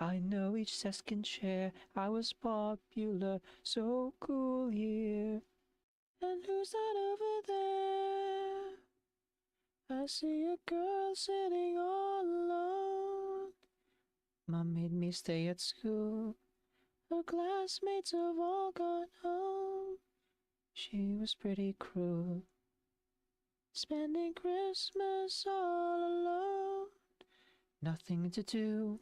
I know each desk can share. I was popular, so cool here. And who's that over there? I see a girl sitting all alone. Mom made me stay at school. Her classmates have all gone home. She was pretty cruel, spending Christmas all alone. Nothing to do,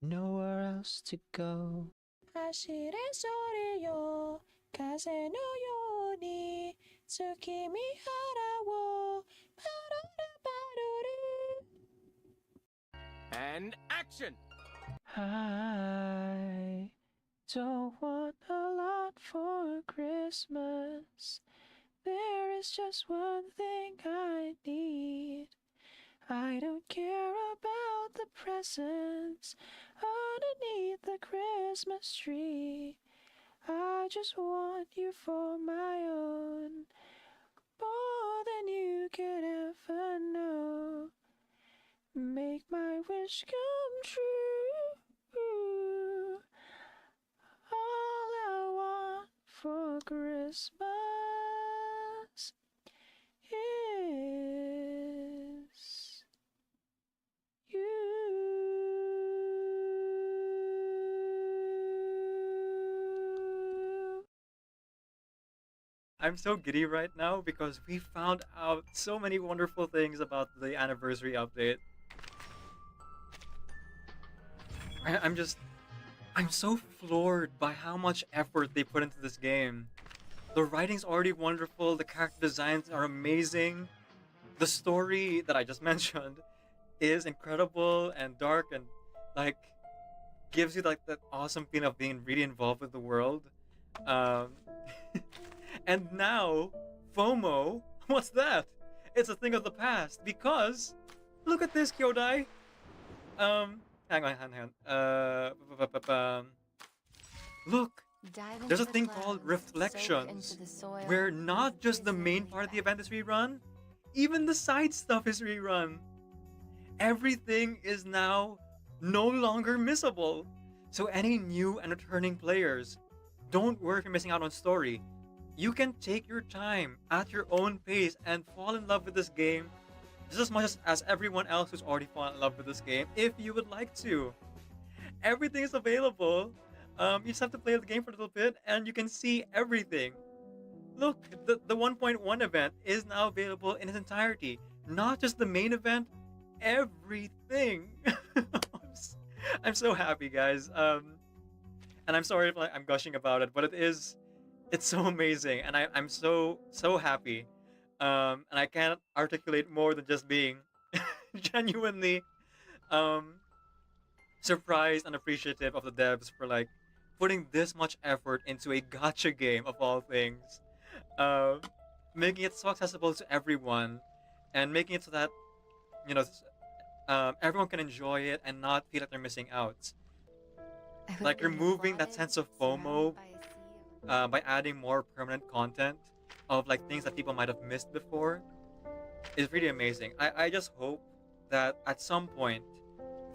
nowhere else to go. 走れそれよ風のように月見原をパロルパロル And action! I don't want a lot for Christmas. There is just one thing I need. I don't care about the presents underneath the Christmas tree. I just want you for my own, more than you could ever know. Make my wish come true. All I want for Christmas is you. I'm so giddy right now because we found out so many wonderful things about the anniversary update. I'm so floored by how much effort they put into this game. The writing's already wonderful, the character designs are amazing, the story that I just mentioned is incredible and dark and like gives you like that awesome feeling of being really involved with the world. Um, and now FOMO, what's that? It's a thing of the past because look at this, Kyodai. Hang on. Look, there's a thing called reflections, where not just the main part of the event is rerun, even the side stuff is rerun. Everything is now no longer missable. So any new and returning players, don't worry if you're missing out on story. You can take your time at your own pace and fall in love with this game just as much as everyone else who's already fallen in love with this game, if you would like to. Everything is available. You just have to play the game for a little bit and you can see everything. Look, the 1.1 event is now available in its entirety. Not just the main event, everything. I'm so happy, guys. And I'm sorry if I'm gushing about it, but it's so amazing, and I'm so happy. And I can't articulate more than just being genuinely um surprised and appreciative of the devs for like putting this much effort into a gotcha game of all things, um, making it so accessible to everyone, and making it so that you know everyone can enjoy it and not feel like they're missing out. Like removing that sense of FOMO by adding more permanent content of like things that people might have missed before is really amazing. I just hope that at some point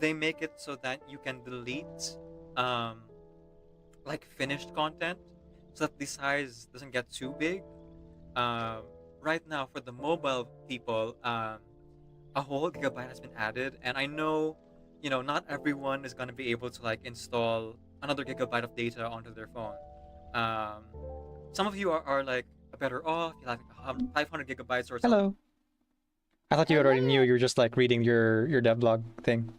they make it so that you can delete um like finished content so that the size doesn't get too big. Um right now for the mobile people, a whole gigabyte has been added, and I know not everyone is going to be able to like install another gigabyte of data onto their phone. um some of you are like better off, you have like 500 gigabytes or something. Hello. I thought you already knew. You were just like reading your devlog thing.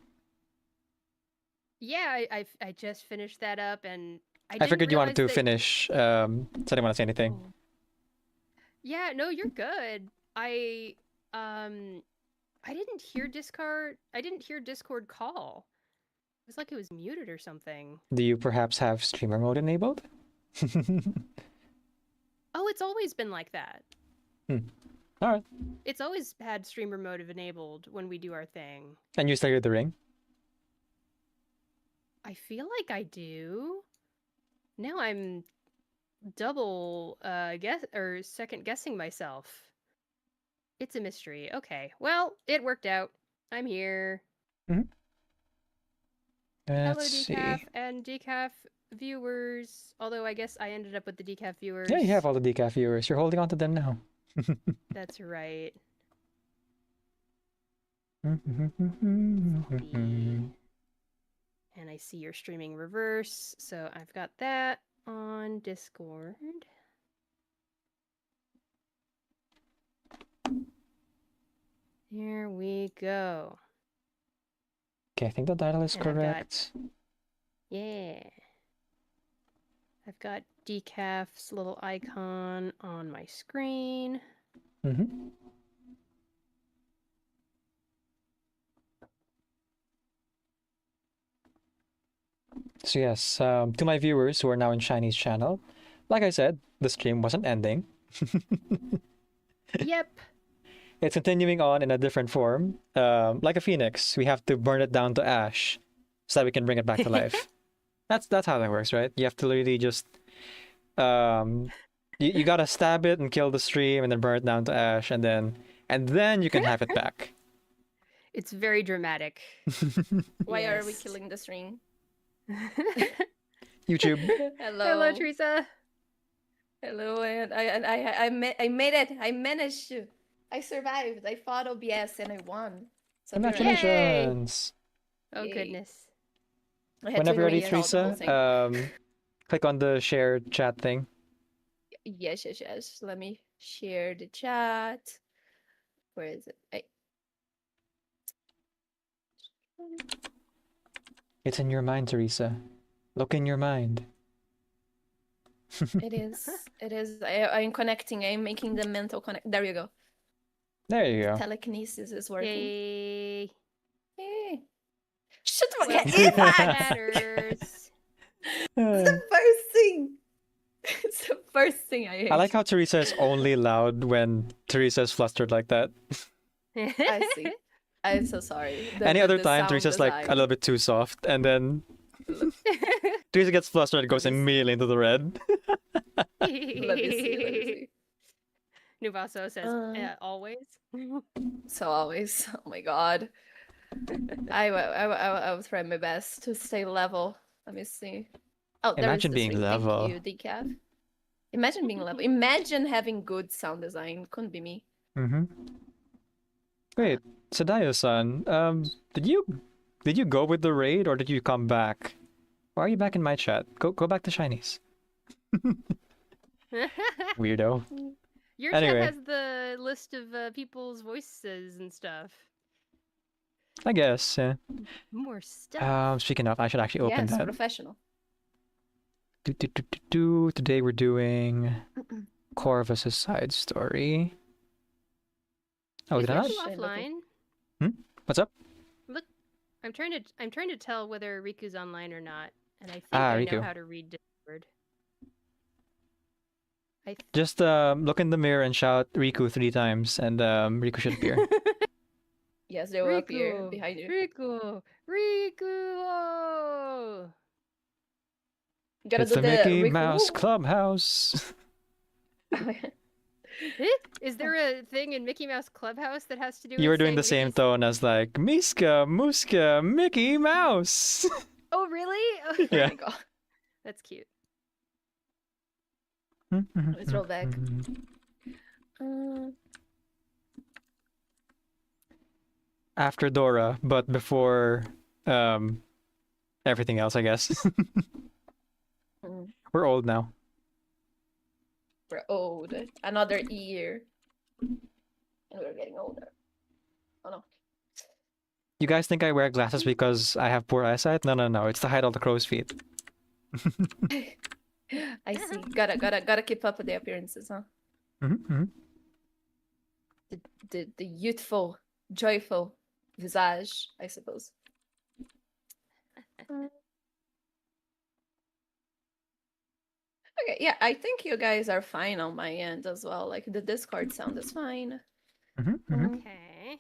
Yeah, I just finished that up, and I figured you wanted to that... finish. So I didn't want to say anything. Oh. Yeah, no, you're good. I didn't hear Discord. I didn't hear Discord call. It was like it was muted or something. Do you perhaps have streamer mode enabled? Oh, it's always been like that. All right. It's always had streamer mode enabled when we do our thing. And you started the ring? I feel like I do. Now I'm double second guessing myself. It's a mystery. Okay. Well, it worked out. I'm here. Mm-hmm. Hello, Let's see. decaf and decaf viewers. Although I guess I ended up with the decaf viewers. Yeah, you have all the decaf viewers. You're holding on to them now. That's right. Mm-hmm. And I see you're streaming reverse, so I've got that on Discord. Here we go. Okay, I think the title is And I've got- correct. Yeah. I've got decaf's little icon on my screen. Mm-hmm. So yes, to my viewers who are now in Shiny's channel, like I said, the stream wasn't ending. Yep. It's continuing on in a different form. Like a phoenix, we have to burn it down to ash so that we can bring it back to life. That's how that works, right? You have to literally just you gotta stab it and kill the stream and then burn it down to ash and then you can have it back. It's very dramatic. Why are we Yes. killing the string? YouTube. Hello. Hello, Teresa. Hello, and I made it. I managed to. I survived. I fought OBS and I won. So here I am. Congratulations. Oh, Yay. goodness. I had Whenever to you're ready, reinstall the whole Teresa, thing. click on the share chat thing. Yes. Let me share the chat. Where is it? It's in your mind, Teresa. Look in your mind. It is. It is. I'm connecting. I'm making the mental connect. There you go. There you go. Telekinesis is working. Yay. Hey. Shut the Well, fuck Yeah. up! matters. It's the first thing. It's the first thing I hate. I like how Teresa is only loud when Teresa is flustered like that. I see. I'm so sorry. Any other the time, sound Teresa's like a design. little bit too soft, and then Teresa gets flustered and goes Let me see. immediately into the red. Let me see. Nuvaso says, always. So always. Oh my god. I will try my best to stay level. Let me see. Oh, there Imagine is the being string. level. Thank you, decaf. Imagine being level. Imagine having good sound design. Couldn't be me. Mm-hmm. Wait, Sadayo-san, did you go with the raid or did you come back? Why are you back in my chat? Go back to Shinies. Weirdo. Your Anyway. chat has the list of people's voices and stuff. I guess, yeah. More stuff. Speaking of, I should actually open Yes, that. professional. Today we're doing Corvus' side story. Oh, Is did I not? Riku Shit, offline? What's up? Look, I'm trying to tell whether Riku's online or not, and I think Ah, I Riku. know how to read Discord. Just look in the mirror and shout Riku 3 times, and Riku should appear. Yes, they will appear behind you. Riku! Oh! You gotta It's do the Mickey Riku. Mouse Clubhouse. Is there a thing in Mickey Mouse Clubhouse that has to do with You were doing the saying same Riku's- tone as like Miska, Muska, Mickey Mouse. Oh, really? Oh, Yeah. Oh my god. That's cute. Let's roll back. After Dora, but before everything else, I guess. We're old now. We're old. Another year. And we're getting older. Oh no. You guys think I wear glasses because I have poor eyesight? No. It's to hide all the crow's feet. I see. Gotta keep up with the appearances, huh? The youthful, joyful visage, I suppose. Okay, yeah, I think you guys are fine on my end as well. Like the Discord sound is fine. Okay.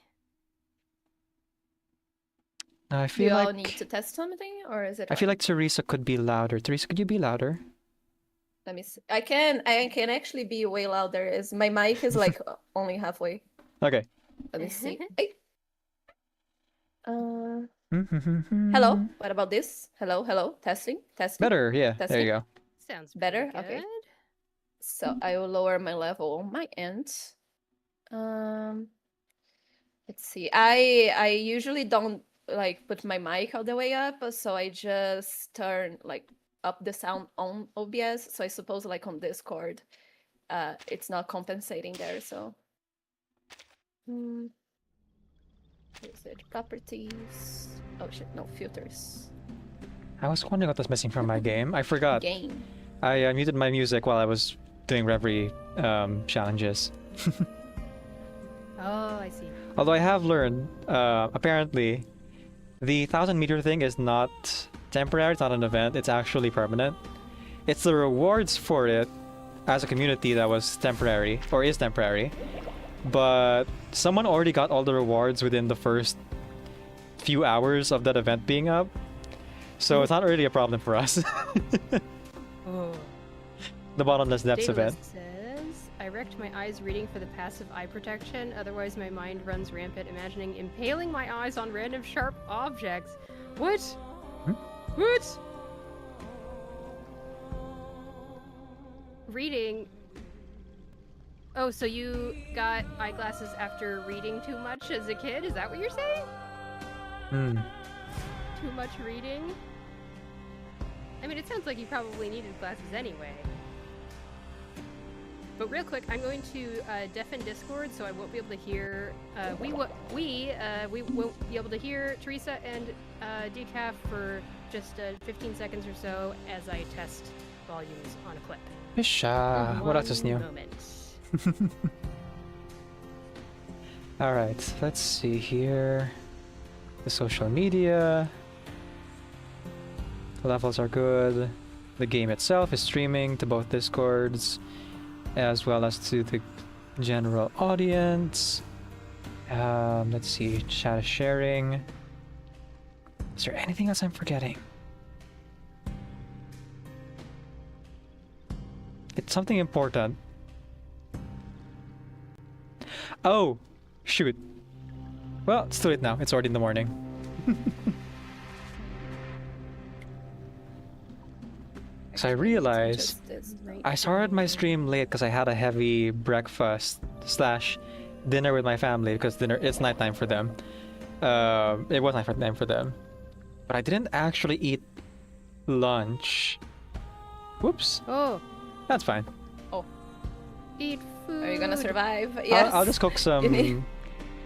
I Do feel you all like need to test something, or is it? I feel fine? like Teresa could be louder. Teresa, could you be louder? Let me see. I can actually be way louder. Is my mic is like only halfway. Okay. Let me see. Hey. Hello. What about this? Hello, hello. Testing, testing. Better, yeah. There Testing. you go. Sounds Better? pretty Okay. good. So I will lower my level on my end. Let's see. I usually don't like put my mic all the way up, so I just turn like up the sound on OBS. So I suppose like on Discord, it's not compensating there. So, is it properties? Oh shit, no filters. I was wondering what was missing from my game. I forgot. Game. I muted my music while I was doing Reverie challenges. Oh, I see. Although I have learned, apparently, the 1,000-meter thing is not temporary, it's not an event, it's actually permanent. It's the rewards for it as a community that was temporary, or is temporary. But someone already got all the rewards within the first few hours of that event being up. So it's not really a problem for us. Oh. The Bottomless Depths event. Daedalus says, I wrecked my eyes reading for the passive eye protection, otherwise my mind runs rampant imagining impaling my eyes on random sharp objects. What? What? Reading? Oh, so you got eyeglasses after reading too much as a kid? Is that what you're saying? Hmm. Too much reading? I mean, it sounds like you probably needed glasses anyway. But real quick, I'm going to deafen Discord, so I won't be able to hear. We won't be able to hear Teresa and Decaf for just 15 seconds or so as I test volumes on a clip. Pisha. What else is new? Moment. Alright, let's see here. The social media. The levels are good. The game itself is streaming to both Discords, as well as to the general audience. Let's see, chat is sharing. Is there anything else I'm forgetting? It's something important. Oh, shoot. Well, it's too late now. It's already in the morning. So I realized I started my stream late because I had a heavy breakfast / dinner with my family because it's nighttime for them. It was nighttime for them, but I didn't actually eat lunch. Whoops. Oh, That's fine. eat food. Are you gonna survive? Yes. I'll just cook some.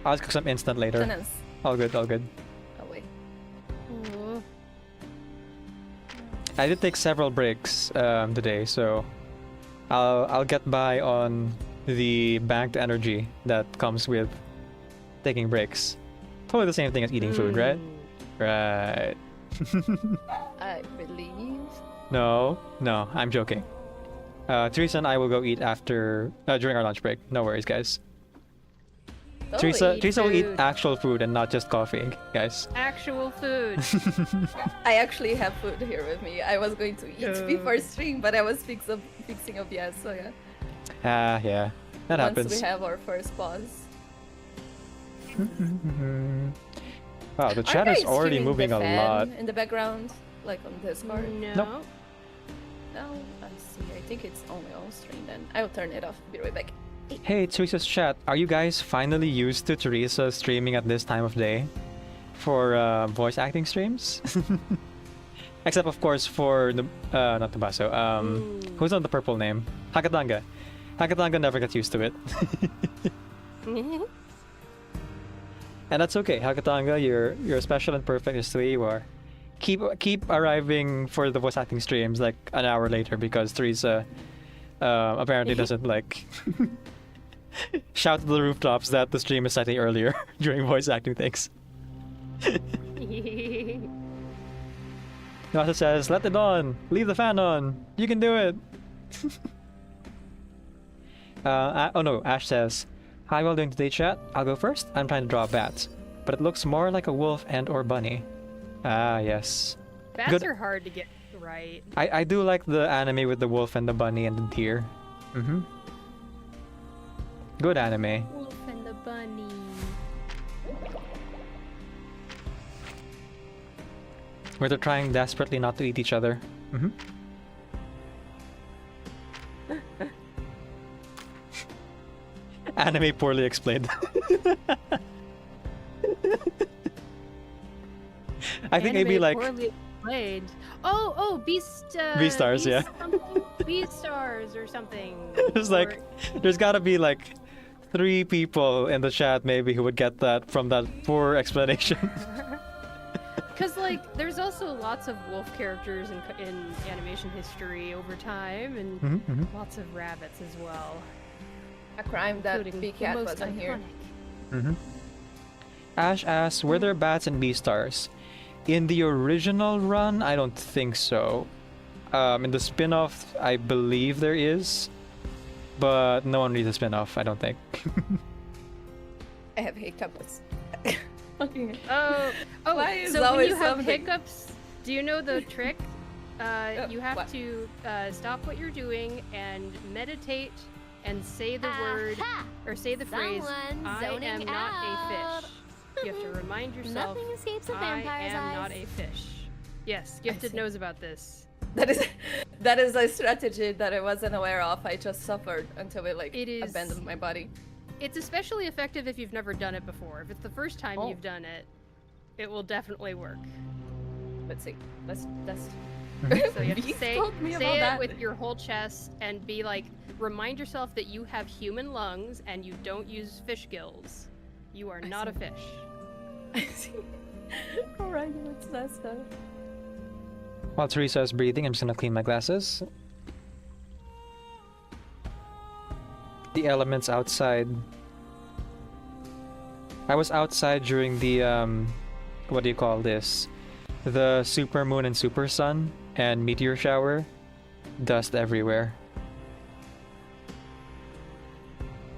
I'll just cook some instant later. Tenants. All good. All good. Oh wait. Oh. I did take several breaks today, so I'll get by on the banked energy that comes with taking breaks. Probably the same thing as eating food, right? Right. I believe. No, I'm joking. Teresa and I will go eat after during our lunch break. No worries, guys. Oh, Teresa will eat food. actual food and not just coffee, guys. Actual food. I actually have food here with me. I was going to eat before stream, but I was fixing OBS, so yeah. Yeah. That Once happens. we have our first pause. Wow, the Are chat you is guys already hearing moving the a fan lot. in the background, like on Discord. No. Nope. No, I see. I think it's only on stream then. I will turn it off. Be right back. Hey, Teresa's chat, are you guys finally used to Teresa streaming at this time of day for voice acting streams? Except, of course, for the not Tabaso. Who's on the purple name? Hakatanga. Hakatanga never gets used to it. And that's okay, Hakatanga. You're special and perfect just the way you are. Keep arriving for the voice acting streams like an hour later because Teresa apparently doesn't like shout to the rooftops that the stream is slightly earlier during voice acting things. Nasa says, "Let it on. Leave the fan on. You can do it." Oh no, Ash says, "Hi, well doing today, chat. I'll go first. I'm trying to draw a bat, but it looks more like a wolf and/or bunny." Ah, yes. Bats Good. are hard to get right. I do like the anime with the wolf and the bunny and the deer. Good anime. Wolf and the bunny. where they're trying desperately not to eat each other. Mm-hmm. Anime poorly explained. I think maybe Anime like poorly played. Oh, Beastars, yeah. Beastars or something. There's like, there's gotta be like 3 people in the chat maybe who would get that from that poor explanation. Because like, there's also lots of wolf characters in animation history over time, and lots of rabbits as well. A crime that Including Big the Cat most wasn't here. iconic. Ash asks, were there bats and Beastars? In the original run, I don't think so. In the spin-off, I believe there is, but no one reads the spin-off, I don't think. I have hiccups. Oh, Why is so when always you have something- hiccups, do you know the trick? You have what? to stop what you're doing and meditate and say the word or say the phrase, Someone's I am zoning not out." a fish. You have to remind yourself, Nothing escapes a I vampire's am eyes. not a fish. Yes, Gifted see. knows about this. That is a strategy that I wasn't aware of. I just suffered until it like It is- abandoned my body. It's especially effective if you've never done it before. If it's the first time Oh. you've done it, it will definitely work. Let's see. Let's So you have to Beast say, told me say about it that. with your whole chest and be like, remind yourself that you have human lungs and you don't use fish gills. You are not a fish. I see. Alright, what's that stuff? While Teresa is breathing, I'm just gonna clean my glasses. The elements outside. I was outside during the what do you call this? The super moon and super sun and meteor shower. Dust everywhere.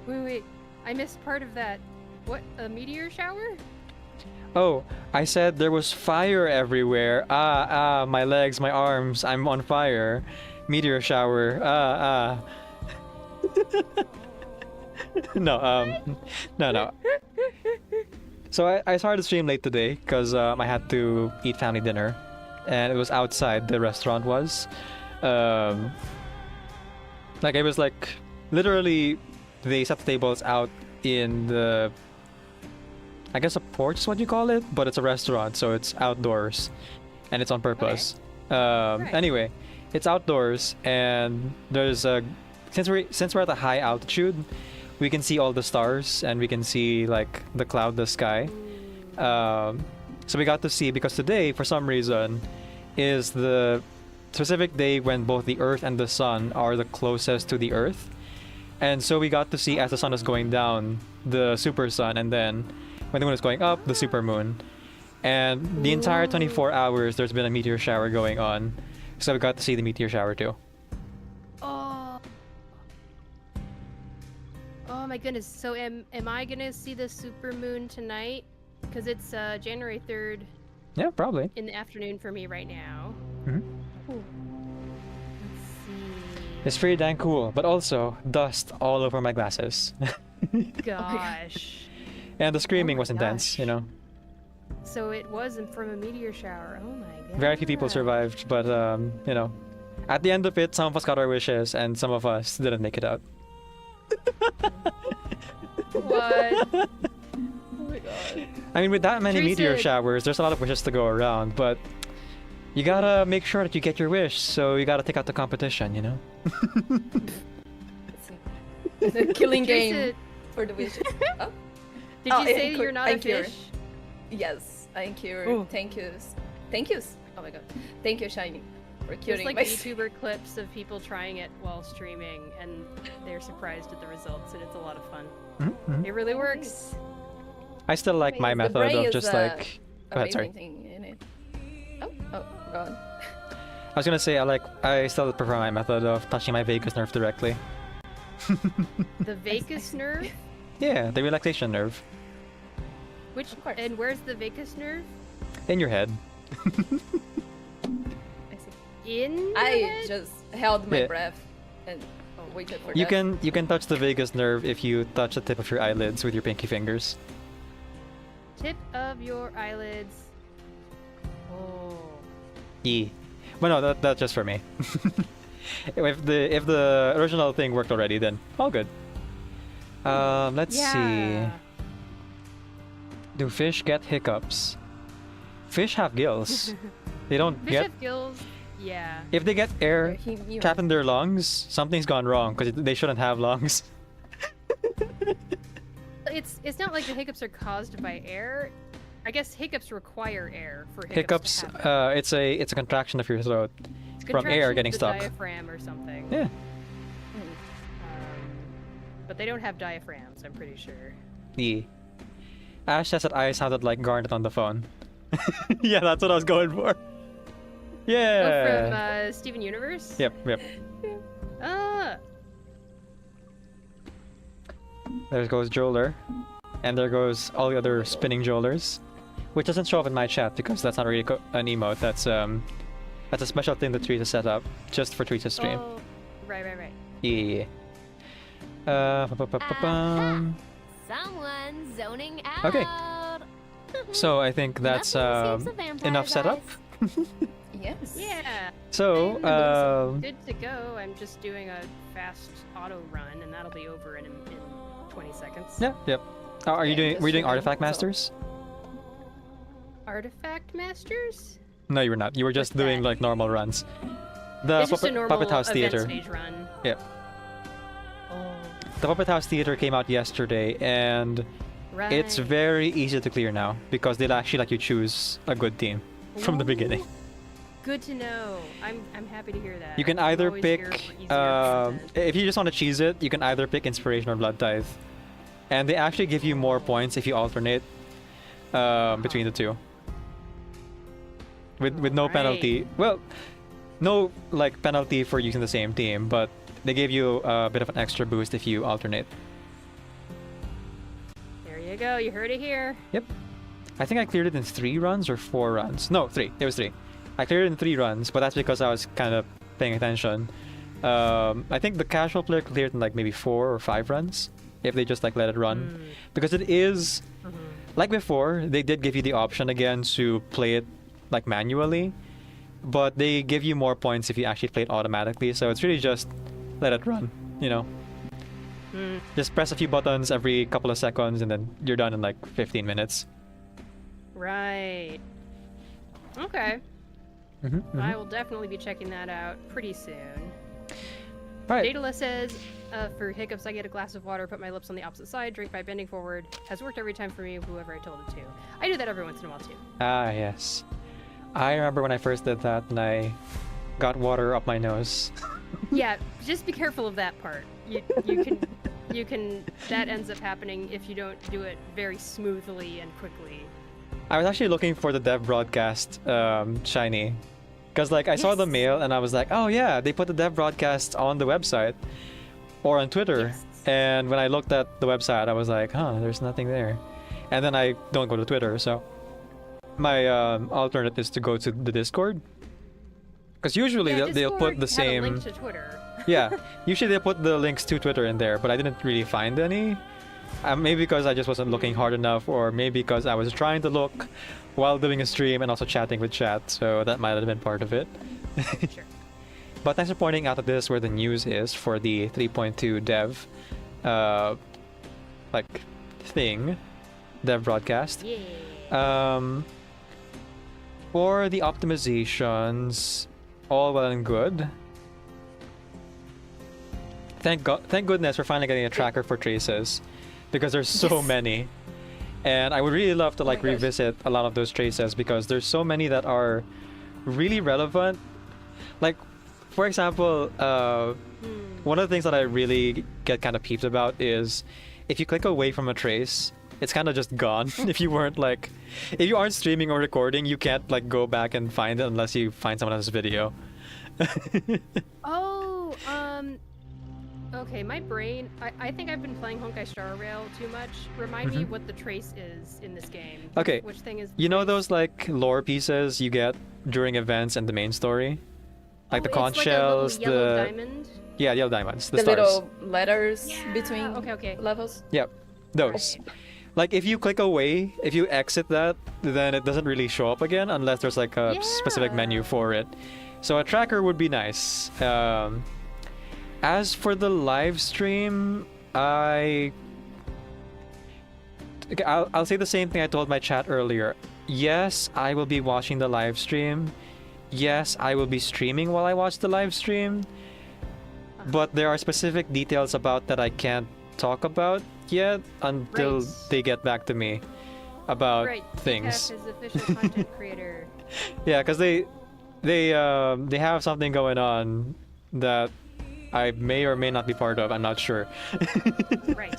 Wait, I missed part of that. What, a meteor shower? Oh, I said there was fire everywhere. My legs, my arms, I'm on fire. Meteor shower. No. So I started the stream late today because I had to eat family dinner, and it was outside. The restaurant was, like it was like literally they set the tables out in the, I guess a porch is what you call it, but it's a restaurant, so it's outdoors, and it's on purpose. Anyway, it's outdoors, and there's a since we're at a high altitude, we can see all the stars, and we can see like the cloudless sky. So we got to see, because today, for some reason, is the specific day when both the Earth and the Sun are the closest to the Earth, and so we got to see as the sun is going down, the super sun, and then when the moon is going up, the super moon. And the entire 24 hours, there's been a meteor shower going on, so we got to see the meteor shower too. Oh my goodness. So am I gonna see the super moon tonight? Because it's January 3rd Yeah, probably. in the afternoon for me right now. Mhm. Ooh. Let's see. It's pretty dang cool, but also dust all over my glasses. Gosh. And the screaming my was intense, you know. So it was from a meteor shower. Oh my god. Very few people survived, but you know, at the end of it, some of us got our wishes, and some of us didn't make it out. What? Oh my god. I mean, with that many meteor Teresa- showers, there's a lot of wishes to go around, but you gotta make sure that you get your wish, so you gotta take out the competition, you know? Let's see. The killing game Teresa, for the wishes. Oh, did Oh, you say and you're not a thank you. fish? yes, I'm cured. Ooh. Thank yous. Thank yous. Oh my god. Thank you, Shiny, for There's curing like my YouTuber clips of people trying it while streaming, and they're surprised at the results, and it's a lot of fun. Mhm. It really works. I still like my The method brain of is just like... Go ahead, sorry. amazing thing in it. Oh, gone. I was gonna say, I still prefer my method of touching my vagus nerve directly. The vagus nerve? Yeah, the relaxation nerve. Which Of course. and where's the vagus nerve? In your head. I see. In your I head? just held my Yeah. breath and waited for You that. can touch the vagus nerve if you touch the tip of your eyelids with your pinky fingers. Tip of your eyelids. Oh. Yeah. Well, no, that's just for me. if the original thing worked already, then all good. Let's see. Do fish get hiccups? Fish have gills. They don't Fish get. have gills. Yeah. If they get air You- trapped in their lungs, something's gone wrong because they shouldn't have lungs. It's not like the hiccups are caused by air. I guess hiccups require air for hiccups. Hiccups. To happen. It's a contraction of your throat It's from contraction air of getting the stuck. diaphragm or something. Yeah. But they don't have diaphragms, I'm pretty sure. Yeah. Ash says that I sounded like Garnet on the phone. Yeah, that's what I was going for. Yeah. Oh, from Steven Universe? Yep. Ah! There goes Joler. And there goes all the other spinning Jolers. Which doesn't show up in my chat because that's not really an emote. That's a special thing that Teresa set up just for Teresa's stream. Oh, right. Yeah. Someone zoning out. Okay. So I think that's Nothing escapes a vampire, enough setup. guys. Yes. Yeah. So Good to go. I'm just doing a fast auto run, and that'll be over in 20 seconds. yeah, yep. Are you Yeah, doing? just Were you doing doing Artifact so- Masters? Artifact Masters? No, you were not. You were just What's doing that? like normal runs. The It's just a normal Puppet House event Theater. stage run. Yeah. Oh, The Puppet House Theater came out yesterday, and right. it's very easy to clear now because they'll actually let you choose a good team from the beginning. Ooh, Good to know. I'm happy to hear that. You can I'm either always here pick, for easier content. if you just want to cheese it, you can either pick Inspiration or Blood Tithe. And they actually give you more points if you alternate between the two. With no Alright. penalty. Well, no like penalty for using the same team, but they give you a bit of an extra boost if you alternate. There you go. You heard it here. Yep. I think I cleared it in 3 runs or 4 runs. No, 3. It was 3. I cleared it in 3 runs, but that's because I was kind of paying attention. I think the casual player cleared in like maybe 4 or 5 runs if they just like let it run. Because it is like before, they did give you the option again to play it like manually, but they give you more points if you actually play it automatically. So it's really just let it run, you know. Just press a few buttons every couple of seconds and then you're done in like 15 minutes. Right. Okay. I will definitely be checking that out pretty soon. Right. Daedalus says, for hiccups, I get a glass of water, put my lips on the opposite side, drink by bending forward. Has worked every time for me, whoever I told it to. I do that every once in a while too. Ah, yes. I remember when I first did that and I got water up my nose. Yeah, just be careful of that part. You can that ends up happening if you don't do it very smoothly and quickly. I was actually looking for the dev broadcast shiny. Because like I saw the Yes. mail and I was like, oh yeah, they put the dev broadcast on the website or on Twitter. Yes. And when I looked at the website, I was like, huh, there's nothing there. And then I don't go to Twitter, so my alternate is to go to the Discord. Because usually Yeah, they'll put Discord the had a same. link to Twitter. Yeah, usually they put the links to Twitter in there, but I didn't really find any. Maybe because I just wasn't looking hard enough, or maybe because I was trying to look while doing a stream and also chatting with chat, so that might have been part of it. Sure. But thanks for pointing out that this is where the news is for the 3.2 dev, like, thing, dev broadcast. Yeah. For the optimizations, all well and good. Thank goodness we're finally getting a tracker for traces, because there's so Yes. many, and I would really love to my like gosh. revisit a lot of those traces because there's so many that are really relevant. Like, for example, one of the things that I really get kind of peeved about is if you click away from a trace, it's kind of just gone. If you aren't streaming or recording, you can't like go back and find it unless you find someone else's video. Oh, okay, my brain, I think I've been playing Honkai Star Rail too much. Remind me what the trace is in this game. Okay, Which thing is the You know trace? those like lore pieces you get during events and the main story? Like the Oh, conch it's like a little shells, yellow the diamond? yeah, yellow diamonds, the The stars. little letters Yeah, between okay. levels. Yep, those. Okay. Like if you click away, if you exit that, then it doesn't really show up again unless there's like a specific menu for it. So a tracker would be nice. As for the live stream, I'll say the same thing I told my chat earlier. Yes, I will be watching the live stream. Yes, I will be streaming while I watch the live stream. But there are specific details about that I can't talk about yet until they get back to me about things. Decaf is official content creator. Yeah, because they have something going on that I may or may not be part of. I'm not sure. Right.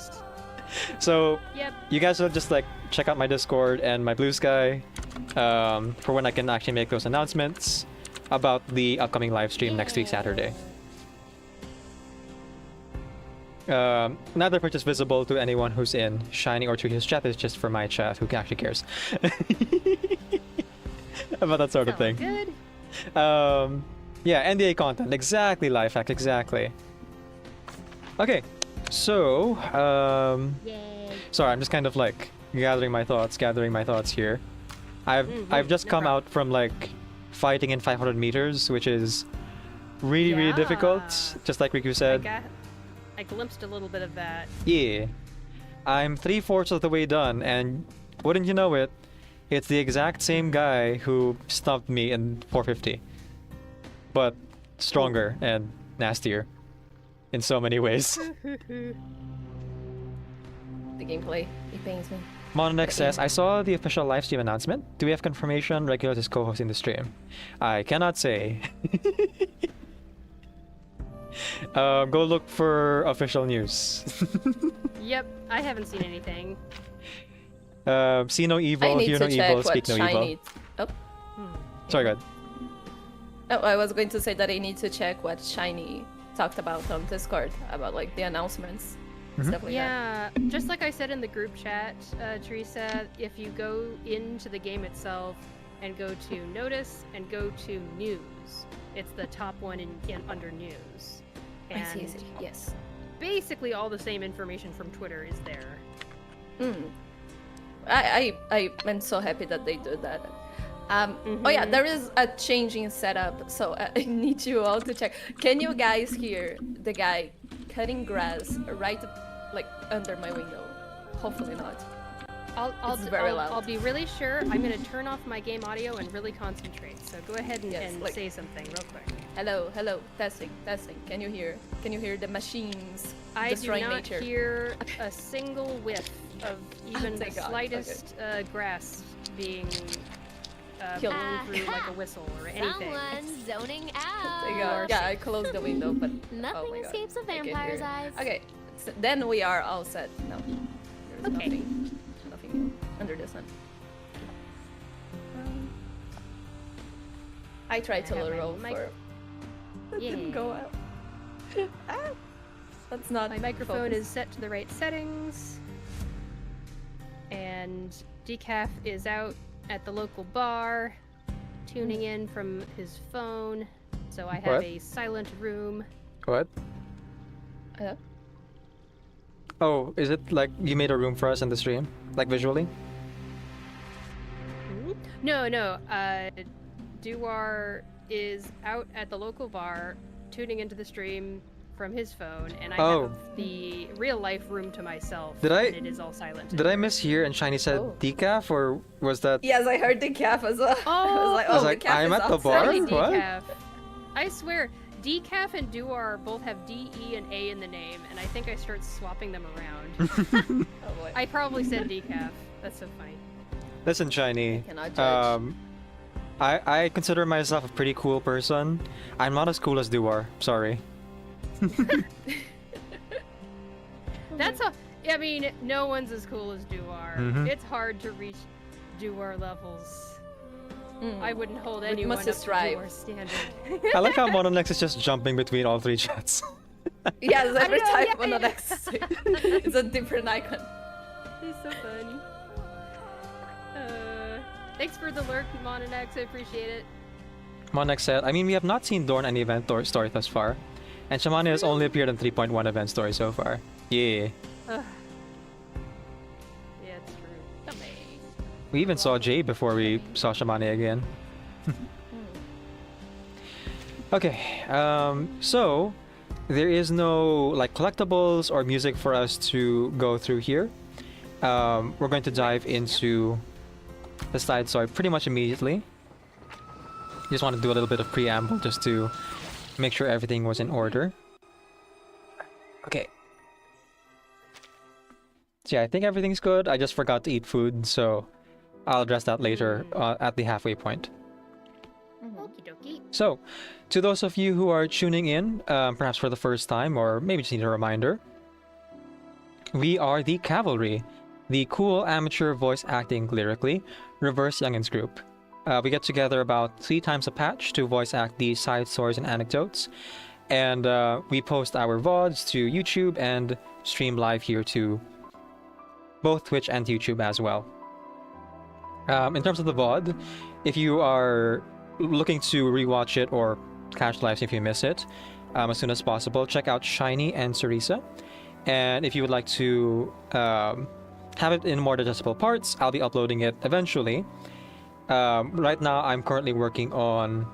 So Yep. you guys will just like check out my Discord and my Blue Sky for when I can actually make those announcements about the upcoming live stream next week Saturday. Neither of which is visible to anyone who's in Shiny or Trista's chat. It's just for my chat who actually cares about that sort of thing. Good. Yeah, NDA content. Exactly, Lifehack. Exactly. Okay, so Yay. sorry, I'm just kind of like gathering my thoughts here. I've just no come problem. out from like fighting in 500 meters, which is really difficult. Yeah. Just like Riku said. I glimpsed a little bit of that. Yeah. I'm 3/4 of the way done, and wouldn't you know it, it's the exact same guy who stumped me in 450. But stronger and nastier in so many ways. The gameplay, it pains me. Mononex says, I saw the official livestream announcement. Do we have confirmation Regulus is co-hosting the stream? I cannot say. Go look for official news. Yep, I haven't seen anything. See no evil, I need hear to no check evil, what speak no evil. Shiny. Oh, Sorry, go ahead. oh, I was going to say that I need to check what Shiny talked about on Discord about like the announcements, stuff like that. Yeah, just like I said in the group chat, Teresa, if you go into the game itself and go to Notice and go to News, it's the top one in under News. I see, I And see. Yes. basically all the same information from Twitter is there. I'm so happy that they do that. Oh yeah, there is a change in setup, so I need you all to check. Can you guys hear the guy cutting grass right like under my window? Hopefully not. It's very loud. I'll be really sure. I'm gonna turn off my game audio and really concentrate. So go ahead and, Yes, like- say something real quick. Hello, hello, testing, testing. Can you hear? Can you hear the machines I do destroying not nature? hear a single whiff of even the thank God. slightest grass being Killed. blown through like a whistle or anything. Someone's zoning Thank out. God. Yeah, I closed the window, but Nothing oh my God, escapes a I can vampire's hear. eyes. Okay, so then we are all set. No, there's Okay. nothing new under the sun. I tried to I have my roll mic- for. That didn't Yeah. go out. That's not. My microphone focused. is set to the right settings. And Decaf is out at the local bar, tuning in from his phone. So I have What? a silent room. What? Uh, Oh, is it like you made a room for us in the stream? Like visually? No, no. Duar is out at the local bar, tuning into the stream from his phone, and I Oh. have the real life room to myself. Did I- And it is all silent. Did I mishear and Shiny said Oh. decaf, or was that... yes, I heard the calf as well. I Oh. was like, I was oh, like, the calf I'm is at the outside. bar? Sorry, What? Decaf. I swear, Decaf and Duar both have D, E, and A in the name, and I think I start swapping them around. Oh boy. I probably said Decaf. That's so funny. Listen, Shiny. Cannot judge. I consider myself a pretty cool person. I'm not as cool as Duar. Sorry. That's a. I mean, no one's as cool as Duar. Mhm. It's hard to reach Duar levels. Mm. I wouldn't hold We anyone must up to strive. Duar's standard. I like how Mononex is just jumping between all three chats. Yes, every know, time yeah, on the yeah. next it's a different icon. He's so funny. Thanks for the lurk, Mononex. I appreciate it. Mononex said, I mean, we have not seen Dorn any event or story thus far. And Shamani has only appeared in 3.1 event story so far. Yeah. Ugh. Yeah, it's We even saw Jay before we saw Shamane again. Okay, so there is no like collectibles or music for us to go through here. We're going to dive into the side story pretty much immediately. Just want to do a little bit of preamble just to make sure everything was in order. Okay. So yeah, I think everything's good. I just forgot to eat food, so I'll address that later at the halfway point. Okie dokie. So, to those of you who are tuning in, perhaps for the first time, or maybe just need a reminder, we are the Cavalry, the cool amateur voice acting Lyrically reverse Youngins Group. We get together about 3 times a patch to voice act these side stories and anecdotes, and we post our VODs to YouTube and stream live here to both Twitch and YouTube as well. In terms of the VOD, if you are looking to rewatch it or catch live if you miss it as soon as possible, check out Shiny and Cerisa. And if you would like to have it in more digestible parts, I'll be uploading it eventually. Right now, I'm currently working on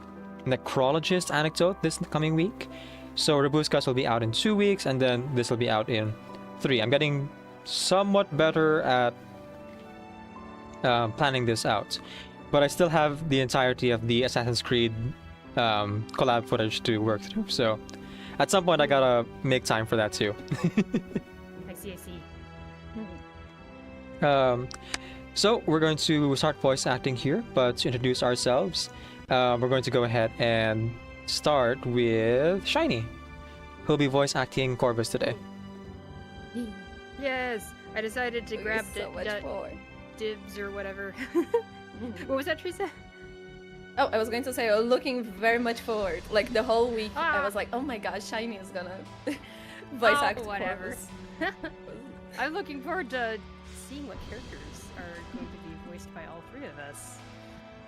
Necrologist Anecdote this coming week. So Robuscas will be out in 2 weeks, and then this will be out in 3. I'm getting somewhat better at planning this out. But I still have the entirety of the Assassin's Creed collab footage to work through. So at some point, I gotta make time for that too. I see. So we're going to start voice acting here, but to introduce ourselves, we're going to go ahead and start with Shiny, who'll be voice acting Corvus today. Yes, I decided to grab dibs or whatever. What was that, Teresa? Oh, I was going to say, I was looking very much forward. Like the whole week, I was like, oh my god, Shiny is gonna voice act whatever. Corvus. I'm looking forward to seeing what characters are going to be voiced by all 3 of us.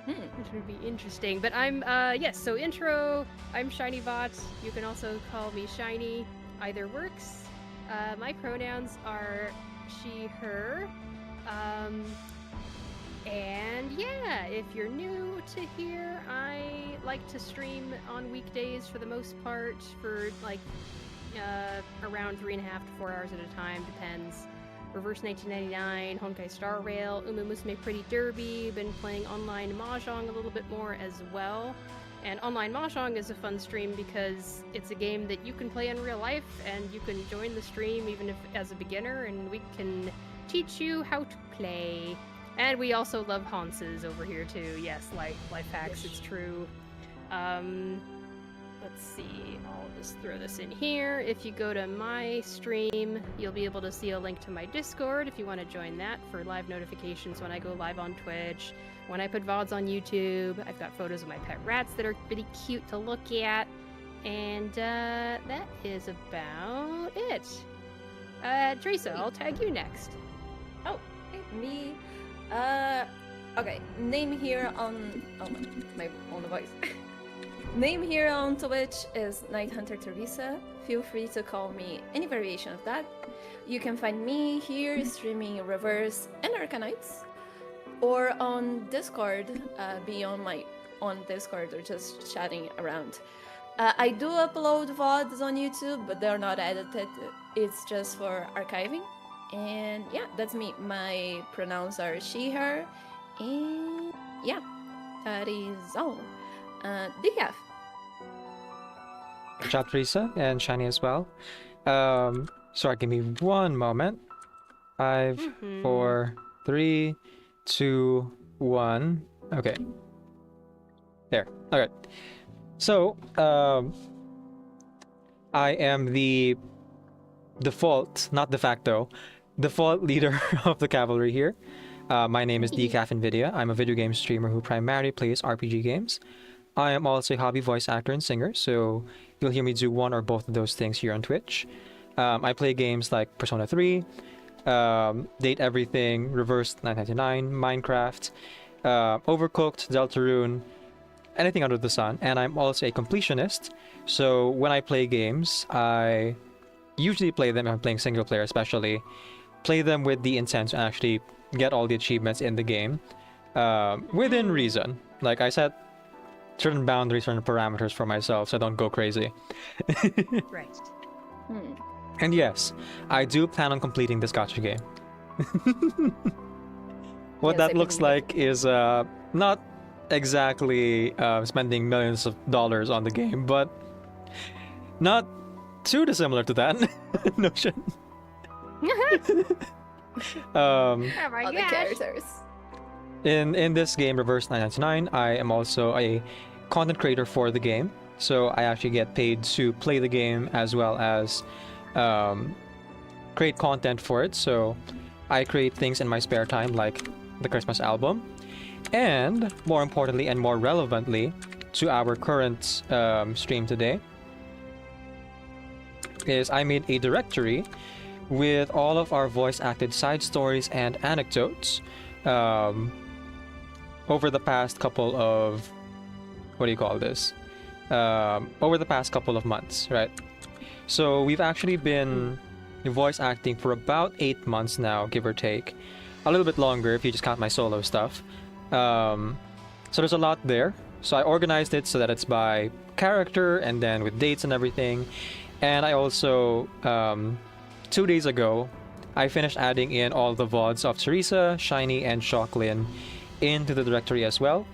Which would be interesting. But I'm, yes, so intro, I'm ShinyBot. You can also call me Shiny. Either works. My pronouns are she, her. And yeah, if you're new to here, I like to stream on weekdays for the most part for like around 3.5 to 4 hours at a time, depends. Reverse 1999, Honkai Star Rail, Umumusume Pretty Derby, been playing online Mahjong a little bit more as well. And online Mahjong is a fun stream because it's a game that you can play in real life and you can join the stream even if as a beginner and we can teach you how to play. And we also love Hanses over here too. Yes, life hacks, it's true. Let's see, I'll just throw this in here. If you go to my stream, you'll be able to see a link to my Discord if you want to join that for live notifications when I go live on Twitch. When I put VODs on YouTube, I've got photos of my pet rats that are pretty cute to look at. And that is about it. Teresa, I'll tag you next. Oh, hey, me. Okay, name here on my own voice. Name here on Twitch is Night Hunter Teresa. Feel free to call me any variation of that. You can find me here streaming Reverse and Arcanites, or on Discord, be on Discord or just chatting around. I do upload VODs on YouTube, but they're not edited. It's just for archiving. And yeah, that's me. My pronouns are she, her, and yeah, that is all. Decaf. Good job, Teresa, and Shiny as well. Sorry, give me one moment. 5, 4, 3, 2, 1. Okay. There. Okay. So, I am the default, not de facto, default leader of the Cavalry here. My name is Decaf Nvidia. I'm a video game streamer who primarily plays RPG games. I am also a hobby voice actor and singer, so you'll hear me do one or both of those things here on Twitch. I play games like Persona 3, Date Everything, Reverse 999, Minecraft, Overcooked, Deltarune, anything under the sun. And I'm also a completionist, so when I play games, I usually play them, if I'm playing single player especially, play them with the intent to actually get all the achievements in the game. within reason. Like I set certain boundaries, certain parameters for myself, so I don't go crazy. Right. Hmm. And yes, I do plan on completing this gacha game. What Yes, that I looks believe like is not exactly spending millions of dollars on the game, but not too dissimilar to that notion. Oh my Other gosh. characters. In this game, Reverse 999, I am also a content creator for the game. So I actually get paid to play the game as well as create content for it. So I create things in my spare time, like the Christmas album. And more importantly and more relevantly to our current stream today, is I made a directory with all of our voice acted side stories and anecdotes over the past couple of, what do you call this? Over the past couple of months, right? So we've actually been voice acting for about 8 months now, give or take. A little bit longer if you just count my solo stuff. So there's a lot there. So I organized it so that it's by character and then with dates and everything. And I also, 2 days ago, I finished adding in all the VODs of Teresa, Shiny, and Shocklin into the directory as well.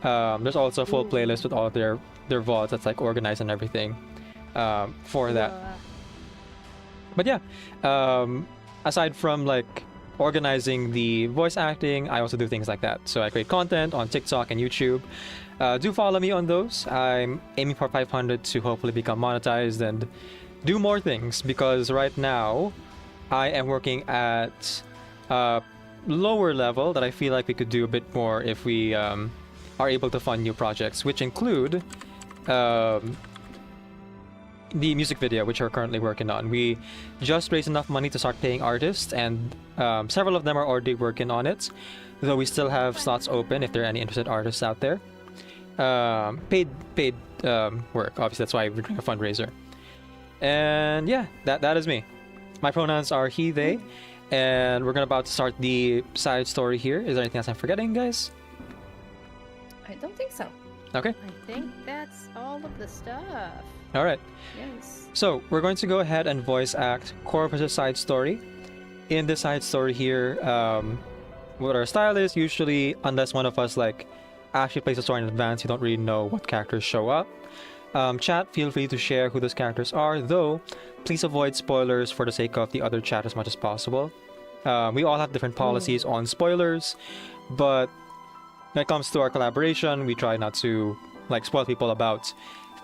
There's also a full playlist with all of their VODs that's like organized and everything for that. But yeah, aside from like organizing the voice acting, I also do things like that. So I create content on TikTok and YouTube. Do follow me on those. I'm aiming for 500 to hopefully become monetized and do more things, because right now I am working at a lower level that I feel like we could do a bit more if we are able to fund new projects, which include the music video, which we're currently working on. We just raised enough money to start paying artists, and several of them are already working on it, though we still have slots open if there are any interested artists out there. Paid work, obviously. That's why we're doing a fundraiser. And yeah, that is me. My pronouns are he, they, and we're about to start the side story here. Is there anything else I'm forgetting, guys? I don't think so. Okay. I think that's all of the stuff. All right. Yes. So we're going to go ahead and voice act Corvus' side story. In this side story here, what our style is, usually, unless one of us like actually plays the story in advance, you don't really know what characters show up. Chat, feel free to share who those characters are, though please avoid spoilers for the sake of the other chat as much as possible. We all have different policies on spoilers, but when it comes to our collaboration, we try not to like spoil people about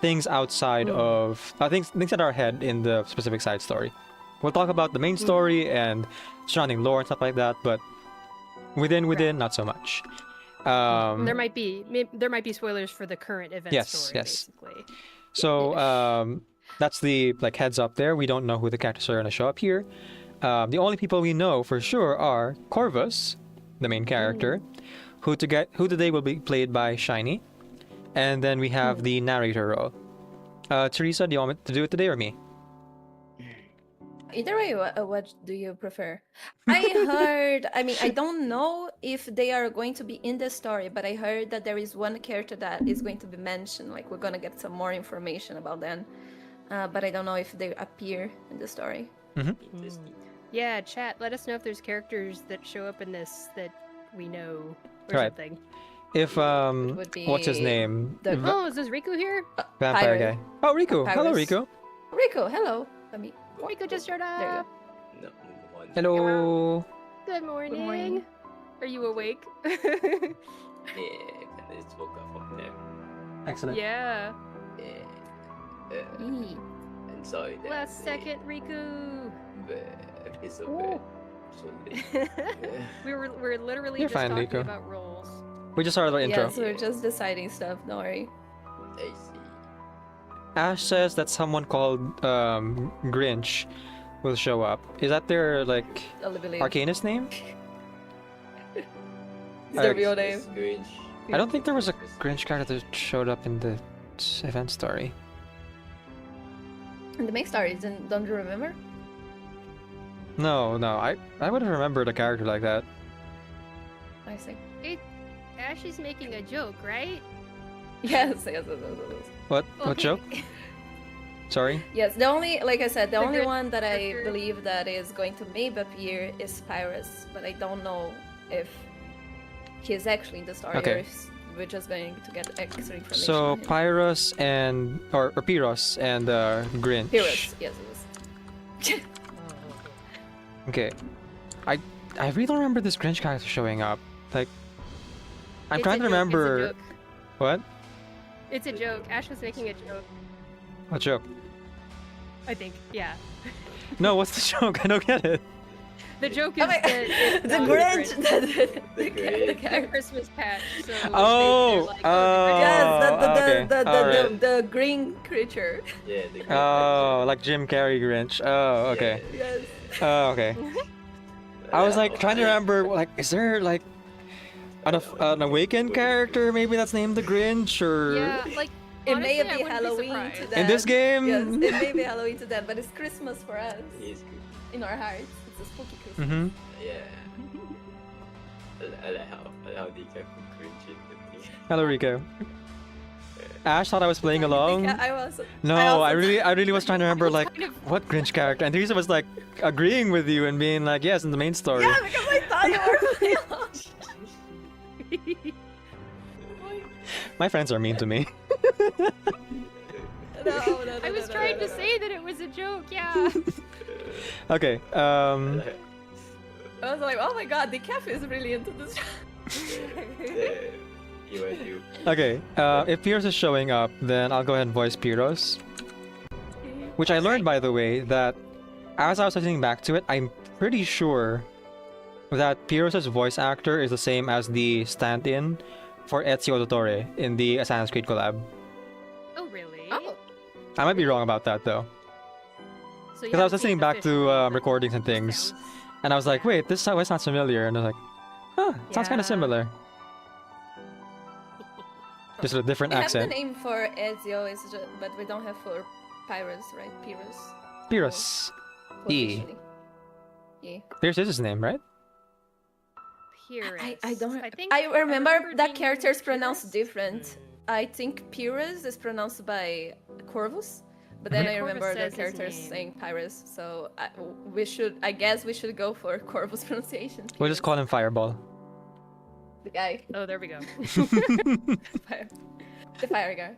things outside of things that are ahead in the specific side story. We'll talk about the main story and surrounding lore and stuff like that, but within not so much. There might be spoilers for the current event story, basically. So that's the like heads up there. We don't know who the characters are going to show up here. The only people we know for sure are Corvus, the main character, who today will be played by Shiny, and then we have the narrator role. Teresa, do you want me to do it today or me? Either way, what do you prefer? I heard, I mean, I don't know if they are going to be in the story, but I heard that there is one character that is going to be mentioned, like we're going to get some more information about them. But I don't know if they appear in the story. Yeah, chat, let us know if there's characters that show up in this that we know or Right. something. If would what's his be name? the- Oh, is this Riku here? Vampire Pirate. guy. Oh, Riku. Hello, Pirates. Riku. Rico, hello. Let me. Riku just showed There you up. go. Hello. Good morning. morning. Are you awake? Yeah, I just woke up from nap. Excellent. Yeah. Yeah. Eee. And sorry that Last second, Riku. I feel so bad. So late. we're literally You're just fine, talking Riku. about roles. We just started our intro. Yes, we're just deciding stuff. Don't worry. I see. Ash says that someone called Grinch will show up. Is that their like I believe. Arcanist name? Is their real name? It's Grinch. I don't think there was a Grinch character that showed up in the event story. And the main story, don't you remember? No, I would have remembered a character like that. I see. Ash is making a joke, right? Yes. What Okay. joke? Sorry. Yes, the only, like I said, the The only good one that I character. believe that is going to maybe appear is Pyrus, but I don't know if he's actually in the story Okay. or if we're just going to get extra information. So on him. Pyrus and or Pyros and Grinch. Pyrus, yes. Okay. I really don't remember this Grinch character showing up. Like, I'm It's trying a to joke, remember. It's a joke. What? It's a joke. Ash was making a joke. What joke? I think. Yeah. No, what's the joke? I don't get it. The joke is Oh my- that the Grinch, the character. Christmas patch. So Oh, they're like, Yes, okay. Alright. the green creature. Yeah, the green Oh, like Jim Carrey Grinch. Oh, okay. Yes. Oh, okay. I was like trying to remember, like, is there like an awakened character maybe that's named the Grinch or Yeah, like It may honestly, I be wouldn't Halloween to surprised. them. in this game? Yes, it may be Halloween to them, but it's Christmas for us. He is good. In our hearts, it's a spooky Christmas. Mm-hmm. Yeah. I like how they kept cringe in the thing. Hello, Rico. Ash thought I was playing along. Yeah, I was. No, also- I really was trying to remember like kind of- what Grinch character, and Teresa was like agreeing with you and being like, yes, in the main story. Yeah, because I thought you were playing along. My friends are mean to me. No, I was trying to say that it was a joke. Yeah. Okay. I was like, oh my god, the cafe is really into this. You and you. Okay. If Pyros is showing up, then I'll go ahead and voice Pyros. Which I learned, by the way, that as I was listening back to it, I'm pretty sure that Pyros' voice actor is the same as the stand-in for Ezio Auditore in the Assassin's Creed collab. Oh really? Oh, I might be wrong about that though, So because I was listening back to recordings and things, and I was like, wait, this voice sounds familiar, and I was like, huh, it sounds kind Yeah. of similar. Just a different we accent. have the name for Ezio, but we don't have for Pyrus, right? Pyrus. Pyros. E. Officially. Yeah. Pyros is his name, right? Pyrrhus. I don't. think I remember that being character is Pyrrhus. pronounced different. I think Pyrrhus is pronounced by Corvus, but then Mhm. I remember Corvus the says his character name. saying Pyrrhus. So I guess we should go for Corvus pronunciation. We'll just call him Fireball. the guy, Oh, there we go. fire, the fire guy.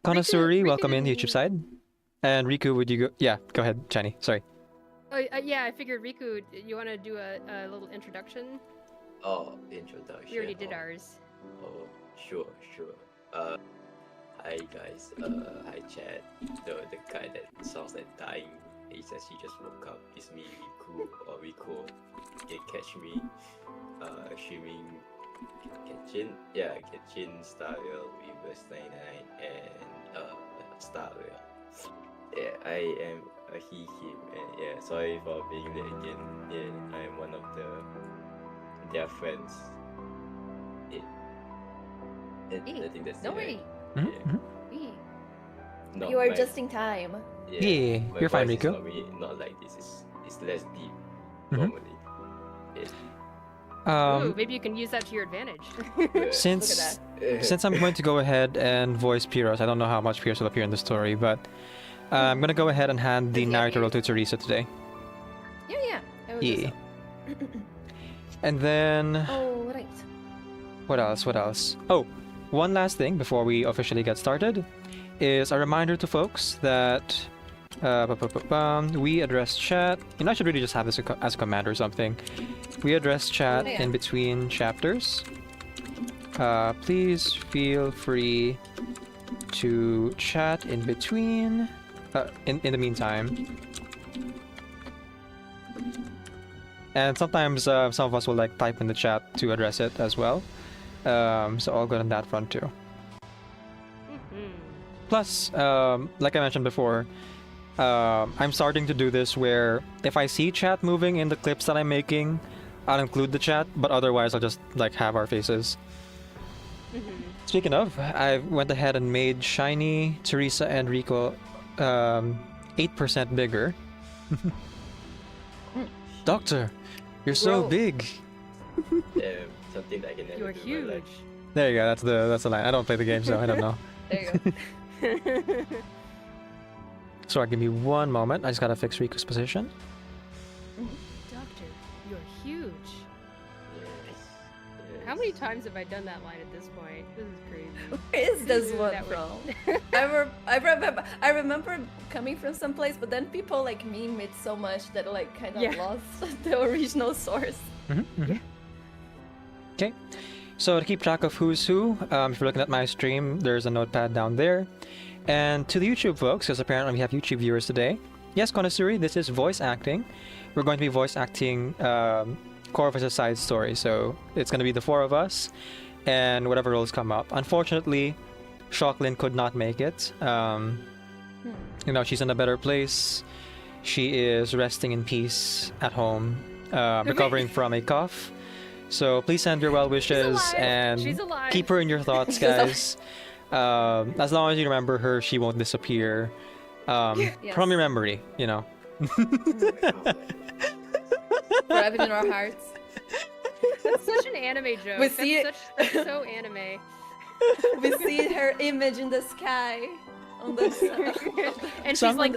Konasuri, Riku welcome in the didn't- YouTube side. And Riku, would you go? Yeah, go ahead, Chani. Sorry. Oh, yeah, I figured Riku, you want to do a little introduction? Oh, introduction. We already did ours. Oh, sure. Hi guys. Hi Chad. The guy that sounds like dying. He says he just woke up. It's me, Riku or Rico. Can catch me. Streaming Kitchen Starwell Reverse 99 and Starwell. Yeah, I am a him, and yeah, sorry for being late again. Yeah, I am one of their friends. I think that's Don't it. worry. Mhm, Yeah. mhm. Not You are my- just in time. Yeah, my you're fine, voice is Riku. not like this. It's less deep Mhm. normally. Ooh, maybe you can use that to your advantage. Since Yeah. since I'm going to go ahead and voice Pyros, I don't know how much Pyros will appear in the story, but I'm gonna go ahead and hand the Does he narrator role appear? to Teresa today. Yeah. I will do Yeah. so. And then Oh, right. what else? Oh, one last thing before we officially get started is a reminder to folks that we address chat. I should really just have this as a command or something. We address chat Oh, yeah. in between chapters. Please feel free to chat in between. In the meantime. And sometimes some of us will like type in the chat to address it as well. So all good on that front too. Mhm. Plus, like I mentioned before, I'm starting to do this where if I see chat moving in the clips that I'm making, I'll include the chat, but otherwise I'll just like have our faces. Mhm. Speaking of, I went ahead and made Shiny, Teresa, and Rico 8% bigger. Doctor, you're so Bro. big. something that I can never You're do in my life. huge. There you go. That's the line. I don't play the game, so I don't know. There you go. Sorry, give me one moment. I just gotta fix Riku's position. Doctor, you're huge. Yes. How many times have I done that line at this point? This is crazy. Where is this Ooh, one that from? I remember coming from someplace, but then people like meme it so much that like kind of Yeah. lost the original source. Okay. So to keep track of who's who, if you're looking at my stream, there's a notepad down there. And to the YouTube folks, because apparently we have YouTube viewers today. Yes, Konasuri, this is voice acting. We're going to be voice acting Corvus' side story. So it's going to be the four of us and whatever roles come up. Unfortunately, Shoklin could not make it. You know, she's in a better place. She is resting in peace at home, recovering from a cough. So please send your well wishes alive. and She's alive. keep her in your thoughts, guys. As long as you remember her, she won't disappear from your memory, you know. Forever in our hearts. That's such an anime joke. We see That's so anime. We see her image in the sky. On the And Someone-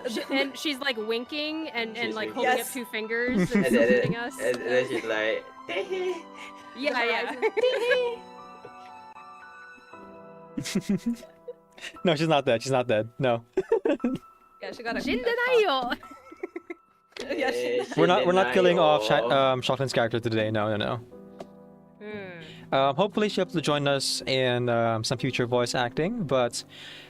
she's like winking and She's like winking. holding Yes. up two fingers and And then, saluting us. and then she's like, Yeah. No, she's not dead. She's not dead. No. Yeah, she got a. Jindenayo. Yeah, she- We're not killing off Denial. Shoklin's character today. No, no, no. Hopefully she'll be able to join us in some future voice acting, but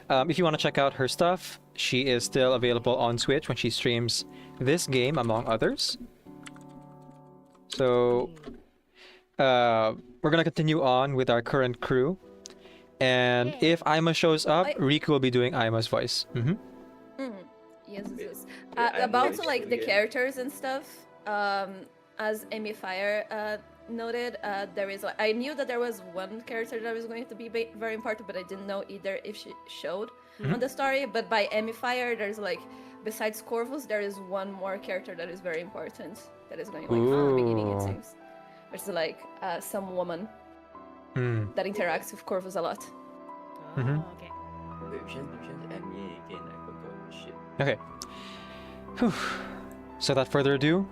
if you want to check out her stuff, she is still available on Twitch when she streams this game, among others. So we're gonna continue on with our current crew, and if Ima shows up, Riku will be doing Ima's voice. Yes, yes, yes. Yeah, I'm About voiced like the again. characters and stuff. As Amy Fire noted, there is. I knew that there was one character that was going to be very important, but I didn't know either if she showed on the story. But by Amy Fire, there's like, besides Corvus, there is one more character that is very important. That is going like from the beginning, it Ooh. seems. Which is like some woman Hmm. that interacts with Corvus a lot. Mhm. Oh, okay. Wait, we shouldn't end me again. I forgot. Shit. Okay. Whew. So without further ado,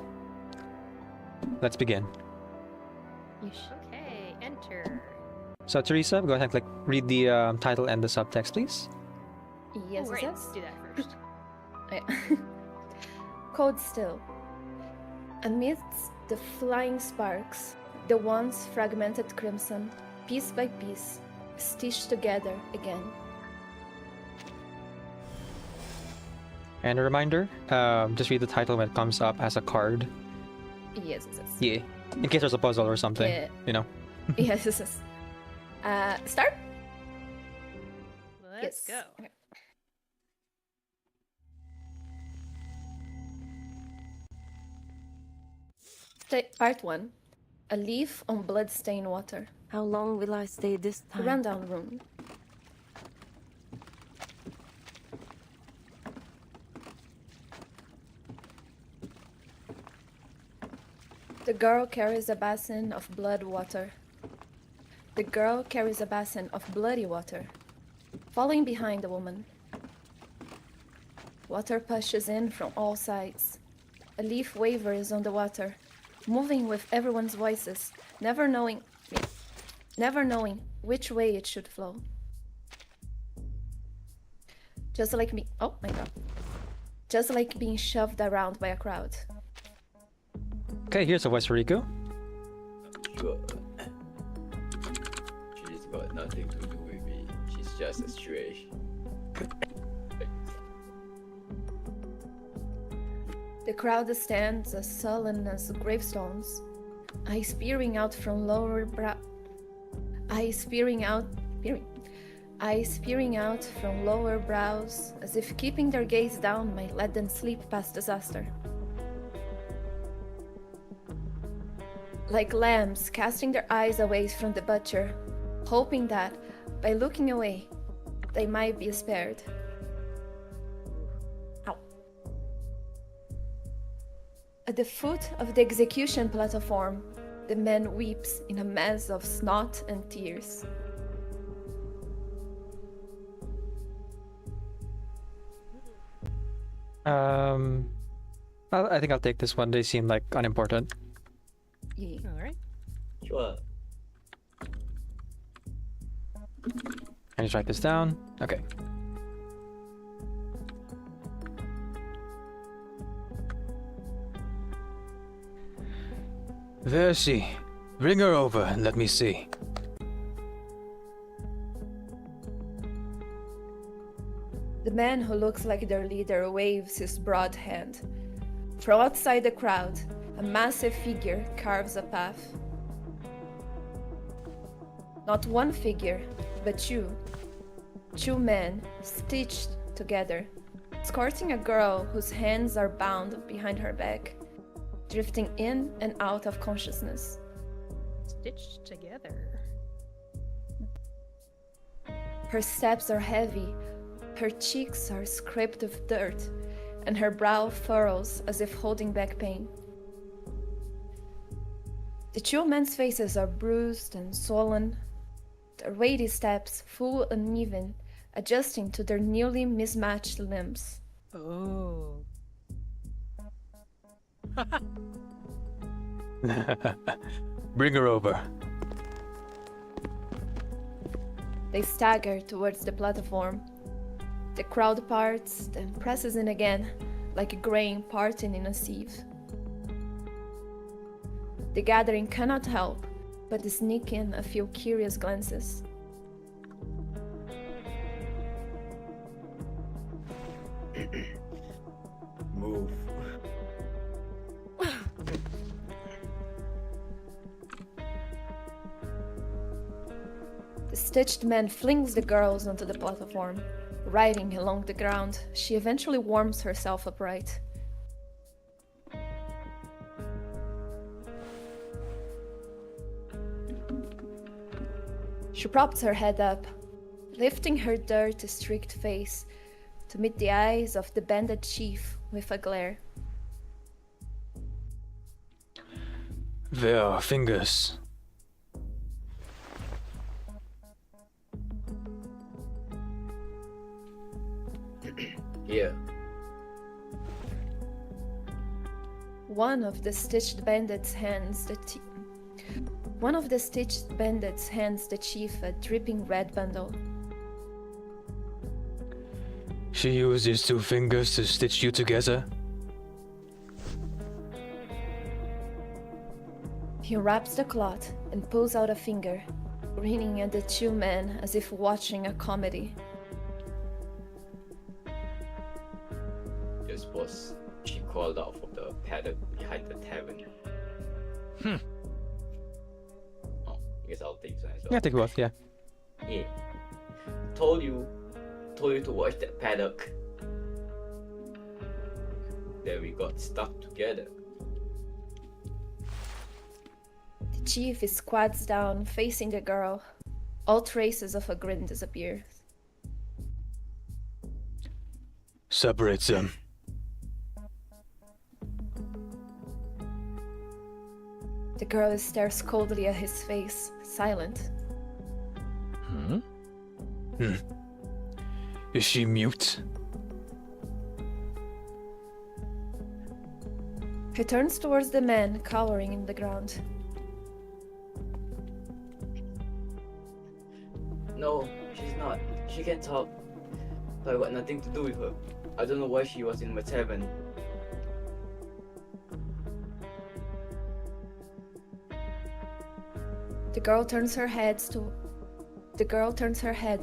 let's begin. Okay, enter. So Teresa, go ahead and read the title and the subtext, please. Yes, Oh, right, yes. let's do that first. Yeah. Cold still. Amidst the flying sparks, the once fragmented crimson, piece by piece, stitched together again. And a reminder, just read the title when it comes up as a card. Yes, yes, yes. Yeah. In case there's a puzzle or something, Yeah. you know. Yes, yes, yes. Start? Let's Yes. go. Okay. Part 1. A leaf on blood-stained water. How long will I stay this time? Rundown room. The girl carries a basin of blood water. The girl carries a basin of bloody water, falling behind the woman. Water pushes in from all sides. A leaf wavers on the water, moving with everyone's voices, never knowing which way it should flow. Just like me. Oh my god. Just like being shoved around by a crowd. Okay, here's a voice for Riku. Sure. She's got nothing to do with me. She's just a stray. The crowd stands as sullen as gravestones, eyes peering out from lower from lower brows, as if keeping their gaze down might let them sleep past disaster. Like lambs casting their eyes away from the butcher, hoping that, by looking away, they might be spared. Ow. At the foot of the execution platform, The man weeps in a mess of snot and tears. I think I'll take this one. They seem like unimportant. Yeah. All right. Sure. I just write this down. Okay. There she. Bring her over and let me see. The man who looks like their leader waves his broad hand. From outside the crowd, a massive figure carves a path. Not one figure, but two. Two men stitched together, escorting a girl whose hands are bound behind her back, drifting in and out of consciousness. Stitched together. Her steps are heavy, her cheeks are scraped with dirt, and her brow furrows as if holding back pain. The two men's faces are bruised and swollen, their weighty steps full and uneven, adjusting to their newly mismatched limbs. Oh. Bring her over. They stagger towards the platform. The crowd parts, then presses in again, like grain parting in a sieve. The gathering cannot help but to sneak in a few curious glances. Move. The stitched man flings the girls onto the platform. Riding along the ground, she eventually warms herself upright. She props her head up, lifting her dirt-streaked face to meet the eyes of the bandit chief with a glare. There are fingers. Here. One of the stitched bandits hands the chief a dripping red bundle. She used his 2 fingers to stitch you together? He wraps the cloth and pulls out a finger, grinning at the two men as if watching a comedy. This was she crawled out from the paddock behind the tavern. Oh, I guess I'll take that as well. Yeah, take both, yeah. Yeah. Told you to watch that paddock. Then we got stuck together. The chief squats down, facing the girl. All traces of a grin disappear. Separate them. The girl stares coldly at his face, silent. Is she mute? He turns towards the man cowering in the ground. No, she's not. She can talk. But I got nothing to do with her. I don't know why she was in my tavern. The girl turns her head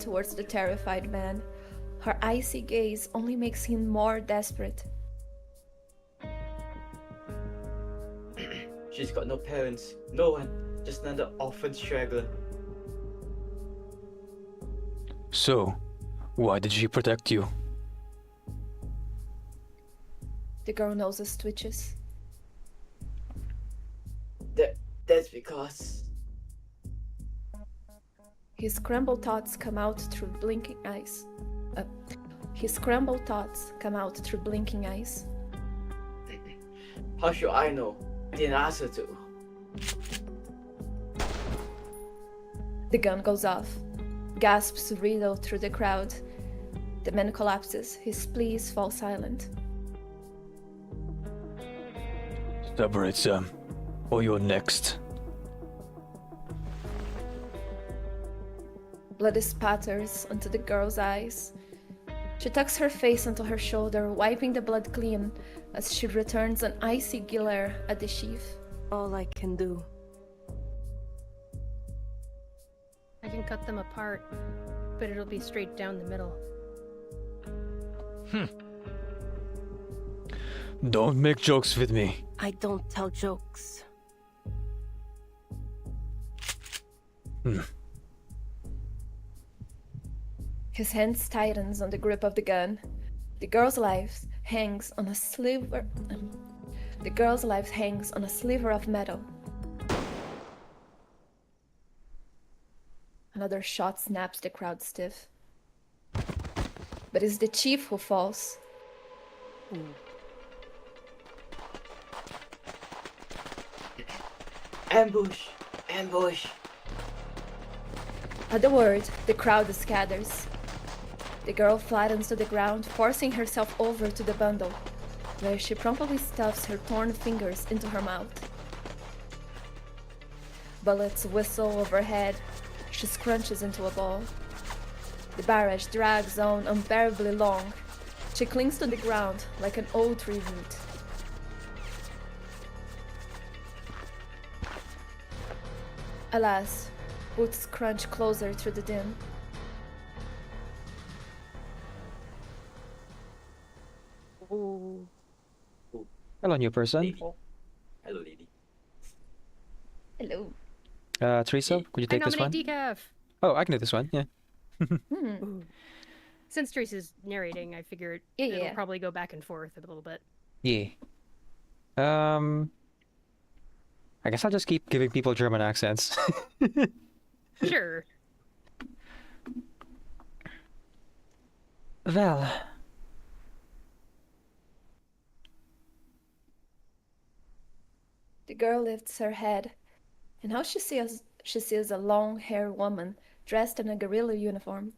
towards the terrified man. Her icy gaze only makes him more desperate. She's got no parents, no one, just another orphan straggler. So, why did she protect you? The girl noses twitches. That's because His scrambled thoughts come out through blinking eyes. How should I know? I didn't ask her to. The gun goes off. Gasps riddle through the crowd. The man collapses. His pleas fall silent. Separate them, or you're next. Blood spatters onto the girl's eyes. She tucks her face onto her shoulder, wiping the blood clean as she returns an icy glare at the sheath. All I can do. I can cut them apart, but it'll be straight down the middle. Don't make jokes with me. I don't tell jokes. His hands tightens on the grip of the gun. The girl's life hangs on a sliver. The girl's life hangs on a sliver of metal. Another shot snaps the crowd stiff. But it's the chief who falls. Ambush! Ambush! At the word, the crowd scatters. The girl flattens to the ground, forcing herself over to the bundle, where she promptly stuffs her torn fingers into her mouth. Bullets whistle overhead. She scrunches into a ball. The barrage drags on unbearably long. She clings to the ground like an old tree root. Alas, boots crunch closer through the din. Ooh. Hello, new person. Lady. Hello, lady. Hello. Teresa, could you I take this one? nominate decaf. Oh, I can do this one. Yeah. Since Teresa's narrating, I figured Yeah, it'll yeah. probably go back and forth a little bit. Yeah. I guess I'll just keep giving people German accents. Sure. Well, The girl lifts her head, and how she sees a long-haired woman dressed in a guerrilla uniform.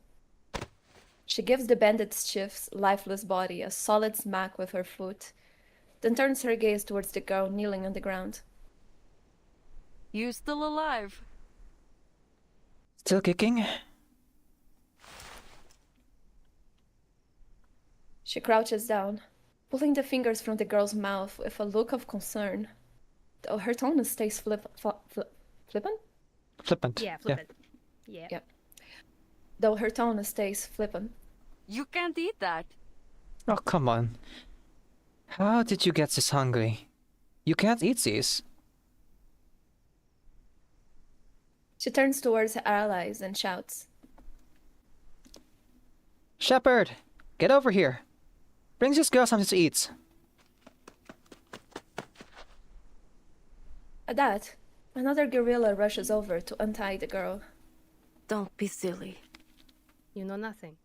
She gives the bandit's chief's lifeless body a solid smack with her foot, then turns her gaze towards the girl kneeling on the ground. You still alive? still kicking? She crouches down, pulling the fingers from the girl's mouth with a look of concern, though her tone stays flippant? Flippant. Yeah, flip it. Yeah. Yeah. Though her tone stays flippant. You can't eat that. Oh, come on. How did you get this hungry? You can't eat these. She turns towards her allies and shouts. Shepherd, get over here. Bring this girl something to eat. At that, another guerrilla rushes over to untie the girl. Don't be silly. You know nothing.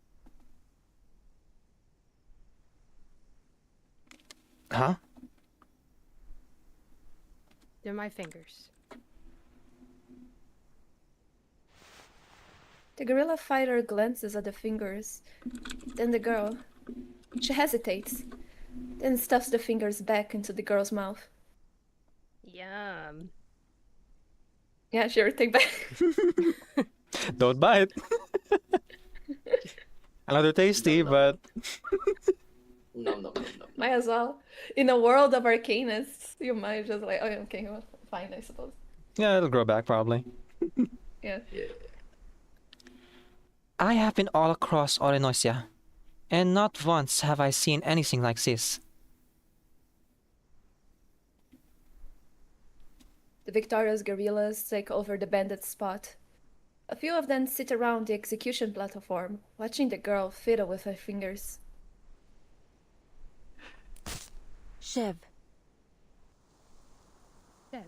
Huh? They're my fingers. The guerrilla fighter glances at the fingers, then the girl. She hesitates, then stuffs the fingers back into the girl's mouth. Yum. Yeah, sure, take back. Don't bite. Another tasty, but Nom nom nom nom. Might as well. In a world of arcanists, you might just like, oh, okay, well, fine, I suppose. yeah, it'll grow back probably. Yeah. Yeah. I have been all across Orenosia, and not once have I seen anything like this. The victorious guerrillas take over the bandit spot. A few of them sit around the execution platform, watching the girl fiddle with her fingers. Shev, Dead.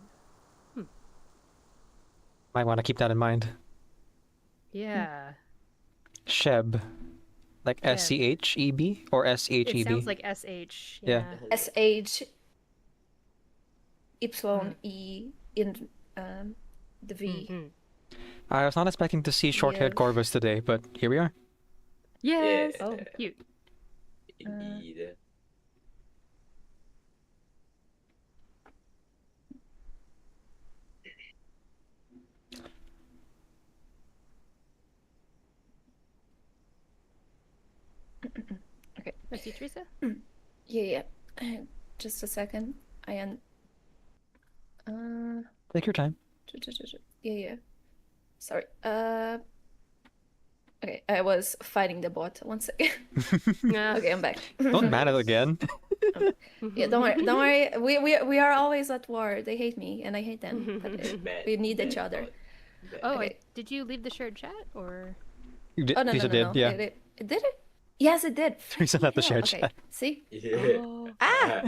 Might want to keep that in mind. Yeah. Sheb. Like Sheb. S-C-H-E-B or It S-H-E-B? sounds like SH. Yeah. S-H Y E in the V. Mhm. I was not expecting to see short-haired Yeah. Corvus today, but here we are. Yes. Oh. Cute. Indeed. Okay. I see Teresa. Yeah. Just a second. I am. Take your time. Yeah. Sorry. Okay, I was fighting the bot. 1 second. Yeah. Okay, I'm back. Don't ban it again. Yeah, don't worry. Don't worry. We are always at war. They hate me, and I hate them. But Bad. we need each other. Bad. Oh, Okay. did you leave the shared chat or? You did, Oh no, Teresa no, no, did, no. yeah. It did it? Yes, it did. Teresa left the Hell, shared okay. chat. See? Yeah. Oh. Ah!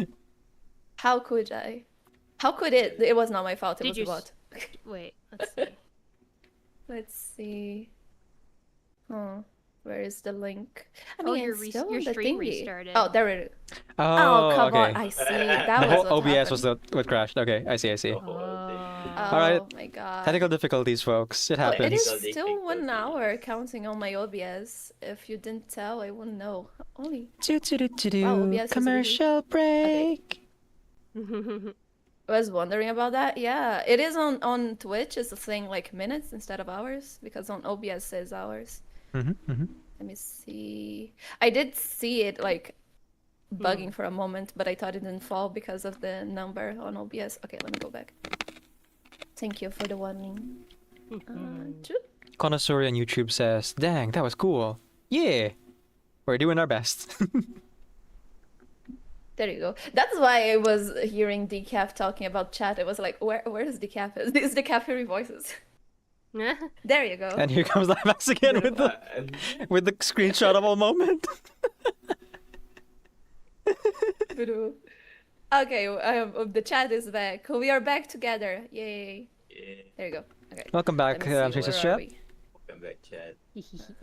How could I? How could it? It was not my fault. It Did was you the s- bot. Wait. Let's see. Let's see. Oh, where is the link? I Oh, mean, your it's re- still your on the stream thingy. restarted. Oh, there it is. Oh, Oh, come okay. on. I see. The That whole was what OBS was happened. what crashed. Okay, I see. Oh, Oh. Alright. Oh my god. Technical difficulties, folks. It Oh, it happens. is Technical still 1 difficulties. hour counting on my OBS. If you didn't tell, I wouldn't know. Only. Do-do-do-do-do. Wow, OBS is really- Commercial break. I was wondering about that. Yeah, it is on Twitch. It's saying like minutes instead of hours because on OBS says hours. Let me see. I did see it like bugging for a moment, but I thought it didn't fall because of the number on OBS. Okay, let me go back. Thank you for the warning. Choop. Connoisseur on YouTube says, "Dang, that was cool. Yeah, we're doing our best." There you go. That's why I was hearing Decaf talking about chat. It was like, where is Decaf? Is Decaf hearing voices? There you go. And here comes Limax again with the screenshot of a moment. Okay, the chat is back. We are back together. Yay. Yeah. There you go. Okay. Welcome Let back, me see, Tracer's where are chat. we? Welcome back, Chad.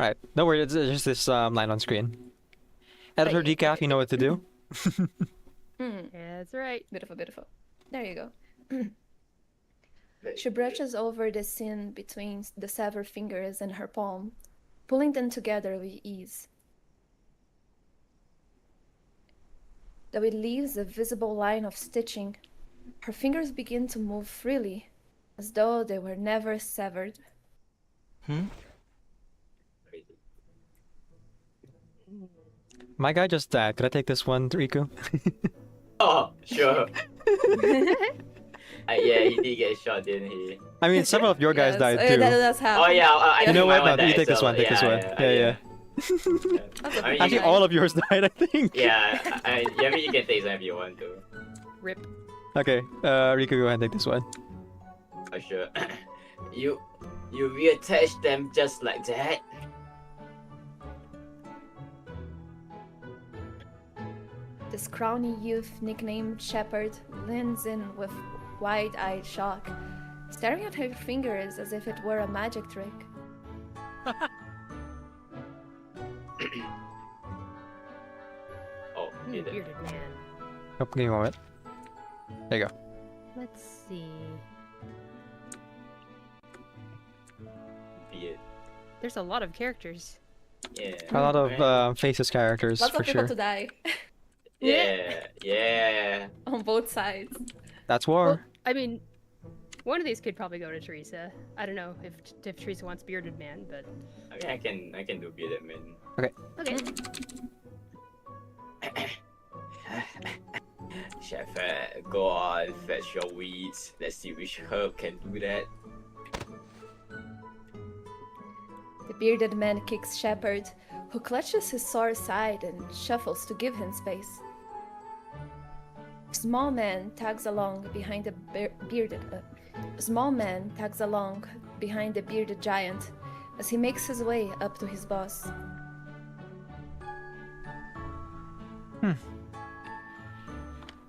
Alright, don't worry, it's just this line on screen. Editor yeah, Decaf, you know what to do. Yeah, that's right. Beautiful. There you go. She brushes over the skin between the severed fingers and her palm, pulling them together with ease. Though it leaves a visible line of stitching, her fingers begin to move freely, as though they were never severed. My guy just died. Could I take this one, Riku? Oh, sure. Yeah, he did get shot, didn't he? I mean, several of your guys Yes, died too. that's how. Oh yeah, I You think know my what? No, died you take this as well. one. Take this one. Yeah. That's a I mean, Actually, big all line. of yours died, I think. Yeah, I mean, you can take some if you want to. Rip. Okay, Riku, go ahead and take this one. Oh, sure. you reattach them just like that? The scrawny youth, nicknamed Shepherd, leans in with wide-eyed shock, staring at her fingers as if it were a magic trick. Oh, Ooh, you did. bearded man. Oh, give me a moment. There you go. Let's see. Beard. There's a lot of characters. Yeah. A lot of right. faceless characters, Lots for of people sure. to die Yeah. on both sides. That's war. Well, I mean, one of these could probably go to Teresa. I don't know if Teresa wants bearded man, but I mean, I can do bearded man. okay. Chef, go on, fetch your weeds. Let's see which herb can do that. The bearded man kicks Shepherd, who clutches his sore side and shuffles to give him space. A small man tags along behind the bearded giant as he makes his way up to his boss.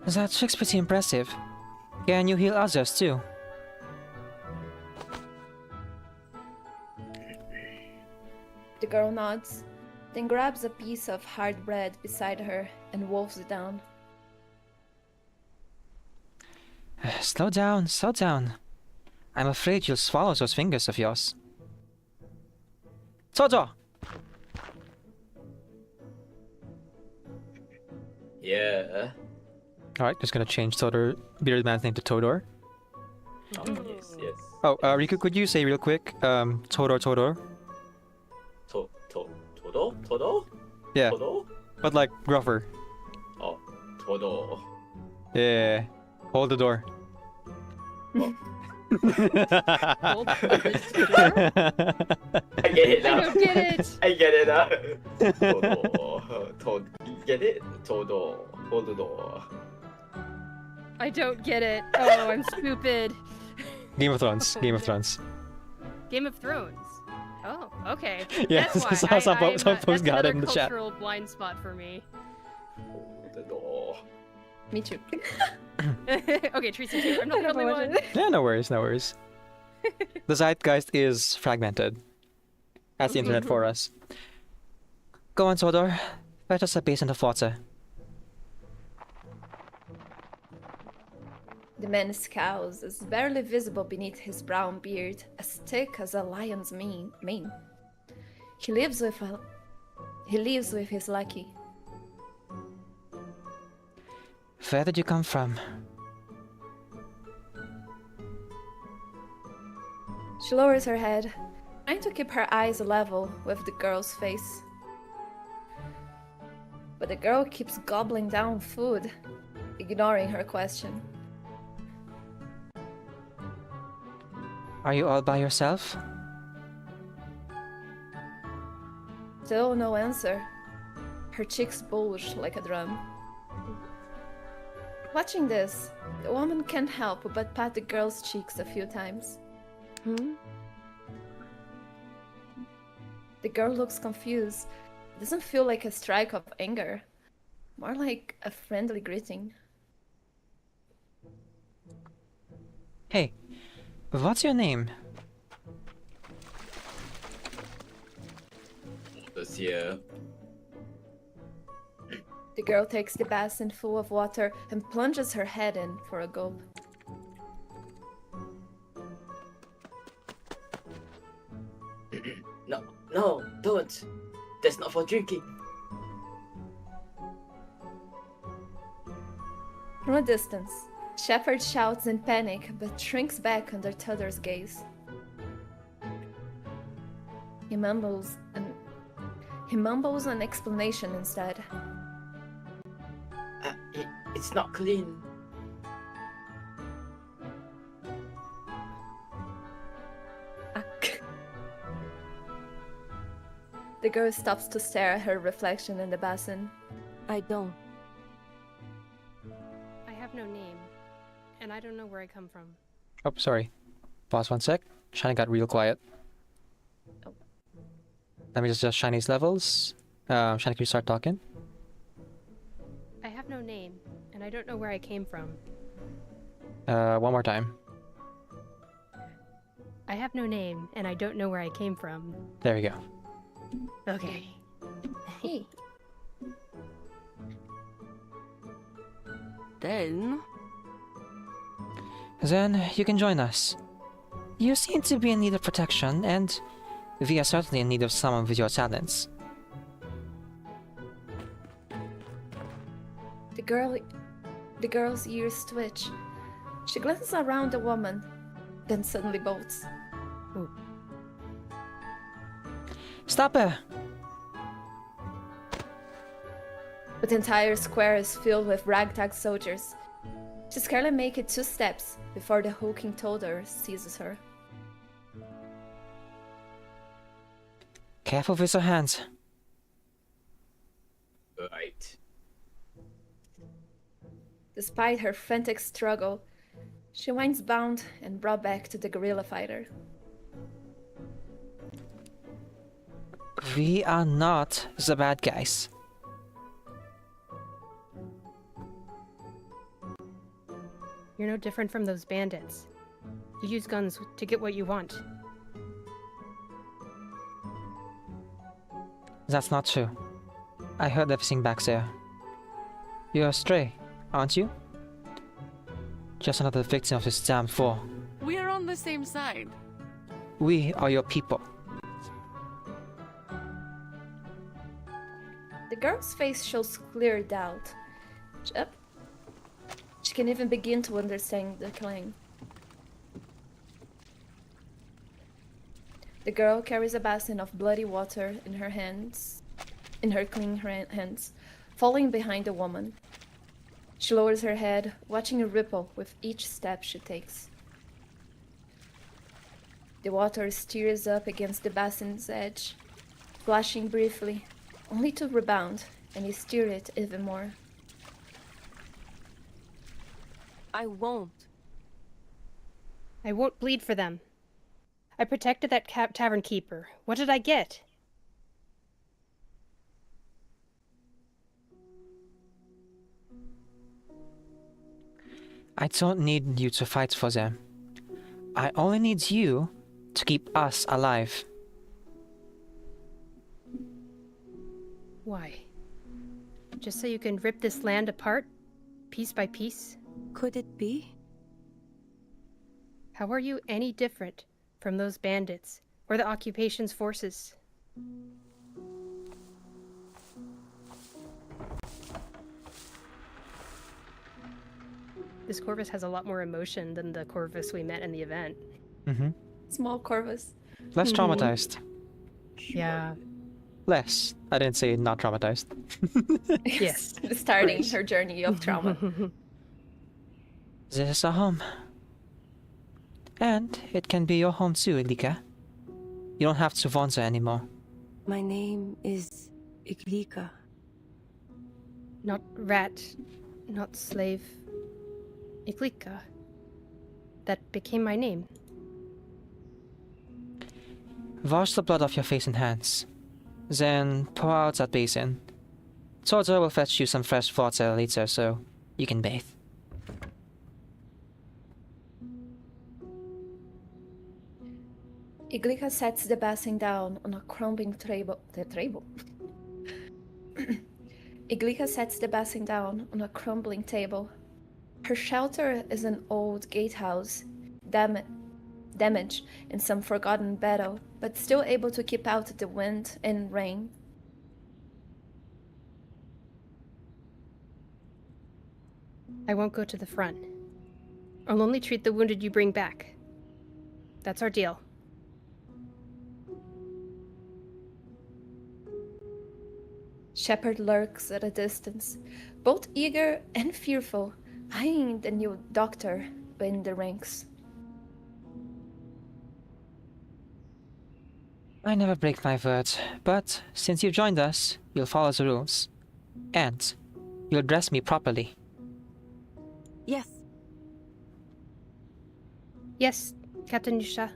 That chick's pretty impressive. Can you heal others too? The girl nods, then grabs a piece of hard bread beside her and wolfs it down. Slow down, slow down. I'm afraid you'll swallow those fingers of yours. Toto! Yeah. Alright, just gonna change Todor, Bearded Man's name to Todor. Yes, yes. Oh, Riku, could you say real quick, Todor, Todor? Todo? Todo? Yeah, Todo? but like, gruffer. Oh, Todo. Yeah, hold the door. Hold the door? I get it I now. don't get it. I get it now. Todo. Get it? Todo. Hold the door. I don't get it. Oh, I'm stupid. Game of Thrones, Game of Thrones. Game of Thrones. Oh, okay. Yeah, That's why some folks that's got it another in the chat. cultural blind spot for me. Hold the door. Me too. Okay, Teresa too. I'm not the only one. Yeah, no worries, no worries. The zeitgeist is fragmented. That's the internet for us. Go on, Todor. Fetch us a basin of water. The man scowls, is barely visible beneath his brown beard, as thick as a lion's mane. He lives with his lackey. Where did you come from? She lowers her head, trying to keep her eyes level with the girl's face. But the girl keeps gobbling down food, ignoring her question. Are you all by yourself? Still no answer. Her cheeks bulge like a drum. Watching this, the woman can't help but pat the girl's cheeks a few times. Hmm? The girl looks confused. It doesn't feel like a strike of anger, more like a friendly greeting. Hey, what's your name? This here. The girl takes the basin full of water and plunges her head in for a gulp. No, don't. That's not for drinking. From a distance, Shepard shouts in panic but shrinks back under Tudor's gaze. He mumbles an explanation instead. It's not clean. The girl stops to stare at her reflection in the basin. I don't. I have no name, and I don't know where I come from. Oh, sorry. Pause 1 sec. Shiny got real quiet. Oh. Let me just adjust Shiny's levels. Shiny, can you start talking? I have no name, and I don't know where I came from. One more time. I have no name, and I don't know where I came from. There we go. Okay. Hey, Then, Then you can join us. You seem to be in need of protection, and we are certainly in need of someone with your talents. the girl's ears twitch. She glances around the woman, then suddenly bolts. Stop her! But the entire square is filled with ragtag soldiers. She scarcely makes it 2 steps before the hulking Tudor seizes her. Careful with your hands. Right. Despite her frantic struggle, she winds bound and brought back to the guerrilla fighter. We are not the bad guys. You're no different from those bandits. You use guns to get what you want. That's not true. I heard everything back there. You're a stray, aren't you? Just another victim of this damn war. we're on on the same side. We are your people. The girl's face shows clear doubt. Yep. She can even begin to understand the clang. The girl carries a basin of bloody water in her hands, in her clean hands, following behind the woman. She lowers her head, watching a ripple with each step she takes. The water steers up against the basin's edge, splashing briefly, only to rebound and stir it even more. I won't. I won't bleed for them. I protected that tavern keeper. What did I get? I don't need you to fight for them. I only need you to keep us alive. Why? Just so you can rip this land apart, piece by piece? Could it be? How are you any different from those bandits or the occupation's forces? This Corvus has a lot more emotion than the Corvus we met in the event. Mm-hmm. Small Corvus. Less traumatized. Yeah. Less. I didn't say not traumatized. Yes. Starting Great. her journey of trauma. This is our home. And it can be your home too, Iglika. You don't have to wander anymore. My name is Iglika. Not rat, not slave. Iglika. That became my name. Wash the blood off your face and hands. Then pour out that basin. Tordo will fetch you some fresh water later so you can bathe. Iglika sets the basin down on a crumbling table. Iglika sets the basin down on a crumbling table. Her shelter is an old gatehouse, damaged in some forgotten battle, but still able to keep out the wind and rain. I won't go to the front. I'll only treat the wounded you bring back. That's our deal. Shepard lurks at a distance, both eager and fearful, eyeing the new doctor in the ranks. I never break my word, but since you joined us, you'll follow the rules. And you'll dress me properly. Yes. Yes, Captain Yusha.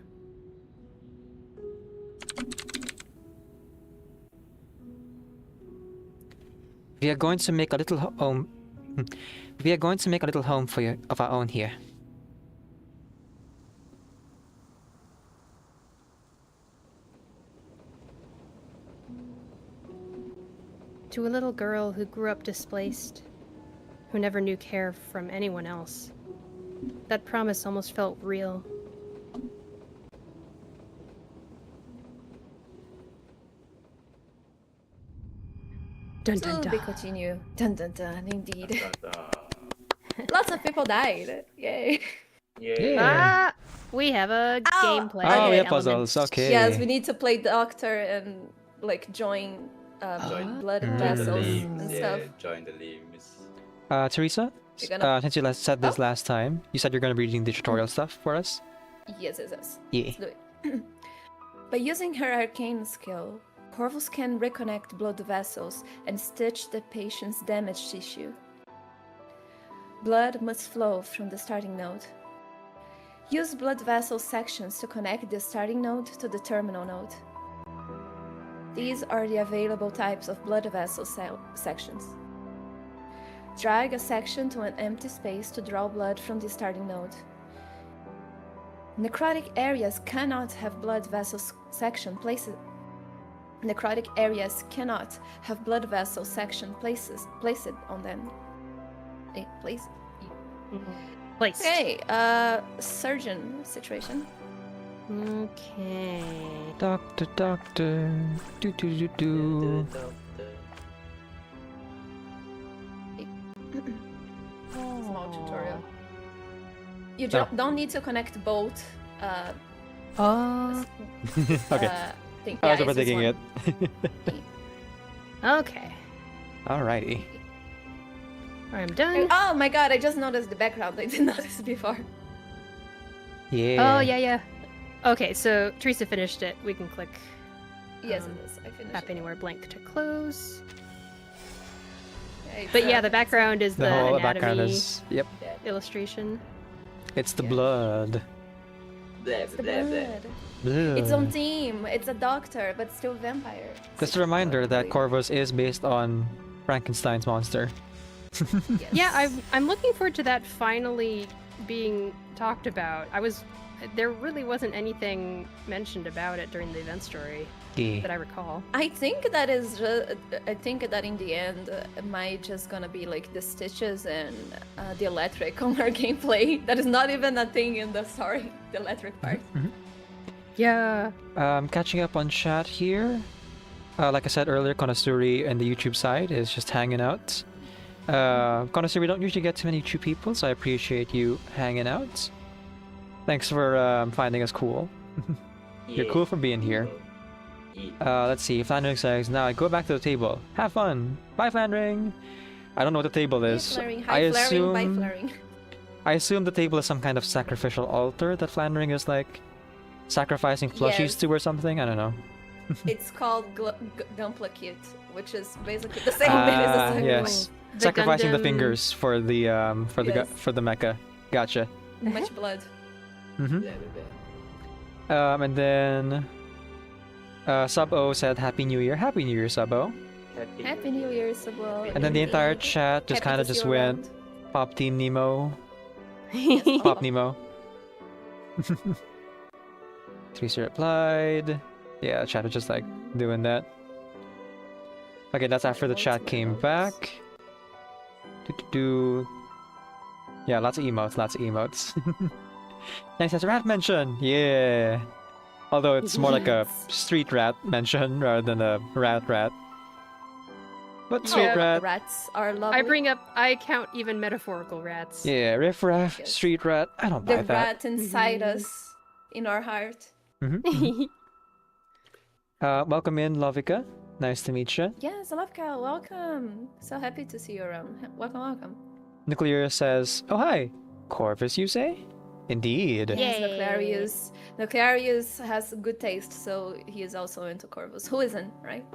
We are going to make a little home. We are going to make a little home for you of our own here. To a little girl who grew up displaced, who never knew care from anyone else. That promise almost felt real. Dun dun To dun. be continued. Dun dun dun, indeed. Dun, dun, dun. Lots of people died. Yay. Yeah. Ah! We have a Ow! gameplay. Oh, we have element. puzzles, okay. Yes, we need to play doctor and like join Join- blood Mm. vessels Limbs, and yeah, stuff. join the limbs. Teresa, You're gonna- since you said this Oh. last time, you said you're going to be reading the tutorial stuff for us? Yes, yes, yes. Yeah. Let's do it. By using her arcane skill, Corvus can reconnect blood vessels and stitch the patient's damaged tissue. Blood must flow from the starting node. Use blood vessel sections to connect the starting node to the terminal node. These are the available types of blood vessel sections. Drag a section to an empty space to draw blood from the starting node. Necrotic areas cannot have blood vessel section places. Necrotic areas cannot have blood vessel section placed on them. Place. Okay, surgeon situation. Okay. Doctor, doctor. Do do do do. Small tutorial. You Oh. don't need to connect both. Oh. Okay. Thing. I was Yeah, it's just overthinking one. it. Okay. Alrighty. I'm done. Oh my god! I just noticed the background. I didn't notice before. Yeah. Oh, yeah. Okay, so Teresa finished it. We can click Yes, Um, it is. I finished. tap it. anywhere blank to close. It's, But yeah, the background is the, The whole anatomy background is. Yep. illustration. It's the Yeah. blood. Blah, the blah, blah. blood. Blood. It's on team. It's a doctor, but still vampire. Just a reminder that Corvus is based on Frankenstein's monster. Yes. Yeah, I'm looking forward to that finally being talked about. There really wasn't anything mentioned about it during the event story that Yeah. I recall. I think that is. I think that in the end, might just gonna be like the stitches and the electric on our gameplay. That is not even a thing in the story. The electric part. Yeah. Catching up on chat here. Like I said earlier, Konasuri and the YouTube side is just hanging out. Konasuri, we don't usually get too many YouTube people, so I appreciate you hanging out. Thanks for finding us cool. You're Yeah. cool for being here. Yeah. Let's see. Flandering says, now I go back to the table. Have fun. Bye, Flandering. I don't know what the table Hi, is. flaring. I Hi, flaring. Bye, assume flaring. I assume the table is some kind of sacrificial altar that Flandering is like sacrificing plushies Yes. to or something. I don't know. It's called Gumplacute, which is basically the same thing as the second yes. The Sacrificing the Gundam- fingers for the Yes. for the mecha. Gotcha. one. Much blood. Mm-hmm. Blah, blah, blah. And then Sub O said Happy New Year. Happy New Year, Sub O. Happy New Year, Sabo. And then the entire chat just kind of just went Pop Team Nemo. Pop Nemo. Teresa replied. Yeah, the chat was just like doing that. Okay, that's after the chat came back. Do. Yeah, lots of emotes, lots of emotes. Nice, that's a rat mention. Yeah. Although it's more like a Yes. street rat mention rather than a rat. But Oh, street Yeah. rat. Rats are lovely. I count even metaphorical rats. Yeah, riff raff, Yes. street rat. I don't The buy that. rat inside Mhm. us, in our heart. Welcome in, Lovika. Nice to meet you. Yes, Alavka, welcome. So happy to see you around. Welcome. Nuclear says, "Oh hi, Corvus, you say? Indeed." Yes, Yay. Nuclearius. Nuclearius has good taste, so he is also into Corvus. Who isn't, right?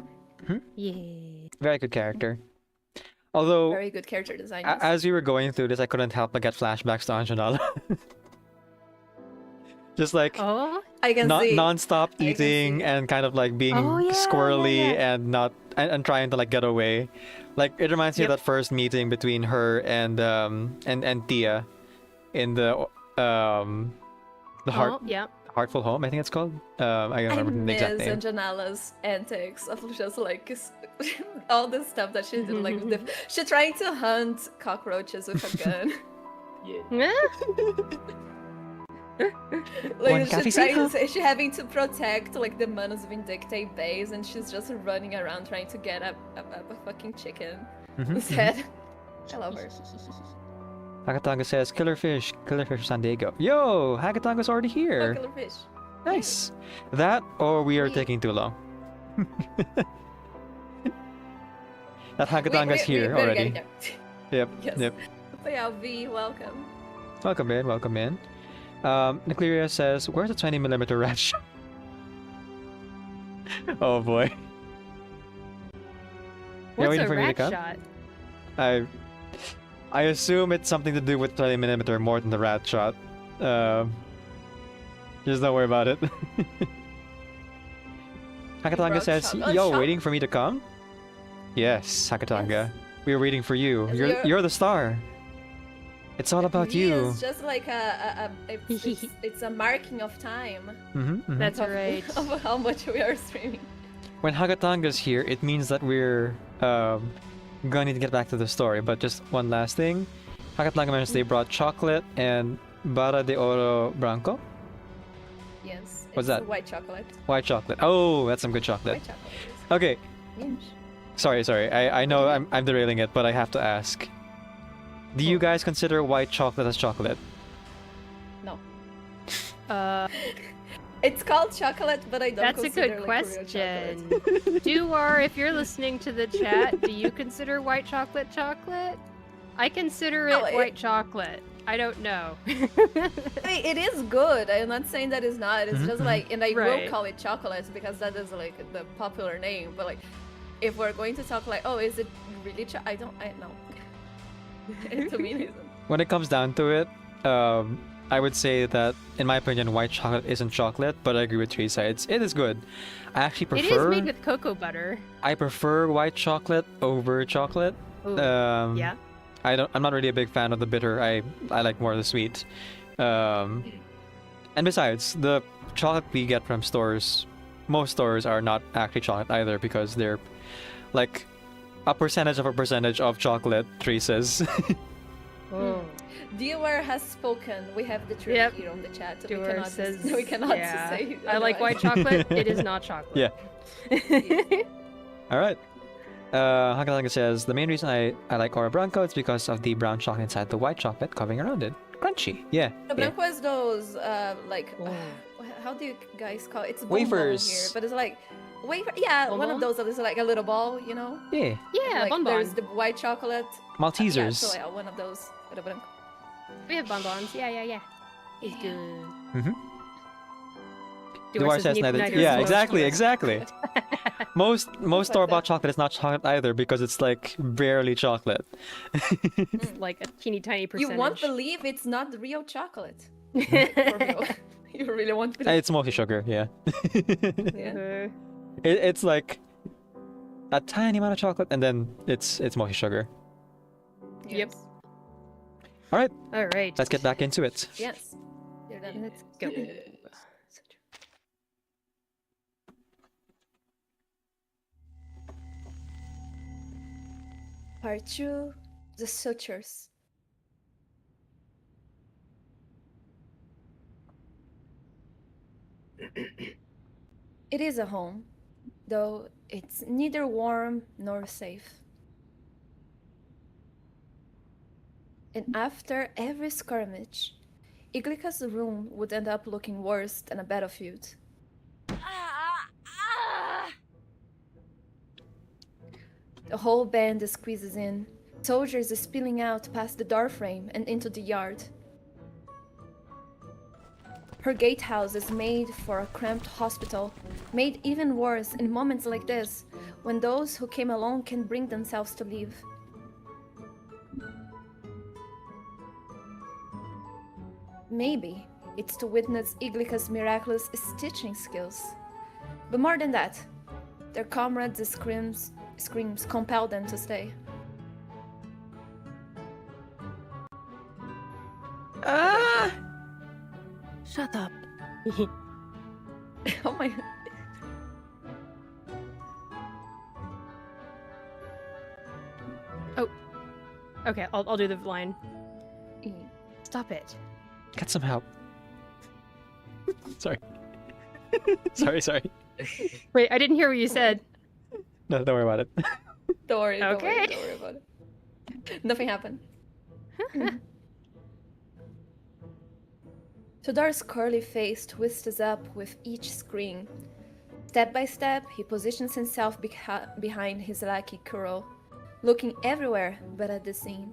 Yeah. Very good character. Although, Very good character design. as we were going through this, I couldn't help but get flashbacks to Anjanala. Just like Oh. I can see. non-stop I can eating see. and kind of like being Oh, yeah, squirrely yeah. and not and trying to like get away. Like it reminds me of Yep. that first meeting between her and Tia in the Oh, yeah. Heartful Home, I think it's called. I don't I remember the exact miss name. Anjanala's antics of just like all the stuff that she did. Like she trying to hunt cockroaches with a gun. Yeah. One Like cafecito. she having to protect like the Manus Vindictae base, and she's just running around trying to get a fucking chicken Mhm, instead. I love her. Hakatanga says, Killerfish from San Diego. Yo, Hakatanga's already here. Killer fish. Nice. That or we are We- taking too long. That Hakatanga's here we're already. getting there. Yep, Yes. yep. But yeah, V, welcome. Welcome in, welcome in. Nuclearia says, where's the 20mm rat shot? Oh boy. What's waiting a for me to rat come? shot? I assume it's something to do with 20mm more than the rat shot. Just don't worry about it. Hakatanga Rock says, shot. Oh, yo, shot. waiting for me to come? Yes, Hakatanga. Yes. We are waiting for you. Yes, You're the star. It's all about V you. is just like it's a marking of time Mm-hmm, That's of, right. of how much we are streaming. When Hagatanga's here, it means that we're gonna need to get back to the story. But just one last thing. Hakat Blanca mentions they brought chocolate and Barra de Oro Branco. Yes. What's it's that? White chocolate. White chocolate. Oh, that's some good chocolate. White chocolate. Okay, Yes. sorry. I know I'm derailing it, but I have to ask. Do you guys consider white chocolate as chocolate? No. Uh, It's called chocolate, but I don't that's a consider good like, real question. chocolate. Duar, if you're listening to the chat, do you consider white chocolate chocolate? I consider it No, white chocolate. I don't know. I mean, it is good. I'm not saying that it's not. It's just like, and I will Right. call it chocolate because that is like the popular name. But like, if we're going to talk like, oh, is it really? I don't know. To me, it isn't. When it comes down to it, I would say that, in my opinion, white chocolate isn't chocolate, but I agree with Teresa. It is good. I actually It is prefer. made with cocoa butter. I prefer white chocolate over chocolate. Ooh, yeah. I'm not really a big fan of the bitter. I like more of the sweet. And besides, the chocolate we get from stores, most stores are not actually chocolate either because they're like a percentage of chocolate, Tree says. Oh. Dewar has spoken. We have the truth Yep. here on the chat. So Dewar we cannot says, we cannot yeah. say. I like white chocolate. It is not chocolate. Yeah. All right. Hakalanga says, the main reason I like Oro Blanco is because of the brown chocolate inside the white chocolate covering around it. Crunchy. Yeah. The yeah. Blanco is those how do you guys call it? It's bonbon Wafers. here, but it's like wafer. Yeah, one Bonbon? of those that is like a little ball, you know. Yeah. Yeah, Like, bonbon. there's the white chocolate. Maltesers. Yeah, so yeah, one of those. Oro Blanco. We have bonbons. Yeah. It's good. Mm-hmm. Dewar says neither. neither Yeah, is exactly. chocolate. Most like store-bought that. chocolate is not chocolate either because it's like barely chocolate. It's like a teeny tiny You percentage. won't believe it's not real chocolate. For real. You really won't believe. It's mostly sugar. Yeah. Yeah. It's like a tiny amount of chocolate, and then it's mostly sugar. Yep. Yes. All right, All right. let's get back into it. Yes. You're done. Let's go. Part 2, the sutures. It is a home, though it's neither warm nor safe. And after every skirmish, Iglika's room would end up looking worse than a battlefield. The whole band squeezes in, soldiers spilling out past the doorframe and into the yard. Her gatehouse is made for a cramped hospital, made even worse in moments like this, when those who came along can bring themselves to leave. Maybe it's to witness Iglika's miraculous stitching skills. But more than that, their comrades' screams compel them to stay. Shut up. Oh my. Okay, I'll do the line. Stop it. Get some help. Sorry. sorry. Wait, I didn't hear what you said. No, don't worry about it. Don't worry, don't Okay. worry, don't worry about it. Nothing happened. Todar's curly face twists up with each scream. Step by step, he positions himself behind his lackey Kuro, looking everywhere but at the scene.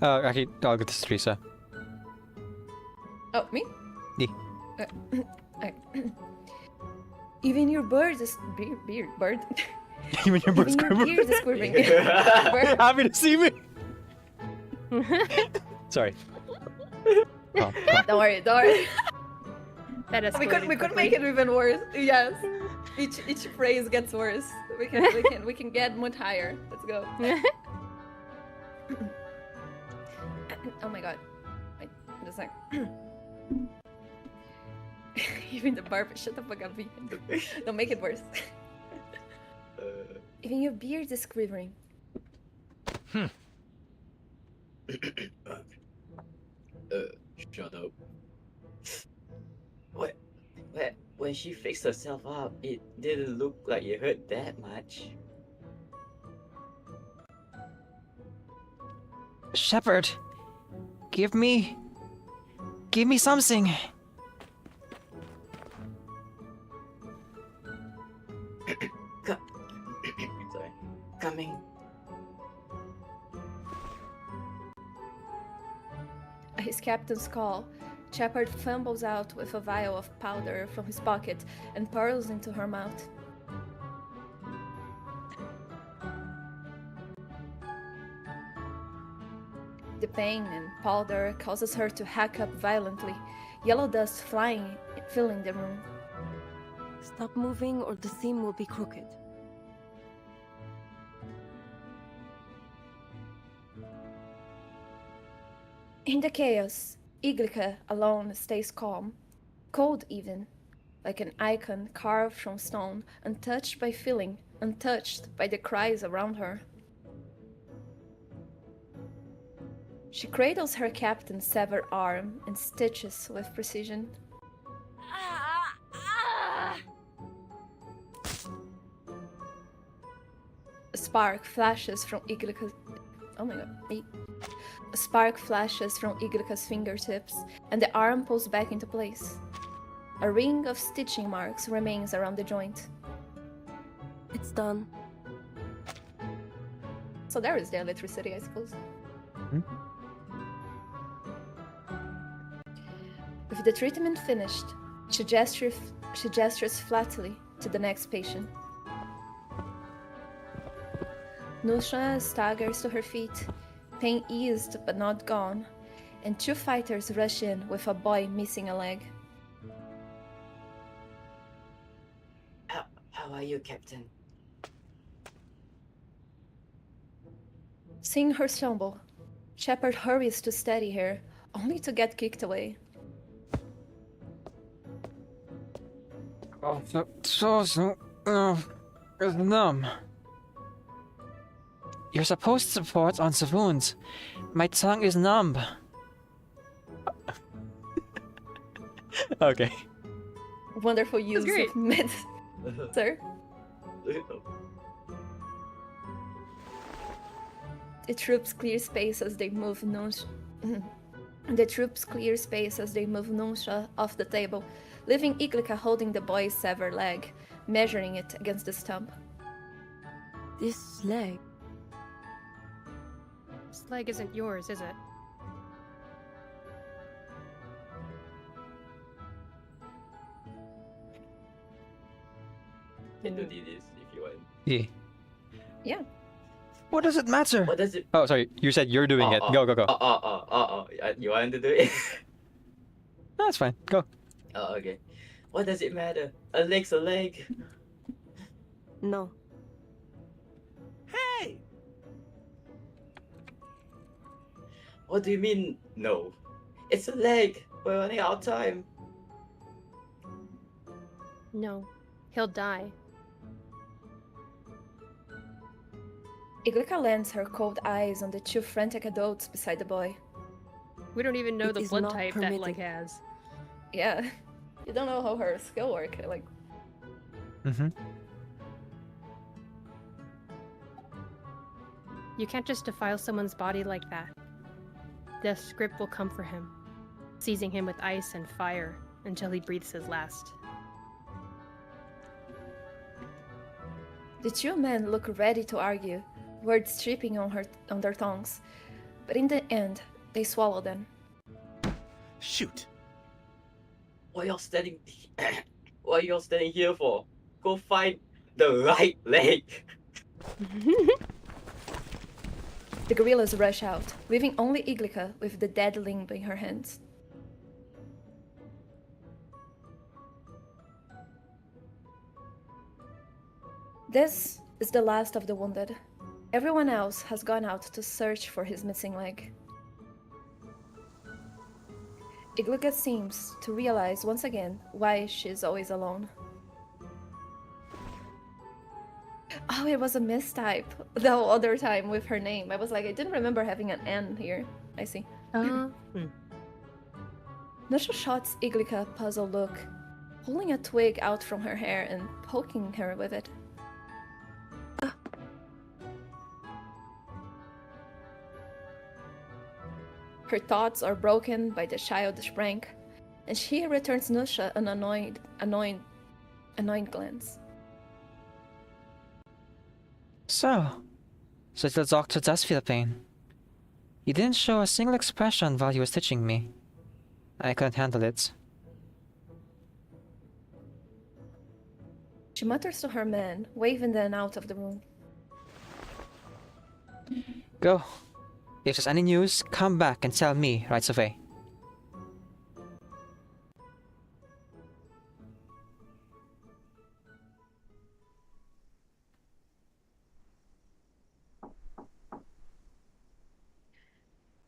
Actually, I'll get this to Teresa. Oh, me? Yeah. Alright. Even your bird is bird. Even your bird's Even your beard is quivering. quivering. Bird. Happy to see me. Sorry. Oh, Don't worry, don't worry. That We escalated could make it even worse. Yes. Each phrase gets worse. We can get much higher. Let's go. Oh my god. Wait, just like even the barber, shut the fuck up, V. Don't make it worse. Even your beard is quivering. Shut up. What? When she fixed herself up, it didn't look like it hurt that much. Shepherd, give me something. Sorry. Coming. At his captain's call, Shepard fumbles out with a vial of powder from his pocket and pours into her mouth. The pain and powder causes her to hack up violently, yellow dust flying, filling the room. Stop moving or the seam will be crooked. In the chaos, Iglica alone stays calm, cold even, like an icon carved from stone, untouched by feeling, untouched by the cries around her. She cradles her captain's severed arm and stitches with precision. A spark flashes from Iglica's... Oh my god. A spark flashes from Iglica's fingertips, and the arm pulls back into place. A ring of stitching marks remains around the joint. It's done. So there is the electricity, I suppose. With the treatment finished, she gestures flatly to the next patient. Nusha staggers to her feet, pain eased but not gone, and two fighters rush in with a boy missing a leg. How are you, Captain? Seeing her stumble, Shepard hurries to steady her, only to get kicked away. Oh, it's numb. You're supposed to pour it on the wounds. My tongue is numb. Okay. Wonderful use great. of myth, sir. The troops clear space as they move Nusha. The troops clear space as they move Nusha off the table, leaving Iglica holding the boy's severed leg, measuring it against the stump. This leg. This leg isn't yours, is it? Can do this if you want. Yeah. Yeah. What does it matter? What does it? Oh, sorry. You said you're doing it. Go. You want to do it? That's fine. Go. Oh, okay. What does it matter? A leg's a leg. No. Hey! What do you mean, no? It's a leg. We're running out of time. No. He'll die. Iglica lands her cold eyes on the two frantic adults beside the boy. We don't even know It the is blood not type that permitted. leg has. Yeah. You don't know how her skill work, like... Mm-hmm. You can't just defile someone's body like that. The script will come for him, seizing him with ice and fire until he breathes his last. The two men look ready to argue, words tripping on their tongues, but in the end, they swallow them. Shoot. What y'all standing? What y'all standing here for? Go find the right leg. The guerrillas rush out, leaving only Iglica with the dead limb in her hands. This is the last of the wounded. Everyone else has gone out to search for his missing leg. Iglica seems to realize once again why she is always alone. Oh, it was a mistype the other time with her name. I was like, I didn't remember having an N here. I see. Nusha shots Iglika a puzzled look, pulling a twig out from her hair and poking her with it. Her thoughts are broken by the childish prank, and she returns Nusha an annoyed glance. So the doctor does feel pain. He didn't show a single expression while he was stitching me. I couldn't handle it. She mutters to her man, waving them out of the room. Go. If there's any news, come back and tell me right away.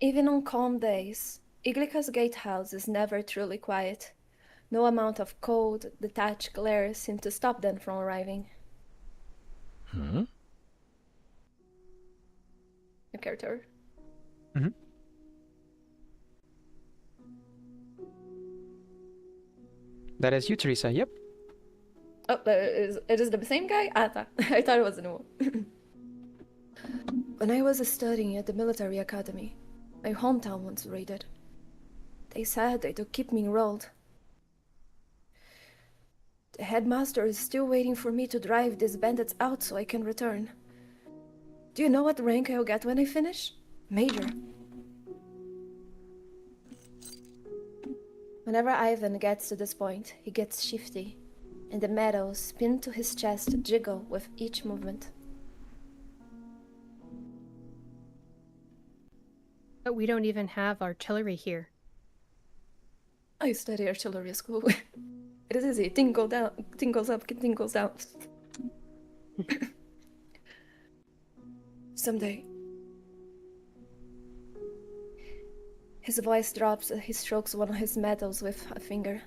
Even on calm days, Iglika's gatehouse is never truly quiet. No amount of cold, detached glare seems to stop them from arriving. Hmm? Your character. Mm-hmm. That is you, Teresa. Yep. Oh, it is the same guy? I thought it was a new one. When I was studying at the military academy, my hometown was raided. They said they'd keep me enrolled. The headmaster is still waiting for me to drive these bandits out so I can return. Do you know what rank I'll get when I finish? Major. Whenever Ivan gets to this point, he gets shifty, and the medals pinned to his chest jiggle with each movement. But we don't even have artillery here. I study artillery school. It is easy. Tingle down, tingles up, tingles down. Someday. His voice drops as he strokes one of his medals with a finger.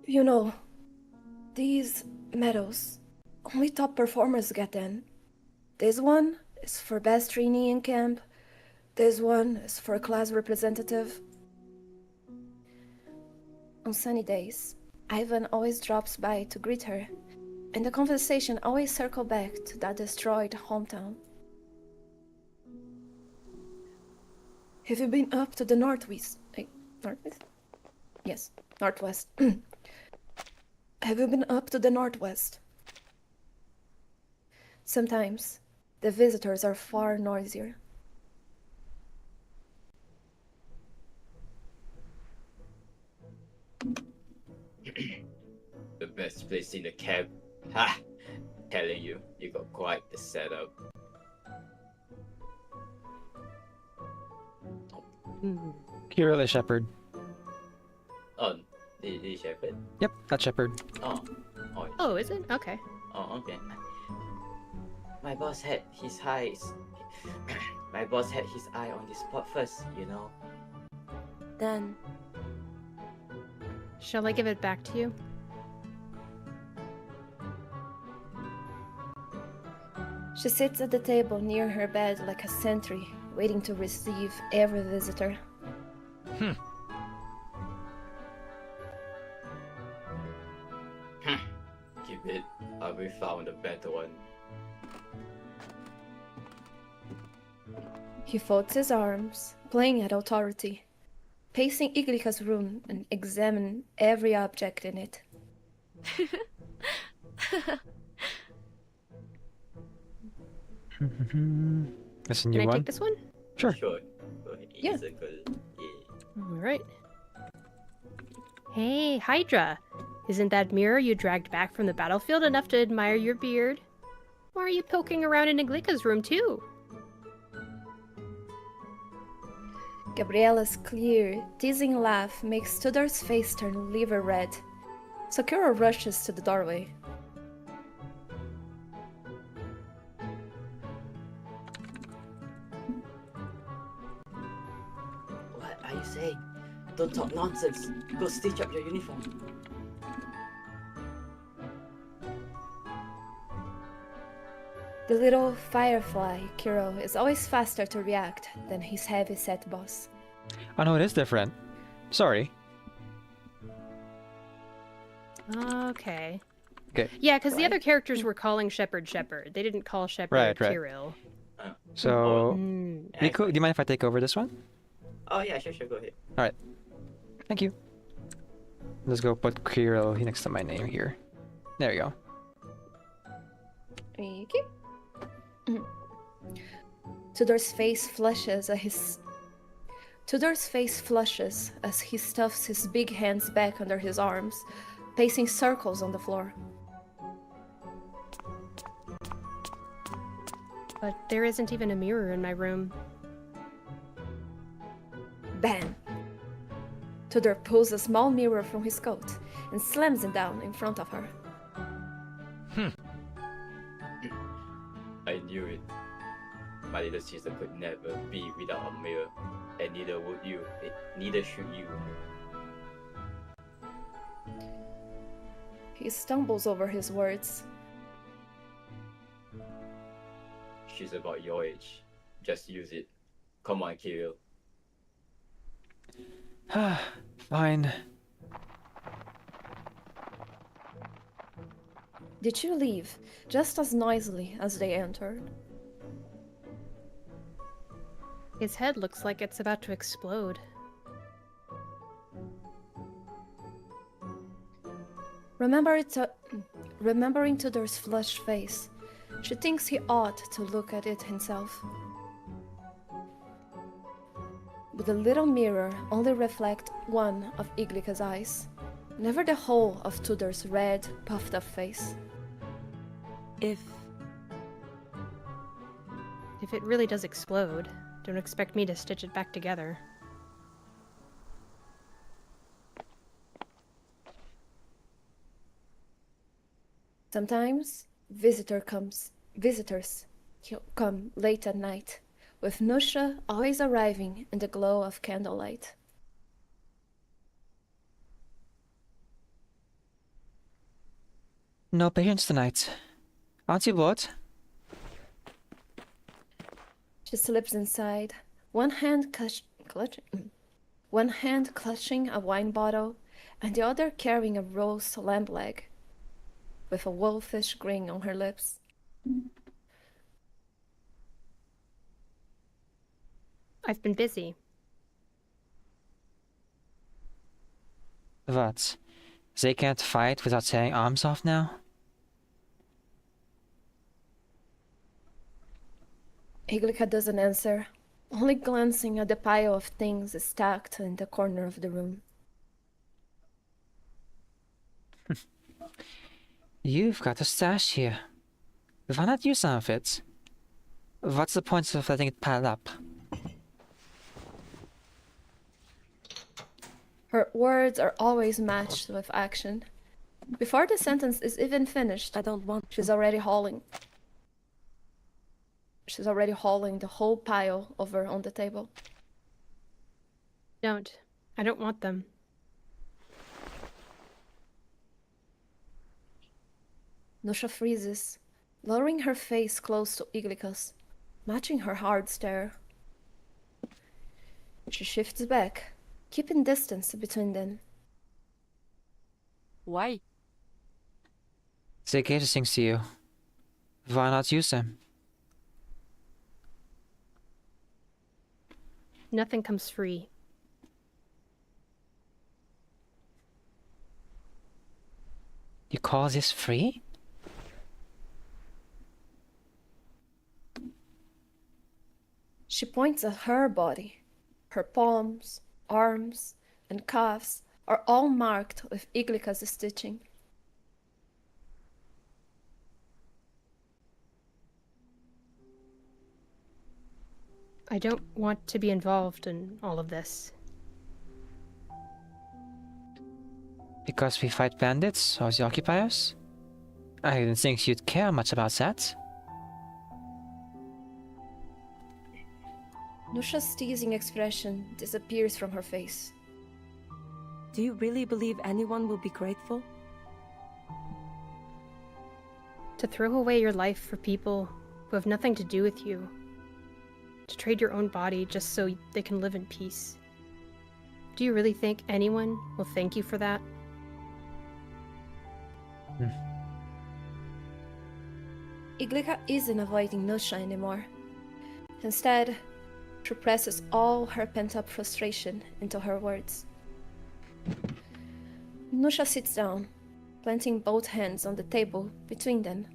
You know, these medals, only top performers get them. This one is for best trainee in camp. This one is for a class representative. On sunny days, Ivan always drops by to greet her, and the conversation always circles back to that destroyed hometown. Have you been up to the northwest? Northwest? Yes, northwest. Have you been up to the northwest? Sometimes, the visitors are far noisier. The best place in the camp. Ha! Telling you, you got quite the setup. Kirill is Shepherd. Oh, the shepherd? Yep, that's Shepherd. Oh. Oh, is it? Okay. Oh, okay. My boss had his eyes. My boss had his eye on this spot first, you know. Then, Shall I give it back to you? She sits at the table near her bed like a sentry, waiting to receive every visitor. Keep it. I will found a better one. He folds his arms, playing at authority, pacing Iglika's room and examine every object in it. That's a new Can I one. take this one? Sure. Sure. Go ahead. Yeah. Circle. Yeah. All right. Hey, Hydra. Isn't that mirror you dragged back from the battlefield enough to admire your beard? Why are you poking around in Iglika's room too? Gabriella's clear, teasing laugh makes Tudor's face turn liver red. Sakura rushes to the doorway. What are you saying? Don't talk nonsense. Go stitch up your uniform. The little firefly, Kiro, is always faster to react than his heavy-set boss. Oh no, it is different. Sorry. Okay. Okay. Yeah, because the Right. other characters were calling Shepard Shepard. They didn't call Shepard Right. Kirill. So, Mm. Rico, do you mind if I take over this one? Oh yeah, sure, go ahead. Alright. Thank you. Let's go put Kirill next to my name here. There you go. Okay. Tudor's face flushes as he stuffs his big hands back under his arms, pacing circles on the floor. But there isn't even a mirror in my room. Bam! Tudor pulls a small mirror from his coat and slams it down in front of her. I knew it. My little sister could never be without a mirror, and neither would you. Neither should you. He stumbles over his words. She's about your age. Just use it. Come on, Kirill. Fine. Did you leave just as noisily as they entered? His head looks like it's about to explode. Remembering Tudor's flushed face, she thinks he ought to look at it himself. But the little mirror only reflects one of Iglika's eyes, never the whole of Tudor's red, puffed-up face. If If it really does explode, don't expect me to stitch it back together. Sometimes visitors come late at night, with Nusha always arriving in the glow of candlelight. No patience tonight. Aren't you bored? She slips inside, one hand clutching a wine bottle, and the other carrying a roast lamb leg, with a wolfish grin on her lips. I've been busy. What? They can't fight without tearing arms off now? Iglika doesn't answer, only glancing at the pile of things stacked in the corner of the room. You've got a stash here. Why not use some of it? What's the point of letting it pile up? Her words are always matched with action. Before the sentence is even finished, I don't want she's already hauling the whole pile over on the table. Don't. I don't want them. Nusha freezes, lowering her face close to Iglika's, matching her hard stare. She shifts back, keeping distance between them. Why? They gave these things to you. Why not use them? Nothing comes free. You call this free? She points at her body. Her palms, arms, and calves are all marked with Iglika's stitching. I don't want to be involved in all of this. Because we fight bandits or the occupiers? I didn't think you'd care much about that. Nusha's teasing expression disappears from her face. Do you really believe anyone will be grateful? To throw away your life for people who have nothing to do with you, to trade your own body just so they can live in peace. Do you really think anyone will thank you for that? Iglika isn't avoiding Nusha anymore. Instead, she presses all her pent-up frustration into her words. Nusha sits down, planting both hands on the table between them.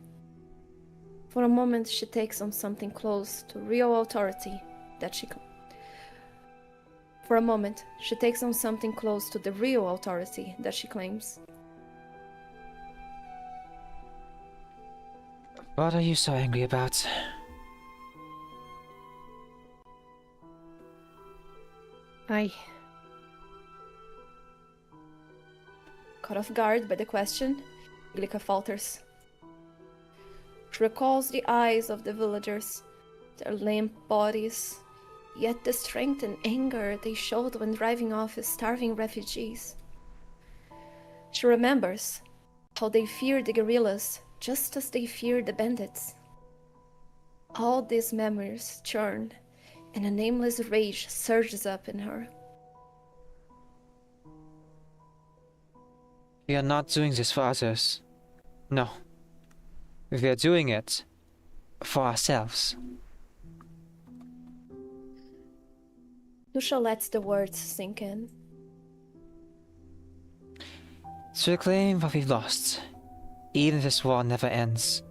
For a moment, she takes on something close to real authority that she... For a moment, she takes on something close to the real authority that she claims. What are you so angry about? Caught off guard by the question, Iglika falters. She recalls the eyes of the villagers, their limp bodies, yet the strength and anger they showed when driving off the starving refugees. She remembers how they feared the guerrillas just as they feared the bandits. All these memories churn, and a nameless rage surges up in her. We are not doing this for others. No. We are doing it for ourselves. Nusha lets the words sink in. To reclaim what we've lost, even if this war never ends,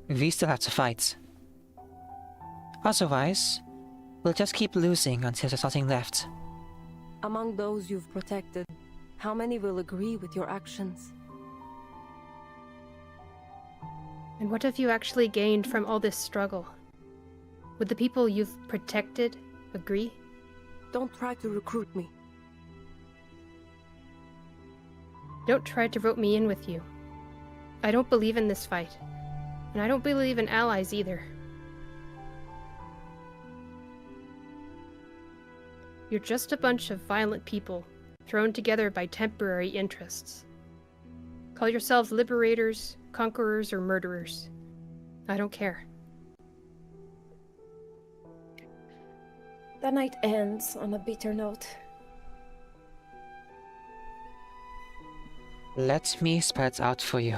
we still have to fight. Otherwise, we'll just keep losing until there's nothing left. Among those you've protected, how many will agree with your actions? And what have you actually gained from all this struggle? Would the people you've protected agree? Don't try to recruit me. Don't try to vote me in with you. I don't believe in this fight. And I don't believe in allies either. You're just a bunch of violent people, thrown together by temporary interests. Call yourselves liberators, conquerors, or murderers. I don't care. The night ends on a bitter note. Let me spell it out for you.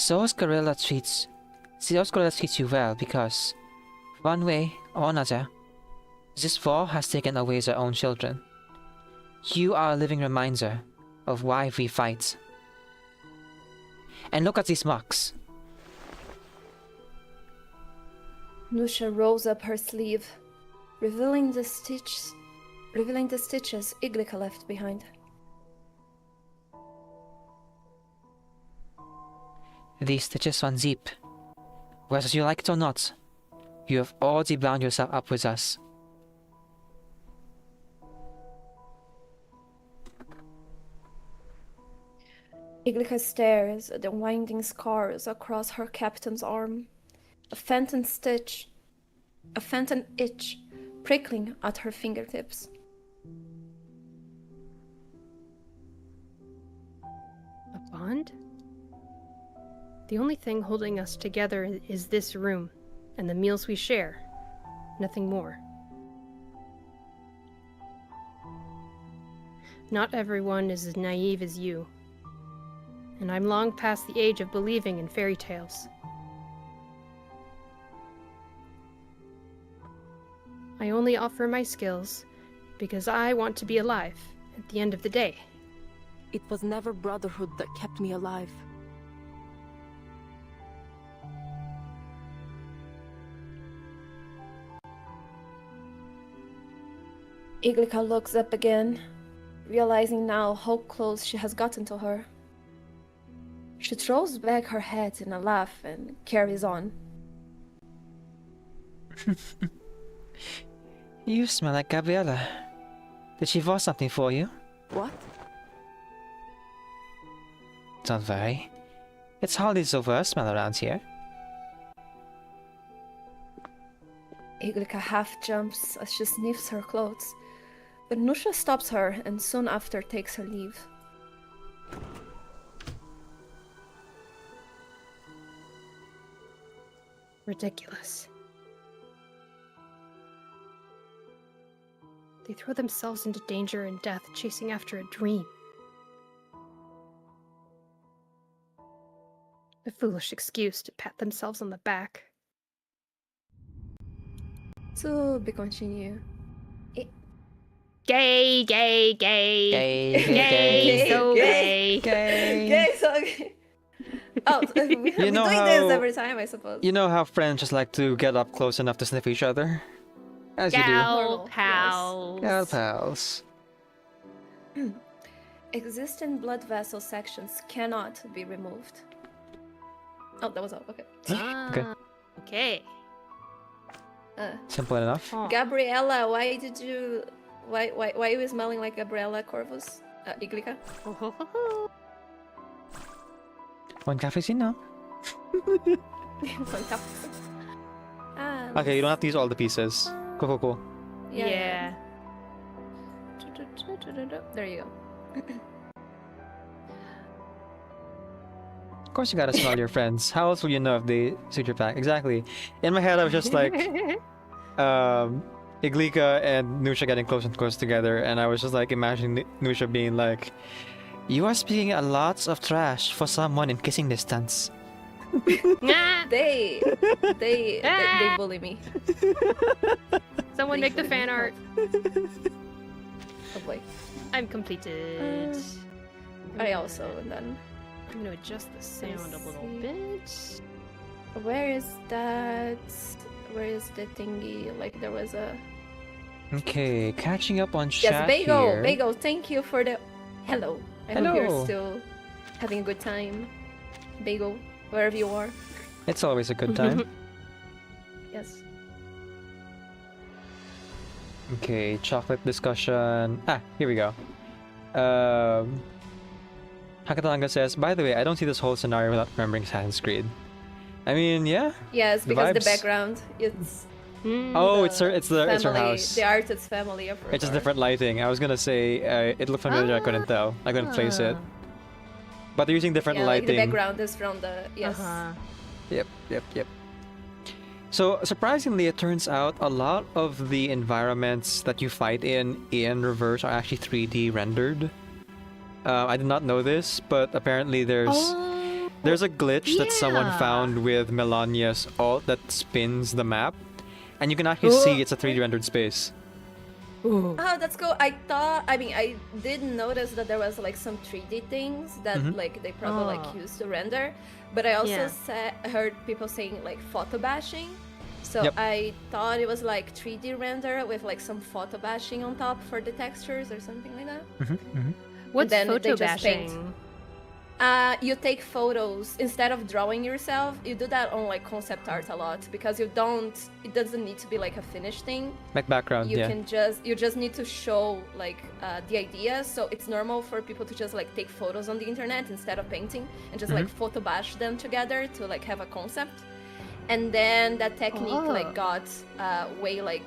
Those gorillas treat you well because, one way or another, this war has taken away their own children. You are a living reminder of why we fight. And look at these marks. Nusha rolls up her sleeve, revealing the stitches Iglika left behind. These stitches run deep. Whether you like it or not, you have already bound yourself up with us. Iglika stares at the winding scars across her captain's arm, a phantom itch prickling at her fingertips. A bond? The only thing holding us together is this room, and the meals we share. Nothing more. Not everyone is as naive as you. And I'm long past the age of believing in fairy tales. I only offer my skills because I want to be alive at the end of the day. It was never brotherhood that kept me alive. Iglika looks up again, realizing now how close she has gotten to her. She throws back her head in a laugh and carries on. You smell like Gabriella. Did she voice something for you? What? Don't worry. It's hardly the worst smell around here. Iglika half jumps as she sniffs her clothes, but Nusha stops her and soon after takes her leave. Ridiculous. They throw themselves into danger and death chasing after a dream. A foolish excuse to pat themselves on the back. To be continue. Gay, gay, gay. Gay, Gay, so gay. gay. Gay, so gay. Oh, we're doing know this how- every time, I suppose. You know how friends just like to get up close enough to sniff each other? As you do. Gal Normal, yes. pals. Gal pals. Existing blood vessel sections cannot be removed. Oh, that was all. Okay. Okay. Okay. Simple enough. Huh. Gabriella, why did you? Why are you smelling like Gabriella Corvus? Iglica? One cafecino. Ah, Okay, you don't have to use all the pieces. Cool. Yeah. There you go. Of course you gotta smell your friends. How else will you know if they suit your pack? Exactly. In my head I was just like Iglika and Nusha getting close and close together, and I was just like imagining Nusha being like, "You are speaking a lots of trash for someone in kissing distance." Nah. They bully me. Someone make the fan art. Oh boy. I'm completed. I also, and then I'm gonna adjust the sound a little bit. where is that? Where is the thingy? Like there was a Okay, catching up on chat yes, Bagel. here. Bagel, thank you for the hello. I hope Hello. you're still having a good time. Bagel, wherever you are. It's always a good time. Yes. Okay, chocolate discussion. Here we go. Hakatalanga says, by the way, I don't see this whole scenario without remembering Assassin's Creed. I mean, yeah. Yes, The because the vibes. background it's Oh, it's her family, house. the artist's family of It's just different lighting. I was gonna say it looked familiar. I couldn't tell. I couldn't place it. But they're using different Yeah, like lighting. the background is from the yes. Yep. So surprisingly, it turns out a lot of the environments that you fight in Reverse are actually 3D rendered. I did not know this, but apparently there's a glitch that someone yeah. found with Melania's ult that spins the map, and you can actually see it's a 3D rendered space. Oh, that's cool. I did notice that there was like some 3D things that like they probably like used to render, but I also heard people saying like photo bashing. So Yep. I thought it was like 3D render with like some photo bashing on top for the textures or something like that. What's then they photo just paint. bashing? You take photos instead of drawing yourself. You do that on like concept art a lot because it doesn't need to be like a finished thing. Like background, You yeah. can you just need to show like the idea. So it's normal for people to just like take photos on the internet instead of painting and just like photo bash them together to like have a concept. And then that technique like got way like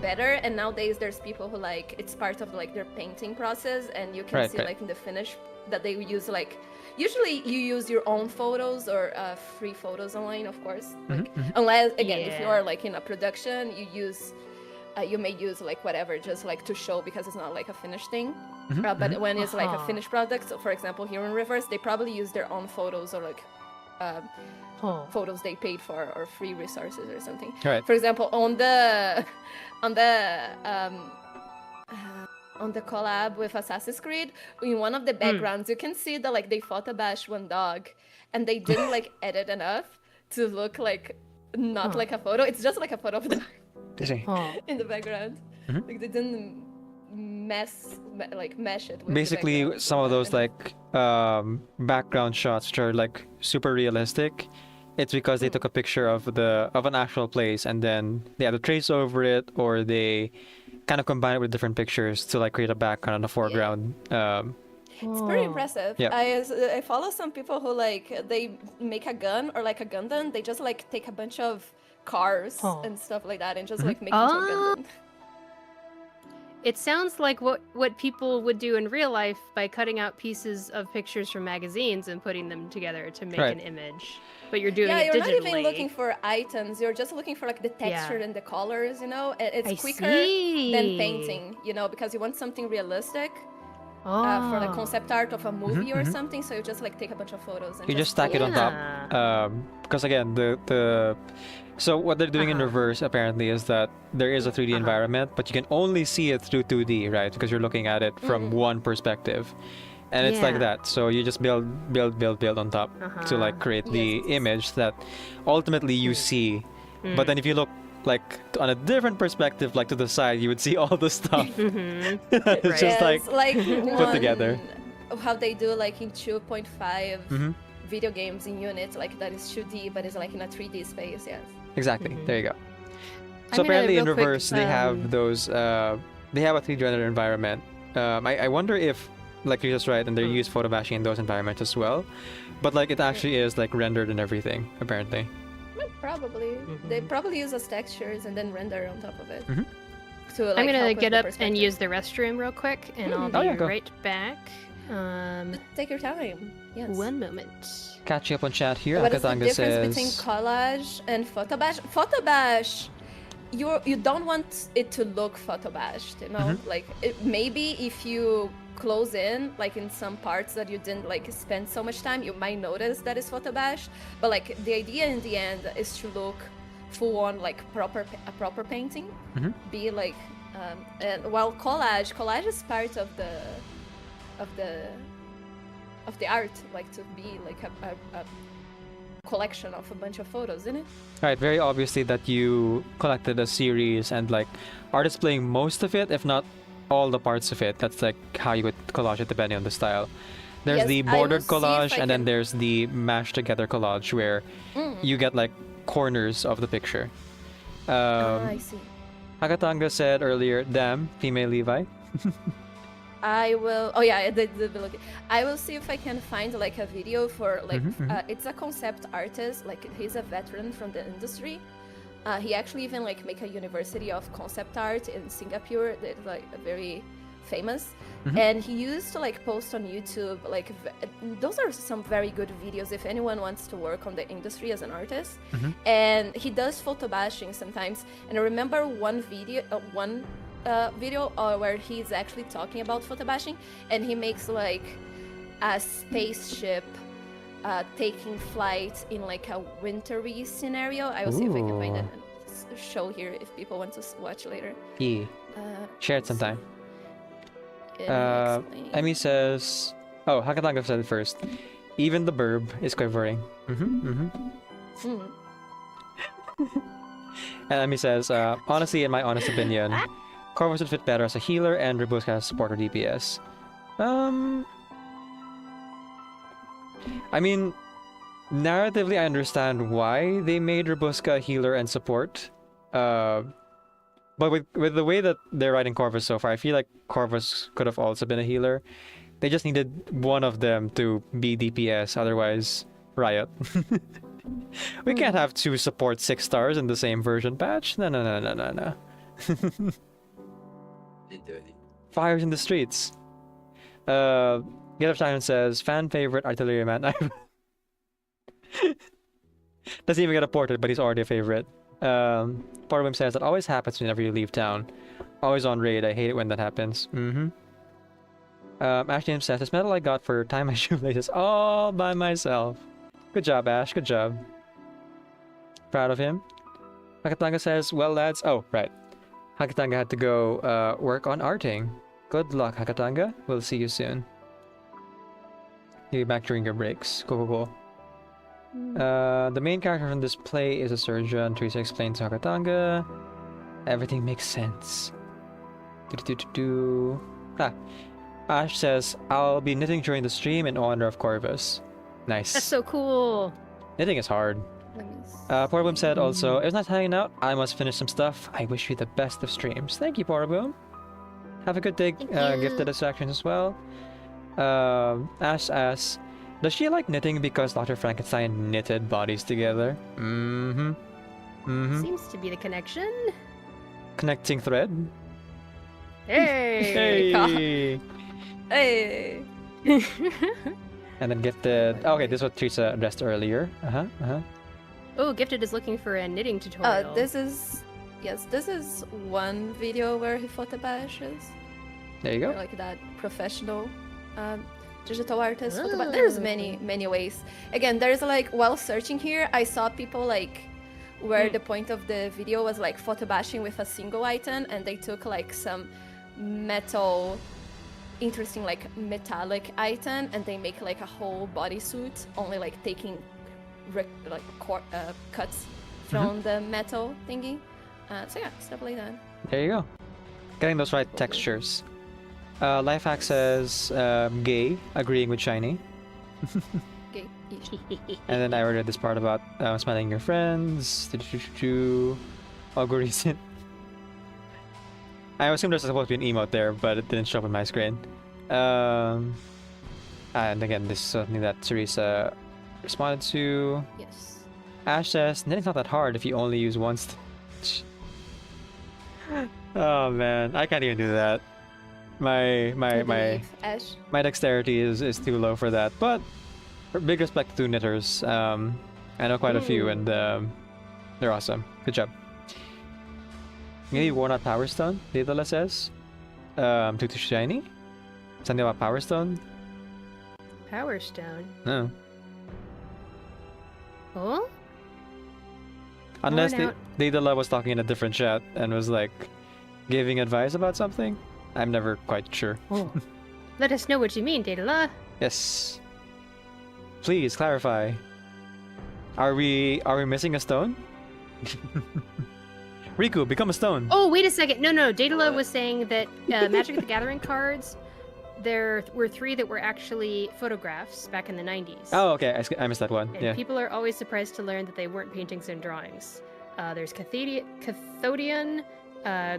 better, and nowadays there's people who like it's part of like their painting process, and you can see like in the finish that they use like usually you use your own photos or free photos online, of course, like unless again if you are like in a production you may use like whatever just like to show because it's not like a finished thing. But when it's like a finished product, so for example here in Reverse they probably use their own photos or like photos they paid for or free resources or something. Right. For example, on the collab with Assassin's Creed, in one of the backgrounds you can see that like they photo bash one dog, and they didn't like edit enough to look like not like a photo. It's just like a photo of the dog in the background. Like they didn't mesh it with Basically, the some of those like background shots which are like super realistic. It's because they took a picture of an actual place and then they either trace over it or they kind of combine it with different pictures to like create a background and a foreground. It's pretty impressive. Yeah. I follow some people who like they make a gun or like a Gundam. They just like take a bunch of cars and stuff like that and just like make into a Gundam. It sounds like what people would do in real life by cutting out pieces of pictures from magazines and putting them together to make Right. an image. But you're doing Yeah, it you're digitally. not even looking for items. You're just looking for like the texture and the colors, you know? It's I quicker see. than painting, you know, because you want something realistic for the Oh. concept art of a movie or mhm. something. So you just like take a bunch of photos and You just stack it on Yeah. top. Because again, so what they're doing in Uh-huh. reverse apparently is that there is a 3D Uh-huh. environment, but you can only see it through 2D, right? Because you're looking at it from one perspective, and it's like Yeah. that. So you just build on top to like Uh-huh. create the Yes. image that ultimately you see. But then if you look like on a different perspective, like to the side, you would see all the stuff. Mhm. It's just like put together. How they do like in 2.5 Mhm. video games in units, like that is 2D, but it's like in a 3D space. Yes. exactly. Mhm. There you go. I'm So gonna apparently in real quick, reverse they have those they have a 3D rendered environment. I wonder if like you're just right and they use photo bashing in those environments as well. But like it actually is like rendered and everything, apparently. Probably. They probably use as textures and then render on top of it. Mhm. To, like, I'm gonna help with get the up and perspective. use the restroom real quick, and I'll Oh, be yeah, go. right back. Take your time. Yes. One moment. Catch you up on chat here. What is the Akatanga difference says between collage and photobash? Photobash, you don't want it to look photobashed, you know? Like maybe if you close in, like in some parts that you didn't like spend so much time, you might notice that it's photobashed. But like the idea in the end is to look full on like a proper painting. Be like, and while collage is part of the art, like to be like a collection of a bunch of photos, isn't it? right, very obviously that you collected a series and like are displaying most of it, if not all the parts of it. That's like how you would collage it depending on the style. There's Yes, the I will bordered see if collage I and then can- there's the mashed together collage where you get like corners of the picture. I see. Hakatanga said earlier, damn, female Levi. I will. Oh yeah, the look. I will see if I can find like a video for like. It's a concept artist. Like he's a veteran from the industry. He actually even like make a university of concept art in Singapore. That's like very famous. And he used to like post on YouTube like those are some very good videos if anyone wants to work on the industry as an artist. And he does photo bashing sometimes. And I remember one video, where he's actually talking about photo bashing, and he makes like a spaceship taking flight in like a wintry scenario. I will see if I can find it Ooh. and show here if people want to watch later. Yeah. Share it sometime. Let me explain. Emmy says, oh, Hakatanga said it first. Even the burb is quivering. And Emmy says, honestly, in my honest opinion, Corvus would fit better as a healer and Rebusca as support or DPS. I mean, narratively, I understand why they made Rebusca a healer and support. But with the way that they're writing Corvus so far, I feel like Corvus could have also been a healer. They just needed one of them to be DPS, otherwise, riot. We can't have two support 6 stars in the same version patch. No. Literally. Fires in the streets. Get Up Simon says, fan favorite artilleryman. Doesn't even get a portrait, but he's already a favorite. Part of him says that always happens whenever you leave town. Always on raid. I hate it when that happens. Ashley says, this medal I got for tying my shoelaces all by myself. Good job, Ash. Good job. Proud of him. Hakatanga says, well, lads. Oh, right. Hakatanga had to go work on arting. Good luck, Hakatanga. We'll see you soon. You'll be back during your breaks. Cool. The main character from this play is a surgeon. Teresa explains to Hakatanga. Everything makes sense. Ash says, I'll be knitting during the stream in honor of Corvus. Nice. That's so cool. Knitting is hard. Let me see. Porboom said also, it was nice hanging out. I must finish some stuff. I wish you the best of streams. Thank you, Porboom. Have a good day. Thank you. Gifted distractions as well. Ash asks, does she like knitting because Dr. Frankenstein knitted bodies together? Seems to be the connection. Connecting thread. Hey! Hey. And then gifted. Okay, this is what Teresa addressed earlier. Oh, Gifted is looking for a knitting tutorial. This is one video where he photobashes. There you go. Like that professional digital artist. There's many ways. Again, there's like while searching here, I saw people like where the point of the video was like photobashing with a single item, and they took like some interesting like metallic item, and they make like a whole bodysuit, only like taking cuts from the metal thingy. So yeah, stuff like that. There you go. Getting those right textures. Life hack says gay, agreeing with Shiny. Okay. And then I ordered this part about smiling your friends. Algorithm. I assume there's supposed to be an emote there, but it didn't show up on my screen. And again, this is something that Teresa responded to. Yes. Ash says, knitting's not that hard if you only use one stitch. Oh man, I can't even do that. My dexterity is too low for that. But big respect to knitters. I know quite a few, and they're awesome. Good job. Maybe worn out Power Stone, Daedala says. Too shiny? Something about Power Stone? Power Stone. No. Oh? Unless Daedala was talking in a different chat and was like giving advice about something. I'm never quite sure. Oh. Let us know what you mean, Daedala. Yes. Please clarify. Are we missing a stone? Riku, become a stone. Oh, wait a second. No. Daedala was saying that Magic the Gathering cards, there were 3 that were actually photographs back in the 90s. Oh, okay. I missed that one. And Yeah. people are always surprised to learn that they weren't paintings and drawings. There's Cathodian,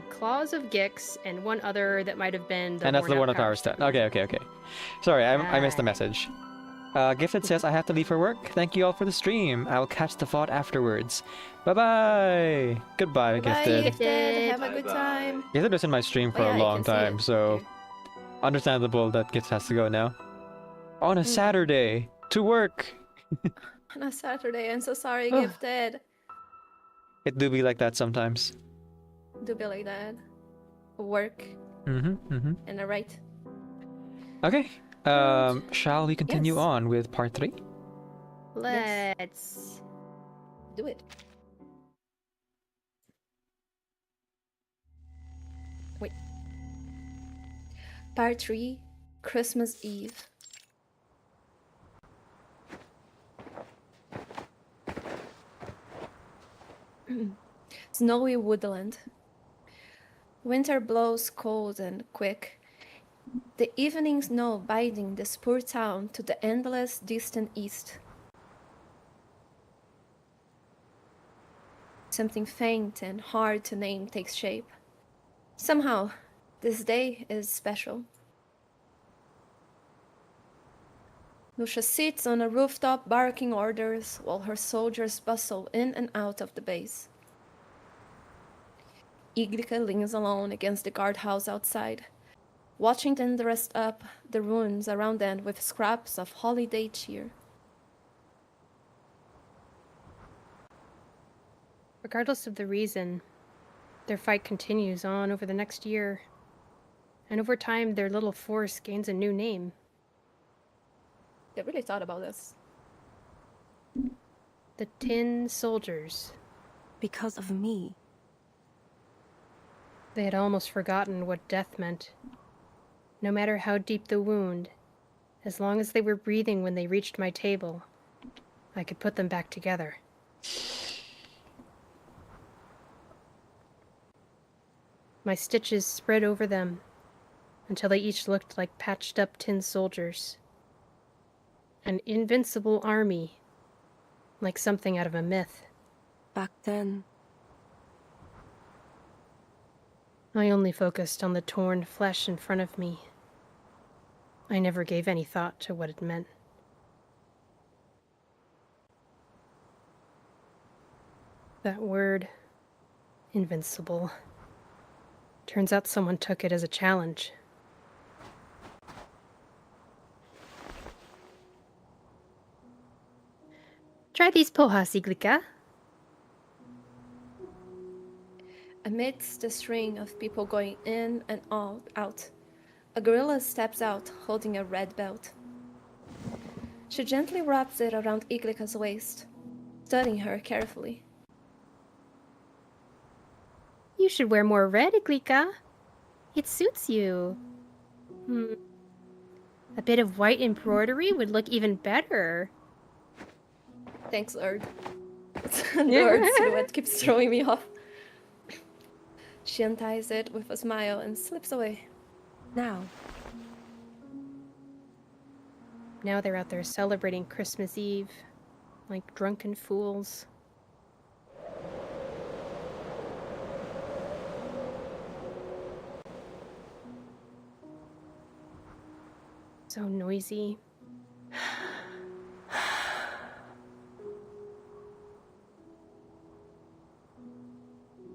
Claws of Gix, and one other that might have been the And that's the worn one out of Power Stone. Okay. Sorry, I missed the message. Gifted says, I have to leave for work. Thank you all for the stream. I'll catch the VOD afterwards. Bye-bye. Goodbye, Bye, Gifted. Gifted. Have a good time. Gifted was in my stream for Oh, yeah, a I long can see time, it so here. understandable that Gifted has to go now. On a Saturday, to work. On a Saturday. I'm so sorry, Oh. Gifted. It do be like that sometimes. Do be like that. Work Mm-hmm. and a right. Okay. Shall we continue Yes. on with part 3? Let's. Do it. Wait. Part 3, Christmas Eve. Snowy woodland. Winter blows cold and quick. The evening snow binding this poor town to the endless distant east. Something faint and hard to name takes shape. Somehow, this day is special. Lucia sits on a rooftop barking orders while her soldiers bustle in and out of the base. Iglika leans alone against the guardhouse outside, watching them dress up the ruins around them with scraps of holiday cheer. Regardless of the reason, their fight continues on over the next year. And over time, their little force gains a new name. They really thought about this. The Tin Soldiers. Because of me. They had almost forgotten what death meant. No matter how deep the wound, as long as they were breathing when they reached my table, I could put them back together. My stitches spread over them until they each looked like patched up tin soldiers. An invincible army, like something out of a myth. Back then, I only focused on the torn flesh in front of me. I never gave any thought to what it meant. That word, invincible, Turns out someone took it as a challenge. Try these pohas, Iglika. Amidst the string of people going in and out, a gorilla steps out holding a red belt. She gently wraps it around Iglika's waist, studying her carefully. You should wear more red, Iglika. It suits you. A bit of white embroidery would look even better. Thanks, Lord. The word silhouette keeps throwing me off. She unties it with a smile and slips away. Now, Now they're out there celebrating Christmas Eve, like drunken fools. So noisy.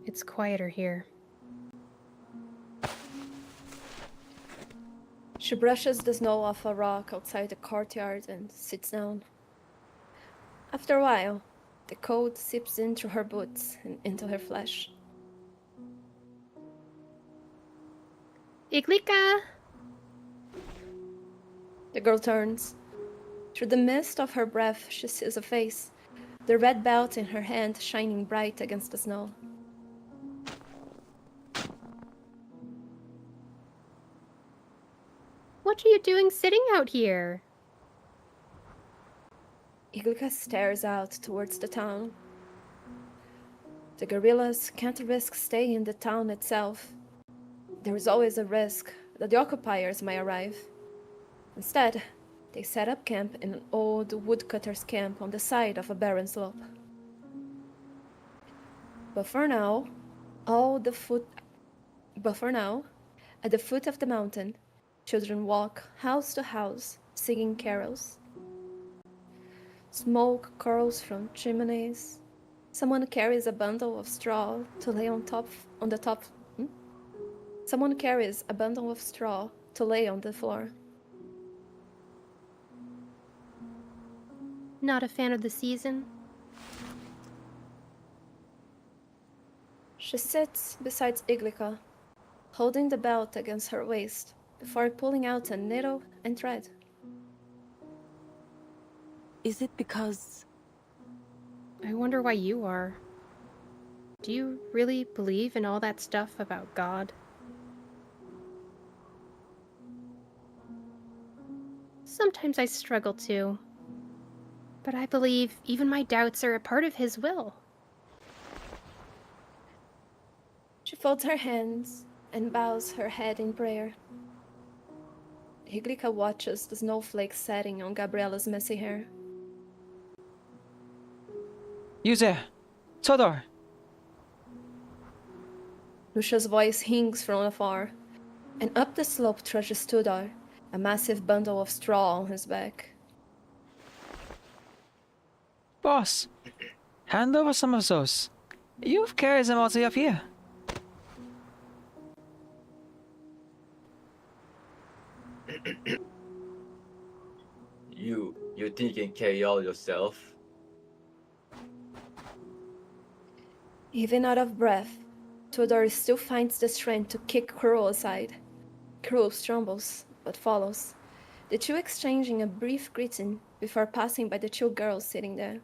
It's quieter here. She brushes the snow off a rock outside the courtyard and sits down. After a while, the cold seeps in through her boots and into her flesh. Iglika! The girl turns. Through the mist of her breath, she sees a face, the red belt in her hand shining bright against the snow. What are you doing sitting out here? Iglika stares out towards the town. The guerrillas can't risk staying in the town itself. There is always a risk that the occupiers might arrive. Instead, they set up camp in an old woodcutter's camp on the side of a barren slope. But for now, at the foot of the mountain, children walk house to house, singing carols. Smoke curls from chimneys. Someone carries a bundle of straw to lay Someone carries a bundle of straw to lay on the floor. Not a fan of the season? She sits beside Iglika, holding the belt against her waist before pulling out a needle and thread. is it because... I wonder why you are. Do you really believe in all that stuff about God? Sometimes I struggle too. But I believe even my doubts are a part of His will. She folds her hands and bows her head in prayer. Iglika watches the snowflakes setting on Gabriella's messy hair. Yuze! Todor! Lucia's voice rings from afar, and up the slope trudges Tudor, a massive bundle of straw on his back. Boss! Hand over some of those. You've carried them all the way up here. You think you can carry all yourself? Even out of breath, Tudor still finds the strength to kick Cruel aside. Cruel stumbles, but follows, the two exchanging a brief greeting before passing by the two girls sitting there.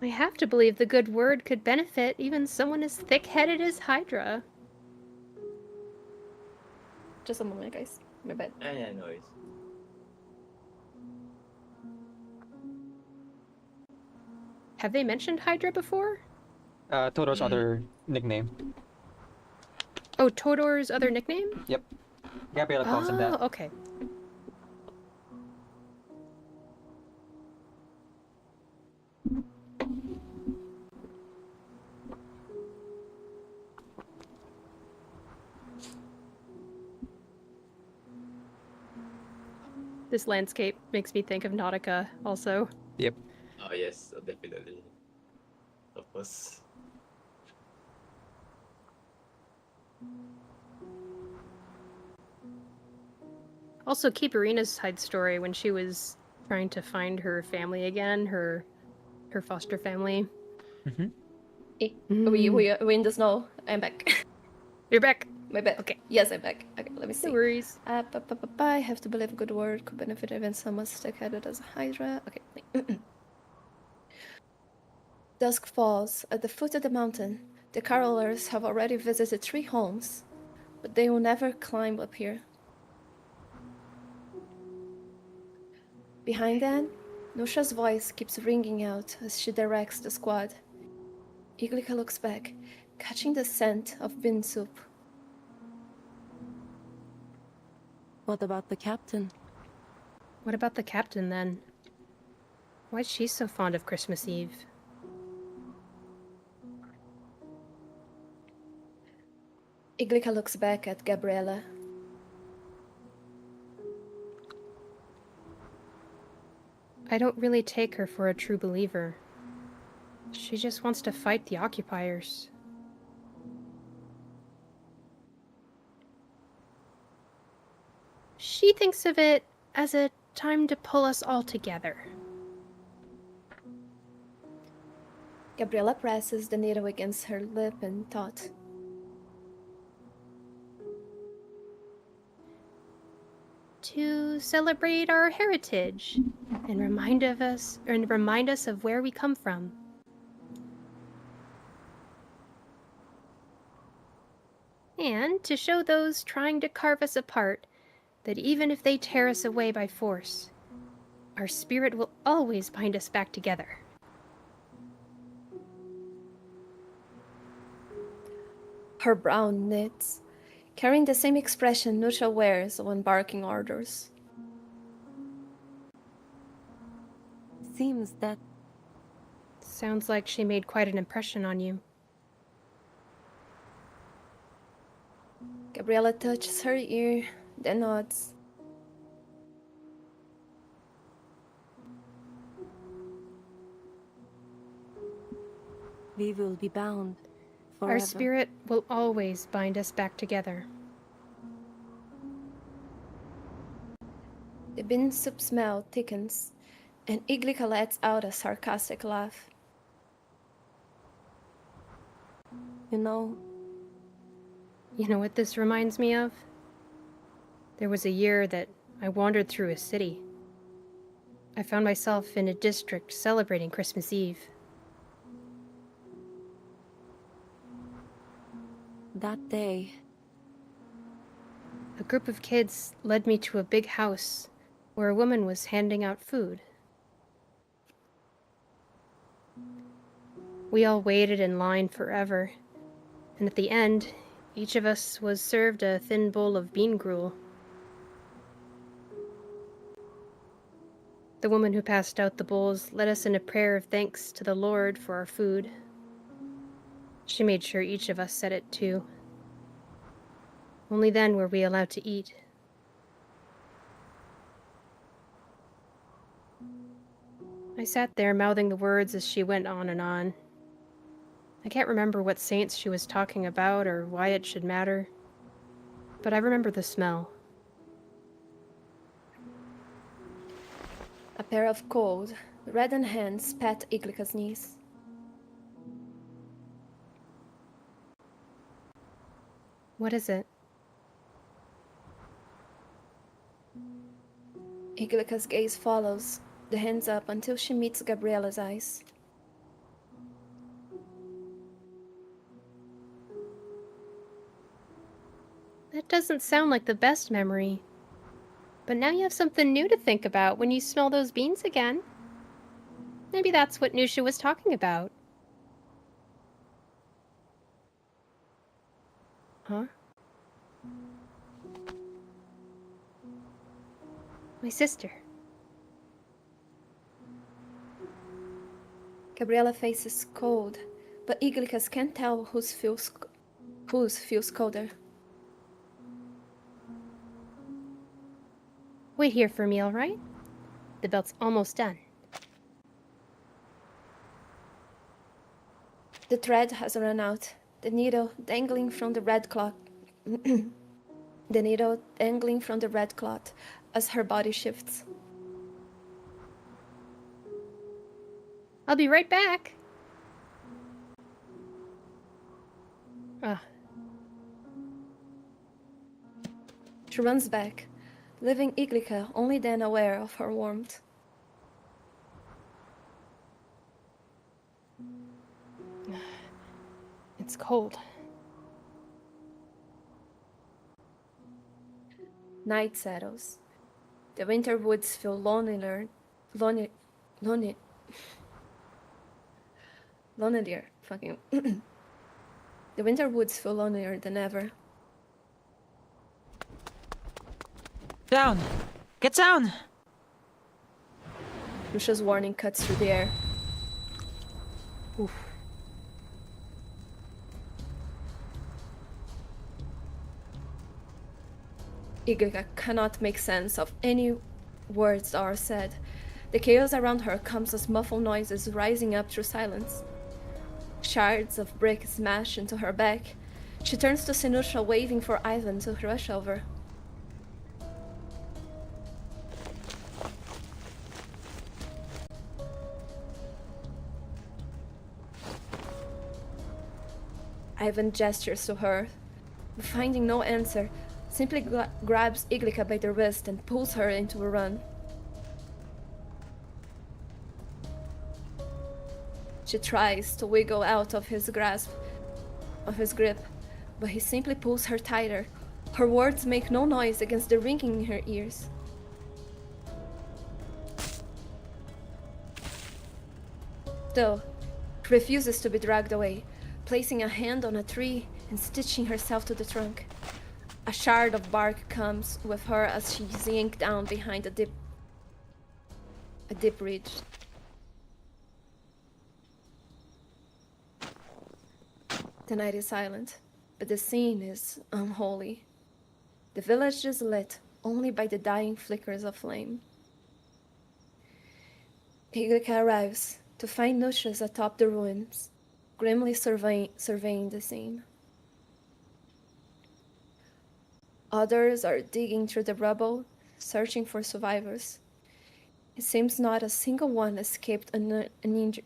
I have to believe the good word could benefit even someone as thick-headed as Hydra. Just a moment, guys. My bad. Yeah, no worries. Have they mentioned Hydra before? Todor's other nickname. Oh, Todor's other nickname? Yep. Gabriella calls him Oh, that. okay. This landscape makes me think of Nautica, also. Yep. Oh yes, definitely. Of course. Also, keep Irina's side story when she was trying to find her family again, her foster family. We in the snow. I'm back. You're back. My bad. Okay. Yes, I'm back. Okay, let me see. No worries. I have to believe good word could benefit even someone stick-headed as a hydra. Okay. Dusk falls at the foot of the mountain. The carolers have already visited 3 homes, but they will never climb up here. Behind them, Nusha's voice keeps ringing out as she directs the squad. Iglika looks back, catching the scent of bean soup. What about the captain? What about the captain, then? Why's she so fond of Christmas Eve? Iglika looks back at Gabriella. I don't really take her for a true believer. She just wants to fight the occupiers. She thinks of it as a time to pull us all together. Gabriella presses the needle against her lip and thought. To celebrate our heritage and remind us of where we come from. And to show those trying to carve us apart that even if they tear us away by force, our spirit will always bind us back together. Her brow knits, carrying the same expression Nusha wears when barking orders. Seems that Sounds like she made quite an impression on you. Gabriella touches her ear, then nods. we will be bound forever. Our spirit will always bind us back together. The bean soup smell thickens, and Iglika lets out a sarcastic laugh. You know, You know what this reminds me of? There was a year that I wandered through a city. I found myself in a district celebrating Christmas Eve. that day, A group of kids led me to a big house where a woman was handing out food. We all waited in line forever, and at the end, each of us was served a thin bowl of bean gruel. The woman who passed out the bowls led us in a prayer of thanks to the Lord for our food. She made sure each of us said it too. Only then were we allowed to eat. I sat there mouthing the words as she went on and on. I can't remember what saints she was talking about or why it should matter, but I remember the smell. A pair of cold, reddened hands pat Iglika's knees. What is it? Iglika's gaze follows the hands up until she meets Gabriella's eyes. That doesn't sound like the best memory. But now you have something new to think about when you smell those beans again. Maybe that's what Nusha was talking about. Huh? My sister. Gabriella faces cold, but Iglika can't tell whose feels colder. Wait here for me, all right? The belt's almost done. The thread has run out, the needle dangling from the red cloth the needle dangling from the red cloth as her body shifts. I'll be right back. Ah, She runs back, leaving Iglika only then aware of her warmth. it's cold. Night settles. The winter woods feel lonelier, lonelier. Fucking. The winter woods feel lonelier than ever. Down! Get down! Lucia's warning cuts through the air. Oof. Iglika cannot make sense of any words that are said. The chaos around her comes as muffled noises rising up through silence. Shards of brick smash into her back. She turns to Sinusha, waving for Ivan to rush over. Ivan gestures to her, but finding no answer, simply grabs Iglika by the wrist and pulls her into a run. She tries to wiggle out of his grip, but he simply pulls her tighter. Her words make no noise against the ringing in her ears. Still, she refuses to be dragged away, placing a hand on a tree and stitching herself to the trunk. A shard of bark comes with her as she's yanked down behind a deep ridge. The night is silent, but the scene is unholy. The village is lit only by the dying flickers of flame. Iglika arrives to find Nushas atop the ruins, grimly surveying the scene. Others are digging through the rubble, searching for survivors. It seems not a single one escaped uninjured.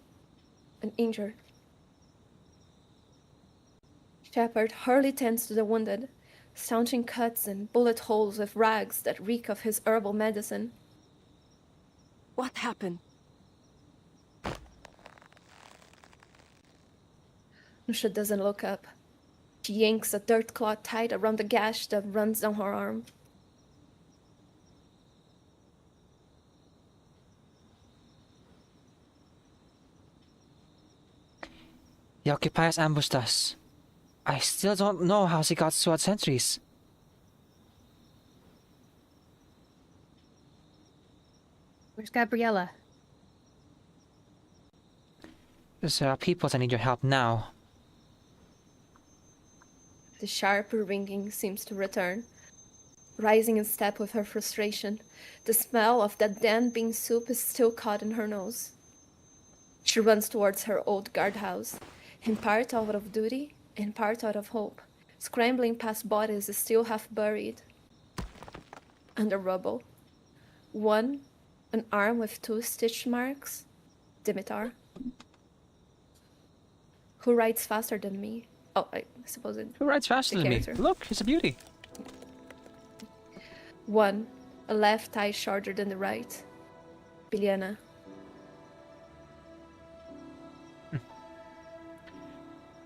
Shepard hurriedly tends to the wounded, staunching cuts and bullet holes with rags that reek of his herbal medicine. What happened? Nusha doesn't look up. She yanks a dirt cloth tight around the gash that runs down her arm. The occupiers ambushed us. I still don't know how she got sword sentries. Where's Gabriella? There are people that need your help now. The sharp ringing seems to return, rising in step with her frustration. The smell of that damned bean soup is still caught in her nose. She runs towards her old guardhouse, in part out of duty, in part out of hope, scrambling past bodies still half buried under rubble. One, an arm with 2 stitch marks, Dimitar, who rides faster than me. Oh, I suppose it. Who rides faster than me? character. Look, he's a beauty. One, a left thigh shorter than the right, Biliana.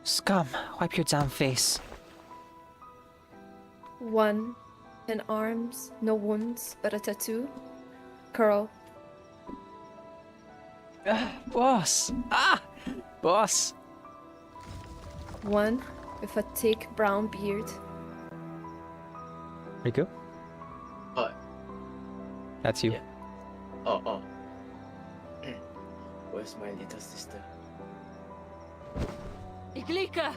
Scum, wipe your damn face. One, in arms, no wounds, but a tattoo, Curl. Boss! Ah! Boss! One, with a thick brown beard. Riku? Oh, That's you. yeah. Oh. Where's my little sister? Iglika!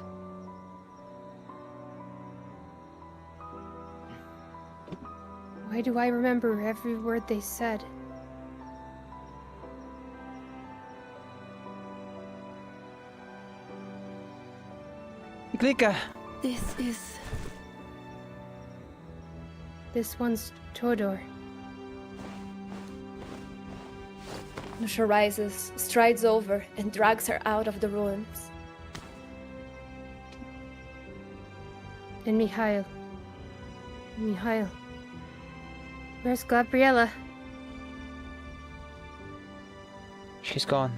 Why do I remember every word they said? Iglika! This is This one's Todor. Nusha rises, strides over, and drags her out of the ruins. And Mikhail. Mikhail. Where's Gabriella? She's gone.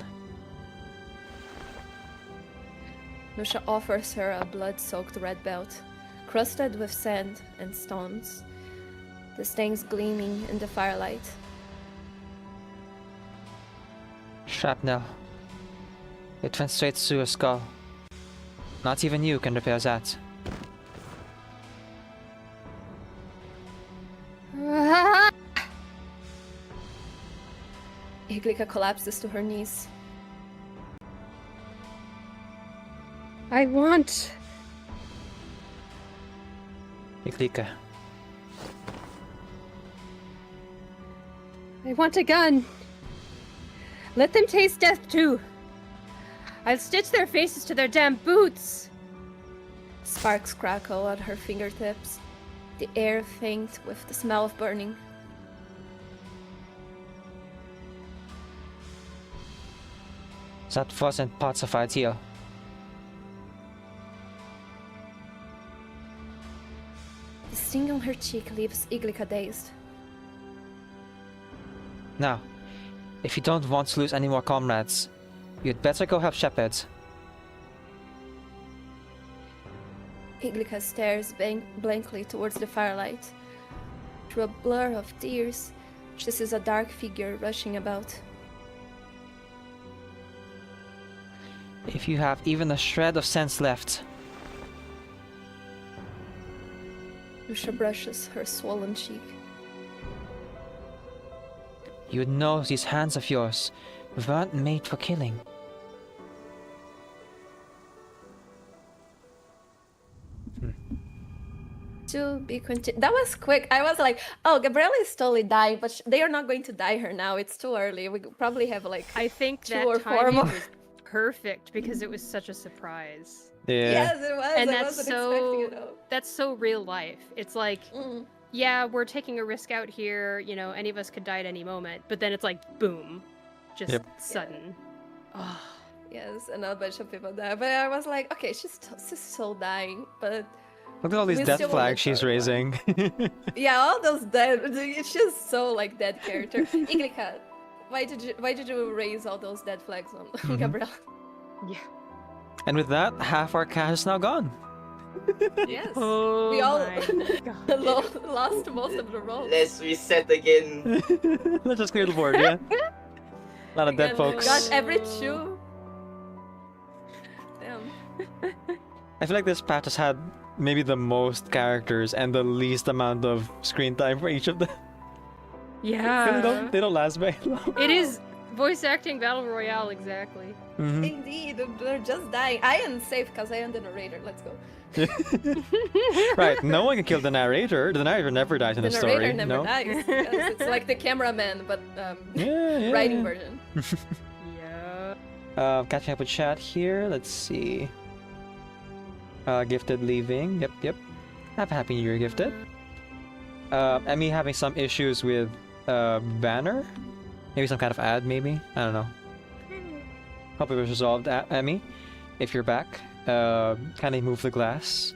Nusha offers her a blood-soaked red belt, crusted with sand and stones, the stains gleaming in the firelight. Shrapnel. It went straight through her skull. Not even you can repair that. Iglika collapses to her knees. I want... Iglika. I want a gun. Let them taste death too. I'll stitch their faces to their damn boots. Sparks crackle at her fingertips, the air faint with the smell of burning. That wasn't parts of ideal. The sting on her cheek leaves Iglika dazed. Now, if you don't want to lose any more comrades, you'd better go help Shepard. Iglika stares blankly towards the firelight. Through a blur of tears, she sees a dark figure rushing about. If you have even a shred of sense left. Nusha brushes her swollen cheek. You'd know these hands of yours weren't made for killing. To be continued. That was quick. I was like, oh, Gabriella is totally dying, but they are not going to dye her now. It's too early. We could probably have like I think 2 that or 4 timing more. was perfect because it was such a surprise. Yeah. Yes, it was. And I that's wasn't so expecting it. that's so real life. It's like, yeah, we're taking a risk out here, you know, any of us could die at any moment, but then it's like boom. Just sudden. Oh. Yes, and a bunch of people die. But I was like, okay, she's still dying, but Look at all these we death still flags want she's her, raising. yeah, all those dead. It's just so like dead character. Iglika, why did you raise all those dead flags on Gabriella? Yeah. And with that, half our cash is now gone. Yes. Oh We all my God. lost most of the rolls. Let's reset again. Let's just clear the board, yeah? A lot of dead Again, folks. Got every chew. Damn. I feel like this patch has had maybe the most characters and the least amount of screen time for each of them. Yeah. They don't last very long. It is voice acting battle royale exactly. Mhm. Indeed, they're just dying. I am safe because I am the narrator. Let's go. Right, no one can kill the narrator. The narrator never dies in The a story. narrator never No? dies. Because it's like the cameraman, but Yeah. writing version. Yeah. Catching up with chat here. Let's see. Gifted leaving. Yep. Have a happy new year, Gifted. Emmy having some issues with banner. Maybe some kind of ad, maybe. I don't know. Hope it was resolved, Emmy. If you're back, kindly move the glass.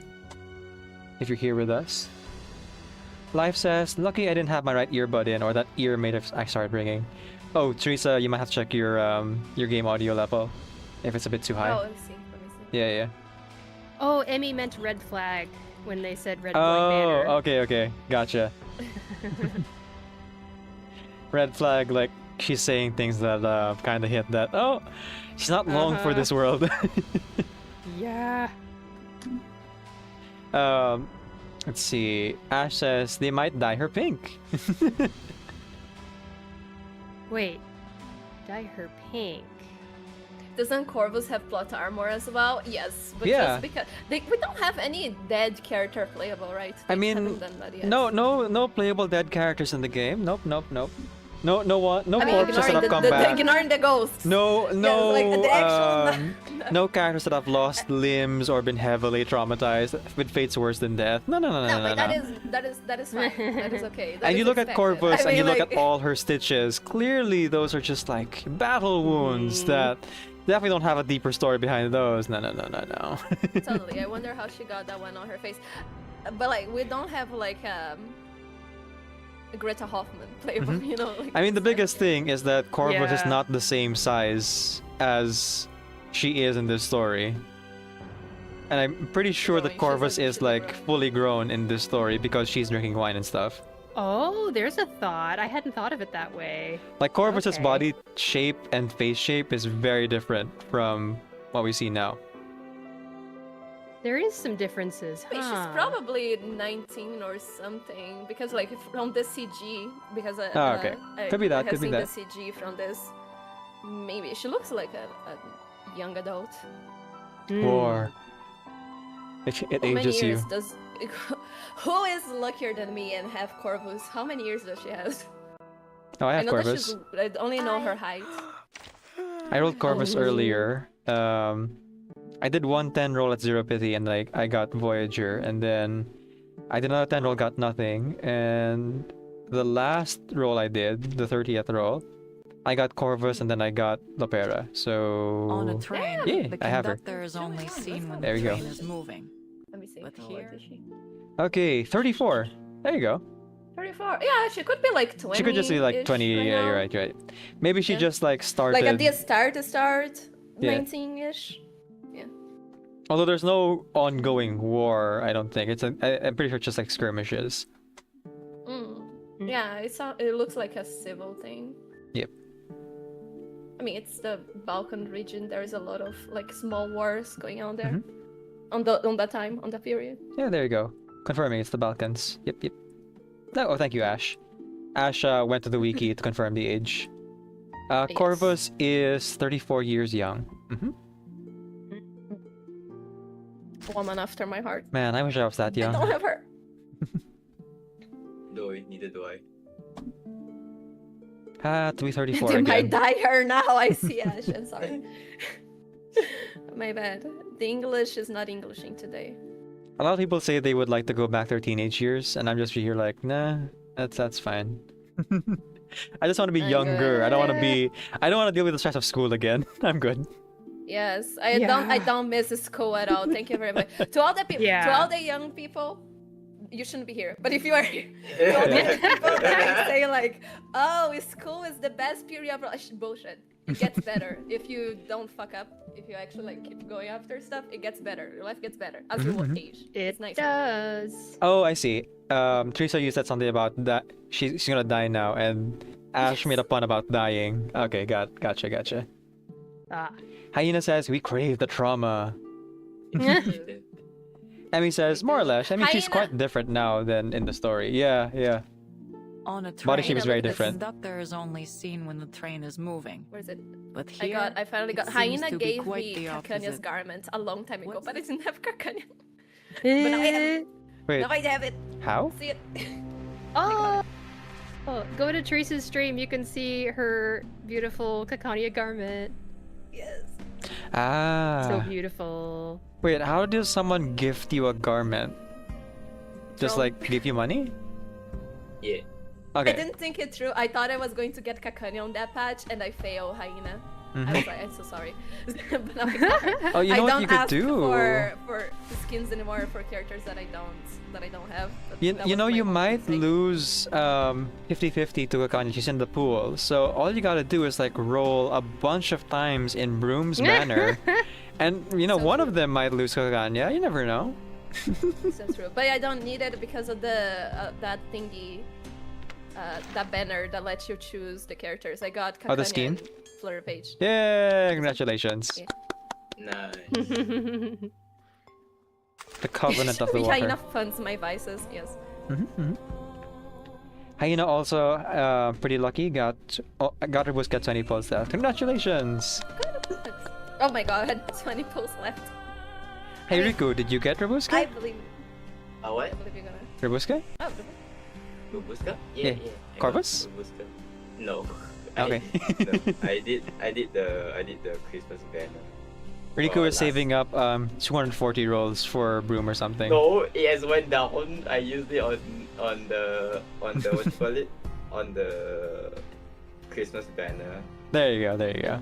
If you're here with us. Life says, lucky I didn't have my right earbud in, or that ear made it. I started ringing. Oh, Teresa, you might have to check your game audio level if it's a bit too high. Oh, let me see. Yeah. Oh, Emmy meant red flag when they said red flag banner. Oh, okay, gotcha. Red flag, like she's saying things that kind of hit that. Oh, she's not long for this world. Yeah. Let's see. Ash says they might dye her pink. Wait. Dye her pink. Doesn't Corvus have plot armor as well? Yes, but Yeah. just because we don't have any dead character playable, right? I They mean, haven't done that yet. no playable dead characters in the game. Nope. No, no one, no I mean, corpses that have come back. ignoring the ghosts. No, no, like the actual- no characters that have lost limbs or been heavily traumatized with fates worse than death. No, no, no, no, No, no, but no. that is fine. That is okay. That And you is look at expected. Corvus I and you mean, look like- at all her stitches. Clearly, those are just like battle wounds that definitely don't have a deeper story behind those. No, no, no, no, no. Totally. I wonder how she got that one on her face. But like, we don't have like Greta Hoffman playable, you know. Like, I mean, the it's biggest like- thing is that Corvus is Yeah. not the same size as she is in this story. And I'm pretty sure that Growing. She's Corvus is actually like growing. fully grown in this story because she's drinking wine and stuff. Oh, there's a thought. I hadn't thought of it that way. Like Corvus's Okay. body shape and face shape is very different from what we see now. There is some differences, Wait, she's huh? probably 19 or something because like from the CG because okay. Could be that, I have could be seen that. the CG from this. Maybe she looks like a young adult. Hmm. Or it How many ages years you. does who is luckier than me and have Corvus? How many years does she have? Oh, I I have know Corvus. that she's. I only know her height. I rolled Corvus Oh. earlier. I did 110 roll at 0 pity and like I got Voyager, and then I did another 10 roll, got nothing, and the last roll I did, the 30th roll, I got Corvus and then I got Lopera. So On a train, Yeah, the I have her. conductor is only seen when There the you go. train is moving. Let me see. But How old here- is she? Okay, 34. There you go. 34. Yeah, she could be like 20. She could just be like 20. Right Yeah, now. you're right. You're right. Maybe she Yeah. just like started. Like at the start, Yeah. 19-ish. Although there's no ongoing war, I don't think. I'm pretty sure it's just like skirmishes. Mm. Yeah, it looks like a civil thing. Yep. I mean, it's the Balkan region. There's a lot of like small wars going on there. On that period. Yeah, there you go. Confirming it's the Balkans. Yep, yep. No, oh, thank you, Ash. Ash went to the wiki to confirm the age. Yes. Corvus is 34 years young. Woman after my heart. Man, I wish I was that I young. don't have her. Neither do I. To be 34 They might again. dye her now. I see Ash. I'm sorry. My bad. The English is not Englishing today. A lot of people say they would like to go back their teenage years, and I'm just here like, nah, that's fine. I just want to be I'm younger. I don't want to good. be. I don't want to deal with the stress of school again. I'm good. Yes, I don't miss school at all. Thank you very much. To all the people, to Yeah. all the young people, you shouldn't be here. But if you are here, to all the young people that say like, "Oh, school is the best period of life," bullshit. It gets better if you don't fuck up. If you actually like keep going after stuff, it gets better. Your life gets better as you age. It It's nice. does. Oh, I see. Teresa, you said something about that. She's gonna die now, and Ash made a pun about dying. Okay, gotcha. Ah. Hyena says we crave the trauma. Needed. Emmy says more or less. I mean, she's Hyena- quite different now than in the story. Yeah. On a train, Body shape is very the different. conductor is only seen when the train is moving. Where is it? But here, I finally got. it seems Hyena to be gave quite me the Kakanya's opposite. garment a long time ago, What's but I this? didn't have Kakanya. But now I have it. Wait, Now I have it. how? See it. Oh. Go to Teresa's stream. You can see her beautiful Kakania garment. Yes. So Ah. beautiful. Wait, how does someone gift you a garment? Just Throw- like give you money? Yeah. I Okay. didn't think it through. I thought I was going to get Kakanya on that patch, and I failed Hyena. I was like, I'm so sorry. But now I got it. Oh, you I know what don't you could ask do? for skins anymore for characters that I don't have. That You was know, my you whole might thing. lose 50-50 to Akanya. She's in the pool. So all you gotta do is like roll a bunch of times in Broom's manner. And you know, So one true. of them might lose Akanya. You never know. That's true. But I don't need it because of the that thingy, that banner that lets you choose the characters. I got Kakanya Oh, the skin? and Fleur Page. Yeah, congratulations. Yeah. Nice. The covenant of the Which water. Hyena funds my vices. Yes. Hyena also pretty lucky. Got her Busca 20 pulls left. Congratulations. Oh my god, I had 20 pulls left. Hey I mean, Riku, did you get I Robuska? believe. What? I believe you're gonna. Robuska? Oh, Robuska? Yeah. I got Corvus? Robuska. No. Okay. I did the Christmas banner. Riku is last- saving up 240 rolls for broom or something. No, it has went down. I used it on the what you call it? On the Christmas banner. There you go. There you go.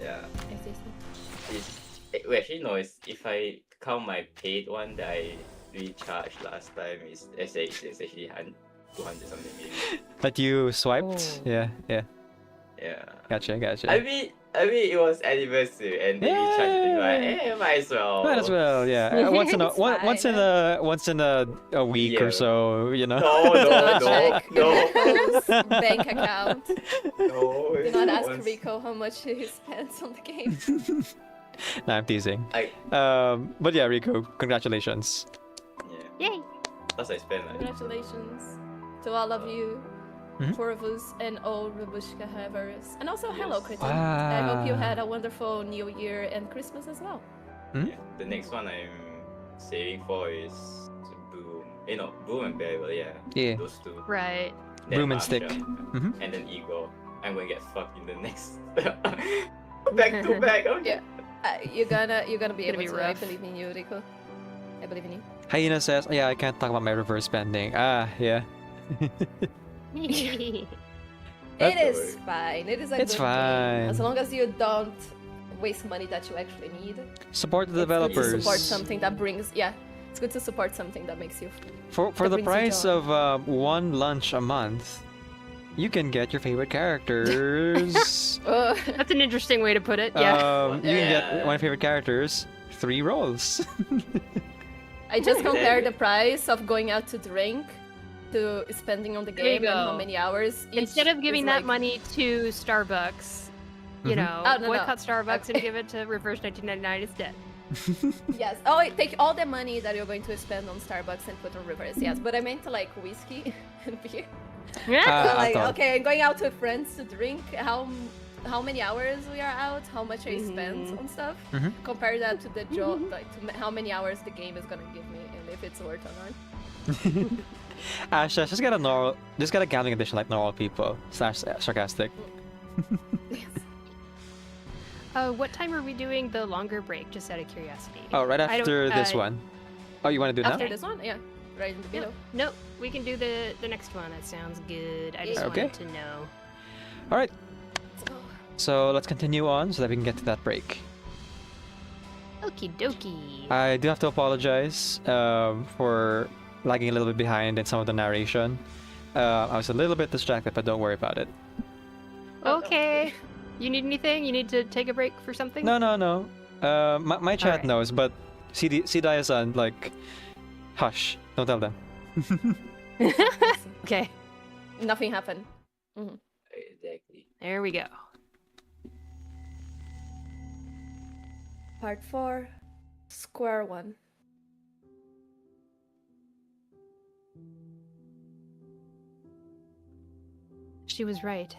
Yeah. I see. Well, actually no, it's if I count my paid one that I recharged last time, it's actually 200 something maybe. That you swiped. Oh. Yeah. Yeah. Yeah. Gotcha. Gotcha. I mean it was anniversary and they recharged it, like, might as well. Might as well, yeah. Once in a It's once in a week or Yeah. so, you know. No, Do not check no. Rico's bank account. No. Do not ask once- Rico how much he spends on the game. Nah, I'm teasing. I But yeah, Riku, congratulations. yeah. Yay! Plus I spent like Congratulations to all of you, Mhm. Corvus and all Rabushka havers. And also hello, Yes. Kritten. I hope you Wow. had a wonderful New Year and Christmas as well. yeah. The next one I'm saving for is Boom. Boom and Barrel, yeah. Yeah. Those two. Right. Then Broom and stick. Marsha, Mhm. And then Eagle. I'm gonna get fucked in the next back to back. Okay. Yeah. You're gonna be Gonna able be to. rough. I believe in you, Rico. I believe in you. Hyena says, "Yeah, I can't talk about my reverse spending." Ah, yeah. It That's is fine. It is a It's good game. As fine. long as you don't waste money that you actually need. Support the It's good to developers. support something that brings. Yeah. It's good to support something that makes you. For that the brings you price joy. of one lunch a month, you can get your favorite characters. That's an interesting way to put it. Yeah. You can get Yeah. one of your favorite characters, 3 rolls. I just Yeah. compared the price of going out to drink to spending on the There you game and how go. many hours. Each Instead of is giving that like- money to Starbucks, you Mhm. know, Oh, no, no. boycott Starbucks and Okay. give it to Reverse 1999 instead. Yes. Oh, take all the money that you're going to spend on Starbucks and put on reverse. Yes, but I meant like whiskey and beer. Ah, So, like, I thought- okay, I'm going out with friends to drink. How many hours we are out? How much I spend Mhm. on stuff? Mhm. Compare that to the job, like how many hours the game is gonna give me, and if it's worth or not. Asha, just get a gambling edition like normal people. / sarcastic. Yes. What time are we doing the longer break? Just out of curiosity. Oh, right I don't- after this one. Oh, you want to do it After now? this one, yeah, right in the middle. No, we can do the next one. That sounds good. I just Okay. wanted to know. All right. So, So let's continue on so that we can get to that break. Okie dokie. I do have to apologize for lagging a little bit behind in some of the narration. I was a little bit distracted, but don't worry about it. Okay. You need anything? You need to take a break for something? No. My chat Alright. knows, but CD-san, like, hush. Don't tell them. Okay. nothing happened. Exactly. There we go. Part 4, Square One. She was right.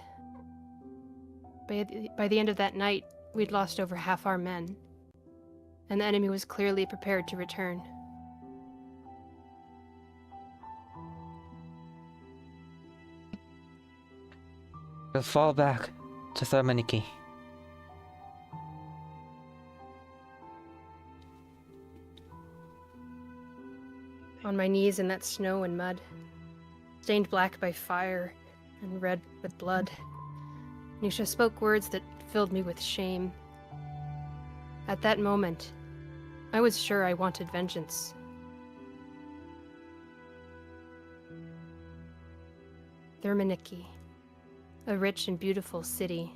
By the end of that night, we'd lost over half our men, and the enemy was clearly prepared to return. We'll fall back to Thermaniki. On my knees in that snow and mud, stained black by fire and red with blood, Nisha spoke words that filled me with shame. At that moment, I was sure I wanted vengeance. Thermaniki, a rich and beautiful city,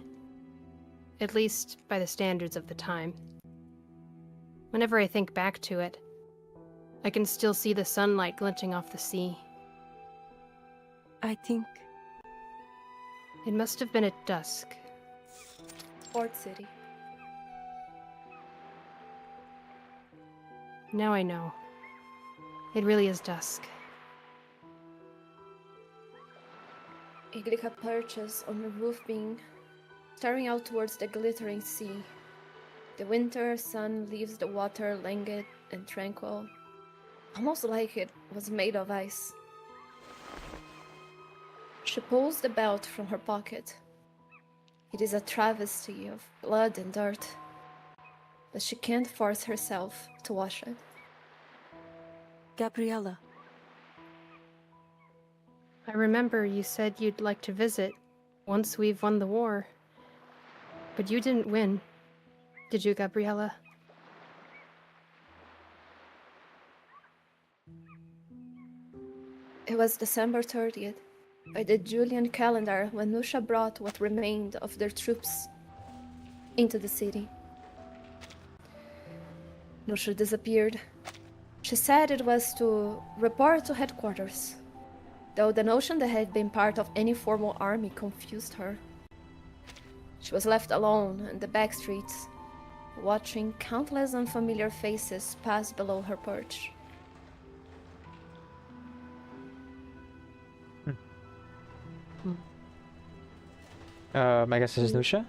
at least by the standards of the time. Whenever I think back to it, I can still see the sunlight glinting off the sea. I think It must have been at dusk. Port City. Now I know. It really is dusk. Iglika perches on the roof beam, staring out towards the glittering sea. The winter sun leaves the water languid and tranquil, almost like it was made of ice. She pulls the belt from her pocket. It is a travesty of blood and dirt, but she can't force herself to wash it. Gabriella. I remember you said you'd like to visit once we've won the war. But you didn't win, did you, Gabriella? It was December 30th, by the Julian calendar, when Nusha brought what remained of their troops into the city. Nusha disappeared. She said it was to report to headquarters, though the notion that had been part of any formal army confused her. She was left alone in the back streets, watching countless unfamiliar faces pass below her perch. I guess this is Nusha?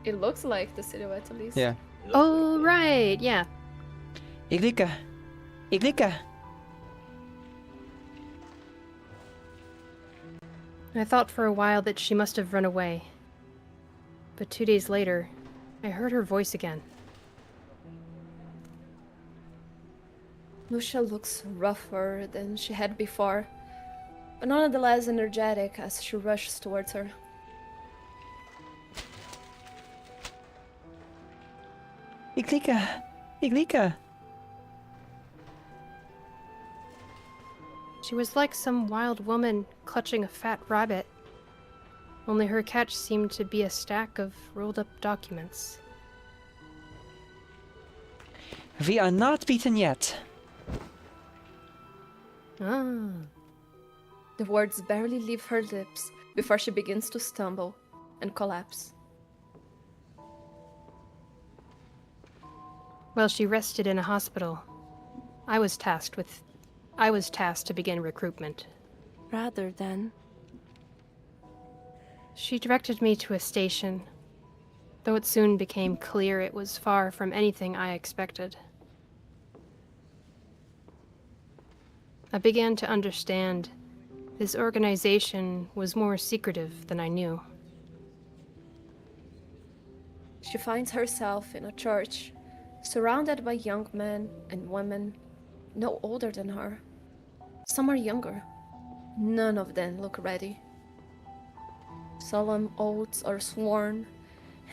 It looks like the silhouette, at least. Yeah. Oh, right, yeah. Iglika! Iglika! I thought for a while that she must have run away. But 2 days later, I heard her voice again. Nusha looks rougher than she had before, but none the less energetic as she rushes towards her. Iglika! Iglika! She was like some wild woman clutching a fat rabbit. Only her catch seemed to be a stack of rolled up documents. We are not beaten yet. Ah. The words barely leave her lips before she begins to stumble and collapse. While she rested in a hospital, I was tasked to begin recruitment. Rather than... She directed me to a station, though it soon became clear it was far from anything I expected. I began to understand this organization was more secretive than I knew. She finds herself in a church, surrounded by young men and women, no older than her. Some are younger. None of them look ready. Solemn oaths are sworn,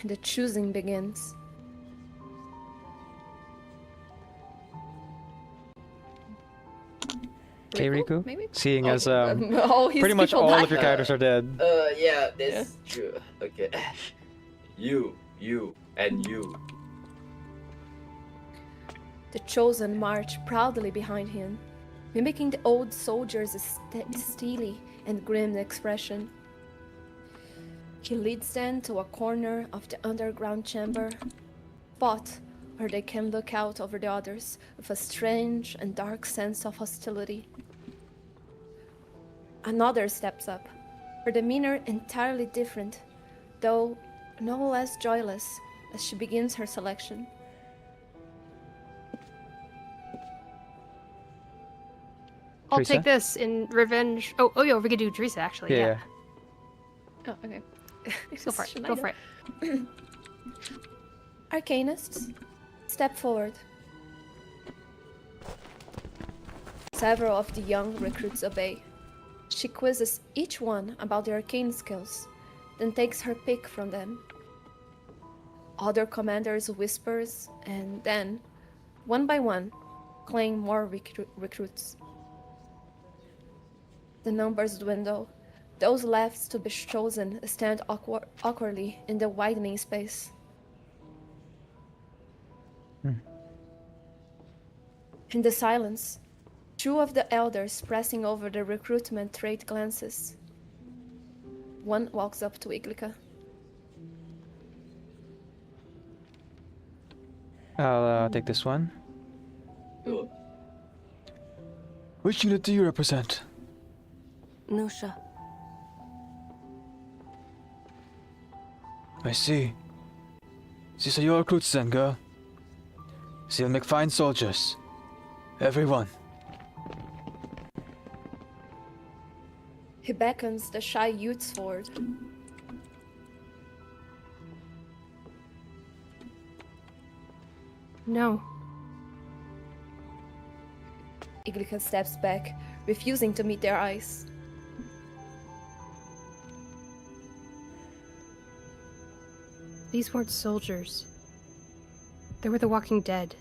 and the choosing begins. Okay, Riku. Maybe? Seeing as all his pretty much people all died. of your characters are dead. Yeah, that's true. Okay. You, and you. The chosen march proudly behind him, mimicking the old soldier's steely and grim expression. He leads them to a corner of the underground chamber, spot where they can look out over the others with a strange and dark sense of hostility. Another steps up, her demeanor entirely different, though no less joyless as she begins her selection. I'll Teresa? take this in revenge. Oh, yeah, we could do Teresa, actually. Yeah. Oh, okay. Go for it. Should I Go do- for it. Arcanists, step forward. Several of the young recruits obey. She quizzes each one about their arcane skills, then takes her pick from them. Other commanders whispers, and then, one by one, claim more recruits. The numbers dwindle. Those left to be chosen stand awkwardly in the widening space. In the silence, two of the elders pressing over the recruitment trade glances. One walks up to Iglika. I'll take this one. Cool. Which unit do you represent? Nusha. I see. These are your recruits then, girl. They'll make fine soldiers. Everyone. He He beckons the shy youths forward. No. Iglica steps back, refusing to meet their eyes. These weren't soldiers. They were the walking dead.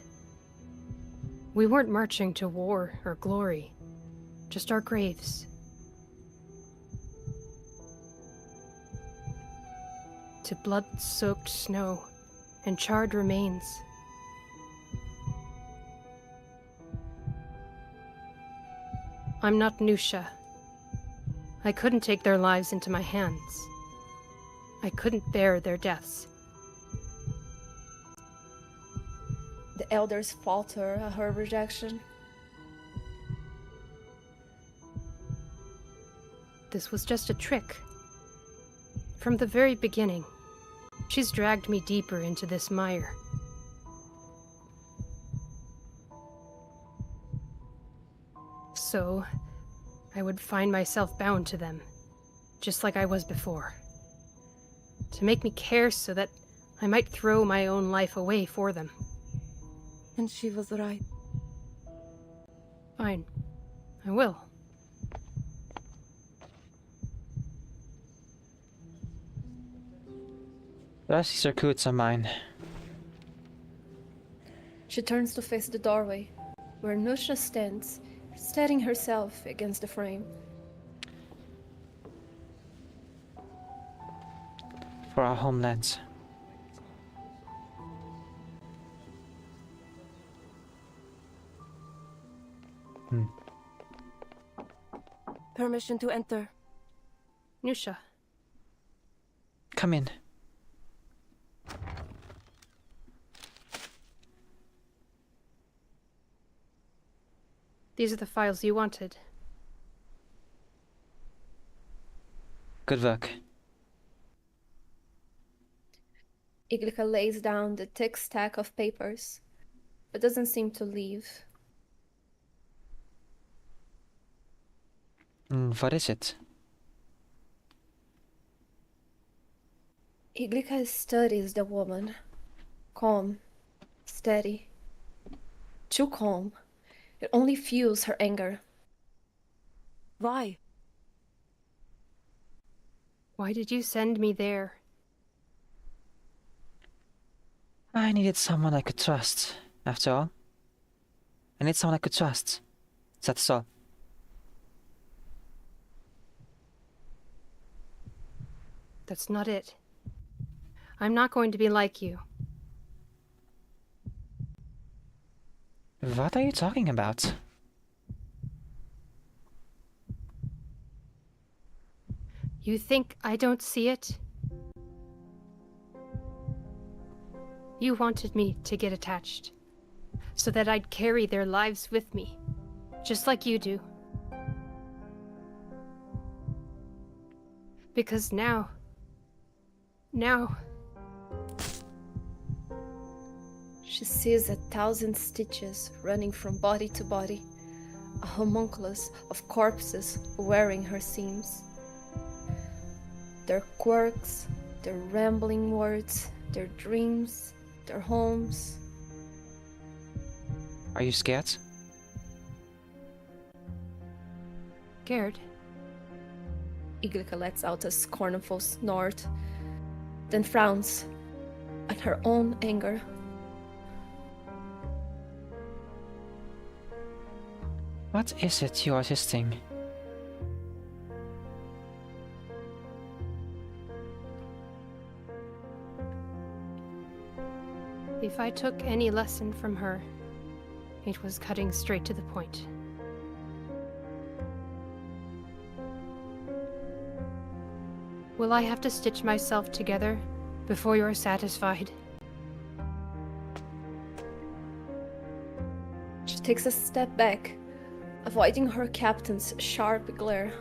We weren't marching to war or glory, just our graves. To blood-soaked snow and charred remains. I'm not Nusha. I couldn't take their lives into my hands. I couldn't bear their deaths. The elders falter at her rejection. This was just a trick. From the very beginning, she's dragged me deeper into this mire. So, I would find myself bound to them, just like I was before. To make me care so that I might throw my own life away for them. And she was right. Fine. I will. The rest these are coots of mine. She turns to face the doorway, where Nusha stands, steadying herself against the frame. For our homelands. Permission to enter. Nusha. Come in. These are the files you wanted. Good work. Iglica lays down the thick stack of papers, but doesn't seem to leave. What is it? Iglica studies the woman. Calm. Steady. Too calm. It only fuels her anger. Why? Why did you send me there? I needed someone I could trust, after all. I need someone I could trust. That's all. That's not it. I'm not going to be like you. What are you talking about? You think I don't see it? You wanted me to get attached, so that I'd carry their lives with me, just like you do. Because now... She sees 1,000 stitches running from body to body, a homunculus of corpses wearing her seams. Their quirks, their rambling words, their dreams, their homes. Are you scared? Scared? Iglica lets out a scornful snort, then frowns at her own anger. What is it you are resisting? If I took any lesson from her, it was cutting straight to the point. Will I have to stitch myself together before you're satisfied? She takes a step back, avoiding her captain's sharp glare.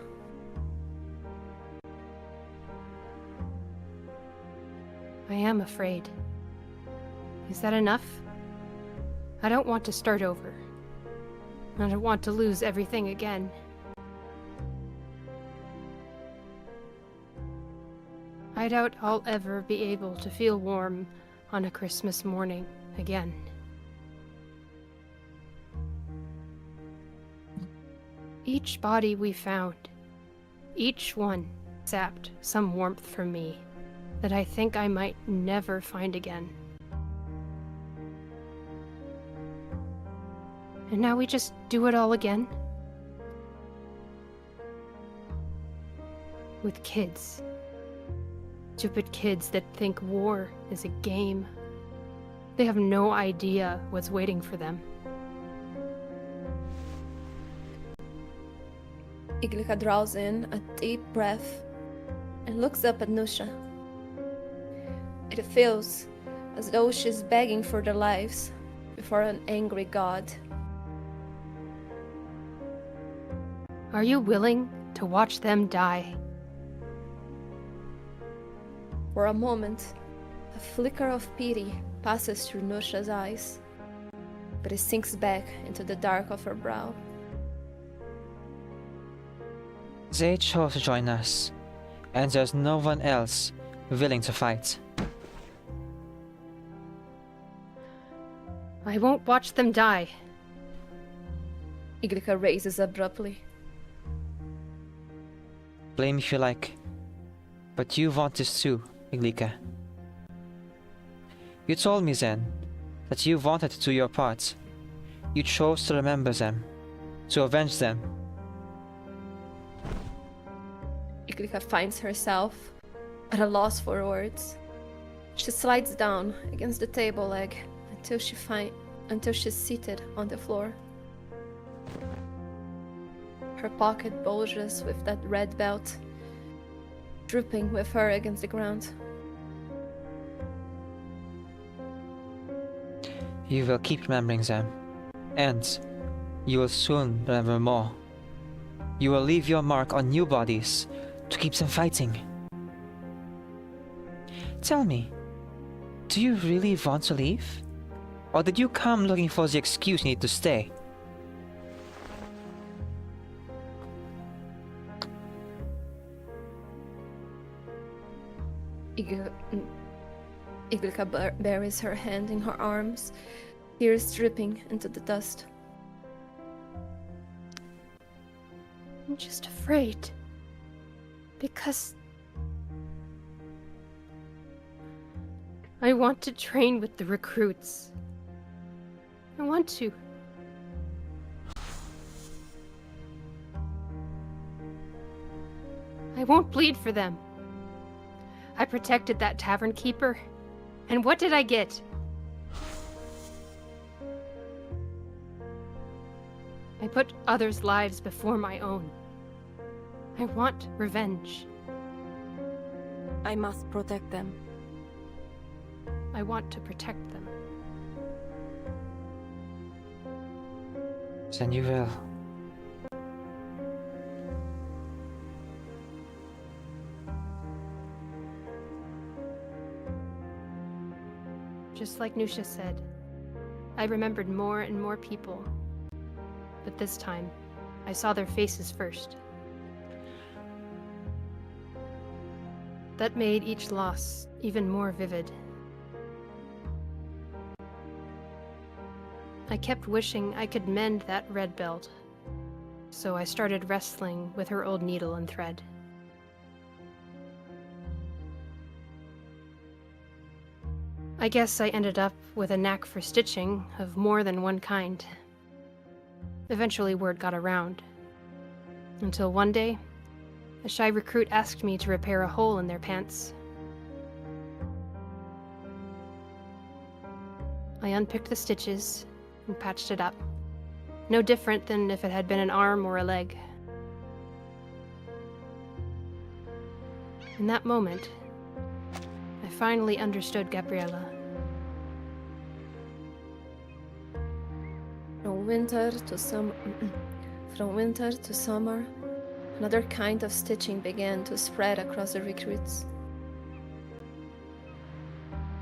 I am afraid. Is that enough? I don't want to start over. I don't want to lose everything again. I doubt I'll ever be able to feel warm on a Christmas morning again. Each body we found, each one sapped some warmth from me that I think I might never find again. And now we just do it all again? With kids. Stupid kids that think war is a game. They have no idea what's waiting for them. Iglika draws in a deep breath and looks up at Nusha. It feels as though she's begging for their lives before an angry god. Are you willing to watch them die? For a moment, a flicker of pity passes through Nusha's eyes, but it sinks back into the dark of her brow. They chose to join us, and there's no one else willing to fight. I won't watch them die. Iglika raises abruptly. Blame if you like, but you want this too, Iglika. You told me then that you wanted to do your part. You chose to remember them, to avenge them. Iglika finds herself at a loss for words. She slides down against the table leg until she's seated on the floor. Her pocket bulges with that red belt, drooping with her against the ground. You will keep remembering them, and you will soon remember more. You will leave your mark on new bodies to keep them fighting. Tell me, do you really want to leave? Or did you come looking for the excuse you need to stay? Iglika buries her hand in her arms, tears dripping into the dust. I'm just afraid. Because I want to train with the recruits. I want to. I won't bleed for them. I protected that tavern keeper, and what did I get? I put others' lives before my own. I want revenge. I must protect them. I want to protect them. Then you will. Just like Nusha said, I remembered more and more people. But this time, I saw their faces first. That made each loss even more vivid. I kept wishing I could mend that red belt, so I started wrestling with her old needle and thread. I guess I ended up with a knack for stitching of more than one kind. Eventually word got around. Until one day, a shy recruit asked me to repair a hole in their pants. I unpicked the stitches and patched it up. No different than if it had been an arm or a leg. In that moment, I finally understood Gabriella. From winter to summer, another kind of stitching began to spread across the recruits.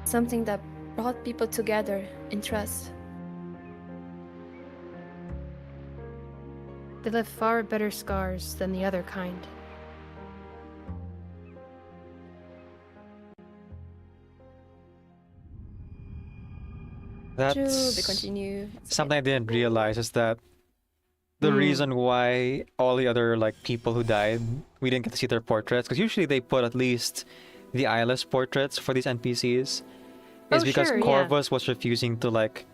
Something that brought people together in trust. They left far better scars than the other kind. True, they That's continue. It's something okay. I didn't realize is that the reason why all the other like people who died, we didn't get to see their portraits, because usually they put at least the eyeless portraits for these NPCs, is Oh, because sure, yeah. Corvus was refusing to like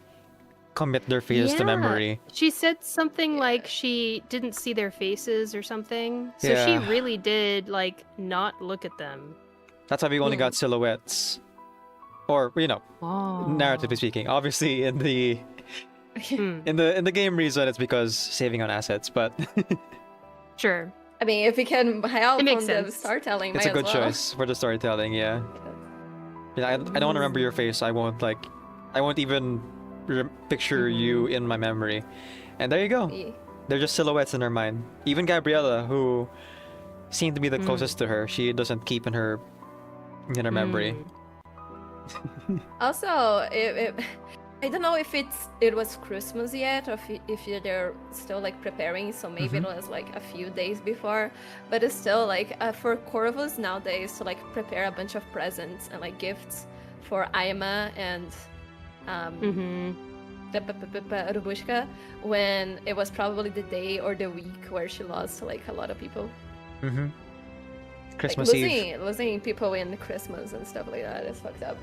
commit their faces to memory. She said something like she didn't see their faces or something. So she Yeah. really did like not look at them. That's why we only got silhouettes, or narratively speaking. Obviously, in the in the game reason, it's because saving on assets, but Sure. I mean, if we can help It makes from the sense. storytelling, it's might a good as well. choice for the storytelling. Yeah. Yeah, I don't want to remember your face. I won't even picture you in my memory. And there you go. Yeah. They're just silhouettes in her mind. Even Gabriella, who seemed to be the closest to her, she doesn't keep in her memory. Also, I don't know if it was Christmas yet, or if they're still like preparing. So maybe it was like a few days before, but it's still like for Corvus nowadays to like prepare a bunch of presents and like gifts for Aima and Rubushka, when it was probably the day or the week where she lost like a lot of people. Christmas like, Eve. losing people in Christmas and stuff like that is fucked up.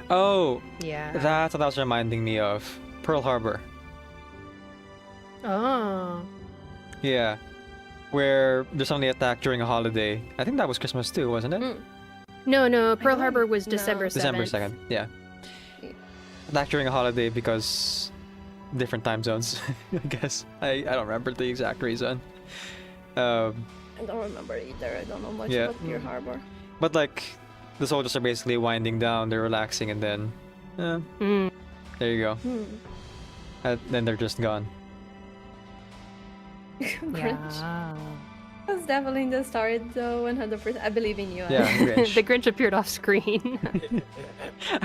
Oh, Yeah. that's what that was reminding me of. Pearl Harbor. Oh. Yeah. Where there's only attack during a holiday. I think that was Christmas too, wasn't it? No, Pearl don't Harbor was know. December 7th. December 2nd, yeah. Attack during a holiday because different time zones, I guess. I don't remember the exact reason. I don't remember either. I don't know much Yeah. about Pearl Harbor. But like, the soldiers are basically winding down, they're relaxing, and then, there you go. And then they're just gone. Grinch. That's definitely in the story, though. 100%. I believe in you. Yeah, Grinch. The Grinch appeared off screen.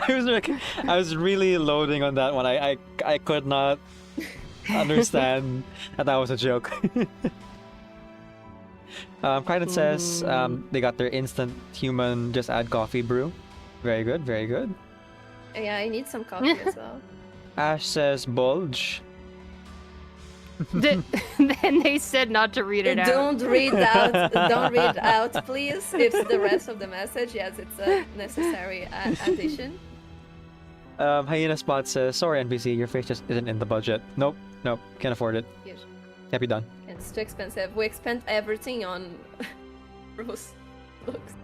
I was really loading on that one. I could not understand that was a joke. Credit says they got their instant human just add coffee brew. Very good, very good. Yeah, I need some coffee as well. Ash says bulge. Then they said not to read it out. Don't read out. Don't read out, please. It's the rest of the message. Yes, it's a necessary addition. Hyena Spot says, sorry NPC, your face just isn't in the budget. Nope, can't afford it. Huge. Can't be done. It's too expensive. We spent everything on Rose looks.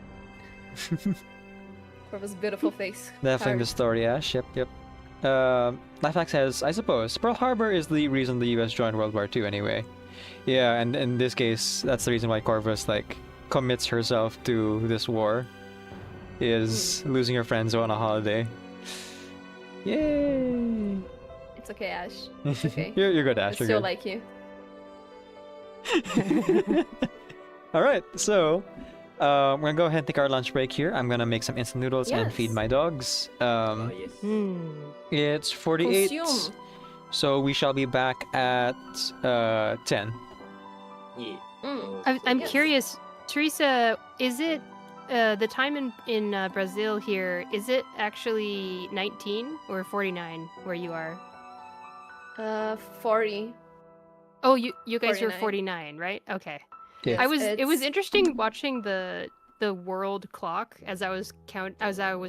Corvus' beautiful face. Definitely the story, Ash. Yep. Lifehack says, I suppose Pearl Harbor is the reason the US joined World War II anyway. Yeah, and in this case, that's the reason why Corvus like commits herself to this war, is losing her friends on a holiday. Yay! It's okay, Ash. It's okay. you're good, Ash. I You're still good. like you. All right, so we're gonna go ahead and take our lunch break here. I'm gonna make some instant noodles and feed Yes. my dogs. Yes. It's 48, Consume. so we shall be back at 10. Yeah. I'm Yes. curious, Teresa, is it the time in Brazil here, is it actually 19 or 49 where you are? 40. Oh, you guys are 49. 49, right? Okay. Yeah. It was It's- interesting watching the world clock as I was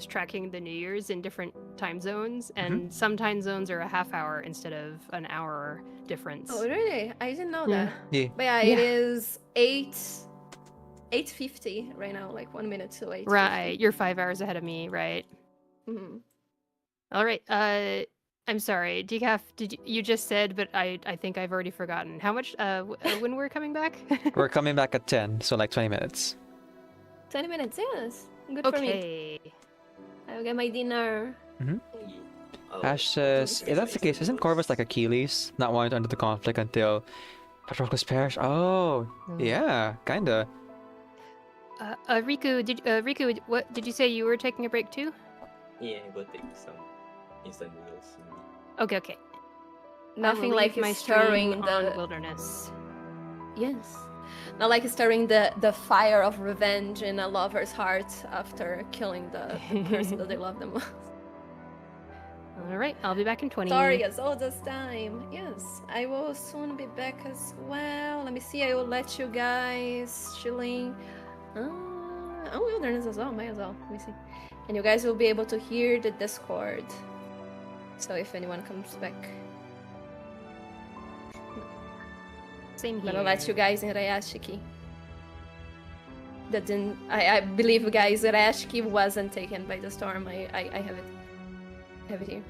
tracking the New Year's in different time zones, and some time zones are a half hour instead of an hour difference. Oh, really? I didn't know Yeah. that. Yeah. But yeah, it is 8:50 right now, like 1 minute to 8. Right, you're 5 hours ahead of me, right? Mm-hmm. All right. I'm sorry, Decaf. You just said, but I think I've already forgotten how much. When we're coming back? We're coming back at 10, so like 20 minutes. 20 minutes, yes. Good for me. Okay. I'll get my dinner. Ash says, if that's the case, isn't Corvus like Achilles, not wanting to end the conflict until Patroclus perished? Oh, yeah, kinda. Riku, what did you say? You were taking a break too? Yeah, go take some instant noodles. Okay. Nothing I will like leave my stirring stream on the wilderness. yes, not like stirring the fire of revenge in a lover's heart after killing the person that they love the most. All right, I'll be back in 20. Sorry, as all this time. Yes, I will soon be back as well. Let me see. I will let you guys chilling. Oh, wilderness as well. Might as well. Let me see. And you guys will be able to hear the Discord. So if anyone comes back, Same I'm here. gonna let you guys in Rayashiki. That didn't. I believe, guys, Rayashiki wasn't taken by the storm. I have it. Have it here.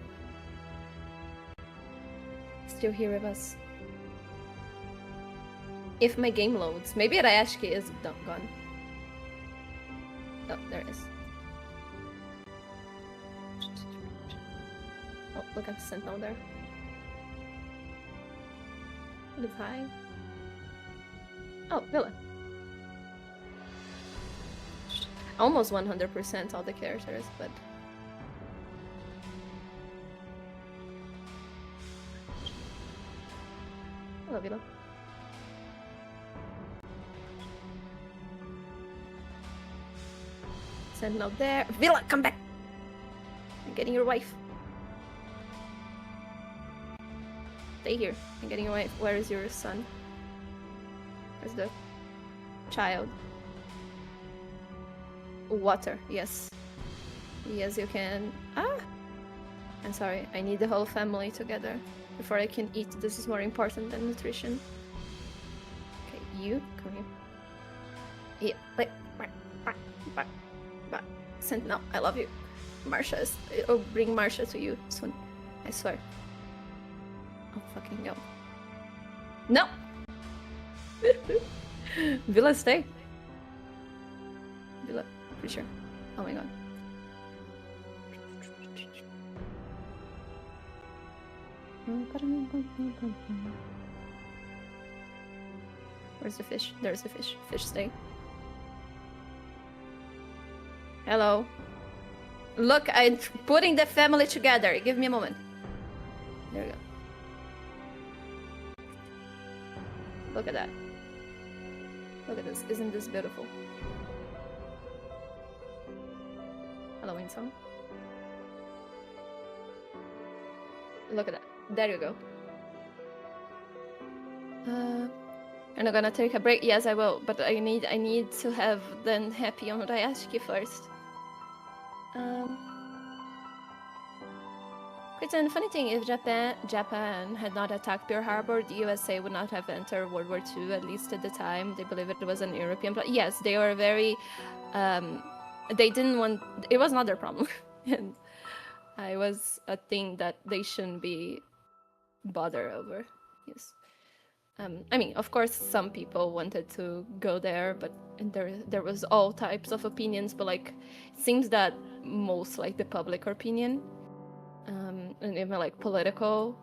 Still here with us. If my game loads, maybe Rayashiki is gone. Oh, there it is. Oh, look at the sentinel there. Live high. Oh, Villa. Almost 100% all the characters, but hello, Villa. Sentinel there. Villa, come back! I'm getting your wife. Stay here. I'm getting your wife. Where is your son? Where's the child? Water, yes. Yes, you can. Ah! I'm sorry. I need the whole family together before I can eat. This is more important than nutrition. Okay, you come here. Yeah, like. Sentinel, I love you. Marsha is. I'll bring Marsha to you soon. I swear. Oh, fucking no. No! Villa, stay. Villa, pretty sure. Oh my god. Where's the fish? There's the fish. Fish, stay. Hello. Look, I'm putting the family together. Give me a moment. There we go. Look at that. Look at this. Isn't this beautiful? Halloween song. Look at that. There you go. And I'm gonna take a break. Yes, I will. But I need to have them happy on Rayashiki first. Kristen, funny thing, if Japan had not attacked Pearl Harbor, the USA would not have entered World War II, at least at the time. They believe it was an European. But yes, they were very. They didn't want. It was not their problem, and I was a thing that they shouldn't be bothered over. Yes. I mean, of course, some people wanted to go there, but there was all types of opinions. But like, it seems that most like the public opinion, and even like political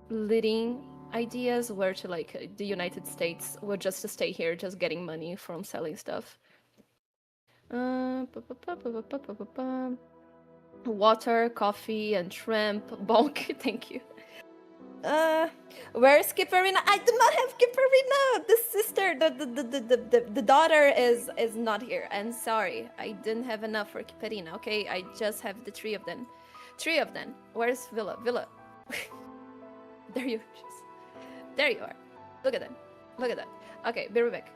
leading ideas were to like the United States were just to stay here, just getting money from selling stuff. Water, coffee, and shrimp. Bonk, thank you. Where's Kipperina? I do not have Kipperina. The sister, the daughter is not here. I'm sorry. I didn't have enough for Kipperina. Okay, I just have the three of them. Three of them. Where's Villa? Villa. There you are. Look at that. Look at that. Okay, be right back.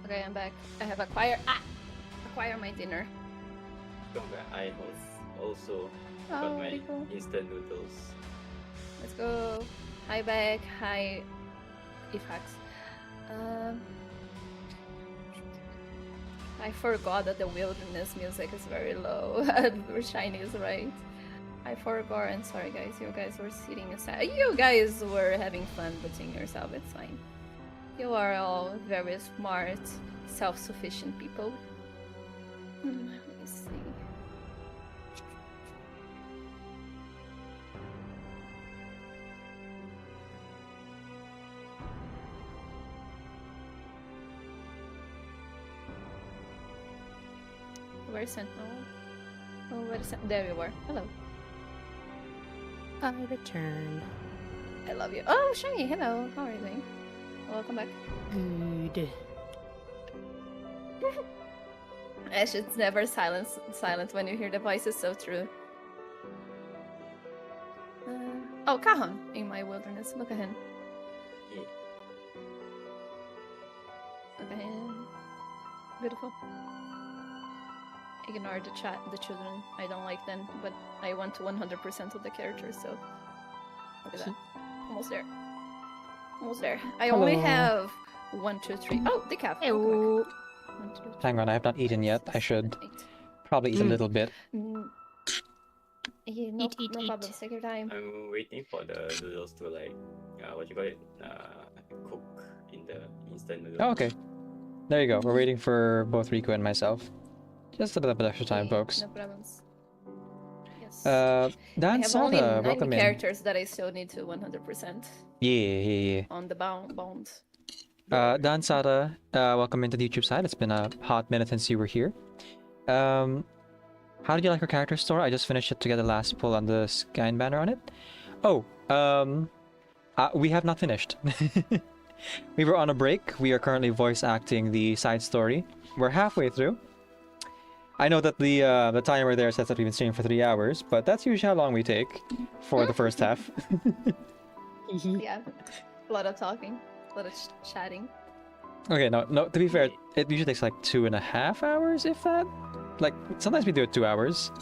Okay, I'm back. I have acquire my dinner. Come back. I also got my very cool. instant noodles. Let's go. Hi, back. Hi, Ifax. I forgot that the wilderness music is very low. Shiny is right. I forgot, and sorry guys, you guys were sitting aside. You guys were having fun between yourself, it's fine. You are all very smart, self-sufficient people. Let me see. Where's Sentinel? Oh, where's Sentinel? There you were. Hello. I return. I love you. Oh, Shiny, hello. How are you doing? Welcome back. Good. Ash, it's never silent when you hear the voice. Is so true. Oh, Kahan in my wilderness. Look at him. Yeah. Look at him. Beautiful. Ignore the chat, the children. I don't like them, but I want to 100% of the characters, so look at that. Almost there. Almost there. I only Hello. have 1, 2, 3. Oh, decaf. Hey, Welcome back. 1, 2, 3, Hang on, I have not eaten yet. I 6, should 7, 8. probably eat a little bit. Yeah, no, Eat, no eat. problem. Take your time. I'm waiting for the noodles to like, what you call it, cook in the instant noodle. Oh, okay. There you go. We're waiting for both Riku and myself. Just a little bit extra time, Okay, folks. No problems. Yes. Dan I have only Sada, 9 welcome in. characters that I still need to 100% Yeah. on the bond. Dan Sada, welcome into the YouTube side. It's been a hot minute since you were here. How did you like our character story? I just finished it to get the last pull on the scan banner on it. Oh, we have not finished. We were on a break. We are currently voice acting the side story. We're halfway through. I know that the timer there says that we've been streaming for 3 hours, but that's usually how long we take for the first half. Yeah, a lot of talking, a lot of chatting. Okay, no, to be fair, it usually takes like 2.5 hours, if that. Like, sometimes we do it 2 hours.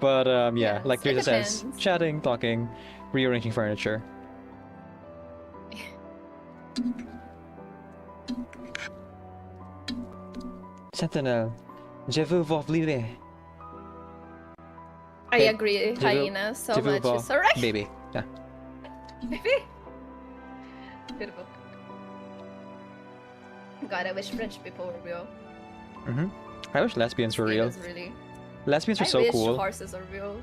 But, yeah, like Teresa says, depends. chatting, talking, rearranging furniture. Sentinel, je veux vous obliger. I Hey, agree, Hyena, so Je veux much. vous It's alright. baby. Yeah. Baby. Beautiful. God, I wish French people were real. I wish lesbians were real. It was really. Lesbians are I so wish cool. horses are real.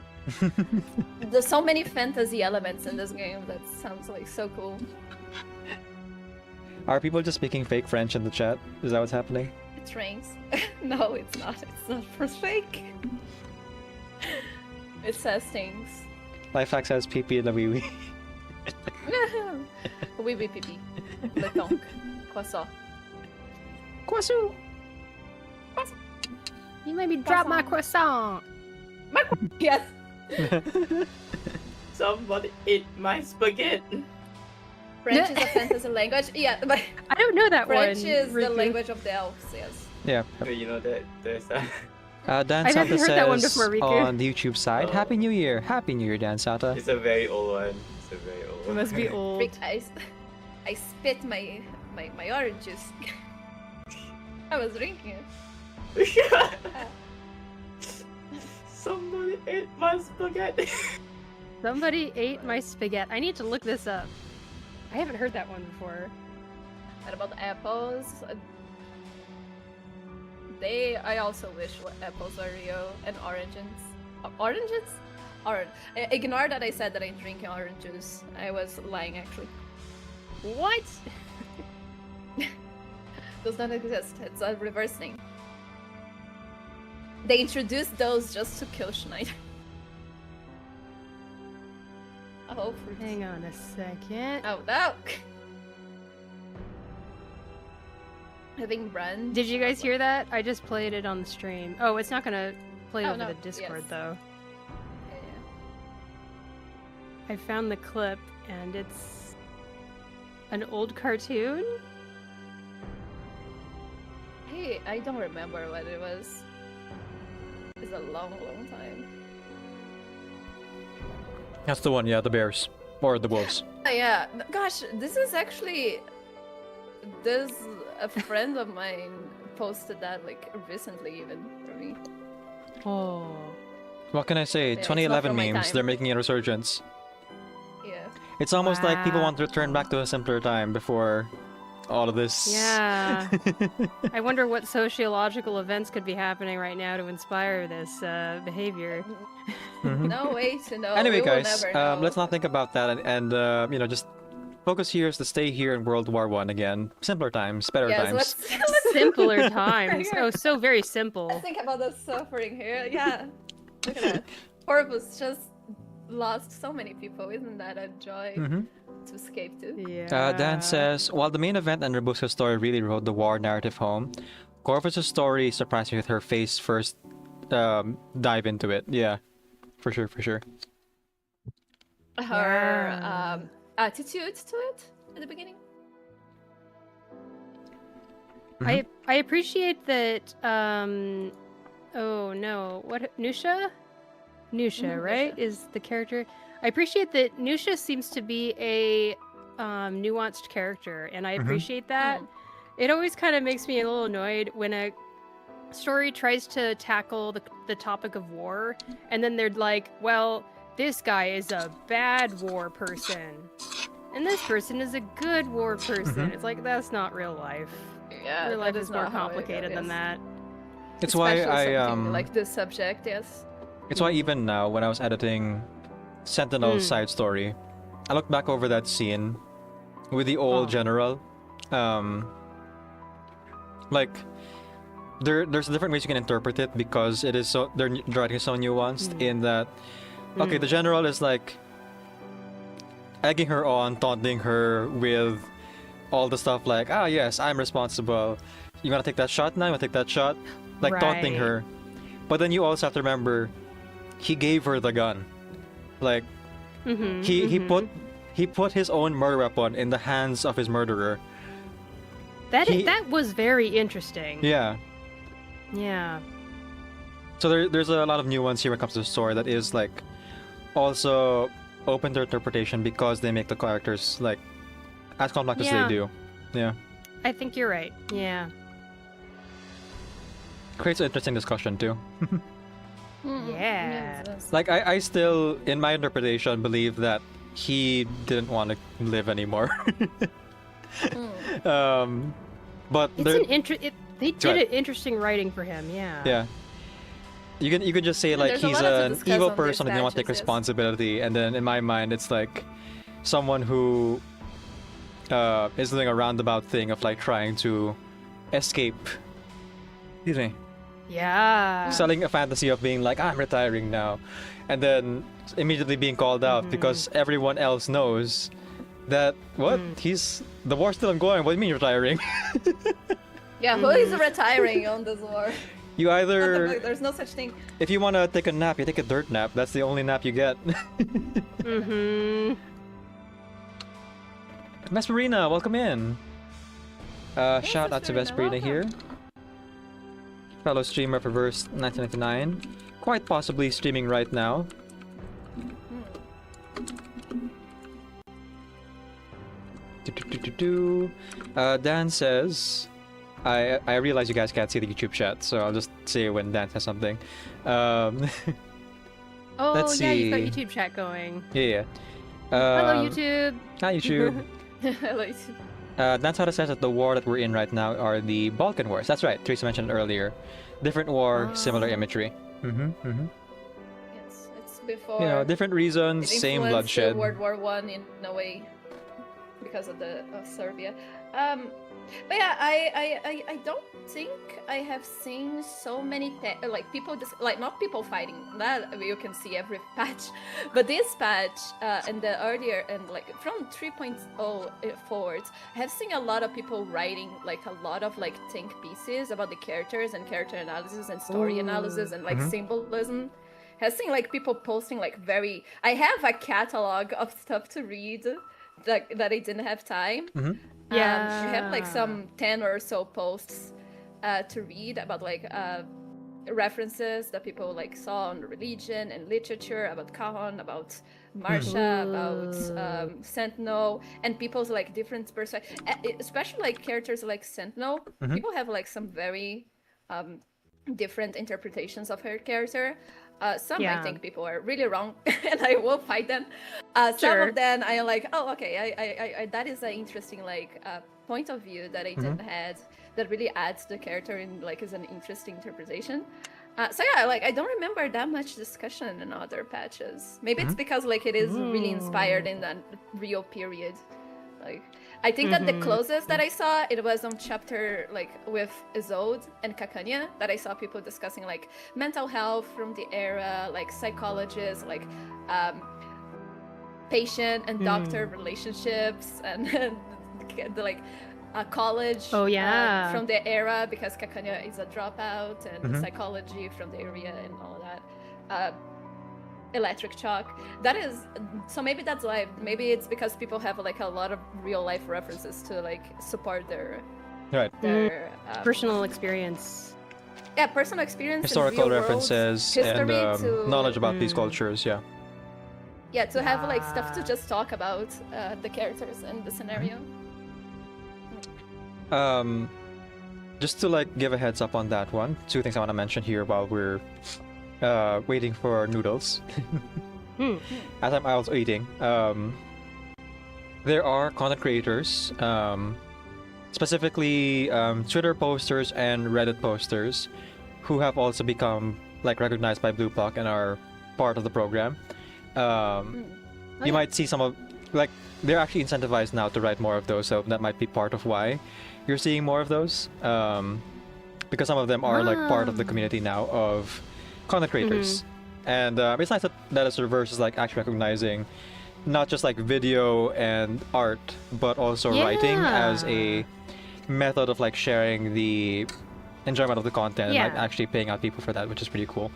There's so many fantasy elements in this game that sounds like so cool. Are people just speaking fake French in the chat? Is that what's happening? It rains. No, it's not. It's not for fake. It says things. Lifehack says pee pee la wee wee. Oui, oui, pipi. Le tonk. Croissant. Kwasu! You made me drop my croissant. Yes. Somebody ate my spaghetti. French is a fantasy language. Yeah, but I don't know that French one. is the Riku. language of the elves. Yes. Yeah. You know that there's a Dan I haven't Sata heard that one says before, Riku. on the YouTube side, Oh. Happy New Year! Happy New Year, Dan Sata. it's a very old one. It's a very old It one. must be old. Freak, I spit my orange juice. I was drinking it. Somebody ate my spaghetti. Somebody ate my spaghetti. I need to look this up. I haven't heard that one before. And about apples, I also wish apples are real and oranges. Oranges? Ignore that I said that I'm drinking orange juice. I was lying actually. What? Does not exist. It's a reverse thing. They introduced those just to kill Schneider. Oh, fruit. Hang on a second. Oh no! Having run. Did you guys hear that? I just played it on the stream. Oh, it's not gonna play Oh, over no, the Discord yes. though. Yeah, I found the clip and it's an old cartoon. yeah. Hey, I don't remember what it was. It's a long, long time. That's the one, yeah, the bears. Or the wolves. Oh, yeah. Gosh, this is actually. A friend of mine posted that like recently, even for me. Oh. What can I say? it's not 2011 from my memes, time. they're making a resurgence. Yeah. It's almost like people Wow. want to return back to a simpler time before all of this. Yeah. I wonder what sociological events could be happening right now to inspire this behavior. Mhm. No way to know. Anyway, we will guys, never know. let's not think about that and you know, just focus here is to stay here in World War One again. Simpler times, better Yes, times. let's Simpler times. Oh, so very simple. think about the suffering here. Yeah. Look at that. Corvus just lost so many people. Isn't that a joy Mhm. to escape to? Yeah. Dan says, while the main event and Rebusca's story really rode the war narrative home, Corvus' story surprised me with her face first dive into it. Yeah, for sure, for sure. Her Yeah. Attitude to it at the beginning. I appreciate that. Oh no, what Nusha? Nusha, right? Is the character? I appreciate that Nusha seems to be a nuanced character, and I appreciate that. It always kind of makes me a little annoyed when a story tries to tackle the topic of war, and then they're like, well, this guy is a bad war person, and this person is a good war person. It's like, that's not real life. Yeah, Real life that is more not how it complicated than is. that. It's why Especially I something like this subject. Yes. It's why even now, when I was editing Sentinel's side story, I looked back over that scene with the old Oh. general, um, like there's different ways you can interpret it because it is so the writing is so nuanced in that. Okay, the general is like egging her on, taunting her with all the stuff like, ah, yes, I'm responsible. You wanna take that shot now? You wanna take that shot? Like taunting Right. her. But then you also have to remember, he gave her the gun. Like he put his own murder weapon in the hands of his murderer. That was very interesting. Yeah. Yeah. So there's a lot of nuance here when it comes to the story that is like also open to interpretation because they make the characters like as complex as Yeah. they do. Yeah. I think you're right. Yeah. Creates an interesting discussion too. Yeah. Like I still in my interpretation believe that he didn't want to live anymore. But It's there, they did right. an interesting writing for him. Yeah. yeah. You can just say like there's a he's lot to an discuss evil on these person who didn't want to take batches, yes. responsibility, and then in my mind it's like someone who is doing a roundabout thing of like trying to escape. Excuse me. Yeah. Selling a fantasy of being like, I'm retiring now, and then immediately being called out because everyone else knows that he's the war's still ongoing. What do you mean you're retiring? Yeah, who is retiring on this war? You either There's no such thing. if you want to take a nap, you take a dirt nap. That's the only nap you get. Vesperina, welcome in. Shout out to Vesperina, Vesperina here. Fellow streamer for Verse 1999. Quite possibly streaming right now. Dan says, I realize you guys can't see the YouTube chat, so I'll just say when Dan says something. Oh Let's yeah, you've got see. YouTube chat going. Yeah. Hello YouTube. Hi YouTube. Hello. Dan Sara says that the war that we're in right now are the Balkan Wars. That's right, Teresa mentioned earlier. Different war, similar imagery. It's before. You know, different reasons, it same influenced bloodshed. World War One in a way because of Serbia. But yeah, I don't think I have seen so many like people like not people fighting that you can see every patch, but this patch and the earlier and like from 3.0 forward, I have seen a lot of people writing like a lot of like think pieces about the characters and character analysis and story analysis and like symbolism. I've seen like people posting like very. I have a catalog of stuff to read that I didn't have time. Yeah. I have like some 10 or so posts to read about like references that people like saw on religion and literature, about Cajon, about Marsha, about Sentinel, and people's like different perspectives, especially like characters like Sentinel. People have like some very different interpretations of her character. Some I think people are really wrong, and I will fight them. Some of them I am like, oh, okay, I that is an interesting like point of view that I didn't had that really adds the character in like is an interesting interpretation. So yeah, like I don't remember that much discussion in other patches. Maybe it's because like it is really inspired in that real period. Like I think that the closest that I saw it was on chapter like with Isolde and Kakanya that I saw people discussing like mental health from the era, like psychologists, like patient and doctor relationships, and the like college from the era because Kakanya is a dropout, and psychology from the area and all that. Electric shock. That is so maybe that's why. Maybe it's because people have like a lot of real life references to like support their personal experience. Yeah, personal experience, Historical and real references world and history knowledge about these cultures. Yeah. Yeah, to have like stuff to just talk about the characters and the scenario. Just to like give a heads up on that one, two things I want to mention here while we're waiting for noodles. As I'm also eating, there are content creators, specifically Twitter posters and Reddit posters, who have also become like recognized by Blue Block and are part of the program. You might see some of like they're actually incentivized now to write more of those, so that might be part of why you're seeing more of those. Because some of them are like part of the community now of content creators, and it's nice that a Reverse is like actually recognizing not just like video and art, but also writing as a method of like sharing the enjoyment of the content and like actually paying out people for that, which is pretty cool.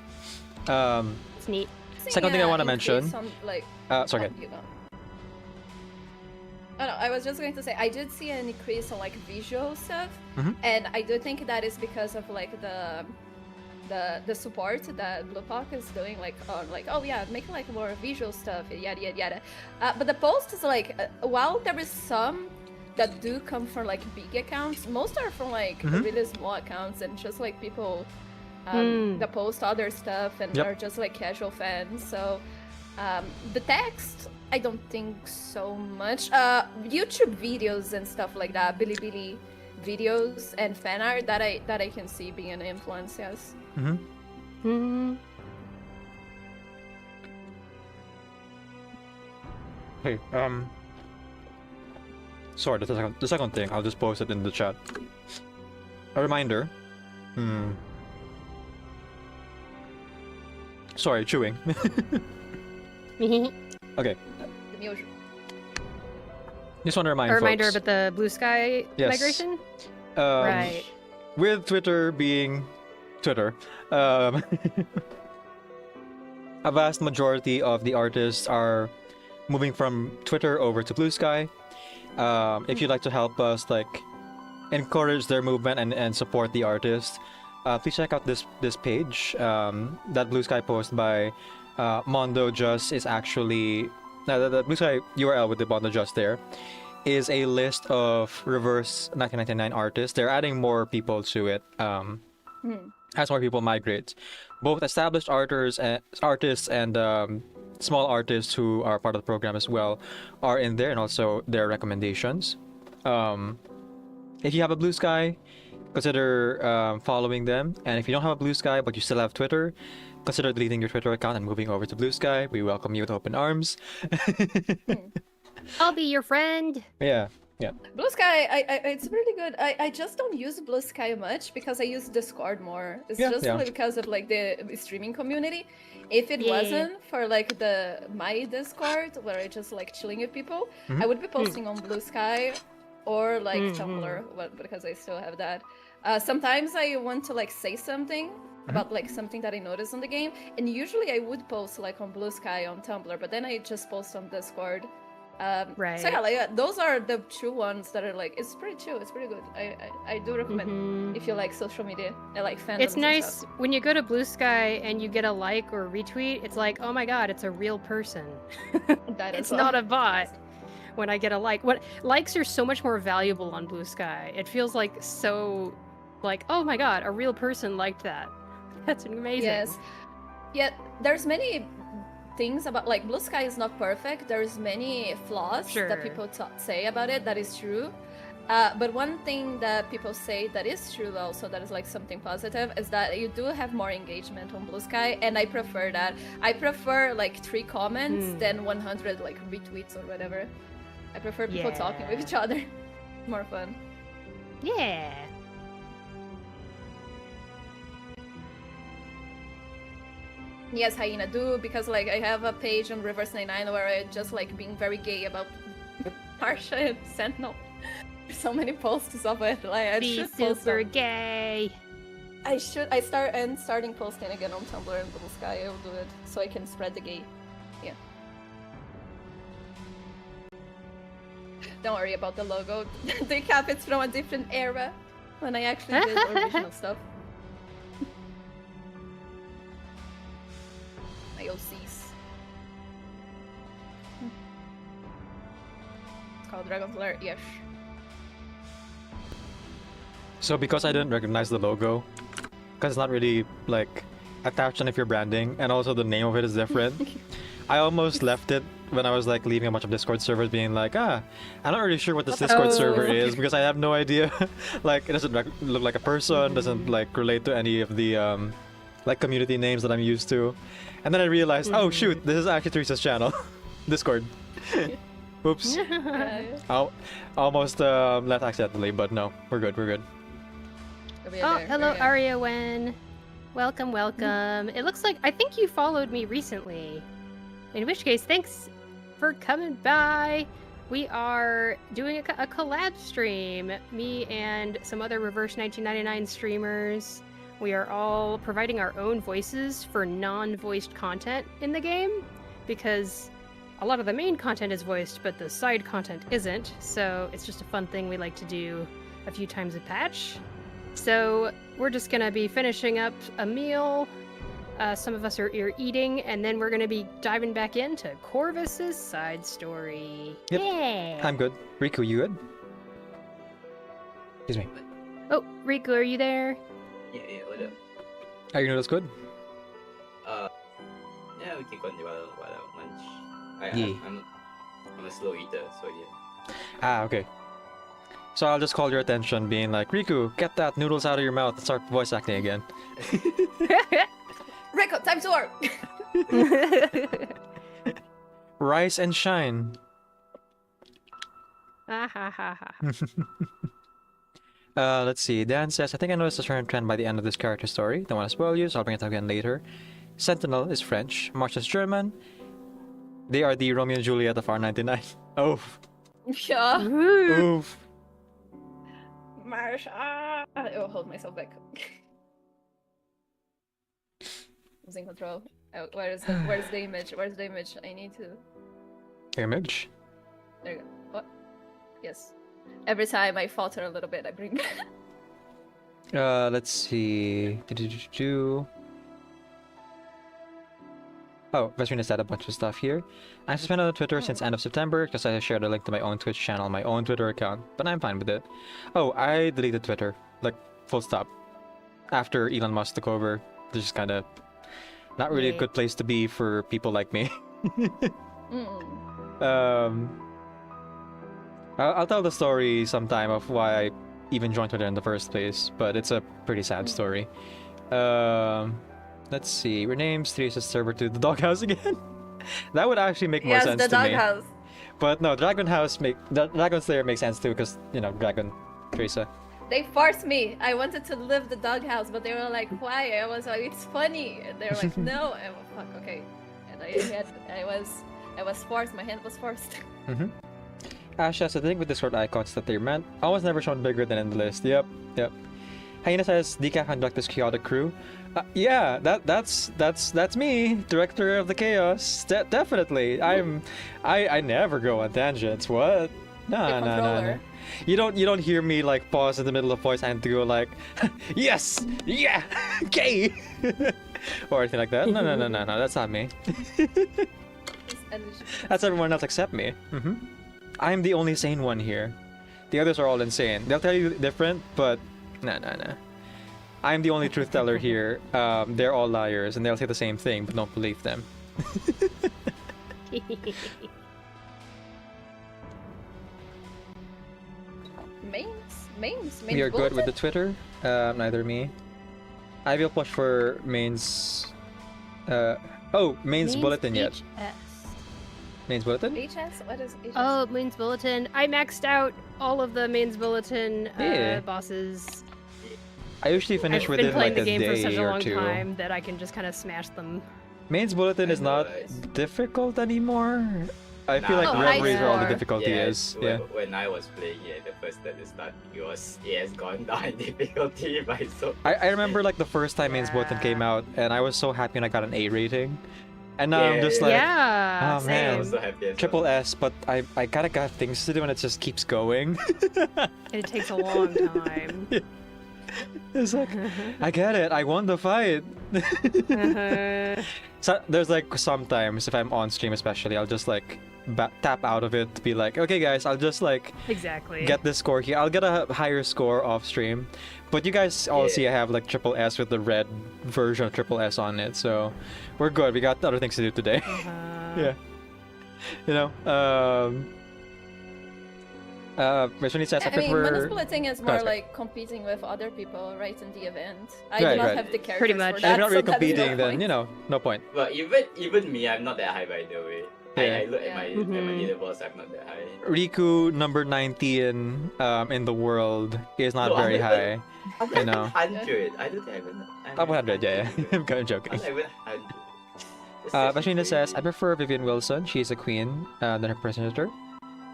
It's neat. Second thing I want to mention. Sorry. You go. Oh no, I was just going to say I did see an increase on like visual stuff, and I do think that is because of like the support that Bluepock is doing, like on like, oh yeah, making like more visual stuff, yada yada yada. But the post is like, while there is some that do come from like big accounts, most are from like really small accounts and just like people that post other stuff and are just like casual fans. So the text, I don't think so much. YouTube videos and stuff like that, Bilibili videos and fan art that I can see being an influence. Yes. Hey, sorry, the second thing, I'll just post it in the chat. A reminder. Sorry, chewing. Okay. Just want to remind A reminder folks. about the Blue Sky migration? Right. With Twitter being Twitter, a vast majority of the artists are moving from Twitter over to Blue Sky. If you'd like to help us like encourage their movement and support the artists, please check out this page. That Blue Sky post by Mondo Just is actually the Blue Sky URL with the Mondo Just there is a list of reverse 1999 artists. They're adding more people to it as more people migrate. Both established artists and small artists who are part of the program as well are in there, and also their recommendations. If you have a Blue Sky, consider following them. And if you don't have a Blue Sky but you still have Twitter, consider deleting your Twitter account and moving over to Blue Sky. We welcome you with open arms. I'll be your friend. Yeah. Blue Sky, it's really good. I just don't use Blue Sky much because I use Discord more. It's really because of like the streaming community. If it wasn't for like my Discord where I just like chilling with people, I would be posting on Blue Sky or like Tumblr, because I still have that. Sometimes I want to like say something about like something that I noticed on the game, and usually I would post like on Blue Sky on Tumblr, but then I just post on Discord. Right. So yeah, like those are the two ones that are like, it's pretty chill, it's pretty good. I do recommend if you like social media and like fandoms. It's nice when you go to Blue Sky and you get a like or retweet. It's like, oh my god, it's a real person. It's not a bot. When I get a like, likes are so much more valuable on Blue Sky. It feels like so, like, oh my god, a real person liked that. That's amazing. Yes. Yeah, there's many things about like Blue Sky is not perfect. There's many flaws that people say about it. That is true. But one thing that people say that is true also, that is like something positive, is that you do have more engagement on Blue Sky, and I prefer that. I prefer like 3 comments than 100 like retweets or whatever. I prefer people talking with each other. More fun. Yeah. Yes, Hyena, do, because like I have a page on Reverse 99 where I just like being very gay about Marsha and Sentinel. There's so many posts of it. Like I Be should super gay. I starting posting again on Tumblr and Blue Sky. I will do it so I can spread the gay. Yeah. Don't worry about the logo. The cap is from a different era when I actually did original stuff. My OCs. It's called Dragon's Lair, yes. So because I didn't recognize the logo, because it's not really like attached on if you're branding, and also the name of it is different, I almost left it when I was like leaving a bunch of Discord servers, being like, I'm not really sure what this Discord server is, because I have no idea. Like, it doesn't look like a person, doesn't like relate to any of the like community names that I'm used to. And then I realized, oh shoot, this is actually Teresa's channel. Discord. Oops. Almost left accidentally, but no, we're good. We're good. Oh, hello, Aria Wen. Welcome, welcome. It looks like I think you followed me recently. In which case, thanks for coming by. We are doing a collab stream. Me and some other Reverse 1999 streamers. We are all providing our own voices for non-voiced content in the game, because a lot of the main content is voiced, but the side content isn't. So it's just a fun thing we like to do a few times a patch. So we're just gonna be finishing up a meal. Some of us are eating, and then we're gonna be diving back into Corvus's side story. Yep. Yeah. I'm good. Riku, you good? Excuse me. Oh, Riku, are you there? Yeah, what up? Are your noodles good? Yeah, we can continue while I lunch. Yeah. I'm a slow eater, so yeah. Ah, okay. So I'll just call your attention, being like, Riku, get that noodles out of your mouth and start voice acting again. Rico, time to work! Rise and shine. Ah, ha, ha, ha. Let's see. Dan says, I think I noticed a certain trend by the end of this character story. Don't want to spoil you, so I'll bring it up again later. Sentinel is French. March is German. They are the Romeo and Juliet of R99. Oof. Yeah. Oof. Marsh. I will hold myself back. Losing control. Oh, where's the image? Where's the image? I need to. Image? There you go. What? Yes. Every time I falter a little bit, I bring. Let's see. Oh, Vesrina said a bunch of stuff here. I'm suspended on Twitter since end of September because I shared a link to my own Twitch channel, my own Twitter account, but I'm fine with it. Oh, I deleted Twitter, like full stop. After Elon Musk took over, it's just kind of not really a good place to be for people like me. I'll tell the story sometime of why I even joined Twitter in the first place, but it's a pretty sad story. Let's see. Renames Teresa's server to the doghouse again. That would actually make more sense the to me. doghouse. But no, Dragon Slayer makes sense too, because you know, Dragon Teresa. They forced me. I wanted to live the doghouse, but they were like, "Why?" I was like, "It's funny." And they were like, "No." I was fuck. Okay. And I was forced. My hand was forced. Ash has a thing with Discord icons that they're meant. Almost never shown bigger than in the list. Yep. Hyena says Decaf conduct this chaotic crew. Yeah, that's me, director of the chaos. Definitely. I never go on tangents. What? No. You don't hear me like pause in the middle of voice and to go like, yes, yeah, gay, or anything like that. No. That's not me. That's everyone else except me. I'm the only sane one here. The others are all insane. They'll tell you different, but no. I'm the only truth teller here. They're all liars, and they'll say the same thing, but don't believe them. Mains. We are good with the Twitter. Neither me. I will push for mains. Mains bulletin yet. Mains bulletin? HS? What is HS? Oh, Mains Bulletin. I maxed out all of the Mains Bulletin bosses. I usually finish I've within been playing like the game a for day such a or long two. time that I can just kind of smash them. Mains bulletin is not difficult anymore. I feel like Reveries are all the difficulty is. Yeah. When I was playing it, the first time it started, it has gone down in difficulty by so. I remember like the first time Mains bulletin came out, and I was so happy when I got an A rating. And now I'm just like, oh man, so happy as triple S, but I kinda got things to do and it just keeps going. It takes a long time. It's like, I get it, I won the fight. So there's like sometimes if I'm on stream especially, I'll just like tap out of it to be like, okay guys, I'll just like get this score here. I'll get a higher score off stream. But you guys all see I have like triple S with the red version of triple S on it, so we're good. We got other things to do today. Yeah. You know, Mishani says I prefer... manipulating is more like competing with other people, right, in the event. I do not have the characters pretty much. for that, If you're not really so competing, no then, point. you know, no point. But even me, I'm not that high by the way. Yeah. I look at my Mhm. leaderboards, I'm not that high. Riku number 19 in the world is not No, I'm very not high. even- I'm You not know. 100. I don't think I'm Top 100, yeah. even. I'm kind of joking. I'm not even 100. That's actually Bashina says, I crazy. prefer Vivian Wilson. She's a queen than her progenitor.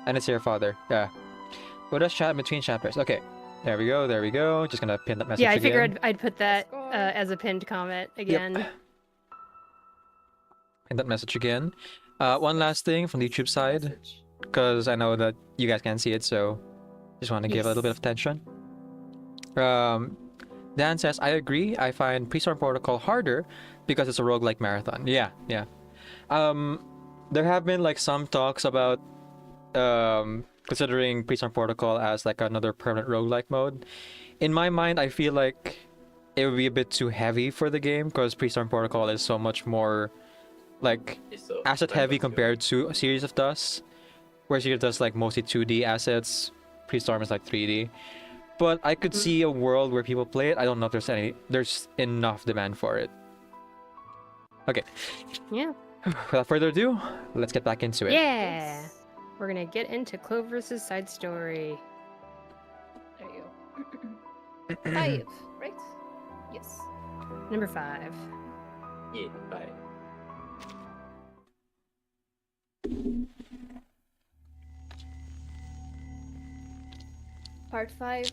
And it's your father. Yeah. What does chat between chapters? Okay. There we go. There we go. Just gonna pin that message Yeah, I again. figured I'd put that Let's go. as a pinned comment again. Pin that message again. One last thing from the YouTube side, Message. because I know that you guys can't see it, so just want to give a little bit of attention. Dan says, I agree. I find Pre-Storm Protocol harder because it's a roguelike marathon. Yeah, yeah. There have been like some talks about considering Pre-Storm Protocol as like another permanent roguelike mode. In my mind, I feel like it would be a bit too heavy for the game because Pre-Storm Protocol is so much more like It's so asset heavy time-consuming. compared to a Series of Dust, where Series of Dust like mostly 2D assets. Pre-Storm is like 3D. But I could see a world where people play it. I don't know if there's enough demand for it. Okay. Yeah. Without further ado, let's get back into it. Yeah. We're gonna get into Clover's side story. There you go. 5, right? Yes. Number 5. Yeah, bye. Part 5.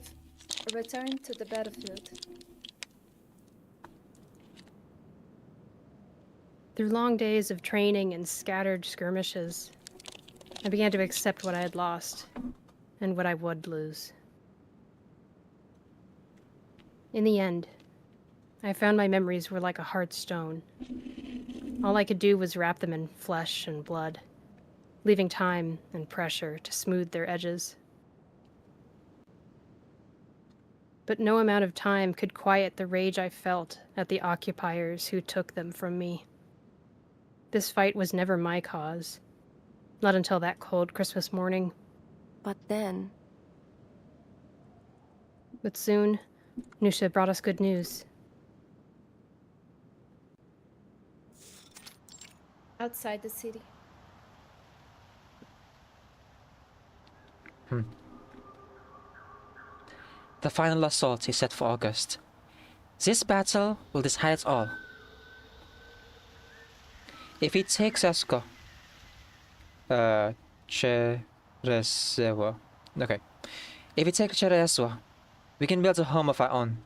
Return to the battlefield. Through long days of training and scattered skirmishes, I began to accept what I had lost and what I would lose. In the end, I found my memories were like a hard stone. All I could do was wrap them in flesh and blood, leaving time and pressure to smooth their edges. But no amount of time could quiet the rage I felt at the occupiers who took them from me. This fight was never my cause. Not until that cold Christmas morning. But then, But soon, Nusha brought us good news. Outside the city. The final assault is set for August. This battle will decide it all. If it takes Esko, Cheresewa. Okay. If we take Cheresewa, we can build a home of our own.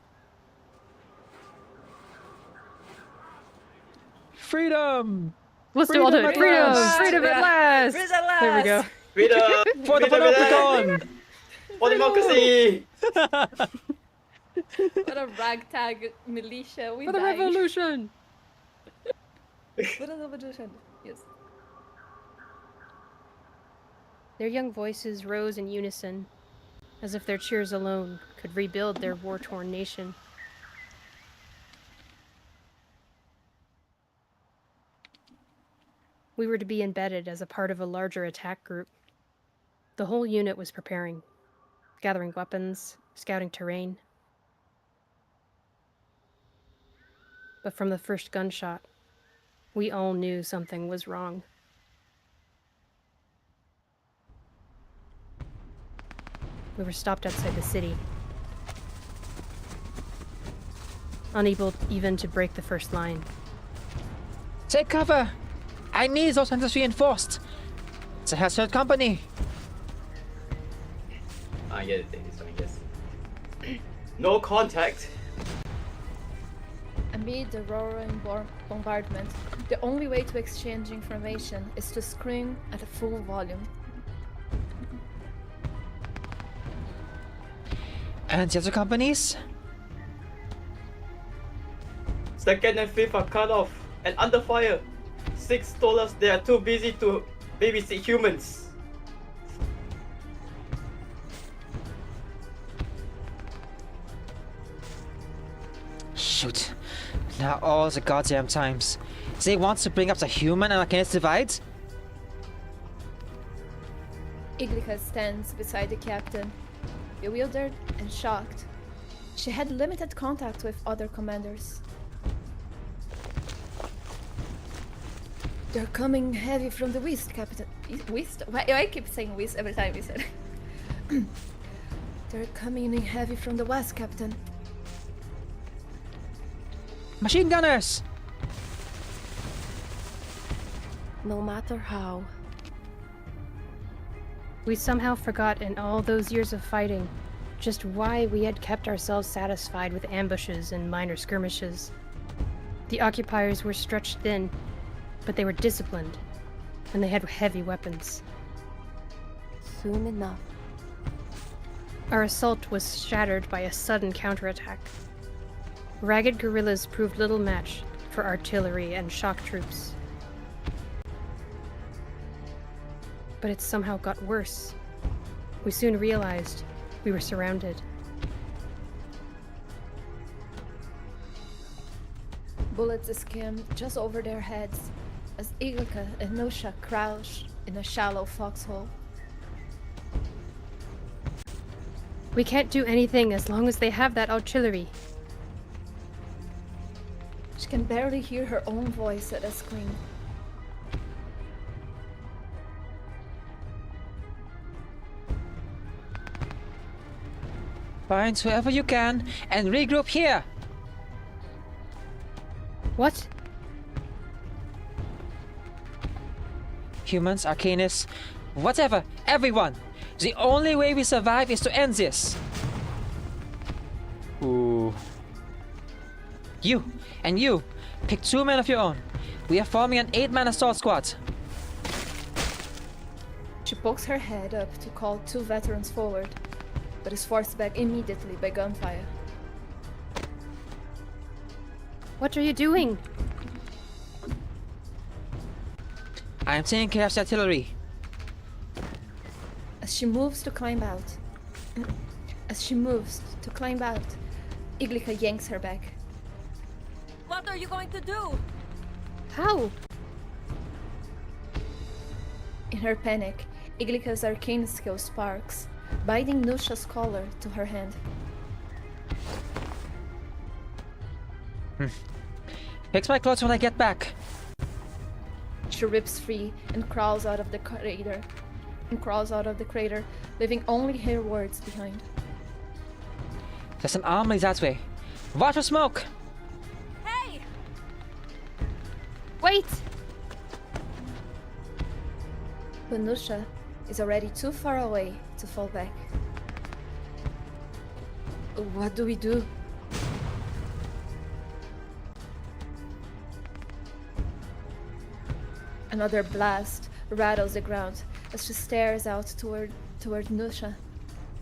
Freedom! Let's do all Freedom do at it. Freedom! last! Freedom at last! There we go. Freedom! For the Freedom at last! Panopticon! For democracy! What a ragtag militia we For the died. revolution! For the revolution. Yes. Their young voices rose in unison, as if their cheers alone could rebuild their war-torn nation. We were to be embedded as a part of a larger attack group. The whole unit was preparing, gathering weapons, scouting terrain. But from the first gunshot, we all knew something was wrong. We were stopped outside the city, unable even to break the first line. Take cover! I need those hunters reinforced! It's a Hellside company! I get it, this one, yes. No contact! Amid the roaring bombardment, the only way to exchange information is to scream at a full volume. And the other companies? Second and fifth are cut off and under fire. 6 told us they are too busy to babysit humans. Shoot. Now all the goddamn times. They want to bring up the human and against divides? Iglika stands beside the captain, bewildered and shocked. She had limited contact with other commanders. They're coming heavy from the west, Captain. West? Why I keep saying west every time you said it. They're coming in heavy from the west, Captain. Machine gunners! No matter how. We somehow forgot in all those years of fighting just why we had kept ourselves satisfied with ambushes and minor skirmishes. The occupiers were stretched thin, but they were disciplined, and they had heavy weapons. Soon enough. Our assault was shattered by a sudden counterattack. Ragged guerrillas proved little match for artillery and shock troops. But it somehow got worse. We soon realized we were surrounded. Bullets skimmed just over their heads as Iglika and Nosha crouched in a shallow foxhole. We can't do anything as long as they have that artillery. She can barely hear her own voice at a scream. Find whoever you can and regroup here! What? Humans, Arcanists, whatever, everyone! The only way we survive is to end this! Ooh. You, and you, pick 2 men of your own. We are forming an 8-man assault squad. She pokes her head up to call 2 veterans forward, but is forced back immediately by gunfire. What are you doing? I am taking care of the artillery. As she moves to climb out, Iglika yanks her back. What are you going to do? How? In her panic, Iglika's arcane skill sparks, binding Nusha's collar to her hand. Fix my clothes when I get back. She rips free and crawls out of the crater, leaving only her words behind. There's an armory that way. Watch for smoke! Hey! Wait! But Nusha is already too far away to fall back. What do we do? Another blast rattles the ground as she stares out toward Nusha.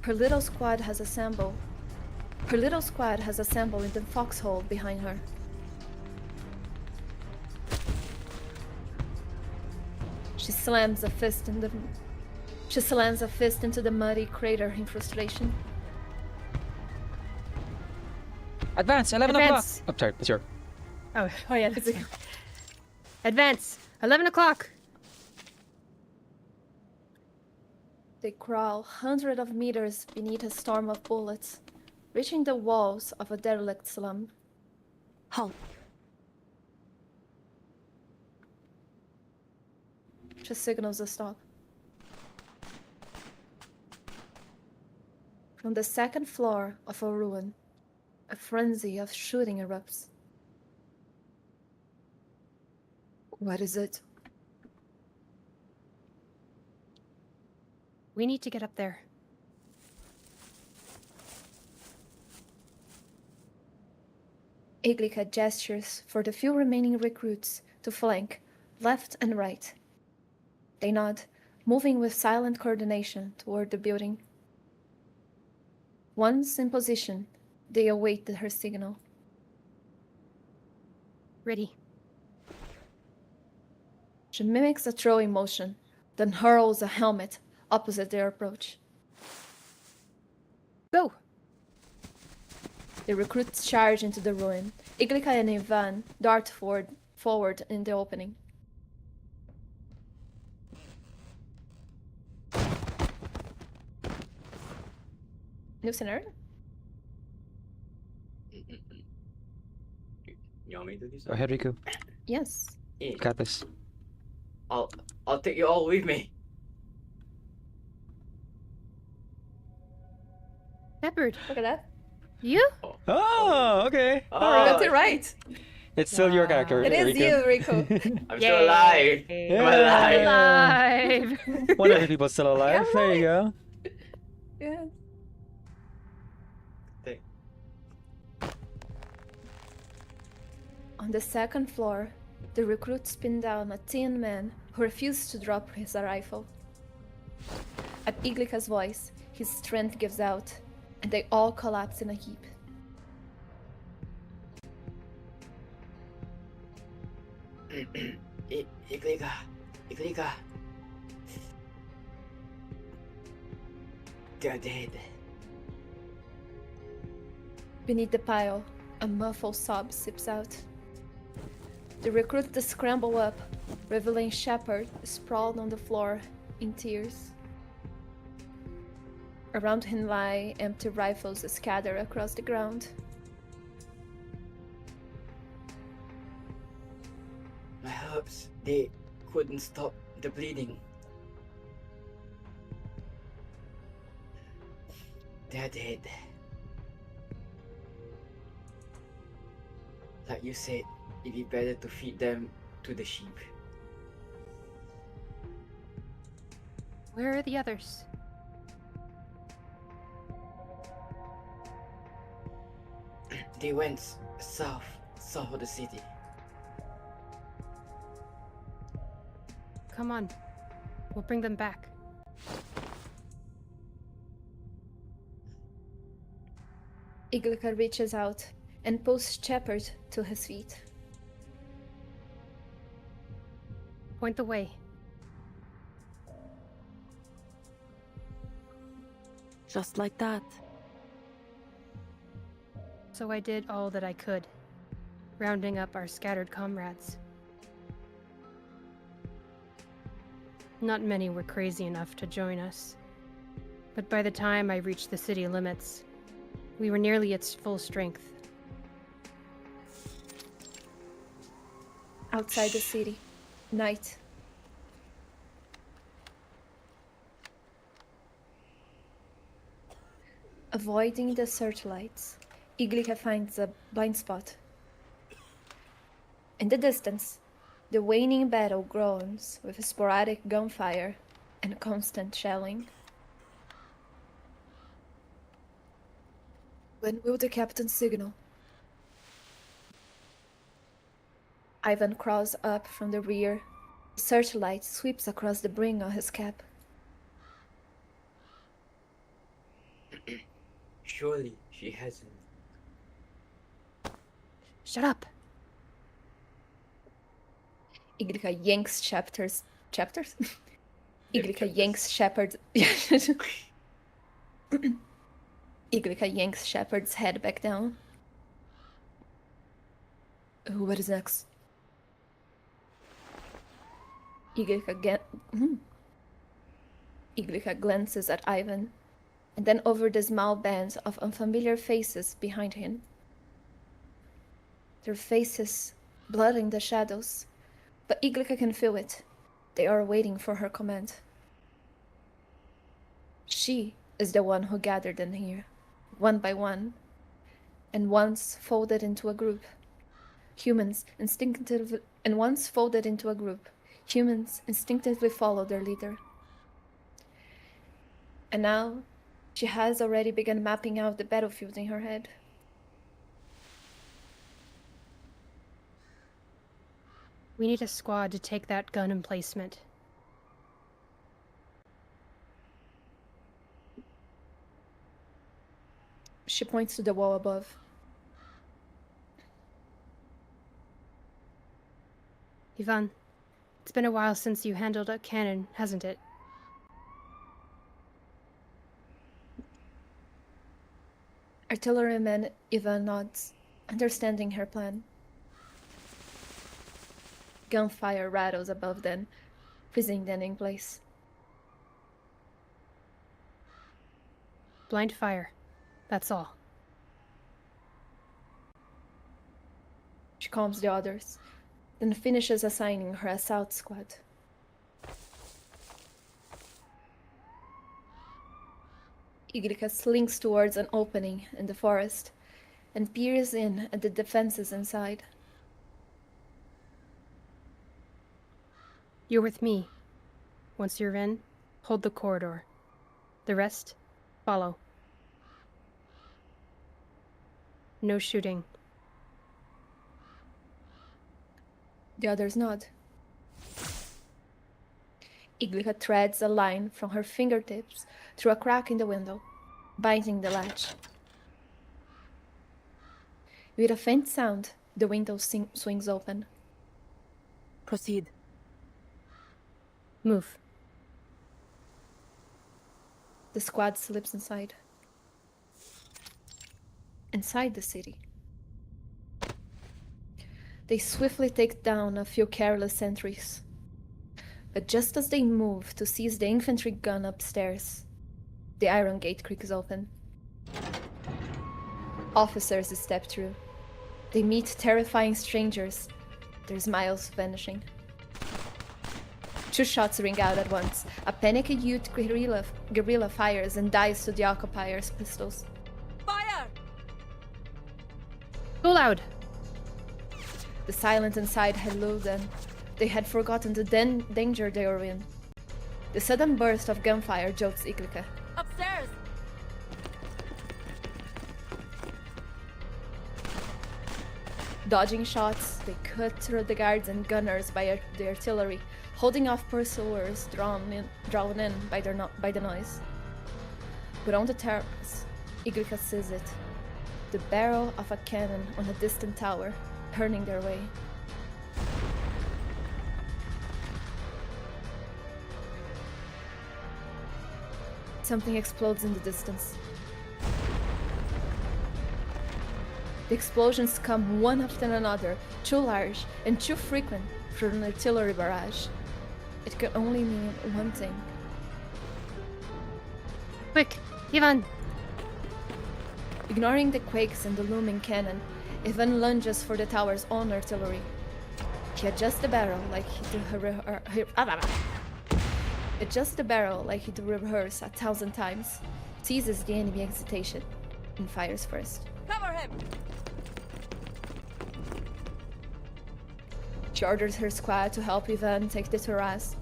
Her little squad has assembled in the foxhole behind her. She slams a fist into the muddy crater in frustration. Advance, 11 Advance. o'clock! Oh, sorry, it's your... Oh yeah, that's it. Advance! 11 o'clock! They crawl hundreds of meters beneath a storm of bullets, reaching the walls of a derelict slum. Halt. She signals a stop. From the second floor of a ruin, a frenzy of shooting erupts. What is it? We need to get up there. Iglika gestures for the few remaining recruits to flank left and right. They nod, moving with silent coordination toward the building. Once in position, they await her signal. Ready. She mimics a throwing motion, then hurls a helmet opposite their approach. Go! The recruits charge into the ruin. Iglika and Ivan dart forward in the opening. New scenario? You want me to do Go something? ahead, Riku. Yes. Yeah. Got this. I'll take you all with me. Shepard, Look at that. you? Oh, okay. You All got right. it right. It's still your character. It is you, Rico. I'm still alive. Yay. I'm alive. Alive. One of the people still alive. Yeah, There you go. Yeah. Thank- On the second floor, the recruits pin down a tin man who refused to drop his rifle. At Iglika's voice, his strength gives out, and they all collapse in a heap. Iglika. They're dead. Beneath the pile, a muffled sob sips out. The recruits scramble up, revealing Shepard sprawled on the floor in tears. Around him lie empty rifles scattered across the ground. My herbs, they couldn't stop the bleeding. They're dead. Like you said, it'd be better to feed them to the sheep. Where are the others? They went south of the city. Come on. We'll bring them back. Iglika reaches out and pulls Shepard to his feet. Point the way. Just like that. So I did all that I could, rounding up our scattered comrades. Not many were crazy enough to join us, but by the time I reached the city limits, we were nearly at full strength. Outside the city, night. Avoiding the searchlights, Iglika finds a blind spot. In the distance, the waning battle groans with sporadic gunfire and constant shelling. When will the captain signal? Ivan crawls up from the rear. The searchlight sweeps across the brim of his cap. Surely she hasn't. Shut up! Iglika yanks chapters? Iglika yanks Shepard. Iglika yanks Shepard's head back down. What is next? Iglika glances at Ivan, and then over the small band of unfamiliar faces behind him. Their faces blurring the shadows, but Iglika can feel it. They are waiting for her command. She is the one who gathered them here, one by one, and once folded into a group. Humans instinctively follow their leader. And now, she has already begun mapping out the battlefield in her head. We need a squad to take that gun emplacement. She points to the wall above. Ivan, it's been a while since you handled a cannon, hasn't it? Artilleryman Ivan nods, understanding her plan. Gunfire rattles above them, freezing them in place. Blind fire. That's all. She calms the others, then finishes assigning her assault squad. Iglika slinks towards an opening in the forest and peers in at the defenses inside. You're with me. Once you're in, hold the corridor. The rest, follow. No shooting. The others nod. Iglika threads a line from her fingertips through a crack in the window, biting the latch. With a faint sound, the window swings open. Proceed. Move. The squad slips inside. Inside the city. They swiftly take down a few careless sentries. But just as they move to seize the infantry gun upstairs, the iron gate creaks open. Officers step through. They meet terrifying strangers, their smiles vanishing. 2 shots ring out at once. A panicked youth guerrilla fires and dives to the occupiers' pistols. Fire! Go loud! The silence inside had lulled them. They had forgotten the danger they were in. The sudden burst of gunfire jolts Iglika. Upstairs! Dodging shots, they cut through the guards and gunners by the artillery, holding off pursuers drawn in by the noise. But on the terrace, Iglika sees it. The barrel of a cannon on a distant tower, turning their way. Something explodes in the distance. The explosions come one after another, too large and too frequent for an artillery barrage. It could only mean one thing. Quick, Ivan! Ignoring the quakes and the looming cannon, Ivan lunges for the tower's own artillery. He adjusts the barrel like he'd rehearse 1,000 times, seizes the enemy hesitation, and fires first. Cover him! She orders her squad to help Ivan take the terrace,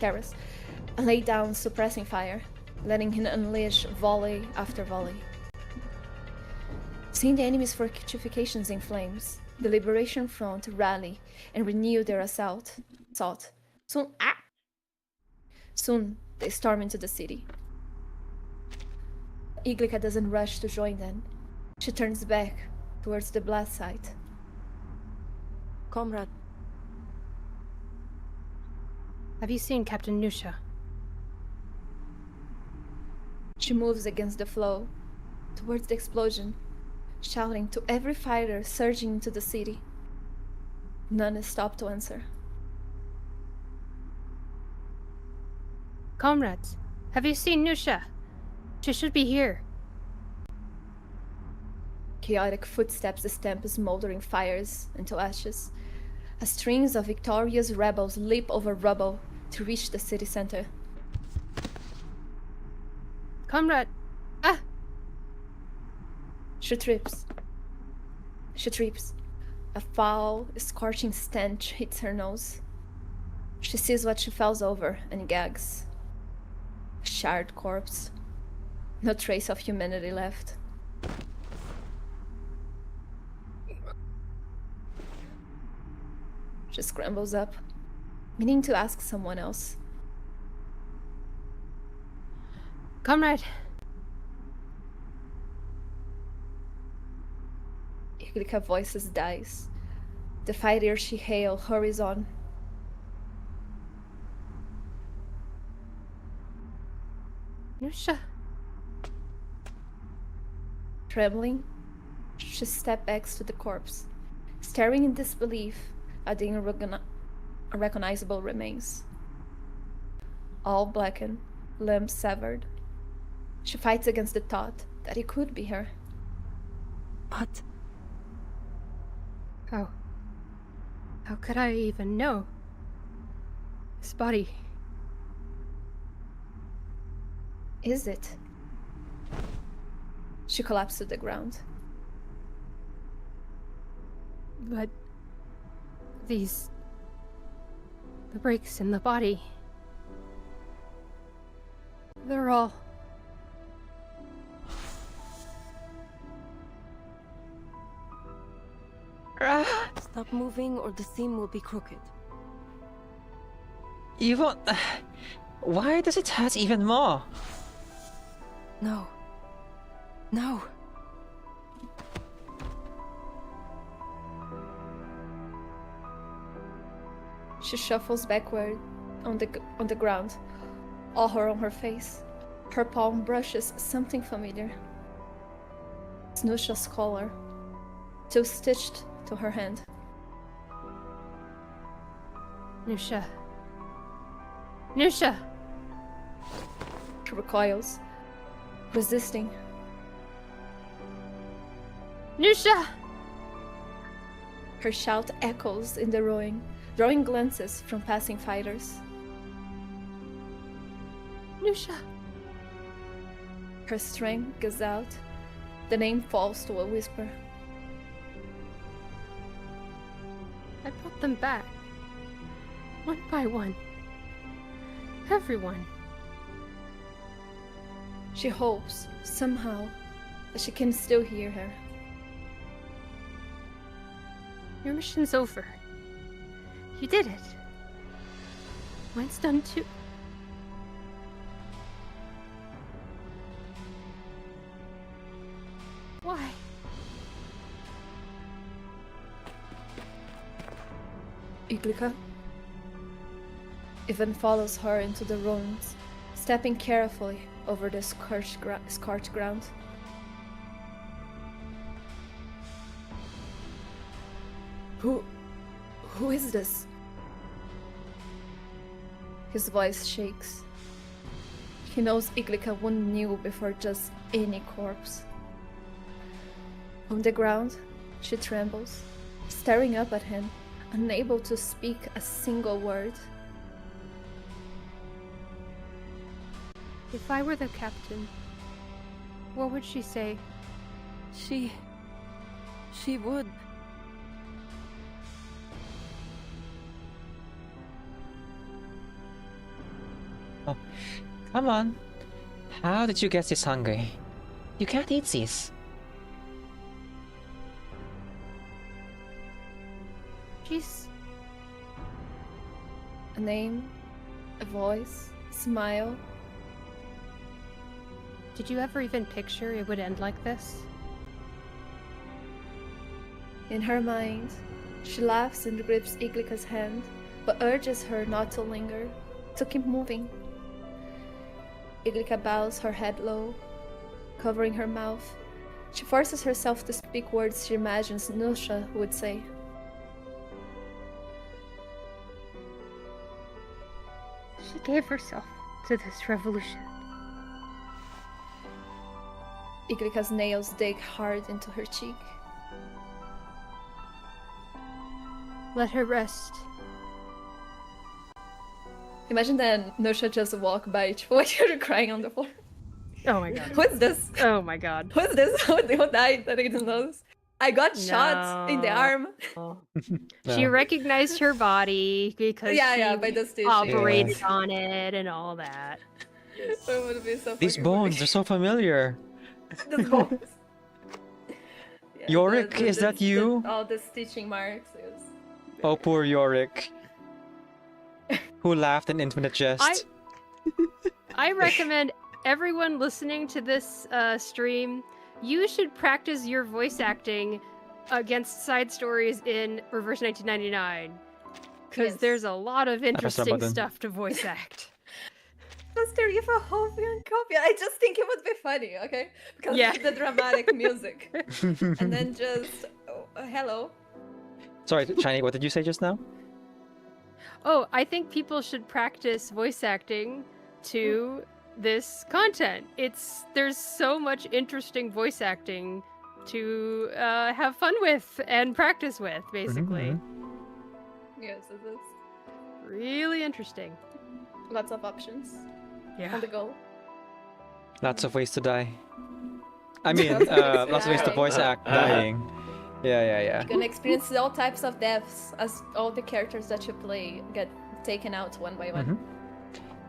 and lay down suppressing fire, letting him unleash volley after volley. Seeing the enemy's fortifications in flames, the Liberation Front rally and renew their assault. Soon, they storm into the city. Iglika doesn't rush to join them. She turns back towards the blast site. Comrade, Have you seen Captain Nusha? She moves against the flow, towards the explosion, shouting to every fighter surging into the city. None is stopped to answer. Comrades, have you seen Nusha? She should be here. Chaotic footsteps stamp smoldering fires into ashes, as strings of victorious rebels leap over rubble to reach the city center. Comrade! Ah! She trips. A foul, scorching stench hits her nose. She sees what she falls over and gags. A charred corpse. No trace of humanity left. She scrambles up, meaning to ask someone else. Comrade! Iglika voices dies. The fighter she hailed hurries on. Nusha! Trembling, she steps back to the corpse, staring in disbelief at the unrecognizable remains. All blackened, limbs severed. She fights against the thought that it could be her. but How could I even know? This body... Is it? She collapsed to the ground. But the breaks in the body, they're all... Stop moving or the seam will be crooked. You won't... Why does it hurt even more? No. No. She shuffles backward on the ground, all horror on her face. Her palm brushes something familiar. Snusha's collar, still stitched to her hand. Nusha. Nusha! She recoils, resisting. Nusha! Her shout echoes in the ruin, drawing glances from passing fighters. Nusha! Her strength gives out. The name falls to a whisper. I brought them back. One by one. Everyone. She hopes, somehow, that she can still hear her. Your mission's over. You did it. Mine's done too. Why? Iglika even follows her into the ruins, stepping carefully over the scorched ground. Who is this? His voice shakes. He knows Iglika wouldn't kneel before just any corpse. On the ground, she trembles, staring up at him, unable to speak a single word. If I were the captain, what would she say? She would. Oh, come on. How did you get this hungry? You can't eat these. She's... A name, a voice, smile. Did you ever even picture it would end like this? In her mind, she laughs and grips Iglika's hand, but urges her not to linger, to keep moving. Iglika bows her head low, covering her mouth. She forces herself to speak words she imagines Nusha would say. She gave herself to this revolution. Iglika's nails dig hard into her cheek. Let her rest. Imagine that Nusha just walk by while you're crying on the floor. Oh my god. Who is this? Oh my god. Who is this? Who died that I didn't know? I got shot in the arm. She recognized her body because Yeah, by the station. operated on it and all that. It would be so These fucking bones funny. are so familiar. The bones. Yeah, Yorick, is that you? All the stitching marks. Yes. Oh, poor Yorick. Who laughed in infinite jest. I recommend everyone listening to this stream, you should practice your voice acting against side stories in Reverse 1999. Because there's a lot of interesting stuff to voice act. Master, you have a Hovian copy. I just think it would be funny, okay? Because of the dramatic music. And then just, hello. Sorry, Shiny, what did you say just now? Oh, I think people should practice voice acting to this content. There's so much interesting voice acting to have fun with and practice with, basically. Yes, it is. Really interesting. Lots of options. Yeah. On the go. Lots of ways to die. I mean, lots of ways to voice act dying. Yeah. You're gonna experience all types of deaths as all the characters that you play get taken out one by one.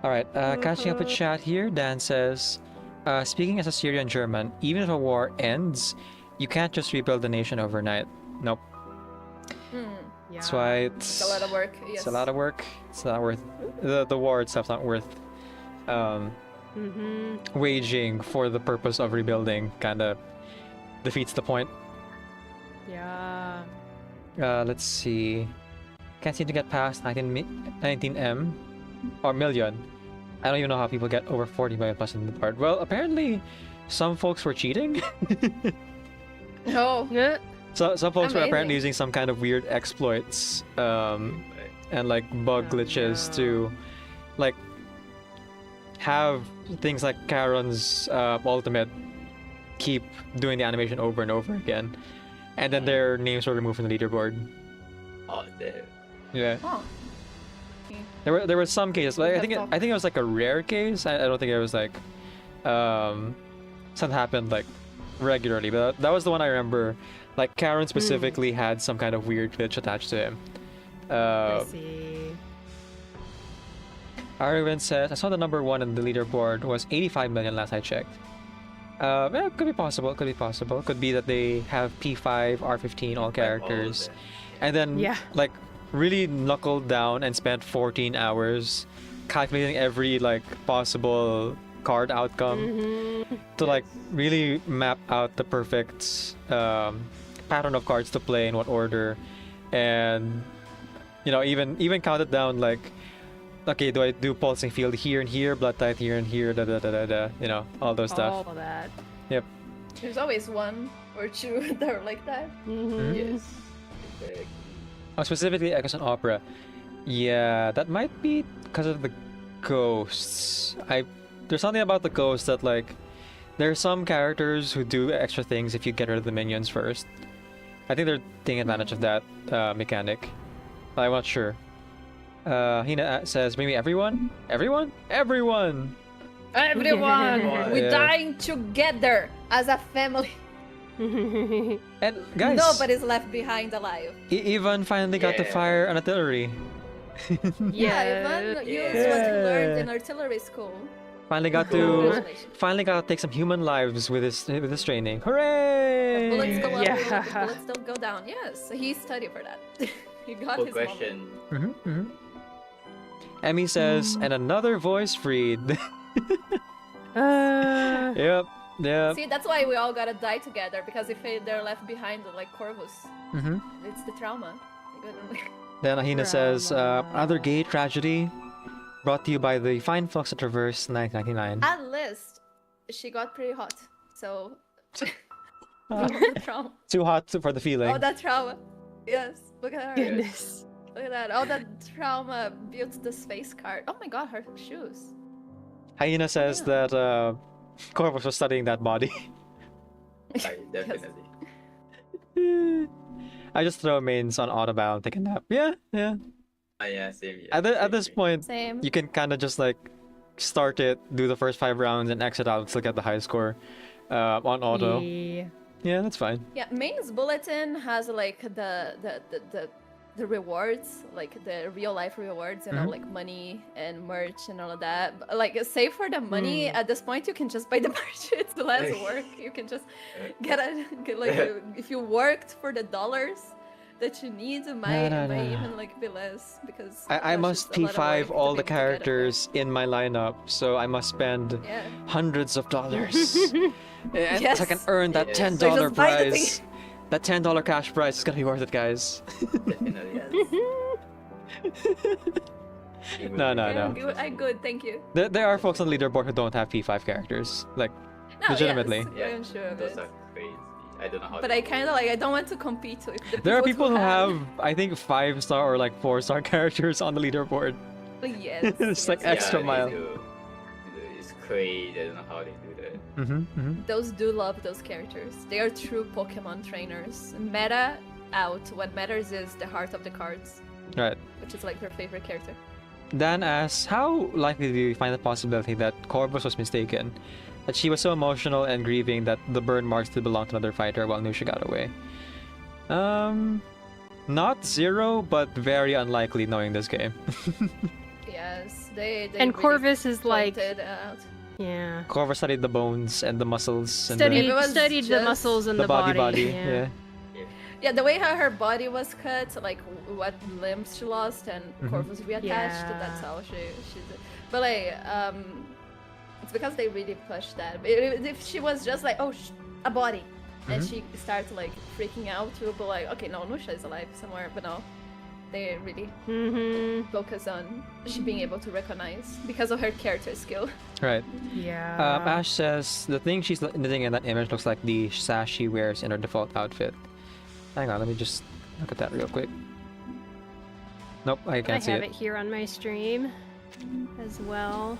All right, catching up with chat here. Dan says, speaking as a Syrian German, even if a war ends, you can't just rebuild the nation overnight. Nope. That's why It's a lot of work. Yes. It's a lot of work. It's not worth the war itself's not worth waging for the purpose of rebuilding. Kind of defeats the point. Yeah. Let's see. Can't seem to get past 19M or million. I don't even know how people get over 40 million plus in the card. Well, apparently, some folks were cheating. Oh. Yeah. So some folks were apparently Amazing. using some kind of weird exploits and like bug glitches to like have things like Charon's ultimate keep doing the animation over and over again, and then their names were removed from the leaderboard. Oh, damn. Yeah. Oh. There were some cases. Like, I think it was like a rare case. I don't think it was like something happened like regularly, but that was the one I remember. Like Karen specifically had some kind of weird glitch attached to him. I see. Arwen says, I saw the number 1 in the leaderboard was 85 million last I checked. Yeah, could be possible. Could be that they have P5, R15, all characters, and then like really knuckled down and spent 14 hours calculating every like possible card outcome to like really map out the perfect pattern of cards to play in what order, and you know even count it down like, okay, do I do pulsing field here and here, blood tithe here and here, you know, all those stuff. All of that. Yep. There's always one or two that are like that. Yes. Exactly. Oh, specifically Echoes and Opera. Yeah, that might be because of the ghosts. There's something about the ghosts that like there are some characters who do extra things if you get rid of the minions first. I think they're taking advantage of that mechanic. I'm not sure. Hina says maybe everyone? Everyone? Everyone! We're dying together as a family. And guys, Nobody's left behind alive. Ivan finally got to fire an artillery. Ivan used what he learned in artillery school. Finally got to take some human lives with his training. Hooray! Bullets go up, the bullets don't go down. Yes, he studied for that. He got Good his question. Emmy says, and another voice freed. Yep. See, that's why we all gotta die together, because if they're left behind like Corvus, it's the trauma. Then Ahina says, another gay tragedy brought to you by the fine folks at Traverse 1999. At least she got pretty hot, so trauma. Too hot for the feeling. Oh, that trauma. Yes, look at her. Goodness. Look at that. All that trauma built this face card. Oh my god, her shoes. Hyena says that Corvus was studying that body. Definitely. I just throw mains on autobound, take a nap. Yeah. Yeah, same here. At this point, Same. you can kind of just like start it, do the first 5 rounds, and exit out and still get the high score on auto. Yeah, that's fine. Yeah, Main's bulletin has like the rewards, like the real life rewards, you know, like money and merch and all of that. But, like, save for the money. At this point, you can just buy the merch. It's less work. You can just get if you worked for the dollars that you need, it might even like be less, because I must P5 all the characters in my lineup, so I must spend hundreds of dollars. And so I can earn that $10 prize. That $10 cash prize is gonna be worth it, guys. Definitely. No. I'm good, thank you. There are folks on the leaderboard who don't have P5 characters, like legitimately. Yes, I'm sure of Those it. are crazy. I don't know how. But I kind of like, I don't want to compete with the There are people who have. have, I think, 5-star or like 4-star characters on the leaderboard. Yes. It's like extra mile. It's crazy. I don't know how they do that. Those do love those characters. They are true Pokemon trainers. Meta out. What matters is the heart of the cards. Right. Which is like their favorite character. Dan asks, how likely do you find the possibility that Corvus was mistaken? But she was so emotional and grieving that the burn marks did belong to another fighter while Nusha got away. Not zero, but very unlikely knowing this game. Yes, they And really Corvus is like, pointed out. yeah, Corvus studied the bones and the muscles and studied It was studied the just muscles and the body. Yeah. Yeah, the way how her body was cut, like what limbs she lost and Corvus reattached, Yeah. that's how she did. But like, it's because they really pushed that. If she was just like, oh, a body, and she starts like freaking out, you'll be like, okay, no, Nusha is alive somewhere, but no. They really focus on she being able to recognize because of her character skill. Right. Yeah. Ash says the thing she's knitting in that image looks like the sash she wears in her default outfit. Hang on, let me just look at that real quick. Nope, I can't see have it. it here on my stream as well.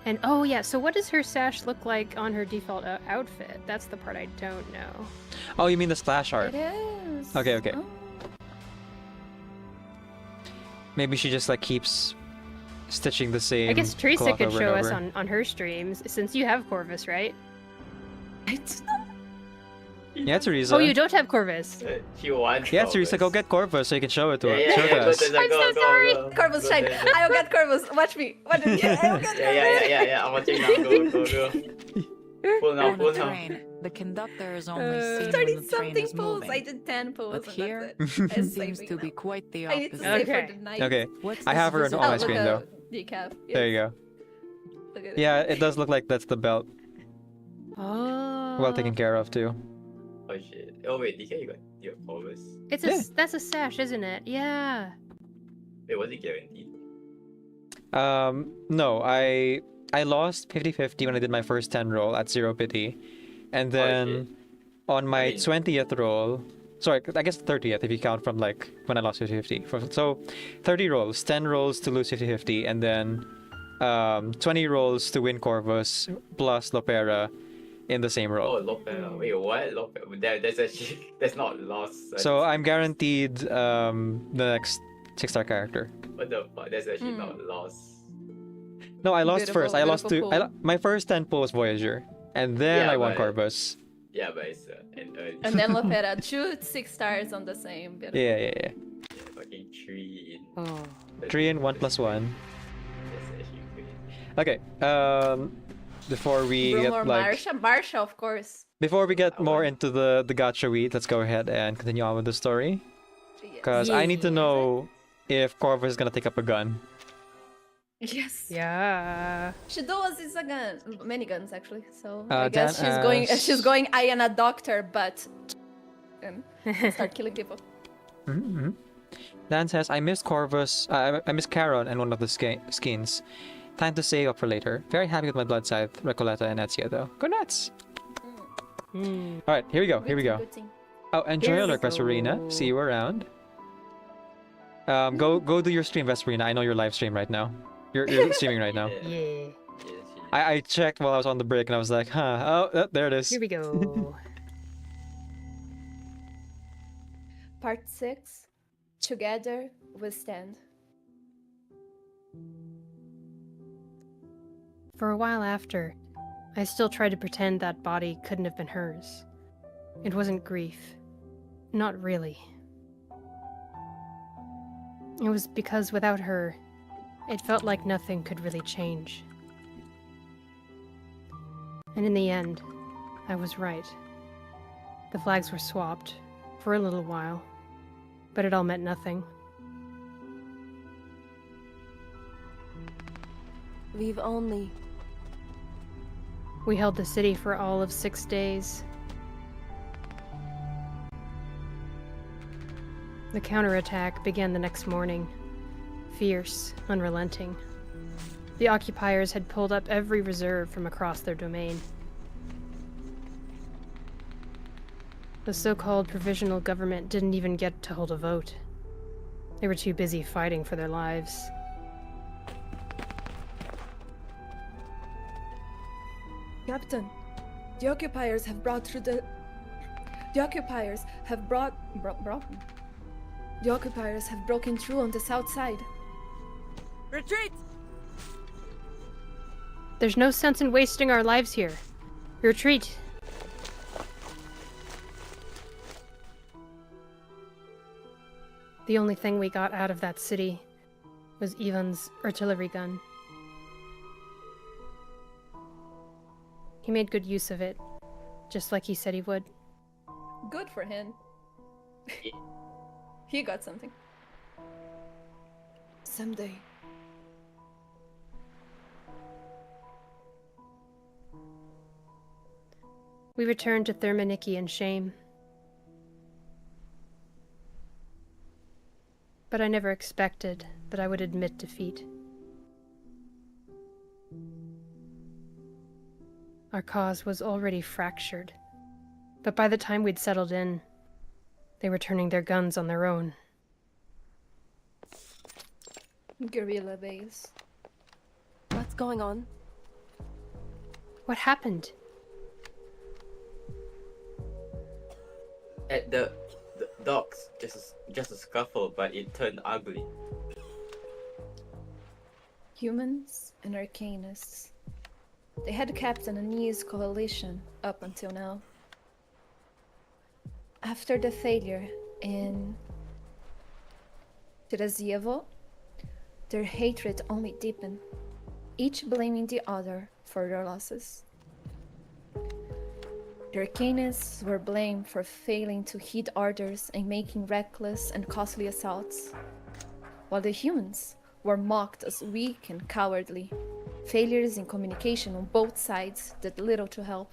And oh yeah, so what does her sash look like on her default outfit? That's the part I don't know. Oh, you mean the splash art? It is. Okay. Oh. Maybe she just like keeps stitching the same. I guess Teresa cloth could over show and us over. on her streams, since you have Corvus, right? Yeah, Teresa. Oh, you don't have Corvus. She wants. Yeah, Teresa, go get Corvus so you can show it to her. Yeah, Show it to go, us. Teresa, I'm go, so go, sorry. go, Corvus go, shine. Teresa. I'll get Corvus. Watch me. I'll get Corvus. Yeah. I'm watching now. Go. Pull now, On pull a now. train, the conductor is only seen when 30 the train something is pulls. moving. I did 10 pulls. But and here, that's it. it I'm seems saving to now. be quite the I need to opposite. save Okay. for the night. Okay, What's I this have her on visible my Oh, look screen at though. Decaf. There you go. Look at Yeah, it does look like that's the belt. Oh. Well taken care of too. Oh shit. Oh wait, DK, you got your Corvus. It's Yeah. that's a sash, isn't it? Yeah. Wait, was it guaranteed? No, I lost 50-50 when I did my first 10 roll at 0 pity. And then on my I mean- 20th roll, sorry, I guess 30th if you count from like when I lost 50-50. So 30 rolls, 10 rolls to lose 50-50, and then 20 rolls to win Corvus plus Lopera in the same roll. Oh, Lopera. Wait, what? Lopera. That's actually that's not lost. So I'm guaranteed the next 6-star character. What the fuck? That's actually not lost. No, I lost Beautiful, first. I lost beautiful to pull. my first 10 pull was Voyager, and then Yeah, I won but- Corvus. Yeah, but it's an early. And then Lopera, 6 stars on the same. Beautiful. Yeah. Fucking 3 in. Oh. 3 and 1 plus 1. That's actually great. Okay. Before we Bruno get or like Marsha, of course. before we get I more want- into the gacha weed, let's go ahead and continue on with the story. Because I need to know if Corvus is gonna take up a gun. Yes. Yeah. She does is a gun. Many guns actually. So Dan I guess she's going. I am a doctor, but and start killing people. Mm-hmm. Dan says, I miss Corvus. I miss Charon and one of the skins. Time to save up for later. Very happy with my blood scythe, Recoleta, and Ezia though. Go nuts! Alright, here we go. Good thing. Oh, enjoy your Yes. lurk, Vesperina. See you around. Go do your stream, Vesperina. I know you're live stream right now. You're streaming right now. Yeah. Yeah. I checked while I was on the break and I was like, huh. Oh, there it is. Here we go. Part 6. Together we stand. For a while after, I still tried to pretend that body couldn't have been hers. It wasn't grief. Not really. It was because without her, it felt like nothing could really change. And in the end, I was right. The flags were swapped for a little while, but it all meant nothing. We've only... We held the city for all of 6 days. The counterattack began the next morning. Fierce, unrelenting. The occupiers had pulled up every reserve from across their domain. The so-called provisional government didn't even get to hold a vote. They were too busy fighting for their lives. Captain, the occupiers have brought through the... The occupiers have brought... The occupiers have broken through on the south side. Retreat! There's no sense in wasting our lives here. Retreat. The only thing we got out of that city was Ivan's artillery gun. He made good use of it, just like he said he would. Good for him. He got something. Someday. We returned to Thermoniki in shame. But I never expected that I would admit defeat. Our cause was already fractured, but by the time we'd settled in, they were turning their guns on their own. Guerrilla base. What's going on? What happened? At the docks, just a scuffle, but it turned ugly. Humans and Arcanists. They had kept an uneasy coalition up until now. After the failure in Tiraziavo, their hatred only deepened, each blaming the other for their losses. The Arcanists were blamed for failing to heed orders and making reckless and costly assaults, while the humans were mocked as weak and cowardly. Failures in communication on both sides did little to help.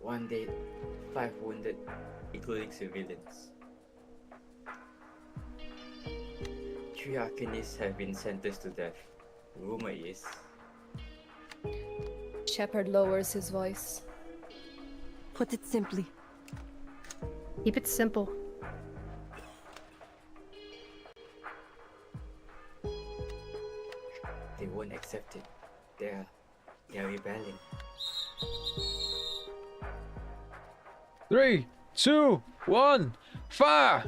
One day, 5 wounded, including civilians. 3 Arcanists have been sentenced to death. Rumor is... Shepard lowers his voice. Put it simply. Keep it simple. They won't accept it. They're rebelling. 3, 2, 1, fire!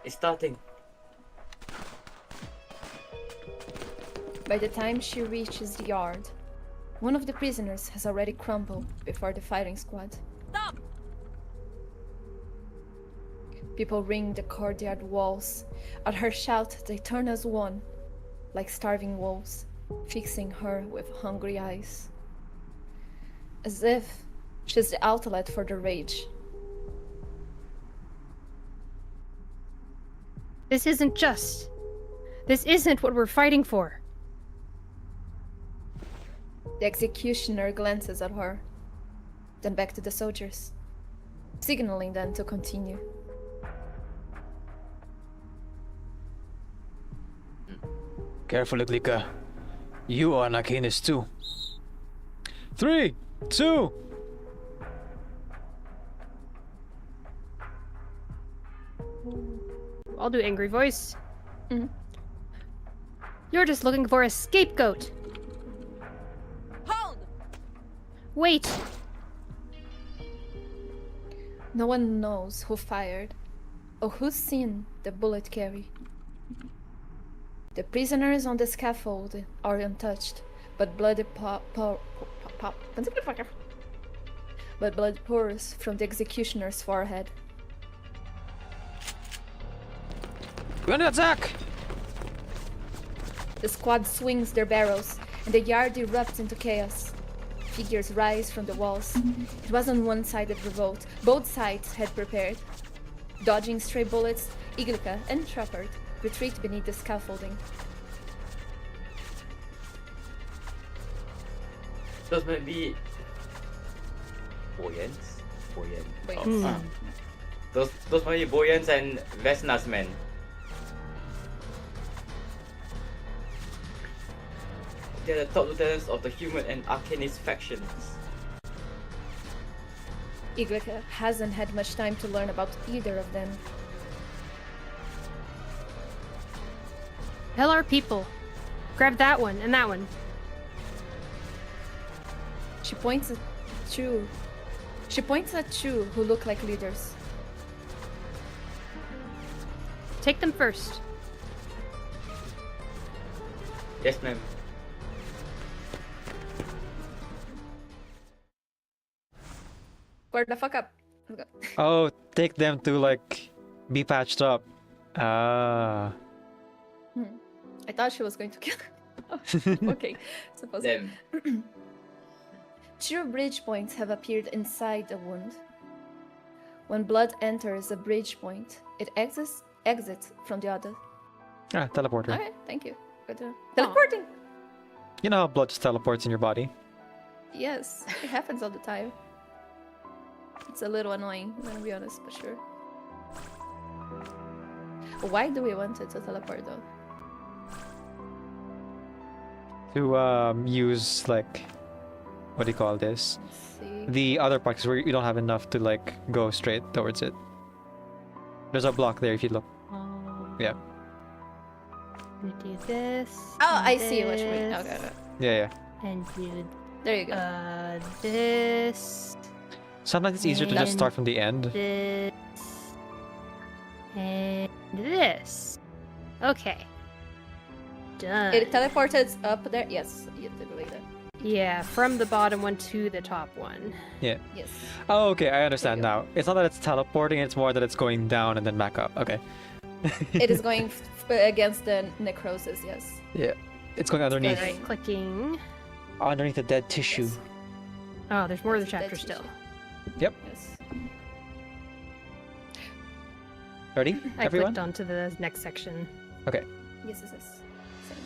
It's starting. By the time she reaches the yard, one of the prisoners has already crumbled before the firing squad. Stop! People ring the courtyard walls. At her shout, they turn as one, like starving wolves, fixing her with hungry eyes. As if she's the outlet for their rage. This isn't just. This isn't what we're fighting for. The executioner glances at her, then back to the soldiers, signaling them to continue. Careful, Iglika. You are an Arcanist too. 3, 2. I'll do angry voice. Mhm. You're just looking for a scapegoat. Hold! Wait. No one knows who fired or who's seen the bullet carry. The prisoners on the scaffold are untouched, but blood pours from the executioner's forehead. We're under attack! The squad swings their barrels, and the yard erupts into chaos. Figures rise from the walls. It wasn't one-sided revolt. Both sides had prepared. Dodging stray bullets, Iglika and Shepard retreat beneath the scaffolding. Those might be... Boyans? Wait. Those might be Boyans and Vesna's men. They're the top lieutenants of the human and Arcanist factions. Iglika hasn't had much time to learn about either of them. Tell our people. Grab that one and that one. She points at two who look like leaders. Take them first. Yes, ma'am. Square the fuck up. Let's go. Oh, take them to like be patched up. Ah. I thought she was going to kill. Okay, suppose. Them. 2 bridge points have appeared inside the wound. When blood enters a bridge point, it exits from the other. Ah, teleporter. Okay, thank you. Good to know. Teleporting! You know how blood just teleports in your body? Yes, it happens all the time. It's a little annoying, I'm gonna be honest, but sure. Why do we want it to teleport though? To use like, what do you call this? Let's see. The other parts where you don't have enough to like go straight towards it. There's a block there if you look. Yeah. We do this. Oh, and I see what you mean. this, Okay, okay. Yeah, yeah. And do There you go. this, Sometimes it's easier to just And- start from the end. this, and this. Okay. Done. It teleported up there. Yes, you did believe that. Yeah, from the bottom one to the top one. Yeah. Yes. Oh, okay, I understand There you now. It's not that it's teleporting, it's more that it's going down and then back up. Okay. It is going against the necrosis, yes. Yeah. It's going underneath. Right. Alright, clicking. Underneath the dead tissue. Yes. Oh, there's more of the It's a dead chapter still. Yep. Yes. Ready? I Everyone? clicked onto the next section. Okay. Yes, yes, yes. Same.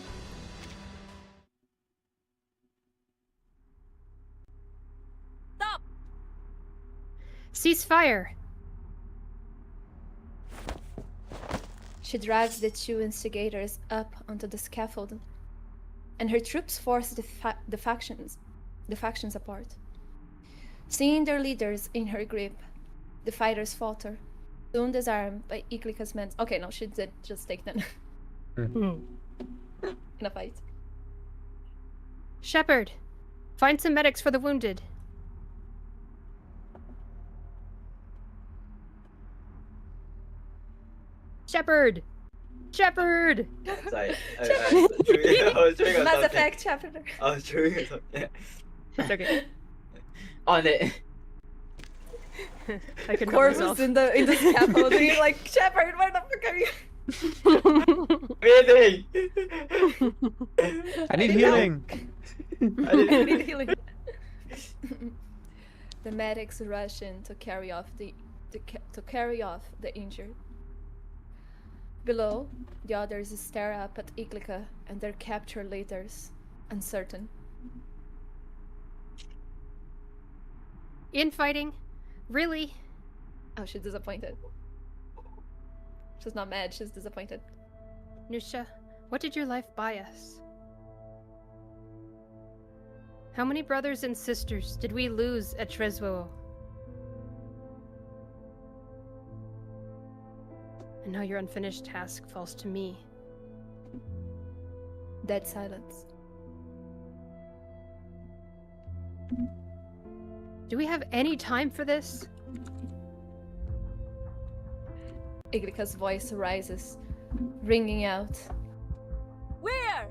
Cease fire! She drags the 2 instigators up onto the scaffold, and her troops force the factions apart. Seeing their leaders in her grip, the fighters falter, soon disarmed by Iklika's men. Okay, no, she did just take them Hmm. in a fight. Shepherd! Find some medics for the wounded. Shepherd! Shepherd! Sorry. I was chewing on Mass something. Effect chapter. I was chewing on something. It's okay. On it. I can help Corvus myself. in the scaffold, and you're like, Shepherd, where the fuck are you? Breathing! I need healing! I didn't- Need healing. The medics rush in to carry off the injured. Below, the others stare up at Iglika and their captured leaders, uncertain. Infighting? Really? Oh, she's disappointed. She's not mad, she's disappointed. Nusha, what did your life buy us? How many brothers and sisters did we lose at Treswo? And now your unfinished task falls to me. Dead silence. Do we have any time for this? Iglika's voice rises, ringing out. Where?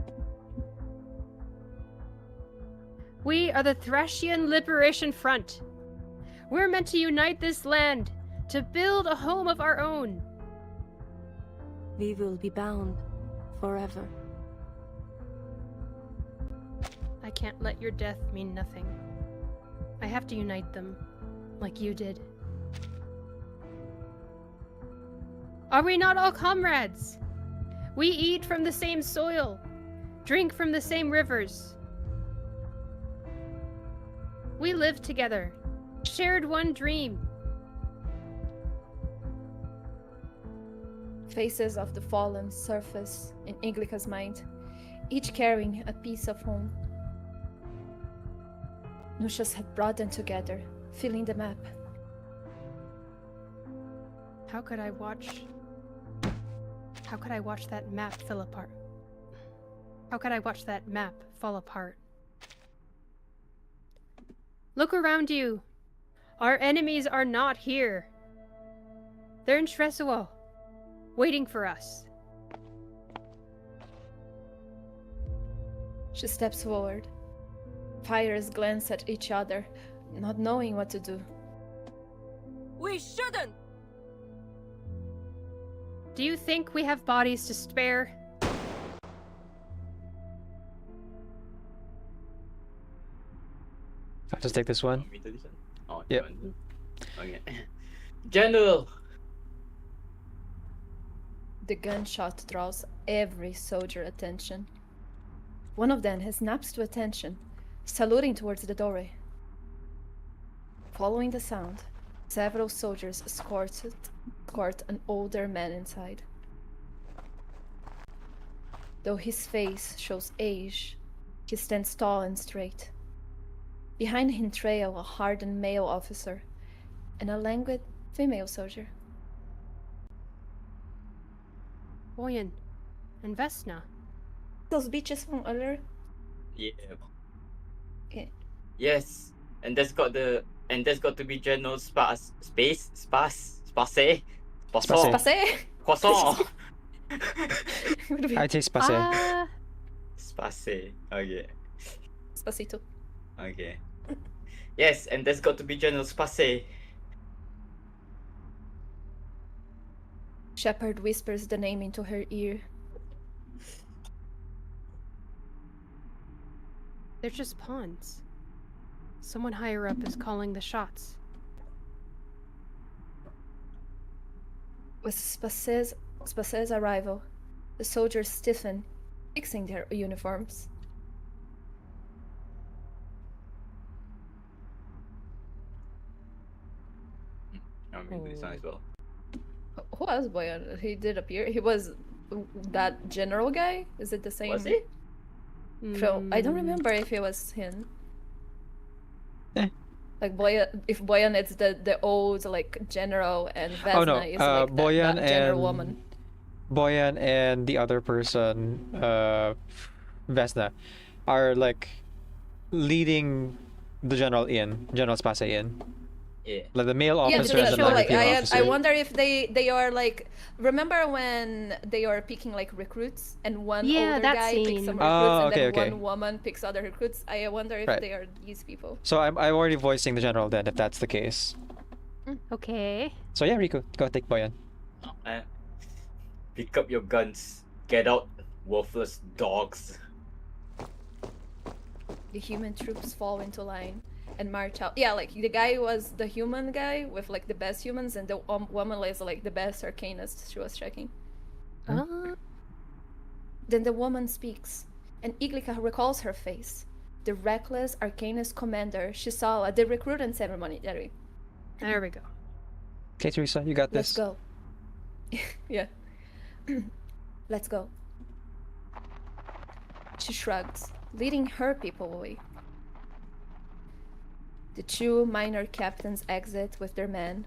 We are the Thracian Liberation Front. We're meant to unite this land, to build a home of our own. We will be bound forever. I can't let your death mean nothing. I have to unite them, like you did. Are we not all comrades? We eat from the same soil, drink from the same rivers. We live together, shared one dream. Faces of the fallen surface in Iglika's mind, each carrying a piece of home. Nusha's had brought them together, filling the map. How could I watch that map fall apart? How could I watch that map fall apart? Look around you. Our enemies are not here. They're in Treswell. waiting for us. She steps forward. Fighters glance at each other, not knowing what to do. We shouldn't! Do you think we have bodies to spare? I'll just take this one. Want me to listen? Oh, Yep. you want to- Okay. General! The gunshot draws every soldier attention. One of them snaps to attention, saluting towards the doorway. Following the sound, several soldiers escort an older man inside. Though his face shows age, he stands tall and straight. Behind him trail a hardened male officer and a languid female soldier. Boyan and Vesna. Those bitches from earlier? Yeah. Yeah. Yes. And that's got to be General Space. Passé. Croissant. I taste passe. Space. Okay. Spacito. Okay. Yes, and that's got to be General Space. Shepard whispers the name into her ear. They're just pawns. Someone higher up is calling the shots. With Spacé's arrival, the soldiers stiffen, fixing their uniforms. I'm into this one as well. Who else, Boyan? He did appear. He was that general guy? Is it the same? Was he? So I don't remember if it was him. Eh. Like Boyan, if Boyan is the old like general and Vesna Oh no, is like Boyan that general and woman. Boyan and the other person, Vesna, are like leading the General Space in. Yeah. Like the male Yeah, officer they and the show like female I officer. wonder if they are like, remember when they are picking like recruits and one Yeah, older that guy picks scene. some recruits Oh, and then okay. one woman picks other recruits. I wonder if Right. they are these people. So I'm already voicing the General then, if that's the case. Okay. So yeah, Riku, go take Boyan. Pick up your guns. Get out, worthless dogs. The human troops fall into line and march out. Yeah, like the guy was the human guy with like the best humans, and the woman is like the best arcanist. She was checking. Then the woman speaks, and Iglika recalls her face. The reckless arcanist commander she saw at the recruitment ceremony. There we go. Okay, Teresa, you got Let's this. go. Yeah. Let's go. She shrugs, leading her people away. The two minor captains exit with their men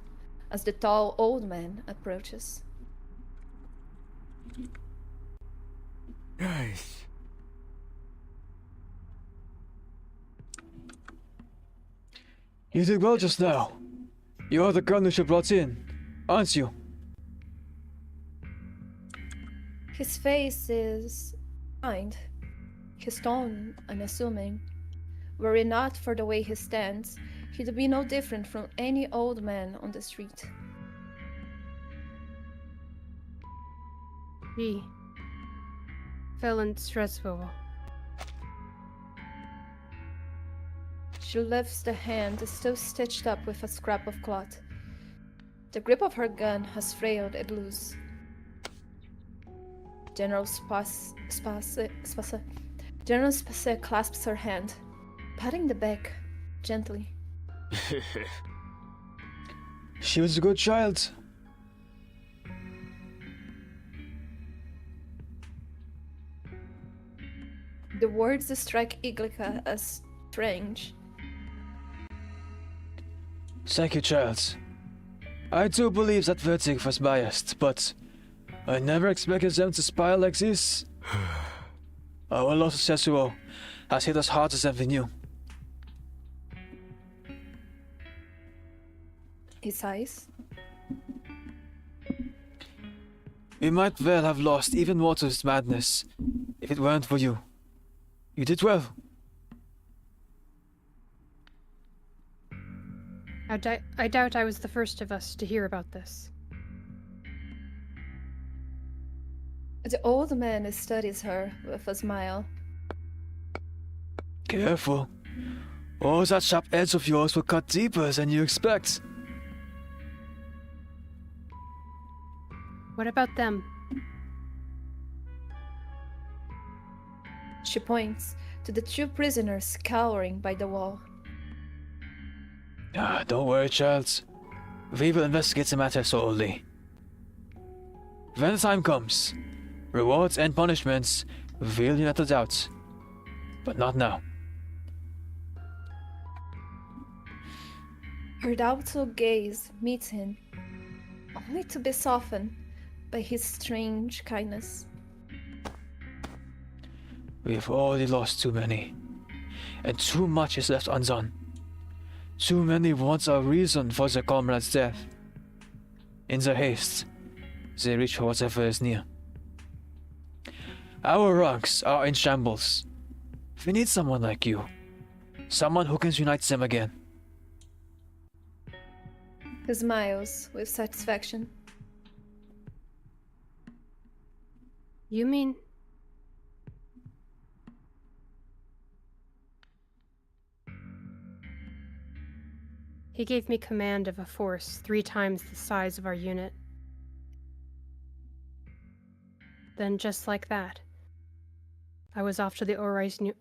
as the tall old man approaches. Nice. You did well just now. You are the gun who she brought in, aren't you? His face is kind, his tone unassuming. Were it not for the way he stands, he'd be no different from any old man on the street. He fell in stressful. She lifts the hand still stitched up with a scrap of cloth. The grip of her gun has frayed and loose. General Space clasps her hand, patting the back gently. She was a good child. The words strike Iglika as strange. Thank you, child. I do believe that Vertig was biased, but I never expected them to spy like this. Our loss of Sessuo has hit us harder than we knew. He sighs. We might well have lost even more to this madness if it weren't for you. You did well. I doubt I was the first of us to hear about this. The old man studies her with a smile. Careful. Oh, that sharp edge of yours will cut deeper than you expect. What about them? She points to the two prisoners cowering by the wall. Ah, don't worry, child. We will investigate the matter thoroughly. When the time comes, rewards and punishments will not a doubt. But not now. Her doubtful gaze meets him, only to be softened by his strange kindness. We have already lost too many, and too much is left undone. Too many want a reason for their comrade's death. In their haste, they reach for whatever is near. Our ranks are in shambles. We need someone like you. Someone who can unite them again. He smiles with satisfaction. You mean... He gave me command of a force 3 times the size of our unit. Then, just like that, I was off to the Orinosian.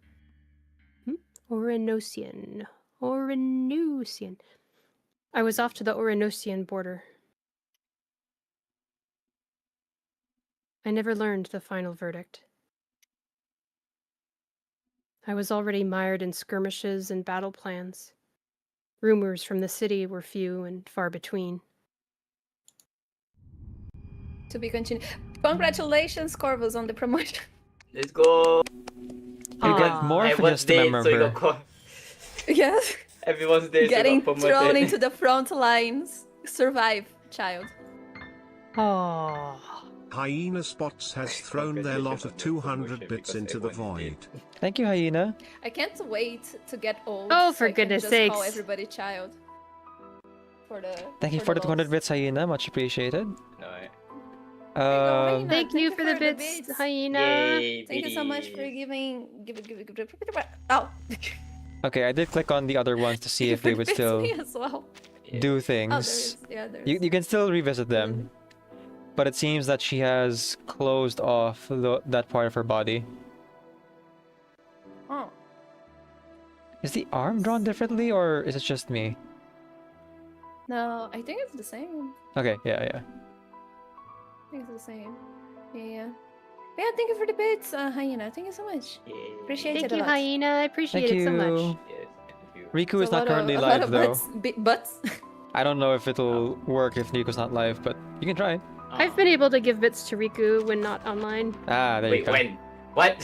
I was off to the Orinosian border. I never learned the final verdict. I was already mired in skirmishes and battle plans. Rumors from the city were few and far between. To be continued. Congratulations, Corvus, on the promotion. Let's go. You get more for just a member. So you got Yes. everyone's dead. Getting so you got promoted. thrown into the front lines. Survive, child. Oh. Hyena Spots has thrown their lot of 200 bits into the void. Thank you, Hyena. I can't wait to get old. Oh, so for I can goodness just sakes. Call everybody child. Thank you for the 200 lols. bits, Hyena. Much appreciated. Alright. Hyena. Thank you for the the bits, Hyena. Yay, Thank you so much for biddies. giving. Oh. Okay, I did click on the other ones to see if they would still Me as well. do Oh, things. there is. You can still revisit them. But it seems that she has closed off that part of her body. Oh. Is the arm drawn differently, or is it just me? No, I think it's the same. Okay, yeah. I think it's the same. Yeah. Yeah, thank you for the bits, Hyena. Thank you so much. Yay. Appreciate Thank it a you, lot. Hyena. I appreciate Thank it so much. you. Yes, thank you. Riku It's is a not lot currently of, a lot live of though. butts. I don't know if it'll work if Riku's not live, but you can try. I've been able to give bits to Riku when not online. Ah, there Wait, you go. when? What?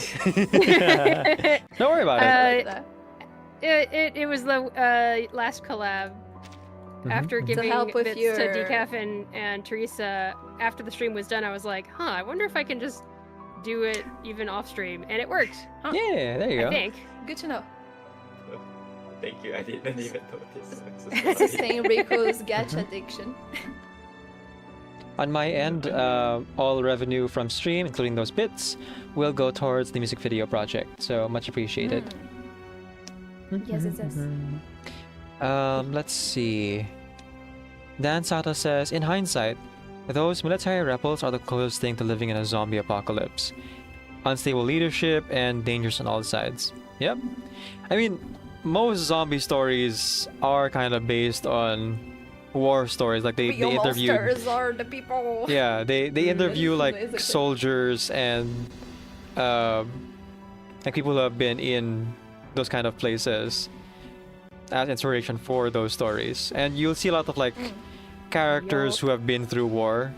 Don't worry about it. It was the last collab. After giving help with bits your- to Decaf and Teresa, after the stream was done, I was like, huh, I wonder if I can just do it even off stream. And it worked. Yeah, there you go. I think. Good to know. Thank you, I didn't even notice. I'm so sorry. Sustain Riku's gacha addiction. On my end, all revenue from stream, including those bits, will go towards the music video project. So much appreciated. Yes, it is. Let's see. Dan Sato says, in hindsight, those military rebels are the closest thing to living in a zombie apocalypse. Unstable leadership and dangers on all sides. Yep. I mean, most zombie stories are kind of based on war stories. Like they Real interviewed. monsters are the people. Yeah, they interview like Basically. soldiers and like people who have been in those kind of places as inspiration for those stories. And you'll see a lot of like characters Yup. who have been through war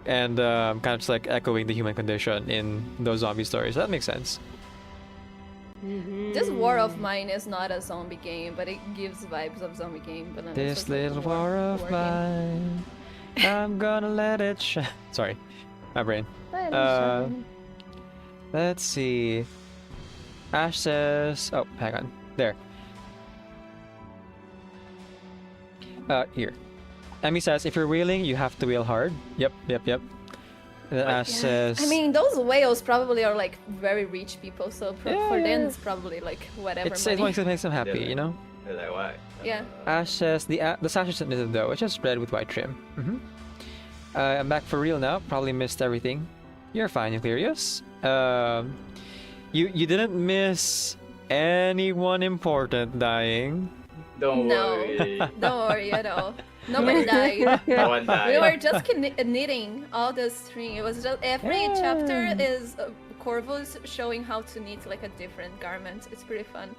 and kind of just like echoing the human condition in those zombie stories. That makes sense. This War of Mine is not a zombie game, but it gives vibes of zombie game. But then it's This like a little war of game. mine, I'm gonna let it shine. Sorry. My brain. Bye, Uh, Alicia. Let's see. Ash says, oh, hang on. There. Here. Emmy says, if you're whaling, you have to whale hard. Yep. And then Ash says, I mean, those whales probably are like very rich people, so for them it's probably like whatever it money. makes them happy, Yeah. you know? Like what? Yeah. Ash says, the sash is knitted though. It's just red with white trim. I'm back for real now. Probably missed everything. You're fine, Euclerius. You didn't miss anyone important dying. Don't No. worry. Don't worry at all. Nobody died. No one died. We were just knitting all the string. It was just every chapter is Corvus showing how to knit like a different garment. It's pretty fun.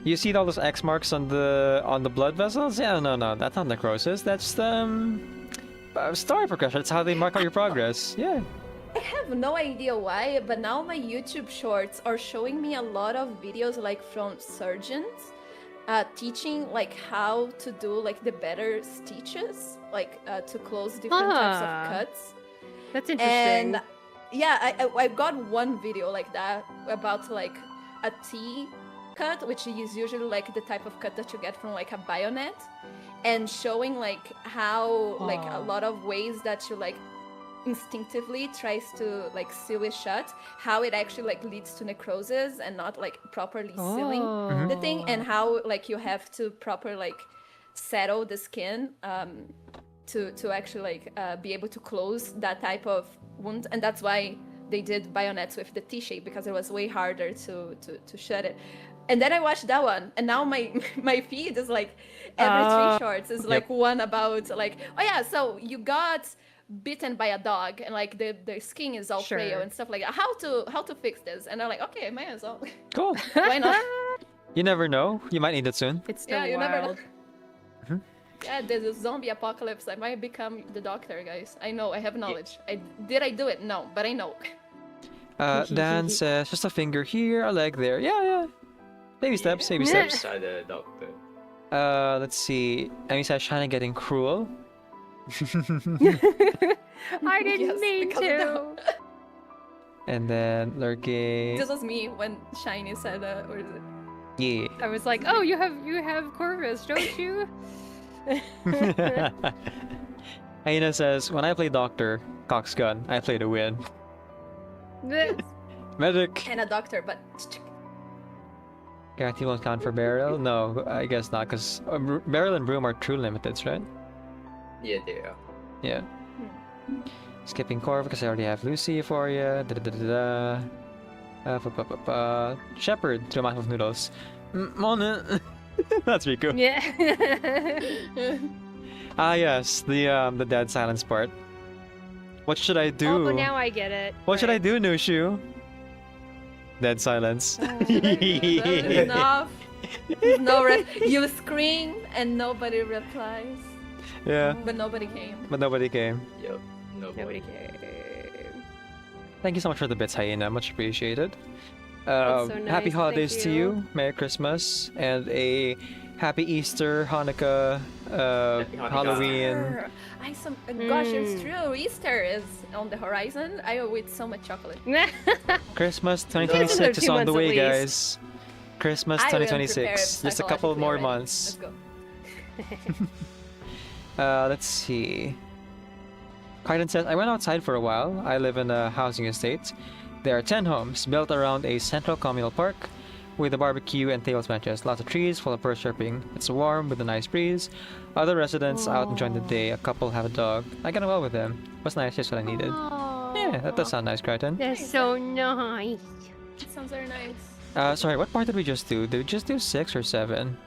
You see all those X marks on the blood vessels? Yeah, no, that's not necrosis. That's story progression. That's how they mark out your progress. Yeah. I have no idea why, but now my YouTube shorts are showing me a lot of videos like from surgeons teaching like how to do like the better stitches, like to close different types of cuts. That's interesting. And yeah, I got one video like that about like a T cut, which is usually like the type of cut that you get from like a bayonet, and showing like how like a lot of ways that you like instinctively tries to like sew it shut, how it actually like leads to necrosis and not like properly sealing the thing, and how like you have to proper like settle the skin to actually like be able to close that type of wound. And that's why they did bayonets with the T-shape, because it was way harder to shut it. And then I watched that one, and now my feed is like every 3 shorts is like one about like, oh yeah, so you got bitten by a dog and like the skin is all frail and stuff like that. How to fix this? And I'm like, okay, may as well. Cool. Why not? You never know. You might need it soon. It's still You never know. Mhm. Yeah, there's a zombie apocalypse. I might become the doctor, guys. I know, I have knowledge. Did I do it? No, but I know. Dan says, just a finger here, a leg there. Yeah. Baby steps, baby steps. Try the doctor. Let's see. Emmy says, Shana getting cruel. I didn't mean because of to. And then lurking. This was me when Shiny said, or is it? Yeah. I was like, oh, you have Corvus, don't you? Aina says, when I play doctor, cock's gun, I play to win. Medic. And a doctor, but Guarantee won't count for barrel? No, I guess not, because barrel and broom are true limiteds, right? Yeah, they are. Yeah. Skipping Corv because I already have Lucy for you. Shepherd to a mouth of noodles. Mona. That's Riku. Yeah. Yes, the dead silence part. What should I do? Oh, now I get it. What should I do, Nushu? Dead silence. enough. You scream and nobody replies. Yeah. But nobody came. But nobody came. Yep. Nobody cares. Thank you so much for the bits, Hyena. Much appreciated. That's so Happy nice, holidays thank to you. you. Merry Christmas and a happy Easter, Hanukkah, Hanukkah. Halloween. Gosh, it's true. Easter is on the horizon. I will eat so much chocolate. Christmas Another 2026 is 2 on the months way, at guys. Christmas I will 2026. prepare Just a couple psychologically more already. months. Let's go. Let's see. Kaiden says, I went outside for a while. I live in a housing estate. There are 10 homes built around a central communal park with a barbecue and tables benches. Lots of trees full of birds chirping. It's warm with a nice breeze. Other residents out enjoying the day. A couple have a dog. I got on well with them. It was nice, just what I needed. Yeah, that does sound nice, Crichton. That's so nice. It sounds very nice. Sorry, what part did we just do? Did we just do 6 or 7?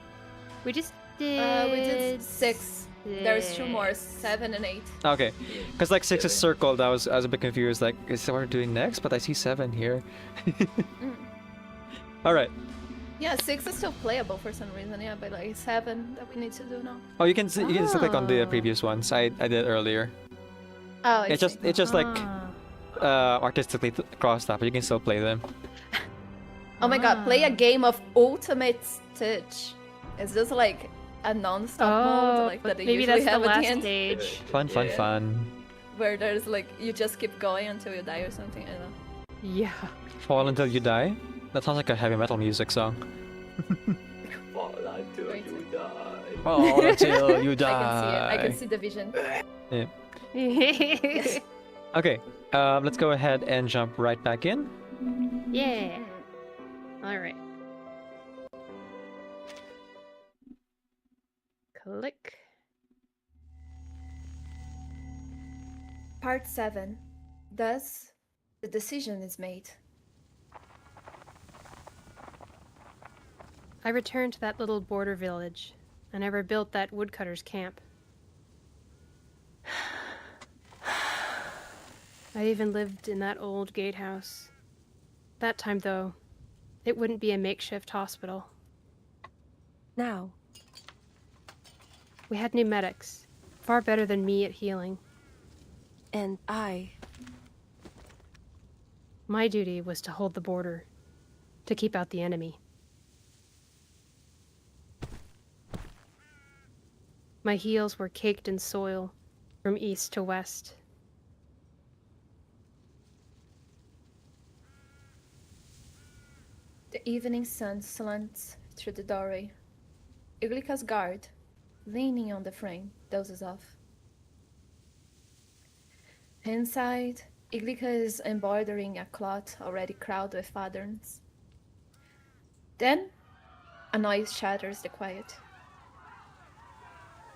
We just did. We did 6. There's 2 more, 7 and 8. Okay, because like 6 is circled. I was a bit confused. Like, is that what we're doing next? But I see 7 here. All right. Yeah, 6 is still playable for some reason. Yeah, but like 7 that we need to do now. Oh, you can still click on the previous ones. I did earlier. Oh, It's just like artistically crossed out, but you can still play them. Oh my god, play a game of Ultimate Stitch. It's just like a non-stop mode like that they maybe usually that's have the at last the end. stage. Fun. But where there's like you just keep going until you die or something. I don't know. Yeah. Fall until you die? That sounds like a heavy metal music song. Fall until Going to- you die. Fall until you die. I can see it. I can see the vision. Yeah. Okay, let's go ahead and jump right back in. Yeah. All right. Click. Part 7. Thus, the decision is made. I returned to that little border village. I never built that woodcutter's camp. I even lived in that old gatehouse. That time, though, it wouldn't be a makeshift hospital. Now, We had new medics, far better than me at healing. and My duty was to hold the border, to keep out the enemy. My heels were caked in soil, from east to west. The evening sun slants through the doorway. Iglika's guard, leaning on the frame, dozes off. Inside, Iglika is embroidering a cloth already crowded with patterns. Then, a noise shatters the quiet.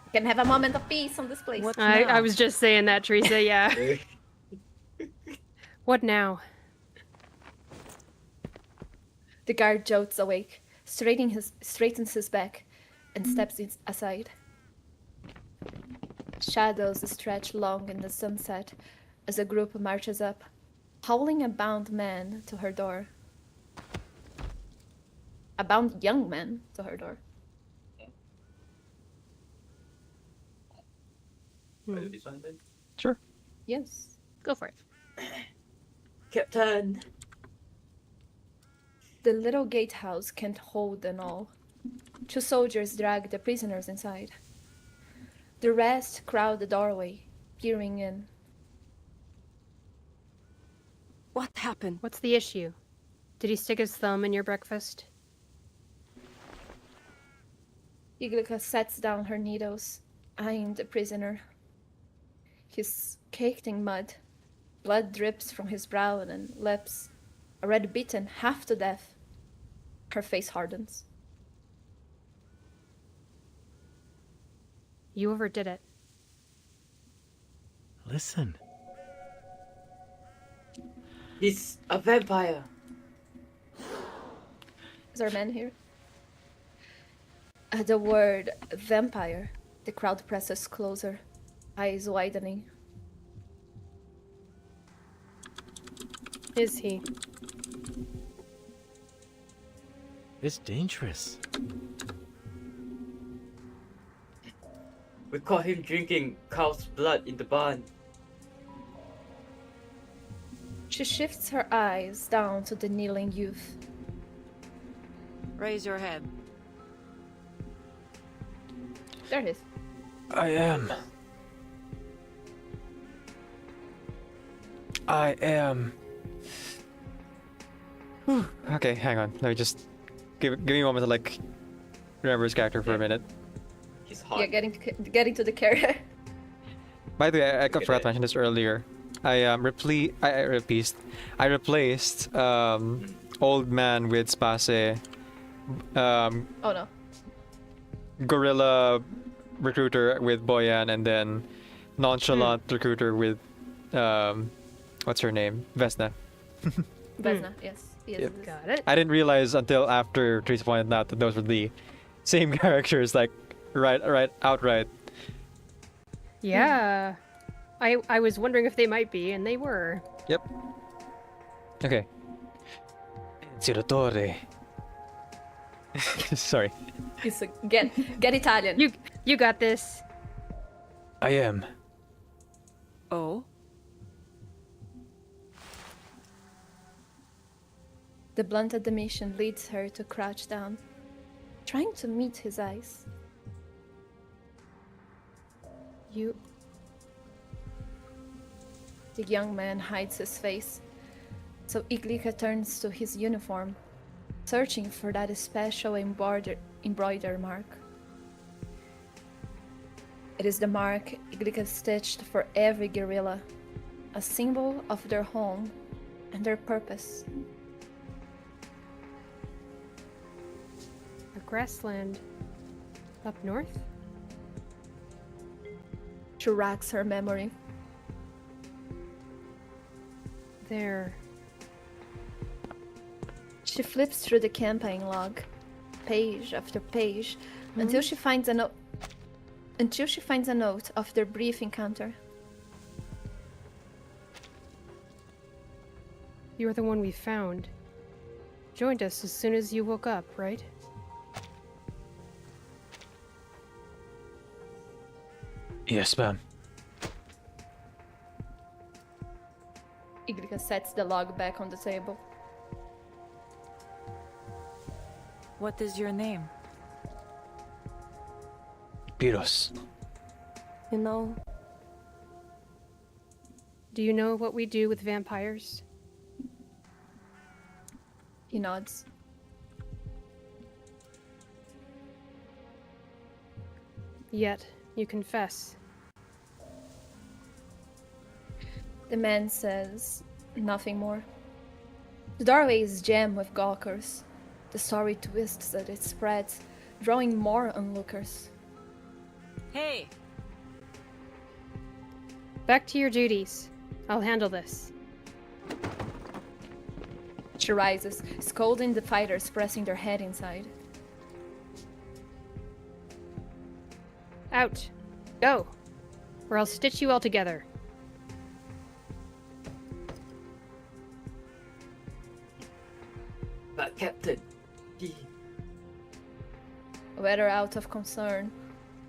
We can have a moment of peace on this place. What I now? was just saying that, Teresa, yeah. What now? The guard jolts awake, straightens his back, and steps aside. Shadows stretch long in the sunset as a group marches up, hauling a bound man to her door. A bound young man to her door. This one then? Sure. Yes. Go for it. Captain! The little gatehouse can't hold them all. 2 soldiers drag the prisoners inside. The rest crowd the doorway, peering in. What happened? What's the issue? Did he stick his thumb in your breakfast? Iglika sets down her needles, eyeing the prisoner. He's caked in mud. Blood drips from his brow and lips. Already beaten half to death. Her face hardens. You overdid it. Listen. He's a vampire! Is our man here? At the word vampire, the crowd presses closer, eyes widening. Is he? It's dangerous. We caught him drinking cow's blood in the barn. She shifts her eyes down to the kneeling youth. Raise your head. There he is. I am. Whew. Okay, hang on. Let me just give me a moment to like remember his character for a minute. He's hot. Yeah, getting to the carrier. By the way, I forgot to mention this earlier. I replaced old man with Spase, Oh no. gorilla recruiter with Boyan, and then nonchalant recruiter with what's her name? Vesna. Vesna, yes. Yes. Yep. Got it. I didn't realize until after Teresa pointed out that those were the same characters, like right outright. Yeah. I was wondering if they might be, and they were. Yep. Okay. Tiratore. Sorry. It's get Italian. You got this. I am. Oh? The blunt admission leads her to crouch down, trying to meet his eyes. The young man hides his face, so Iglika turns to his uniform, searching for that special embroider mark. It is the mark Iglika stitched for every guerrilla, a symbol of their home and their purpose. A grassland up north? She racks her memory. There. She flips through the campaign log, page after page, until she finds a note. Until she finds a note of their brief encounter. You're the one we found. Joined us as soon as you woke up, right? Yes, ma'am. Iglika sets the log back on the table. What is your name? Piros. You know, Do you know what we do with vampires? He nods. Yet, you confess. The man says nothing more. The doorway is jammed with gawkers. The story twists as it spreads, drawing more onlookers. Hey! Back to your duties. I'll handle this. She rises, scolding the fighters pressing their head inside. Out. Go. Or I'll stitch you all together. But Captain, Whether out of concern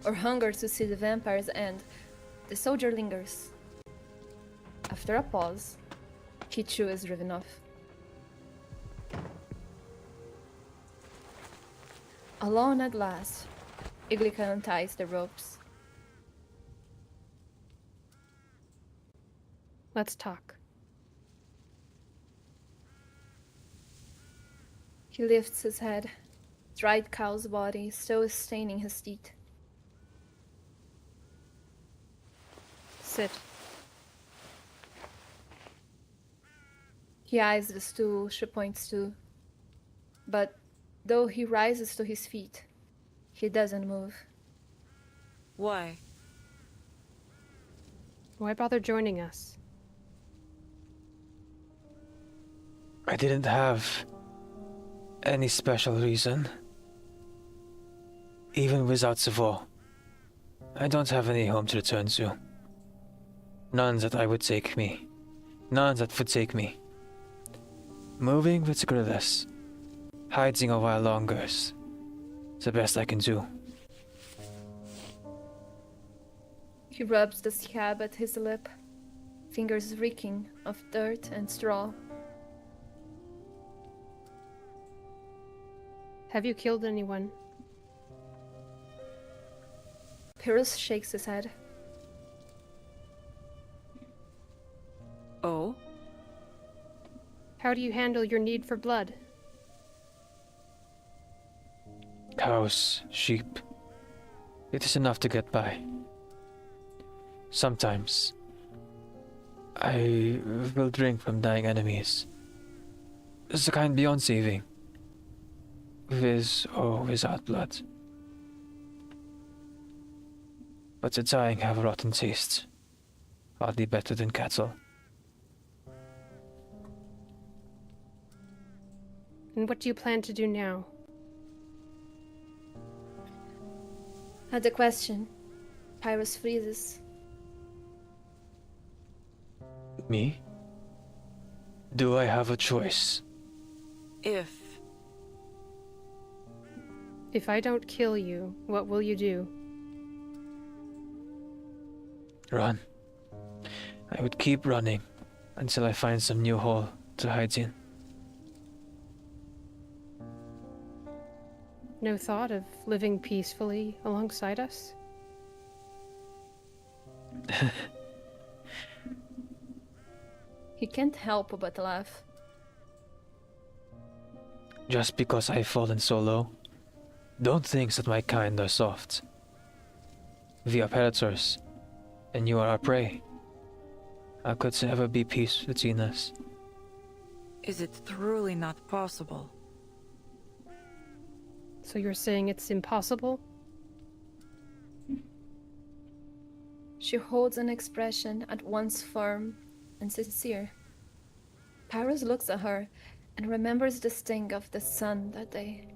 or hunger to see the vampires end, the soldier lingers. After a pause, he too is driven off. Alone at last, Iglika unties the ropes. Let's talk. He lifts his head, dried cow's body still staining his teeth. Sit. He eyes the stool she points to, but though he rises to his feet, he doesn't move. Why? Why bother joining us? I didn't have any special reason. Even without Savo, I don't have any home to return to. None that I would take me. None that would take me. Moving with gorillas, hiding a while longer is the best I can do. He rubs the scab at his lip, fingers reeking of dirt and straw. Have you killed anyone? Pyrrhus shakes his head. Oh? How do you handle your need for blood? Cows, sheep. It is enough to get by. Sometimes, I will drink from dying enemies. It's the kind beyond saving. With or without blood. But the dying have a rotten taste. Hardly better than cattle. And what do you plan to do now? At the question, Pyrrhus freezes. Me? Do I have a choice? If I don't kill you, what will you do? Run. I would keep running until I find some new hole to hide in. No thought of living peacefully alongside us? He can't help but laugh. Just because I've fallen so low, don't think that my kind are soft. We are predators, and you are our prey. How could there ever be peace between us? Is it truly not possible? So you're saying it's impossible? She holds an expression at once firm and sincere. Pyrrhus looks at her and remembers the sting of the sun that day.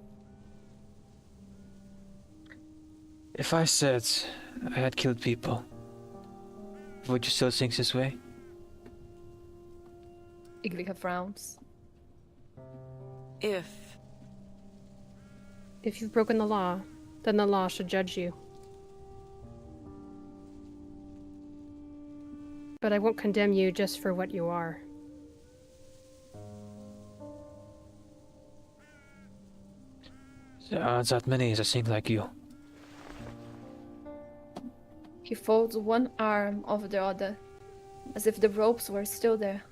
If I said I had killed people, would you still think this way? Iglica frowns. If you've broken the law, then the law should judge you. But I won't condemn you just for what you are. There aren't that many that think like you. He folds one arm over the other, as if the ropes were still there.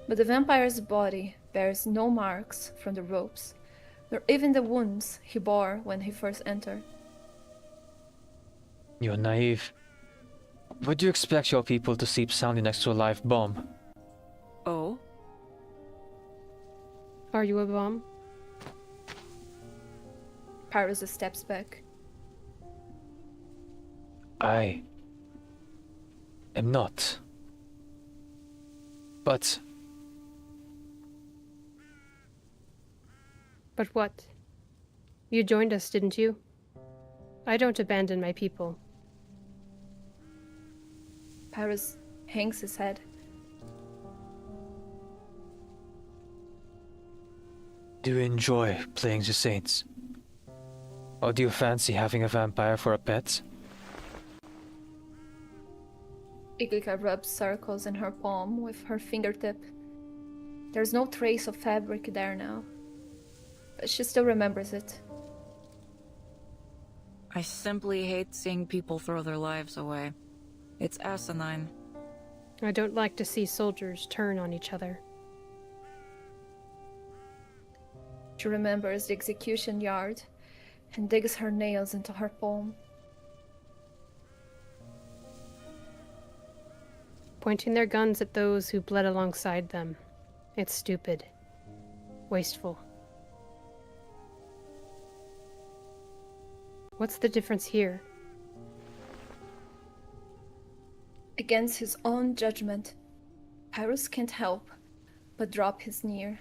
But the vampire's body bears no marks from the ropes, nor even the wounds he bore when he first entered. You're naive. Would you expect your people to sleep soundly next to a live bomb? Oh? Are you a bomb? Pyrrhus steps back. I am not. But But what? You joined us, didn't you? I don't abandon my people. Pyrrhus hangs his head. do you enjoy playing the saints? Or do you fancy having a vampire for a pet? Iglica rubs circles in her palm with her fingertip. There's no trace of fabric there now, but she still remembers it. I simply hate seeing people throw their lives away. It's asinine. I don't like to see soldiers turn on each other. She remembers the execution yard and digs her nails into her palm. Pointing their guns at those who bled alongside them. It's stupid. Wasteful. What's the difference here? Against his own judgment, Pyrrhus can't help but drop his sneer.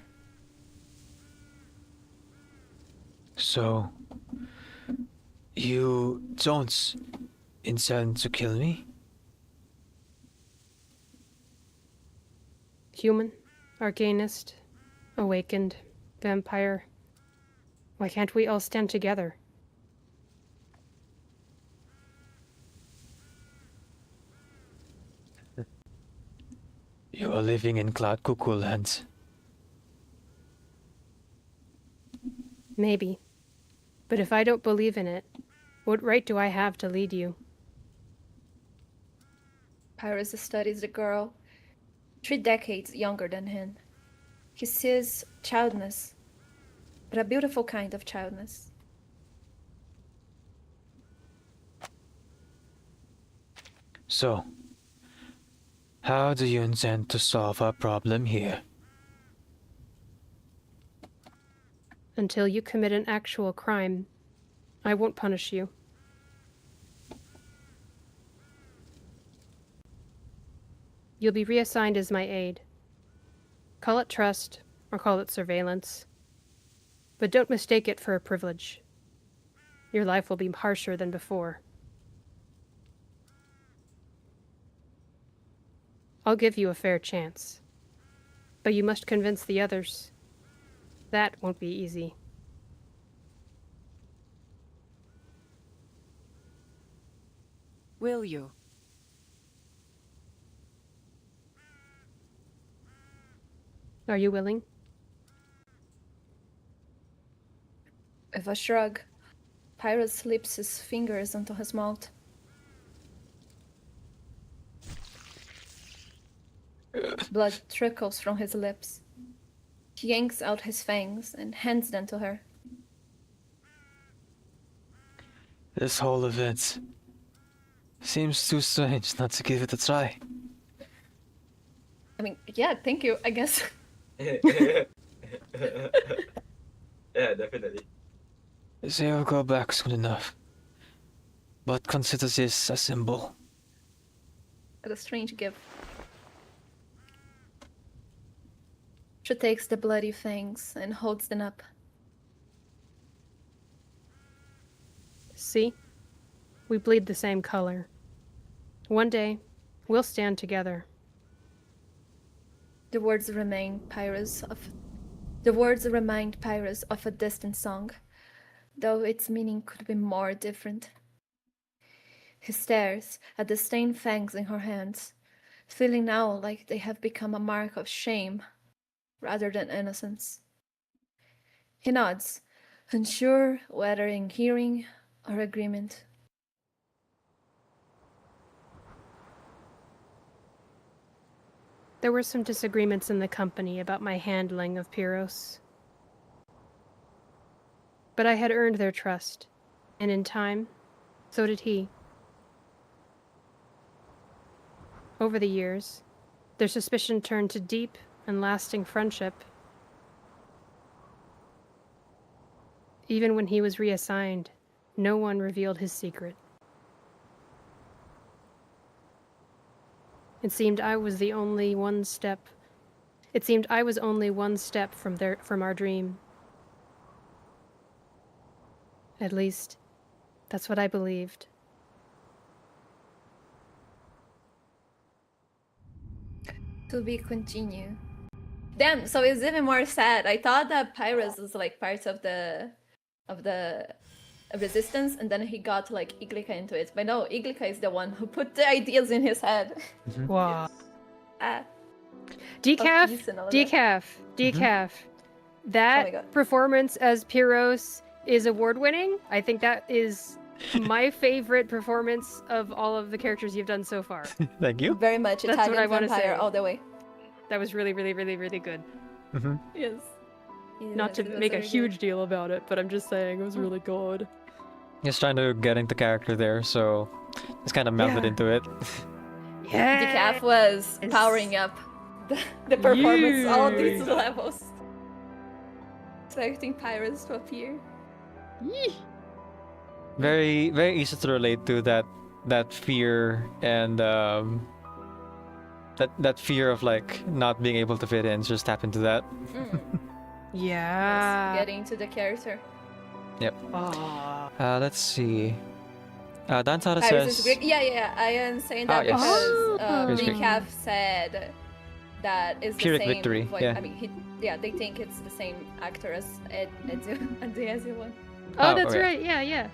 So, you don't intend to kill me? Human, arcanist, awakened, vampire. Why can't we all stand together? You are living in Cloud Cuckoo Land. Maybe. But if I don't believe in it, what right do I have to lead you? Pyrrhus studies the girl, 3 decades younger than him. He sees childness, but a beautiful kind of childness. So, how do you intend to solve our problem here? Until you commit an actual crime, I won't punish you. You'll be reassigned as my aide. Call it trust, or call it surveillance. But don't mistake it for a privilege. Your life will be harsher than before. I'll give you a fair chance. But you must convince the others. That won't be easy. Will you? Are you willing? With a shrug, Pyrrhus slips his fingers onto his mouth. Blood trickles from his lips. He yanks out his fangs and hands them to her. This whole event seems too strange not to give it a try. I mean, yeah, thank you, I guess. Yeah, definitely. They will go back soon enough. But consider this a symbol. What a strange gift. She takes the bloody fangs and holds them up. See? We bleed the same color. One day, we'll stand together. The words remind Pyrrhus of a distant song, though its meaning could be more different. He stares at the stained fangs in her hands, feeling now like they have become a mark of shame rather than innocence. He nods, unsure whether in hearing or agreement. There were some disagreements in the company about my handling of Pyrrhus. But I had earned their trust, and in time, so did he. Over the years, their suspicion turned to deep and lasting friendship. Even when he was reassigned, no one revealed his secret. It seemed I was only one step from our dream. At least, that's what I believed. To be continued. Damn, so it's even more sad. I thought that Pyrrhus was like part of the resistance, and then he got like Iglica into it. But no, Iglica is the one who put the ideas in his head. Wow. Decaf. That Oh my God. performance as Pyrrhus is award-winning. I think that is my favorite performance of all of the characters you've done so far. Thank you. Very much That's what I Italian wanna vampire say. all the way. That was really, really, really, really good. Yes. Not to make a huge deal about it, but I'm just saying it was really good. Just trying to get into character there, so just kind of melted Yeah. into it. Decaf was powering up the performance all these levels. Expecting Pyrrhus to appear. Very, very easy to relate to that fear and that fear of like not being able to fit in. Just tap into that. Yeah. Getting into the character. Yep. Aw. Let's see. Dantara Pyrrhus is says. Greek. Yeah. I am saying that yes. because He's Greek. Decaf said that is Pyrrhic the same victory, voice. yeah. I mean, they think it's the same actor as the Ezio one. Oh, that's okay. right. Yeah.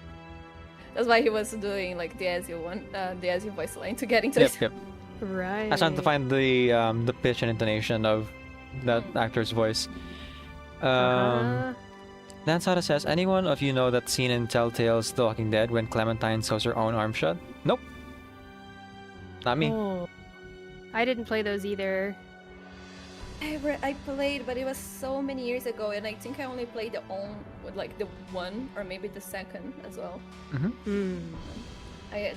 That's why he was doing like the Ezio one, the Ezio voice line to get into Yep, it. yep. Right. I was trying to find the pitch and intonation of that actor's voice. Dansada says, anyone of you know that scene in Telltale's The Walking Dead when Clementine sews her own arm shut? Nope. Not me. Oh. I didn't play those either. I played, but it was so many years ago, and I think I only played the one or maybe the second as well.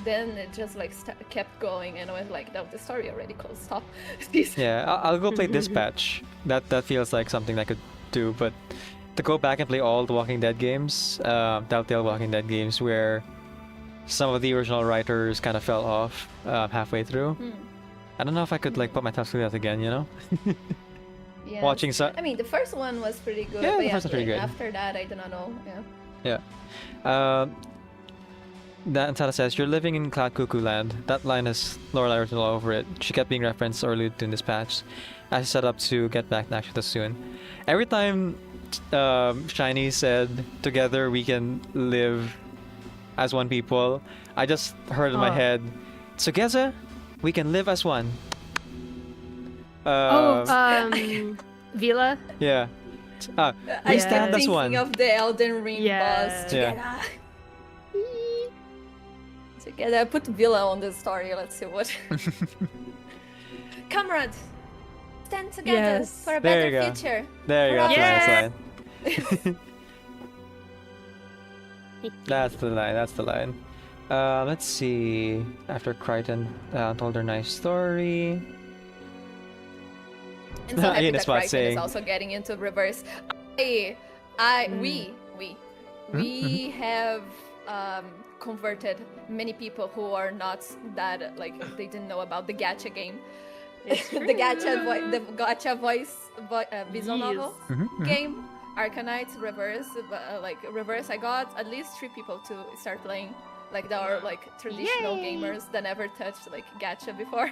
Then it just like kept going, and I was like, no, the story already closed. Stop. Yeah, I'll go play Dispatch. That feels like something I could do, but to go back and play all the Walking Dead games, Telltale Walking Dead games, where some of the original writers kind of fell off halfway through. I don't know if I could like put myself through that again, you know? Yeah. Watching some. I mean, the first one was pretty good. Yeah, but the first one's pretty good. After that, I do not know. Yeah. Dantara says, you're living in Cloud Cuckoo Land. That line has Lorelai written all over it. She kept being referenced or alluded to in Dispatch. I set up to get back to Action soon. Every time Shiny said, together we can live as one people, I just heard in my head, together we can live as one. Vila? Yeah. We stand as one. Thinking of the Elden Ring boss together. Yeah. Together, I put Villa on this story. Let's see what. Comrade. stand together Yes. for a There you better go. future. There you go. Yeah. That's the line. That's the line. That's the line. Let's see. After Crichton told her nice story. And so happy Ian that is what Crichton saying. is also getting into reverse. We have converted many people who are not that like they didn't know about the gacha game. the gacha voice visual novel game. Arcanites reverse, like reverse. I got at least 3 people to start playing. Like there are like traditional gamers that never touched like gacha before.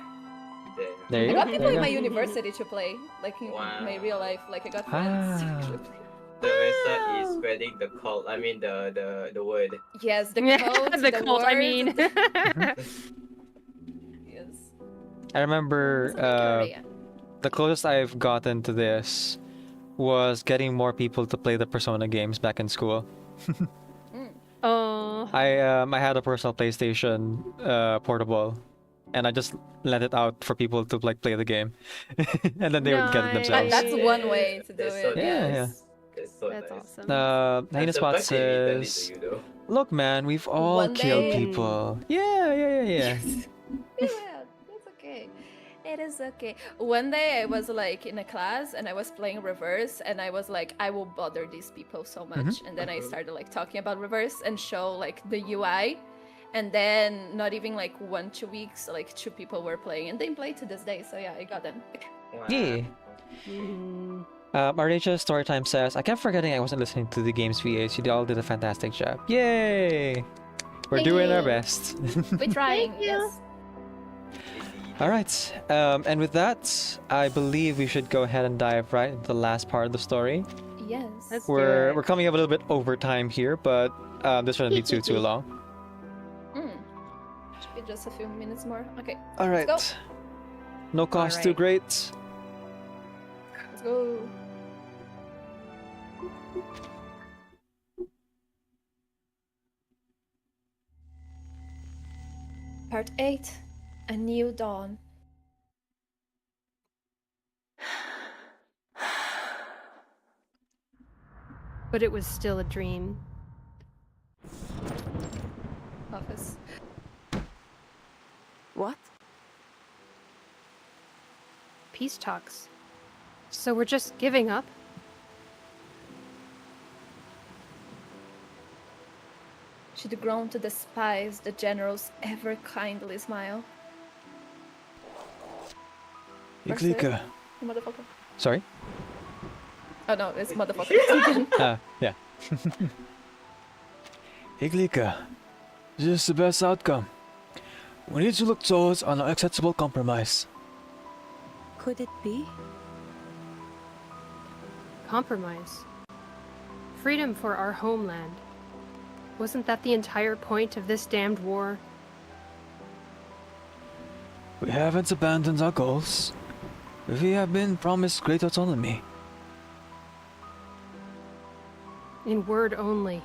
There I you got go. people There in my you go. university to play, like in my real life. Like I got friends. Ah. The Resta is spreading the cult. I mean the word. Yes, the Yeah, code, the cult, I word. mean. Yes. I remember So thank you, Maria. the closest I've gotten to this was getting more people to play the Persona games back in school. Oh. I had a personal PlayStation portable, and I just let it out for people to like play the game, and then they would get it themselves. That's one way to do That's it. so Yeah, yeah. nice. That's so That's nice. awesome. Heinous I'm Spot surprised they returned it says, to you, though. "Look, man, we've all One killed day. people. Yeah. Yeah, it's okay. It is okay. One day I was like in a class and I was playing reverse and I was like, I will bother these people so much. And then I started like talking about reverse and show like the UI. And then not even like 1-2 weeks, like 2 people were playing and they play to this day. So yeah, I got them. Wow. Yeah." Arachia Storytime says, "I kept forgetting I wasn't listening to the game's VAs. You all did a fantastic job. Yay! We're Thank doing our you. best." We're trying, yes. All right, and with that, I believe we should go ahead and dive right into the last part of the story. Yes. Let's do We're it. coming up a little bit over time here, but this shouldn't be too long. Should be just a few minutes more. Okay. All right. Let's No cost All too right. great. Let's go. Part 8. A New Dawn. But it was still a dream. Office. What? Peace talks. So we're just giving up? She'd grown to despise the general's ever kindly smile. Iglika. Motherfucker. Sorry. Oh no, it's motherfucker. Yeah. Iglika. This is the best outcome. We need to look towards an acceptable compromise. Could it be? Compromise. Freedom for our homeland. Wasn't that the entire point of this damned war? We haven't abandoned our goals. We have been promised great autonomy. In word only.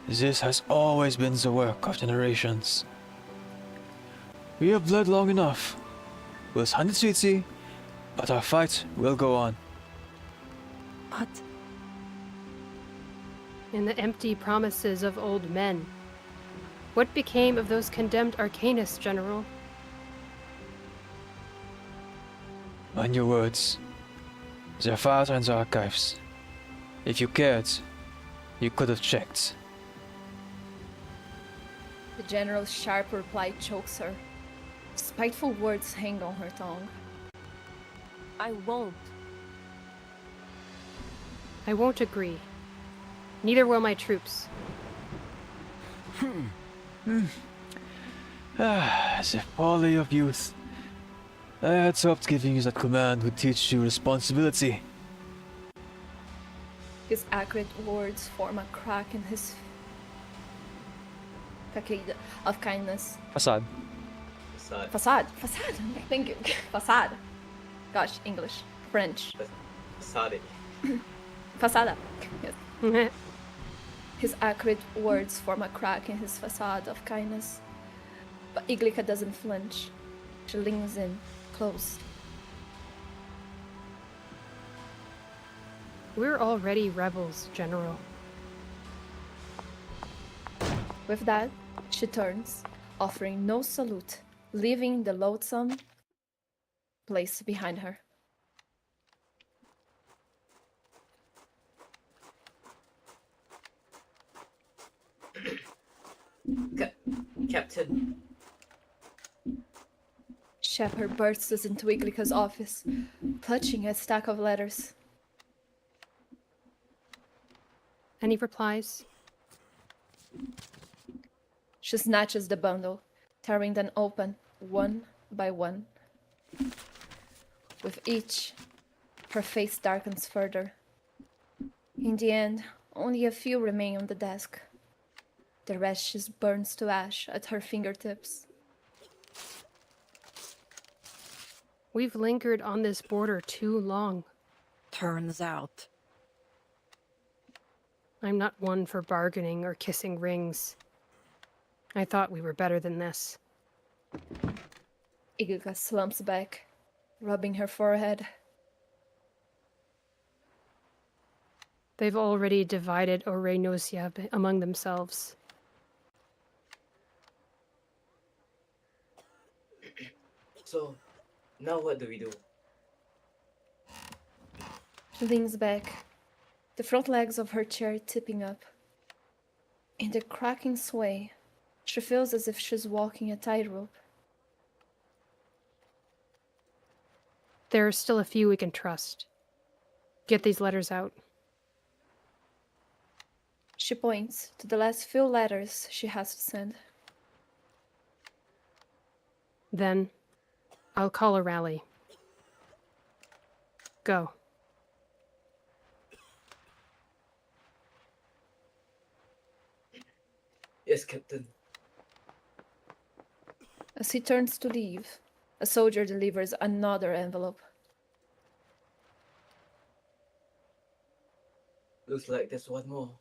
This has always been the work of generations. We have bled long enough. We'll hand it easy, but our fight will go on. But In the empty promises of old men. What became of those condemned arcanists, General? Mind your words. Their files are in the archives. If you cared, you could have checked. The general's sharp reply chokes her. Spiteful words hang on her tongue. I won't. I won't agree. Neither will my troops. The folly of youth. I had hoped giving you that command would teach you responsibility. His accurate words form a crack in his facade of kindness. Facade. Facade. Facade. Thank you. Facade. Gosh, English. French. Facade. Facada. Yes. His accurate words form a crack in his facade of kindness. But Iglika doesn't flinch. She leans in, closed. We're already rebels, General. With that, she turns, offering no salute, leaving the loathsome place behind her. Captain. Shepard bursts into Iglica's office, clutching a stack of letters. Any replies? She snatches the bundle, tearing them open one by one. With each, her face darkens further. In the end, only a few remain on the desk. The rest just burns to ash at her fingertips. We've lingered on this border too long. Turns out. I'm not one for bargaining or kissing rings. I thought we were better than this. Iglica slumps back, rubbing her forehead. They've already divided Orenosia among themselves. So, now what do we do? She leans back, the front legs of her chair tipping up. In the cracking sway, she feels as if she's walking a tightrope. There are still a few we can trust. Get these letters out. She points to the last few letters she has to send. Then, I'll call a rally. Go. Yes, Captain. As he turns to leave, a soldier delivers another envelope. Looks like there's one more.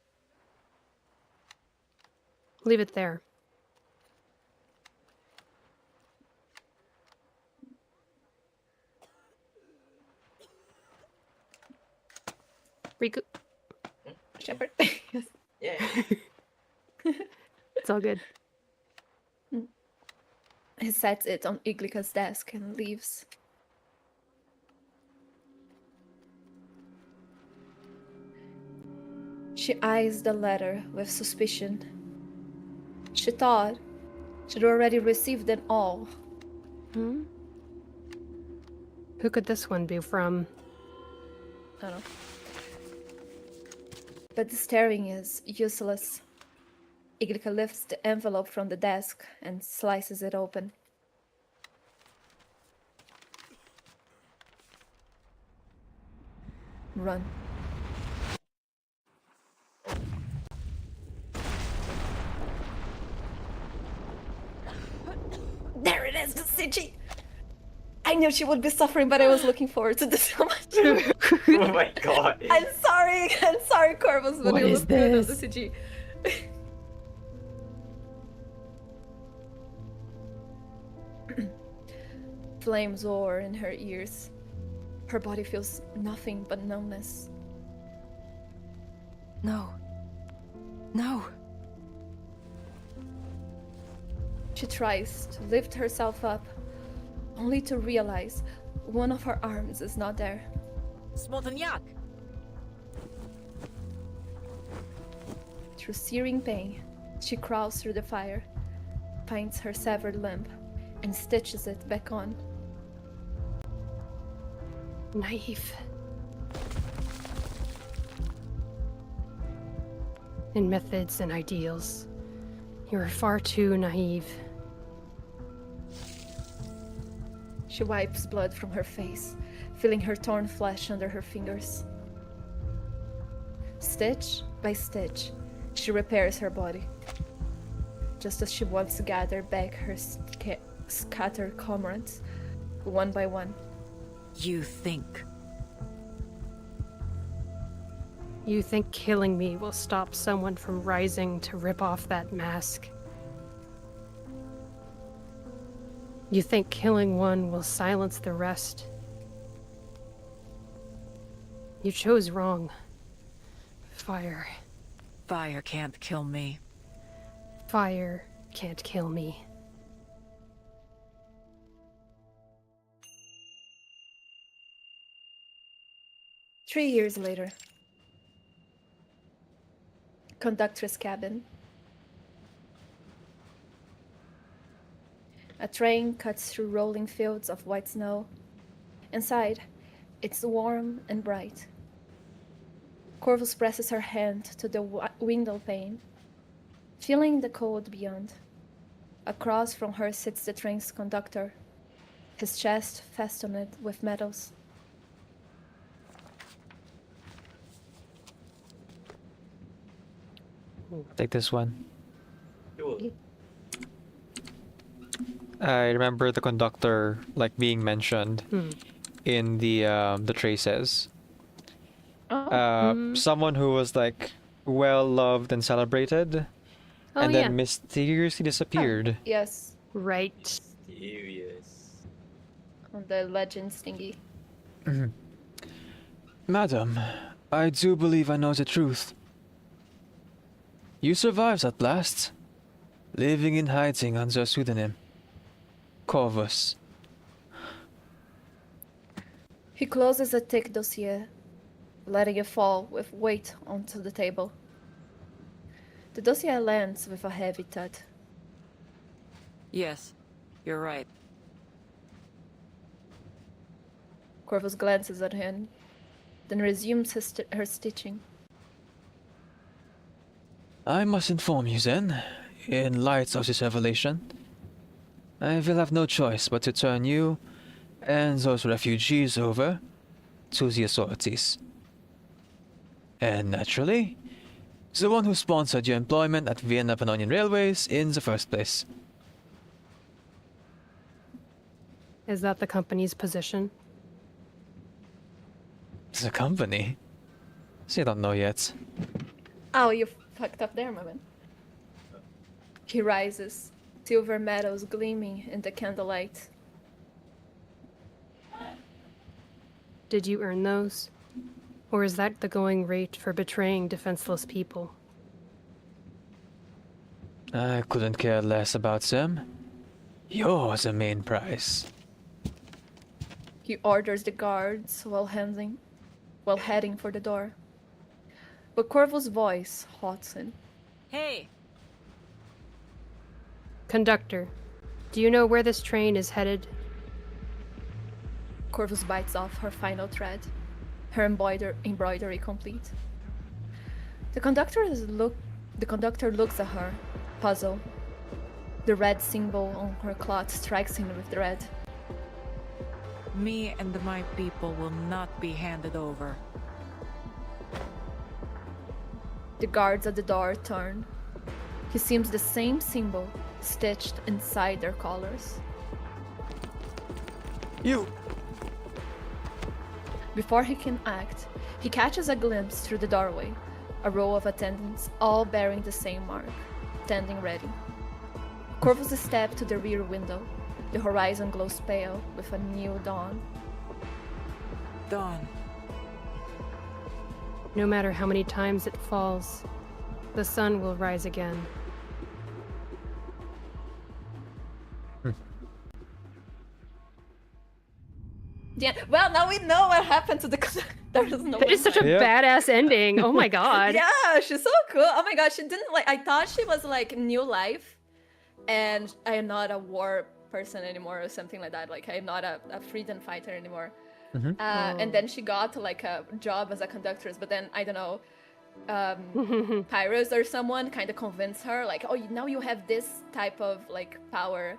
Leave it there. Riku. Shepard. Yeah. It's all good. He sets it on Iglica's desk and leaves. She eyes the letter with suspicion. She thought she'd already received them all. Hmm? Who could this one be from? I don't know. But the staring is useless. Iglica lifts the envelope from the desk and slices it open. Run. There it is, the CG! I knew she would be suffering, but I was looking forward to this so much. Oh my god. I'm sorry, Corvus, but What it was is good on the this? CG. Flames roar in her ears. Her body feels nothing but numbness. No. No. She tries to lift herself up, only to realize one of her arms is not there. Smoltenyak! Through searing pain, she crawls through the fire, finds her severed limb, and stitches it back on. Naive. In methods and ideals, you are far too naive. She wipes blood from her face, feeling her torn flesh under her fingers. Stitch by stitch, she repairs her body. Just as she wants to gather back her scattered comrades, one by one. You think. You think killing me will stop someone from rising to rip off that mask? You think killing one will silence the rest? You chose wrong. Fire. Fire can't kill me. Fire can't kill me. Three years later. Conductor's cabin. A train cuts through rolling fields of white snow. Inside, it's warm and bright. Corvus presses her hand to the window pane, feeling the cold beyond. Across from her sits the train's conductor, his chest fastened with medals. Take this one. Sure. I remember the conductor like being mentioned in the traces. Someone who was like well loved and celebrated, and then mysteriously disappeared. Yes. Right. Mysterious. On the Legends thingy. Madam, I do believe I know the truth. You survived at last, living in hiding under a pseudonym. Corvus. He closes a thick dossier, letting it fall with weight onto the table. The dossier lands with a heavy thud. Yes, you're right. Corvus glances at him, then resumes her stitching. I must inform you then, in light of this revelation, I will have no choice but to turn you and those refugees over to the authorities. And naturally, the one who sponsored your employment at Vienna Pannonian Railways in the first place. Is that the company's position? The company? They don't know yet. Oh, you fucked up there, my man. He rises, silver medals gleaming in the candlelight. Did you earn those? Or is that the going rate for betraying defenseless people? I couldn't care less about them. You're the main prize. He orders the guards while heading for the door. But Corvus' voice halts him. Hey! Conductor, do you know where this train is headed? Corvus bites off her final thread, her embroidery complete. The conductor looks at her, puzzled. The red symbol on her cloth strikes him with dread. Me and my people will not be handed over. The guards at the door turn. He sees the same symbol stitched inside their collars. You! Before he can act, he catches a glimpse through the doorway, a row of attendants all bearing the same mark, standing ready. Corvus steps to the rear window. The horizon glows pale with a new dawn. Dawn. No matter how many times it falls, the sun will rise again. Yeah. Well, now we know what happened to the. There's no. That is such a badass ending. Oh my god. Yeah, she's so cool. Oh my god, she didn't like. I thought she was like new life, and I am not a war person anymore or something like that. Like I'm not a freedom fighter anymore. And then she got like a job as a conductress, but then I don't know, Pyrus or someone kind of convinced her like, oh, now you have this type of like power,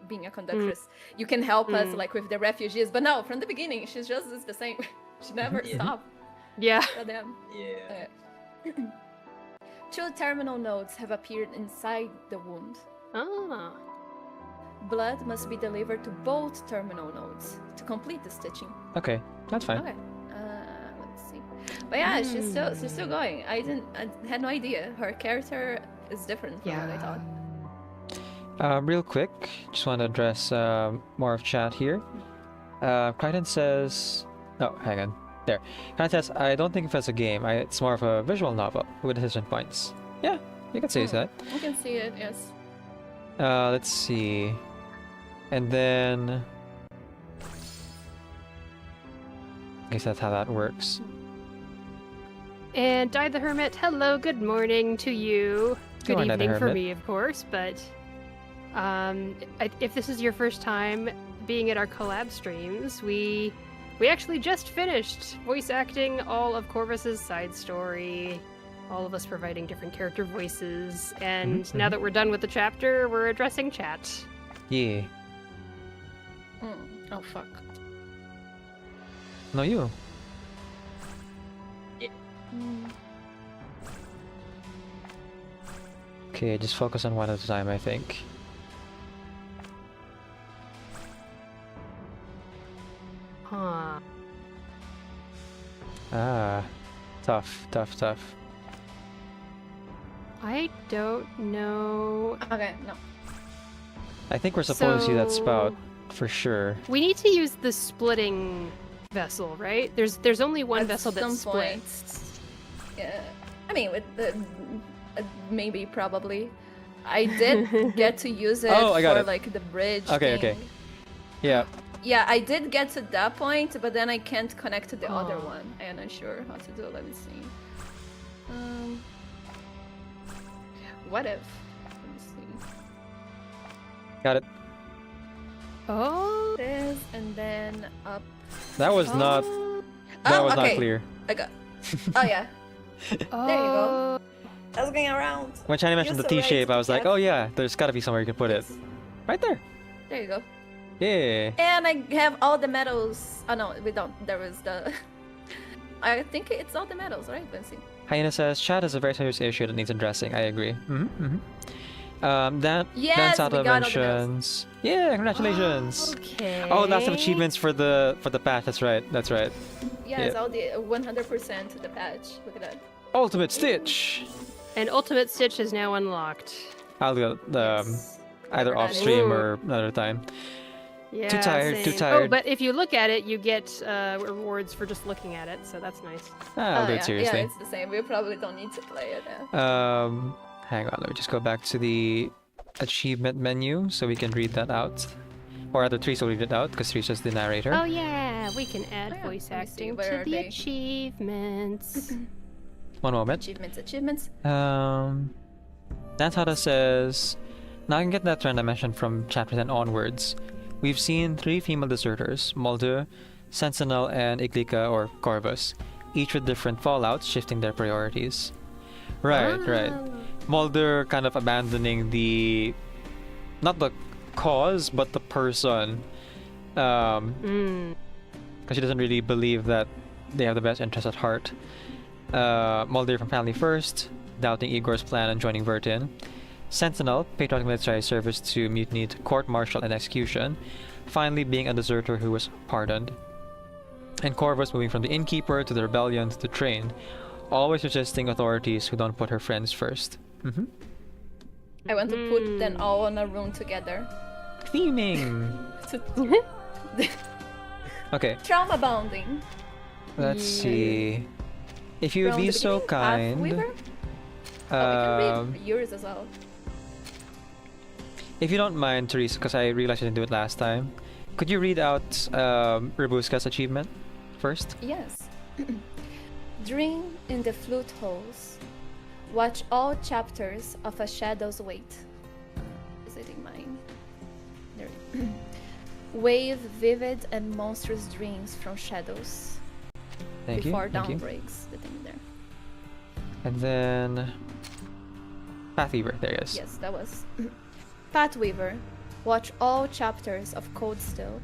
being a conductress. You can help us like with the refugees. But no, from the beginning, she's just the same. She never stopped. Yeah. Goddamn. Yeah. Two terminal nodes have appeared inside the wound. Ah. Blood must be delivered to both terminal nodes to complete the stitching. Okay, that's fine. Okay. Let's see. But yeah, she's still going. I had no idea. Her character is different from what I thought. Real quick, just want to address more of chat here. Crichton says, oh, hang on, there. Crichton says, I don't think it's a game. It's more of a visual novel with decision points. Yeah, you can say that. I can see it. Yes. Let's see, and then I guess that's how that works. And Die the Hermit, hello, good morning to you. Good morning, Die the evening for Hermit. me, of course, but if this is your first time being at our collab streams, we actually just finished voice acting all of Corvus's side story, all of us providing different character voices, and now that we're done with the chapter, we're addressing chat. Yeah. Oh fuck. No, you. Okay, just focus on one at a time, I think. Huh. Ah, tough. I don't know. Okay, no. I think we're supposed to see that So- spout for sure. We need to use the splitting vessel, right? There's only one At vessel that some splits. Yeah. I mean, with the maybe probably. I did get to use it Oh, I got for it. like the bridge. Okay, thing. okay. Yeah. Yeah, I did get to that point, but then I can't connect to the other Oh. one. I am not sure how to do it. Let me see. What if? Let me see. Got it. Oh. This and then up. That was not. That was not okay. clear. I got. Oh yeah. There you go. I was going around. When Chani mentioned the You're so T shape, right, I was like, Jeff. oh yeah, there's gotta be somewhere you can put it. Right there. There you go. Yeah. And I have all the medals. Oh no, we don't. There was the. I think it's all the medals, right, Quincy? Hyena says, chat is a very serious issue that needs addressing. I agree. Dan Yes, Sato we got all the medals. mentions. Yeah, congratulations. Okay. Oh, that's some achievements for the patch. That's right. Yes, Yeah. all the 100% to the patch. Look at that. Ultimate Stitch. And Ultimate Stitch is now unlocked. I'll do it Yes. either Whatever off that is. stream Ooh. or another time. Yeah, Too tired. Oh, tired. but if you look at it, you get rewards for just looking at it, so that's nice. I'll do yeah. it seriously. Yeah, it's the same. We probably don't need to play it. Hang on, let me just go back to the achievement menu so we can read that out. Or rather, Teresa will read it out because Teresa's the narrator. Oh yeah, we can add Oh, yeah. voice Let me see, acting where to are the they? achievements. One moment. Achievements. Nantata says, now I can get that trend I mentioned from chapter 10 onwards. We've seen 3 female deserters, Mulder, Sentinel, and Iglika or Corvus, each with different fallouts shifting their priorities. Right. Mulder kind of abandoning not the cause, but the person. Because she doesn't really believe that they have the best interest at heart. Mulder from Family First, doubting Igor's plan and joining Vertin. Sentinel, patriotic military service to mutinied court-martial and execution, finally being a deserter who was pardoned. And Corvus moving from the innkeeper to the rebellion to the train, always resisting authorities who don't put her friends first. I want to put them all in a room together. Theming! Okay, Trauma bonding. let's see. If you would From be the so beginning, kind. Weaver? Oh, we can read yours as well. If you don't mind, Teresa, because I realized I didn't do it last time, could you read out Rebuska's achievement first? Yes. Dream in the flute holes. Watch all chapters of A Shadow's Weight. Is it in mine? There. Wave vivid and monstrous dreams from shadows. Thank you. Before Thank dawn you. breaks. The thing there. And then Pathweaver, there he is. Yes, that was. Pathweaver. Watch all chapters of Cold Still.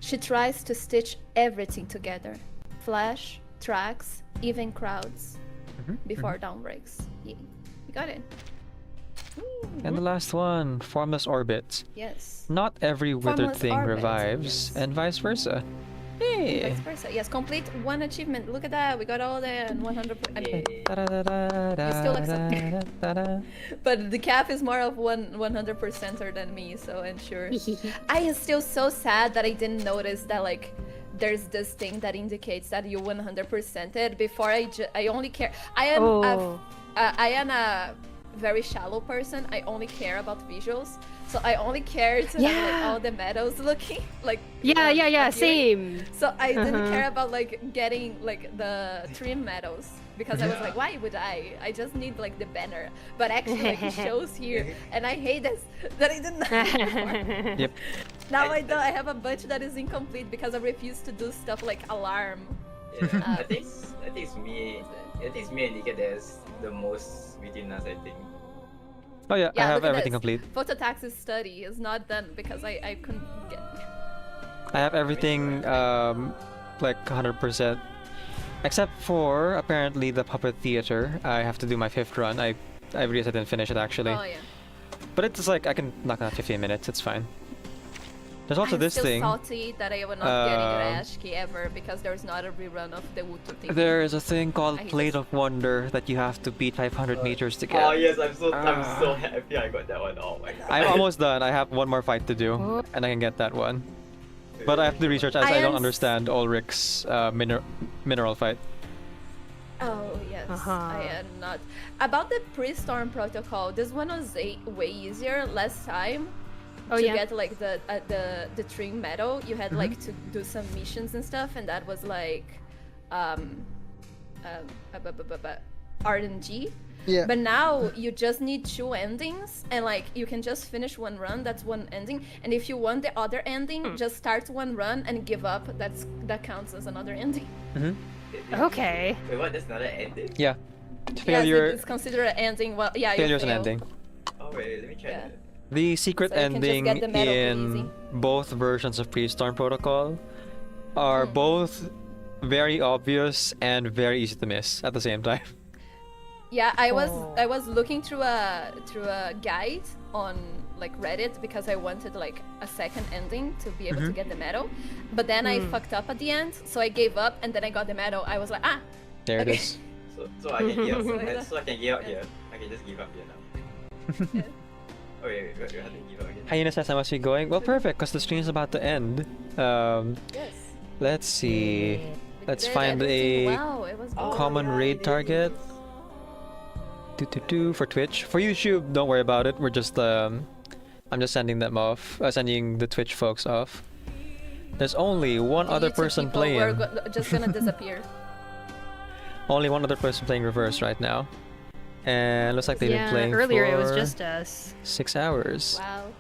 She tries to stitch everything together. Flash, tracks, even crowds. Before dawn breaks. Yeah, you got it. And the last one, Formless Orbit. Yes. Not every withered Formless thing Orbit, revives, yes. and vice versa. Hey. Vice versa. Yes, complete one achievement. Look at that. We got all the 100%. You still accept. But the cap is more of 100%er than me, so ensure. I am still so sad that I didn't notice that like there's this thing that indicates that you 100%ed before I only care. I am a very shallow person. I only care about visuals. So I only care to have like, all the medals looking like Yeah, same. So I didn't care about like getting like the trim medals because I was like, why would I? I just need like the banner. But actually like it shows here, and I hate this that I didn't know before. Yep. Now I don't. I have a bunch that is incomplete because I refuse to do stuff like alarm. Yeah, I think it's me. I think it's me and Nika that's the most between us. I think. Oh yeah, I have look at everything this. complete. Phototaxis study is not done because I couldn't get. I have everything like 100%, except for apparently the puppet theater. I have to do my 5th run. I realized I didn't finish it actually. Oh yeah. But it's like I can knock out 15 minutes. It's fine. There's also this still thing. Salty that I will not get into Ashki ever because there's not a rerun of the Wutu thing. There is a thing called Plate of Wonder that you have to beat 500 meters to get. Oh yes, I'm so happy I got that one. Oh my god. I'm almost done. I have one more fight to do, and I can get that one. But I have to do research as I don't understand Ulrich's mineral fight. Oh yes, I am not. About the pre-storm protocol, this one was way easier last time. To get like the trim medal, you had like to do some missions and stuff, and that was like RNG. Yeah. But now you just need 2 endings, and like you can just finish one run. That's one ending, and if you want the other ending, just start one run and give up. That counts as another ending. Okay. Wait, what? That's another ending? Yeah. Failure. Yes, it's considered an ending. Well, yeah. Failure's you an fail. ending. Oh wait, let me try that. The secret So you can just ending get the medal pretty in easy. both versions of Pre-Storm Protocol are both very obvious and very easy to miss at the same time. Yeah, I was looking through a guide on like Reddit because I wanted like a second ending to be able to get the medal, but then I fucked up at the end, so I gave up, and then I got the medal. I was like, There okay. it is. So I can give up. So I can give up here. I can just give up here now. Oh wait, we have to give up again. Hyena says, how much are you going? Well, perfect, because the stream is about to end. Yes. Let's see. Let's Did find everything a well. It was common raid target. For Twitch. For YouTube, don't worry about it. We're just I'm just sending them off. Sending the Twitch folks off. There's only one other YouTube person people playing. were just gonna disappear. Only one other person playing reverse right now. And looks like they've been playing earlier for it was just us. 6 hours. Wow.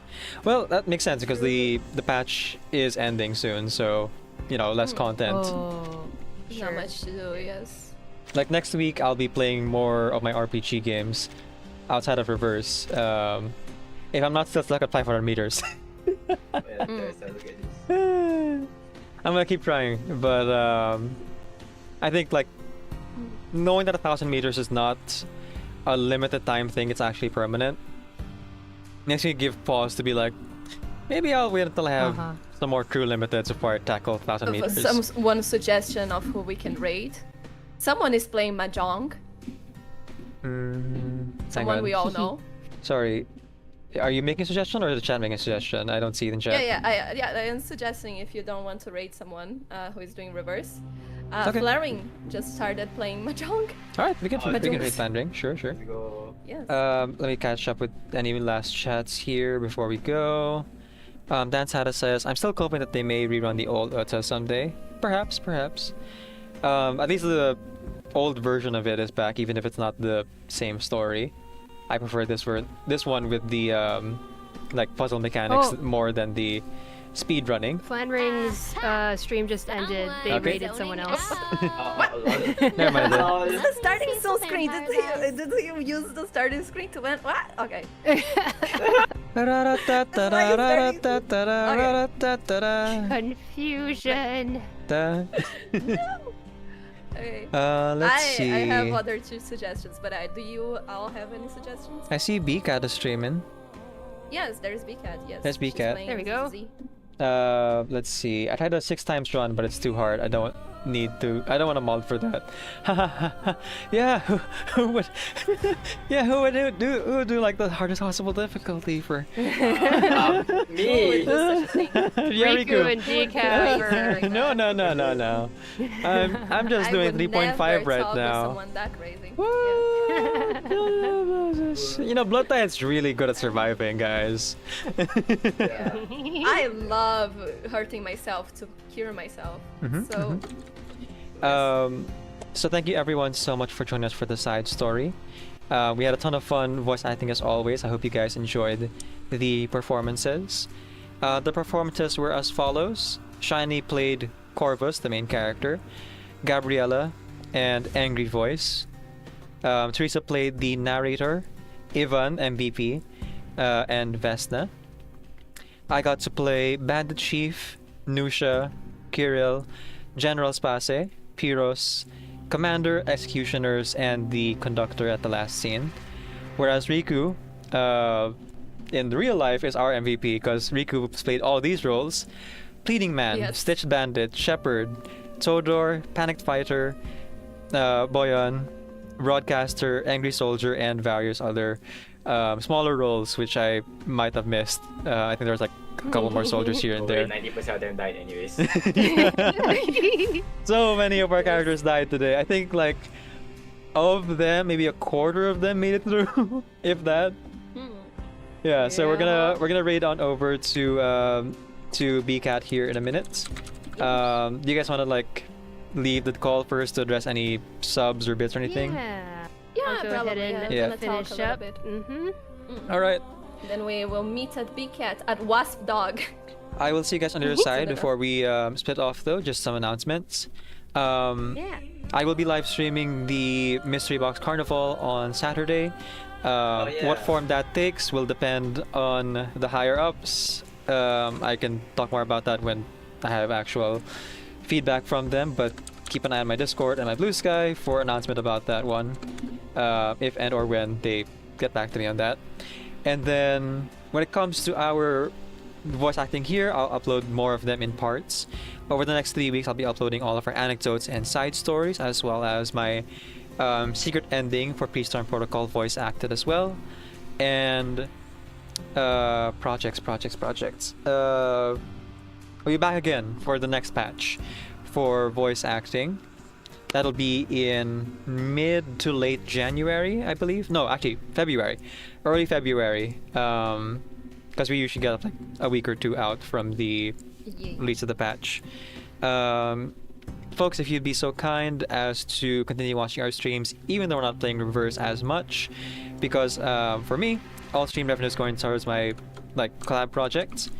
Well, that makes sense because the patch is ending soon, so you know, less content. Oh, Not much to do. Yes. Like next week, I'll be playing more of my RPG games outside of reverse. If I'm not still stuck at 500 meters. I'm gonna keep trying, but I think like knowing that 1,000 meters is not a limited time thing, it's actually permanent. Makes me give pause to be like, maybe I'll wait until I have some more crew limiteds before I tackle 1,000 meters. One suggestion of who we can raid. Someone is playing mahjong. Hang Someone we on. all know. Sorry, are you making a suggestion or is the chat making a suggestion? I don't see it in chat. I am suggesting if you don't want to raid someone who is doing reverse. Okay. Flaring just started playing mahjong. Alright, we can raid Mahjongs. Flandering, sure. Yes. Let me catch up with any last chats here before we go. Dan Sada says, I'm still hoping that they may rerun the old Uta someday. Perhaps. At least the old version of it is back, even if it's not the same story. I prefer this one with the like puzzle mechanics more than the speed running. Flanring's stream just ended. They Okay. raided someone else. Never mind. The starting so screen. Did you use the starting screen to win? What? Okay. Confusion. Okay. Let's see. I have other 2 suggestions, but do you all have any suggestions? I see BCAT is streaming. Yes, there's BCAT. Yes. There's she's BCAT. playing There we go. ZZ. Let's see. I tried a 6 times run, but it's too hard. I don't want to mod for that. Yeah, who would? Yeah, who would do like the hardest possible difficulty for? Me. Yeah, Riku and Decaf. No. I'm just doing 3.5 right now. Someone that crazy. You know, Blood Tide's really good at surviving, guys. Yeah. I love hurting myself to cure myself. So thank you everyone so much for joining us for the side story. We had a ton of fun voice acting as always. I hope you guys enjoyed the performances. The performances were as follows. Shiny played Corvus, the main character. Gabriella and Angry Voice. Teresa played the narrator, Ivan, MVP, and Vesna. I got to play Bandit Chief, Nusha, Kirill, General Spase, Pyros, Commander, Executioners, and the Conductor at the last scene. Whereas Riku, in real life, is our MVP because Riku played all these roles. Pleading Man, Yes. Stitched Bandit, Shepherd, Todor, Panicked Fighter, Boyan, Broadcaster, Angry Soldier, and various other smaller roles which I might have missed. I think there was like a couple more soldiers here and there. 90% of them died anyways. So many of our characters died today. I think like of them, maybe a quarter of them made it through, if that. Yeah. So we're gonna raid on over to BCat here in a minute. Do you guys want to like leave the call first to address any subs or bits or anything? Yeah, I'll go probably. ahead and I'm gonna talk finish a little up. bit. All right. Then we will meet at Big Cat at Wasp Dog. I will see you guys on the other side before we split off though. Just some announcements. Yeah. I will be live streaming the Mystery Box Carnival on Saturday. What form that takes will depend on the higher ups. I can talk more about that when I have actual feedback from them, but keep an eye on my Discord and my Blue Sky for announcement about that one, if and or when they get back to me on that. And then when it comes to our voice acting here, I'll upload more of them in parts. Over the next 3 weeks, I'll be uploading all of our anecdotes and side stories, as well as my secret ending for Pre-Storm Protocol voice acted as well. And projects. We'll be back again for the next patch for voice acting. That'll be in mid to late January, I believe. No, actually, February. Early February. Because we usually get like a week or two out from the release of the patch. Folks, if you'd be so kind as to continue watching our streams, even though we're not playing Reverse as much, because for me, all stream revenue is going towards my like collab projects.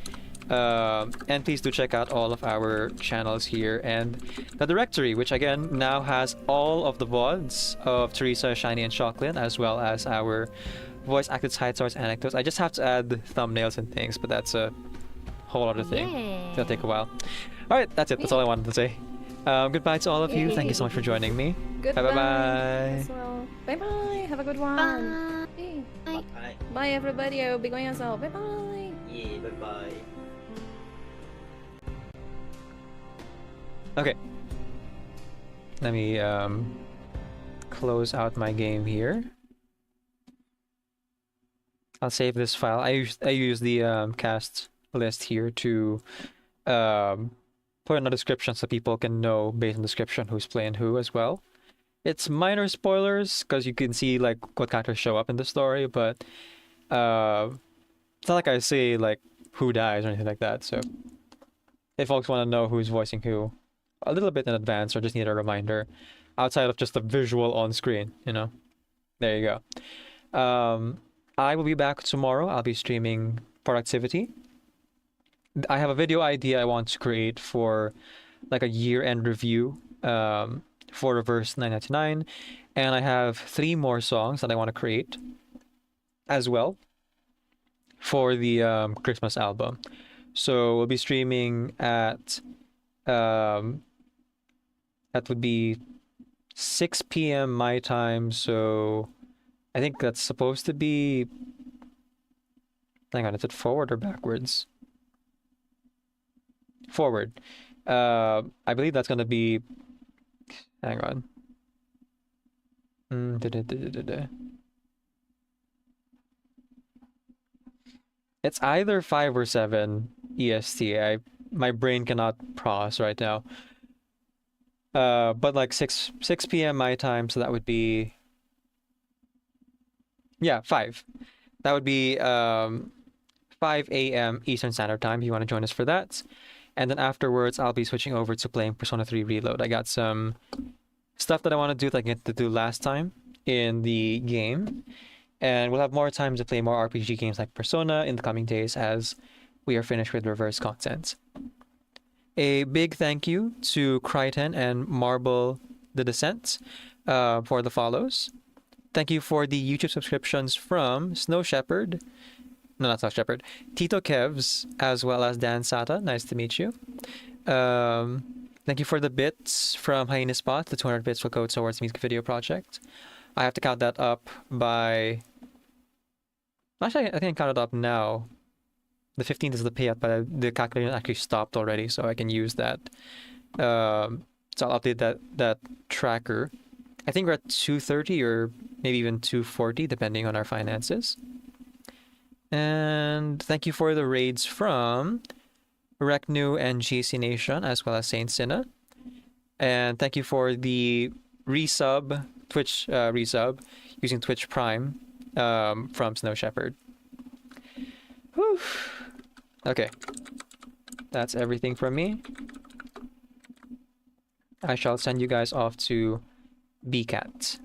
And please do check out all of our channels here and the directory, which again now has all of the VODs of Teresa, Shiny, and Shocklin, as well as our voice acted side stories, anecdotes. I just have to add thumbnails and things, but that's a whole other thing. It'll take a while. All right, that's it. That's all I wanted to say. Goodbye to all of you. Thank you so much for joining me. Goodbye. Bye. Well. Bye. Have a good one. Bye. Bye everybody. I will be going as well. Bye. Yeah, bye. Okay. Let me close out my game here. I'll save this file. I use the cast list here to put in a description so people can know based on description who's playing who as well. It's minor spoilers because you can see like what characters show up in the story, but it's not like I say like who dies or anything like that. So if folks want to know who's voicing who a little bit in advance or just need a reminder outside of just the visual on screen, you know, there you go. I will be back tomorrow. I'll be streaming productivity. I have a video idea I want to create for like a year-end review for Reverse 999, and I have 3 more songs that I want to create as well for the Christmas album. So we'll be streaming at that would be 6 p.m. my time, so I think that's supposed to be... Hang on, is it forward or backwards? forward. I believe that's gonna be. Hang on. It's either 5 or 7 EST. My brain cannot process right now. But like 6 p.m. my time, so that would be 5. That would be 5 a.m. Eastern Standard Time if you want to join us for that. And then afterwards, I'll be switching over to playing Persona 3 Reload. I got some stuff that I want to do that I get to do last time in the game. And we'll have more time to play more RPG games like Persona in the coming days as we are finished with reverse content. A big thank you to Crichton and Marble the Descent for the follows. Thank you for the YouTube subscriptions from Snow Shepherd. No, not Snow Shepherd. Tito Kevs, as well as Dan Sata. Nice to meet you. Thank you for the bits from Hyena Spot. The 200 bits will go towards the music video project. I have to count that up by... Actually, I think I counted up now. The 15th is the payout, but the calculation actually stopped already, so I can use that. So I'll update that tracker. I think we're at 230 or maybe even 240, depending on our finances. And thank you for the raids from Reknu and GC Nation, as well as Saint Sinna. And thank you for the resub, Twitch resub, using Twitch Prime from Snow Shepherd. Whew. Okay. That's everything from me. I shall send you guys off to BCAT.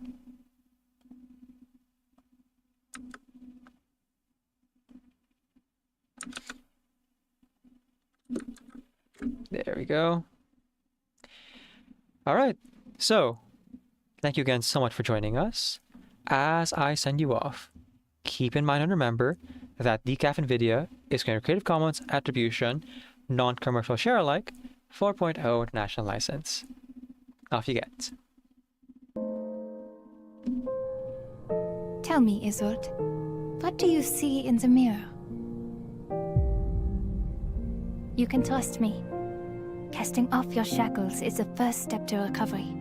There we go. All right. So, thank you again so much for joining us. As I send you off, keep in mind and remember that Decaf NVIDIA is Creative Commons Attribution, Non-Commercial Share Alike, 4.0 International License. Off you get. Tell me, Isolde, what do you see in the mirror? You can trust me. Casting off your shackles is the first step to recovery.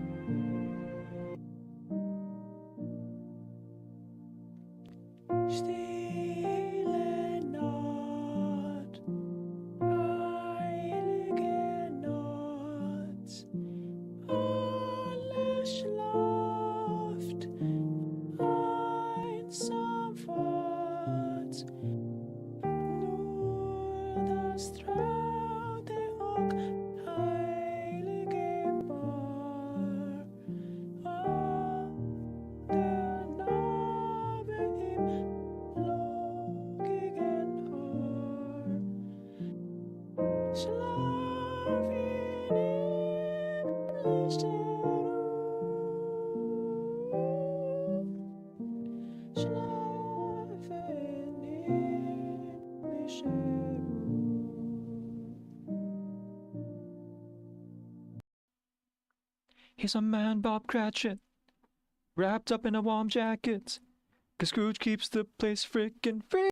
He's a man, Bob Cratchit, wrapped up in a warm jacket, 'cause Scrooge keeps the place frickin' free.